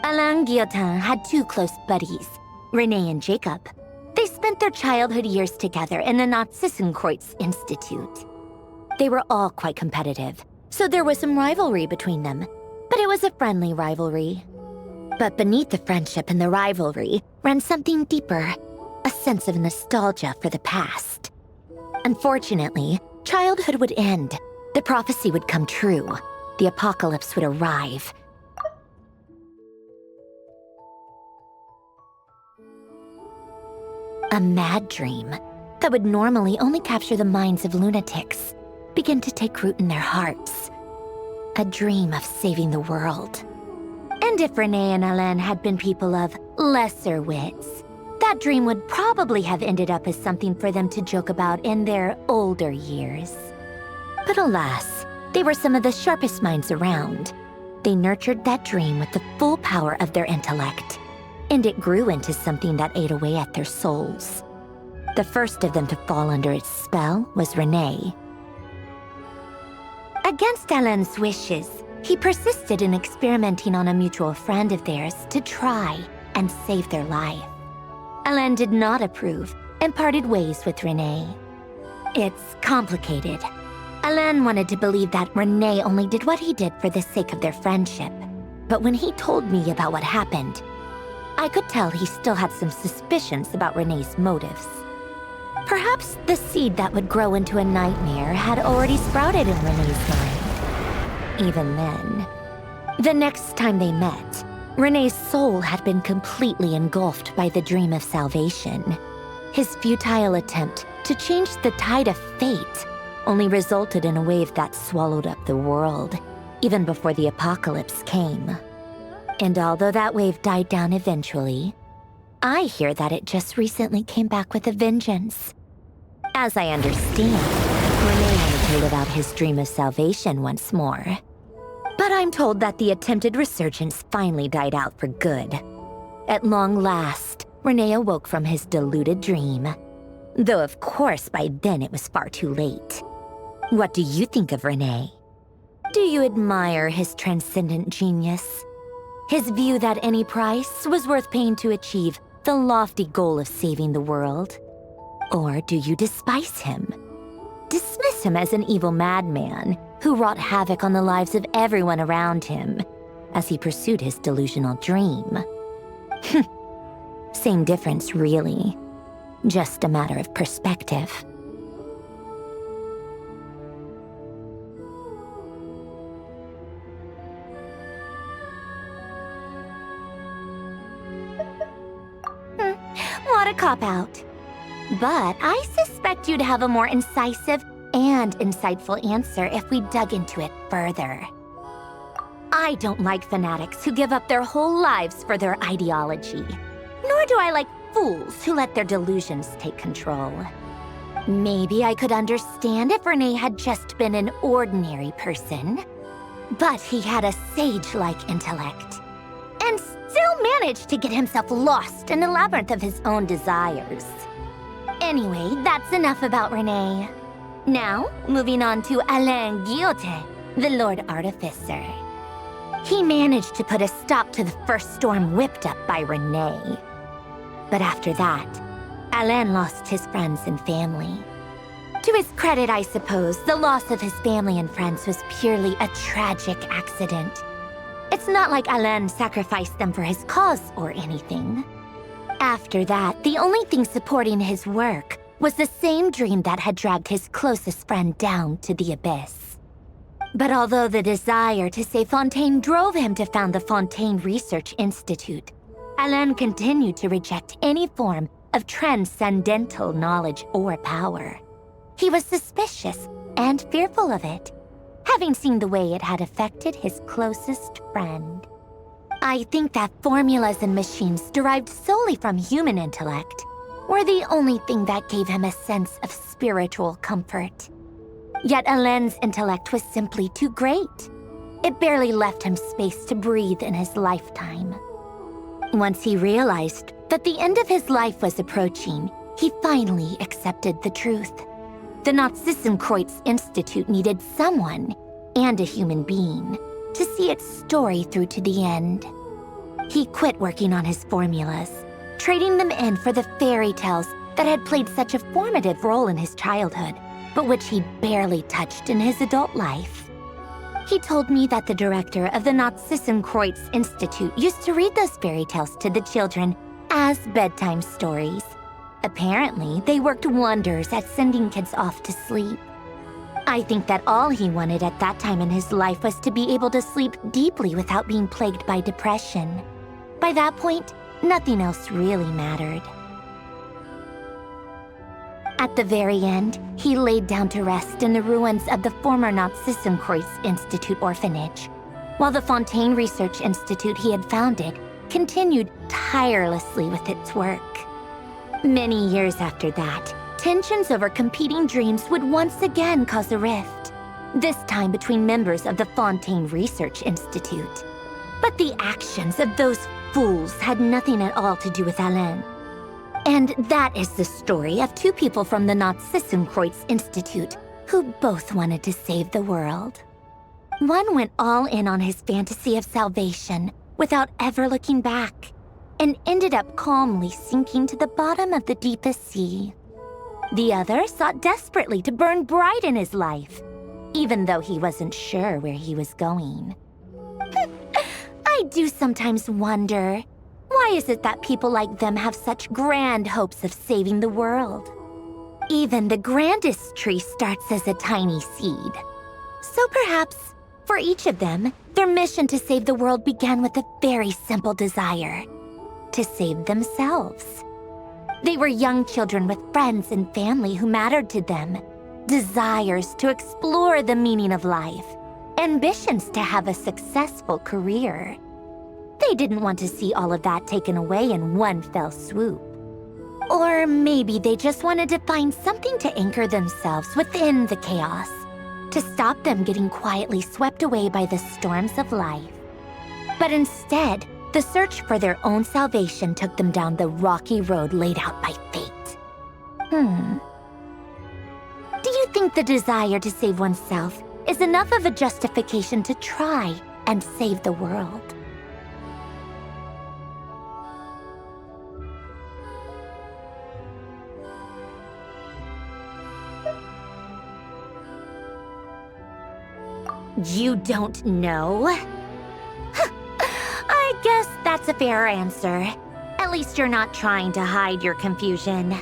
Alain Guillotin had two close buddies, Renee and Jacob. They spent their childhood years together in the Narzissenkreuz Institute. They were all quite competitive, so there was some rivalry between them, but it was a friendly rivalry. But beneath the friendship and the rivalry ran something deeper, a sense of nostalgia for the past. Unfortunately, childhood would end. The prophecy would come true. The apocalypse would arrive. A mad dream that would normally only capture the minds of lunatics began to take root in their hearts. A dream of saving the world. And if Renee and Alain had been people of lesser wits, that dream would probably have ended up as something for them to joke about in their older years. But alas, they were some of the sharpest minds around. They nurtured that dream with the full power of their intellect, and it grew into something that ate away at their souls. The first of them to fall under its spell was Renee. Against Alain's wishes, he persisted in experimenting on a mutual friend of theirs to try and save their life. Alain did not approve and parted ways with Renee. It's complicated. Alain wanted to believe that Renee only did what he did for the sake of their friendship. But when he told me about what happened, I could tell he still had some suspicions about Renee's motives. Perhaps the seed that would grow into a nightmare had already sprouted in Renee's mind. Even then, the next time they met, Renee's soul had been completely engulfed by the dream of salvation. His futile attempt to change the tide of fate only resulted in a wave that swallowed up the world, even before the apocalypse came. And although that wave died down eventually, I hear that it just recently came back with a vengeance. As I understand, Renee wanted to live out his dream of salvation once more. But I'm told that the attempted resurgence finally died out for good. At long last, Renee awoke from his deluded dream. Though of course by then it was far too late. What do you think of Renee? Do you admire his transcendent genius? His view that any price was worth paying to achieve the lofty goal of saving the world? Or do you despise him? Dismiss him as an evil madman who wrought havoc on the lives of everyone around him as he pursued his delusional dream? Same difference, really. Just a matter of perspective. What a cop-out. But I suspect you'd have a more incisive and insightful answer if we dug into it further. I don't like fanatics who give up their whole lives for their ideology. Nor do I like fools who let their delusions take control. Maybe I could understand if Renee had just been an ordinary person. But he had a sage-like intellect. And still managed to get himself lost in a labyrinth of his own desires. Anyway, that's enough about Renee. Now, moving on to Alain Guillotin, the Lord Artificer. He managed to put a stop to the first storm whipped up by Renee. But after that, Alain lost his friends and family. To his credit, I suppose, the loss of his family and friends was purely a tragic accident. It's not like Alain sacrificed them for his cause or anything. After that, the only thing supporting his work was the same dream that had dragged his closest friend down to the abyss. But although the desire to save Fontaine drove him to found the Fontaine Research Institute, Alain continued to reject any form of transcendental knowledge or power. He was suspicious and fearful of it, having seen the way it had affected his closest friend. I think that formulas and machines derived solely from human intellect were the only thing that gave him a sense of spiritual comfort. Yet Alain's intellect was simply too great. It barely left him space to breathe in his lifetime. Once he realized that the end of his life was approaching, he finally accepted the truth. The Nazissenkreuz Institute needed someone, and a human being, to see its story through to the end. He quit working on his formulas, trading them in for the fairy tales that had played such a formative role in his childhood, but which he barely touched in his adult life. He told me that the director of the Nazissenkreuz Institute used to read those fairy tales to the children as bedtime stories. Apparently, they worked wonders at sending kids off to sleep. I think that all he wanted at that time in his life was to be able to sleep deeply without being plagued by depression. By that point, nothing else really mattered. At the very end, he laid down to rest in the ruins of the former Nazissenkreuz Institute orphanage, while the Fontaine Research Institute he had founded continued tirelessly with its work. Many years after that, tensions over competing dreams would once again cause a rift, this time between members of the Fontaine Research Institute. But the actions of those fools had nothing at all to do with Alain. And that is the story of two people from the Nazissenkreuz Institute who both wanted to save the world. One went all in on his fantasy of salvation without ever looking back, and ended up calmly sinking to the bottom of the deepest sea. The other sought desperately to burn bright in his life, even though he wasn't sure where he was going. I do sometimes wonder, why is it that people like them have such grand hopes of saving the world? Even the grandest tree starts as a tiny seed. So perhaps, for each of them, their mission to save the world began with a very simple desire: to save themselves. They were young children with friends and family who mattered to them, desires to explore the meaning of life, ambitions to have a successful career. They didn't want to see all of that taken away in one fell swoop. Or maybe they just wanted to find something to anchor themselves within the chaos, to stop them getting quietly swept away by the storms of life. But instead, the search for their own salvation took them down the rocky road laid out by fate. Do you think the desire to save oneself is enough of a justification to try and save the world? You don't know? I guess that's a fair answer. At least you're not trying to hide your confusion.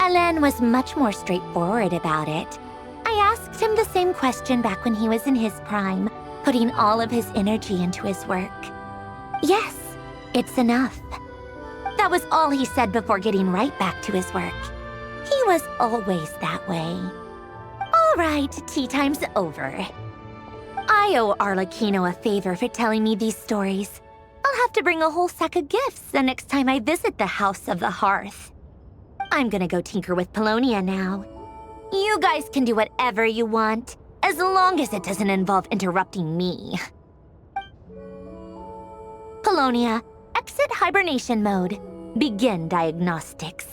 Alain was much more straightforward about it. I asked him the same question back when he was in his prime, putting all of his energy into his work. Yes, it's enough. That was all he said before getting right back to his work. He was always that way. All right, tea time's over. I owe Arlecchino a favor for telling me these stories. I'll have to bring a whole sack of gifts the next time I visit the House of the Hearth. I'm gonna go tinker with Polonia now. You guys can do whatever you want, as long as it doesn't involve interrupting me. Polonia, exit hibernation mode. Begin diagnostics.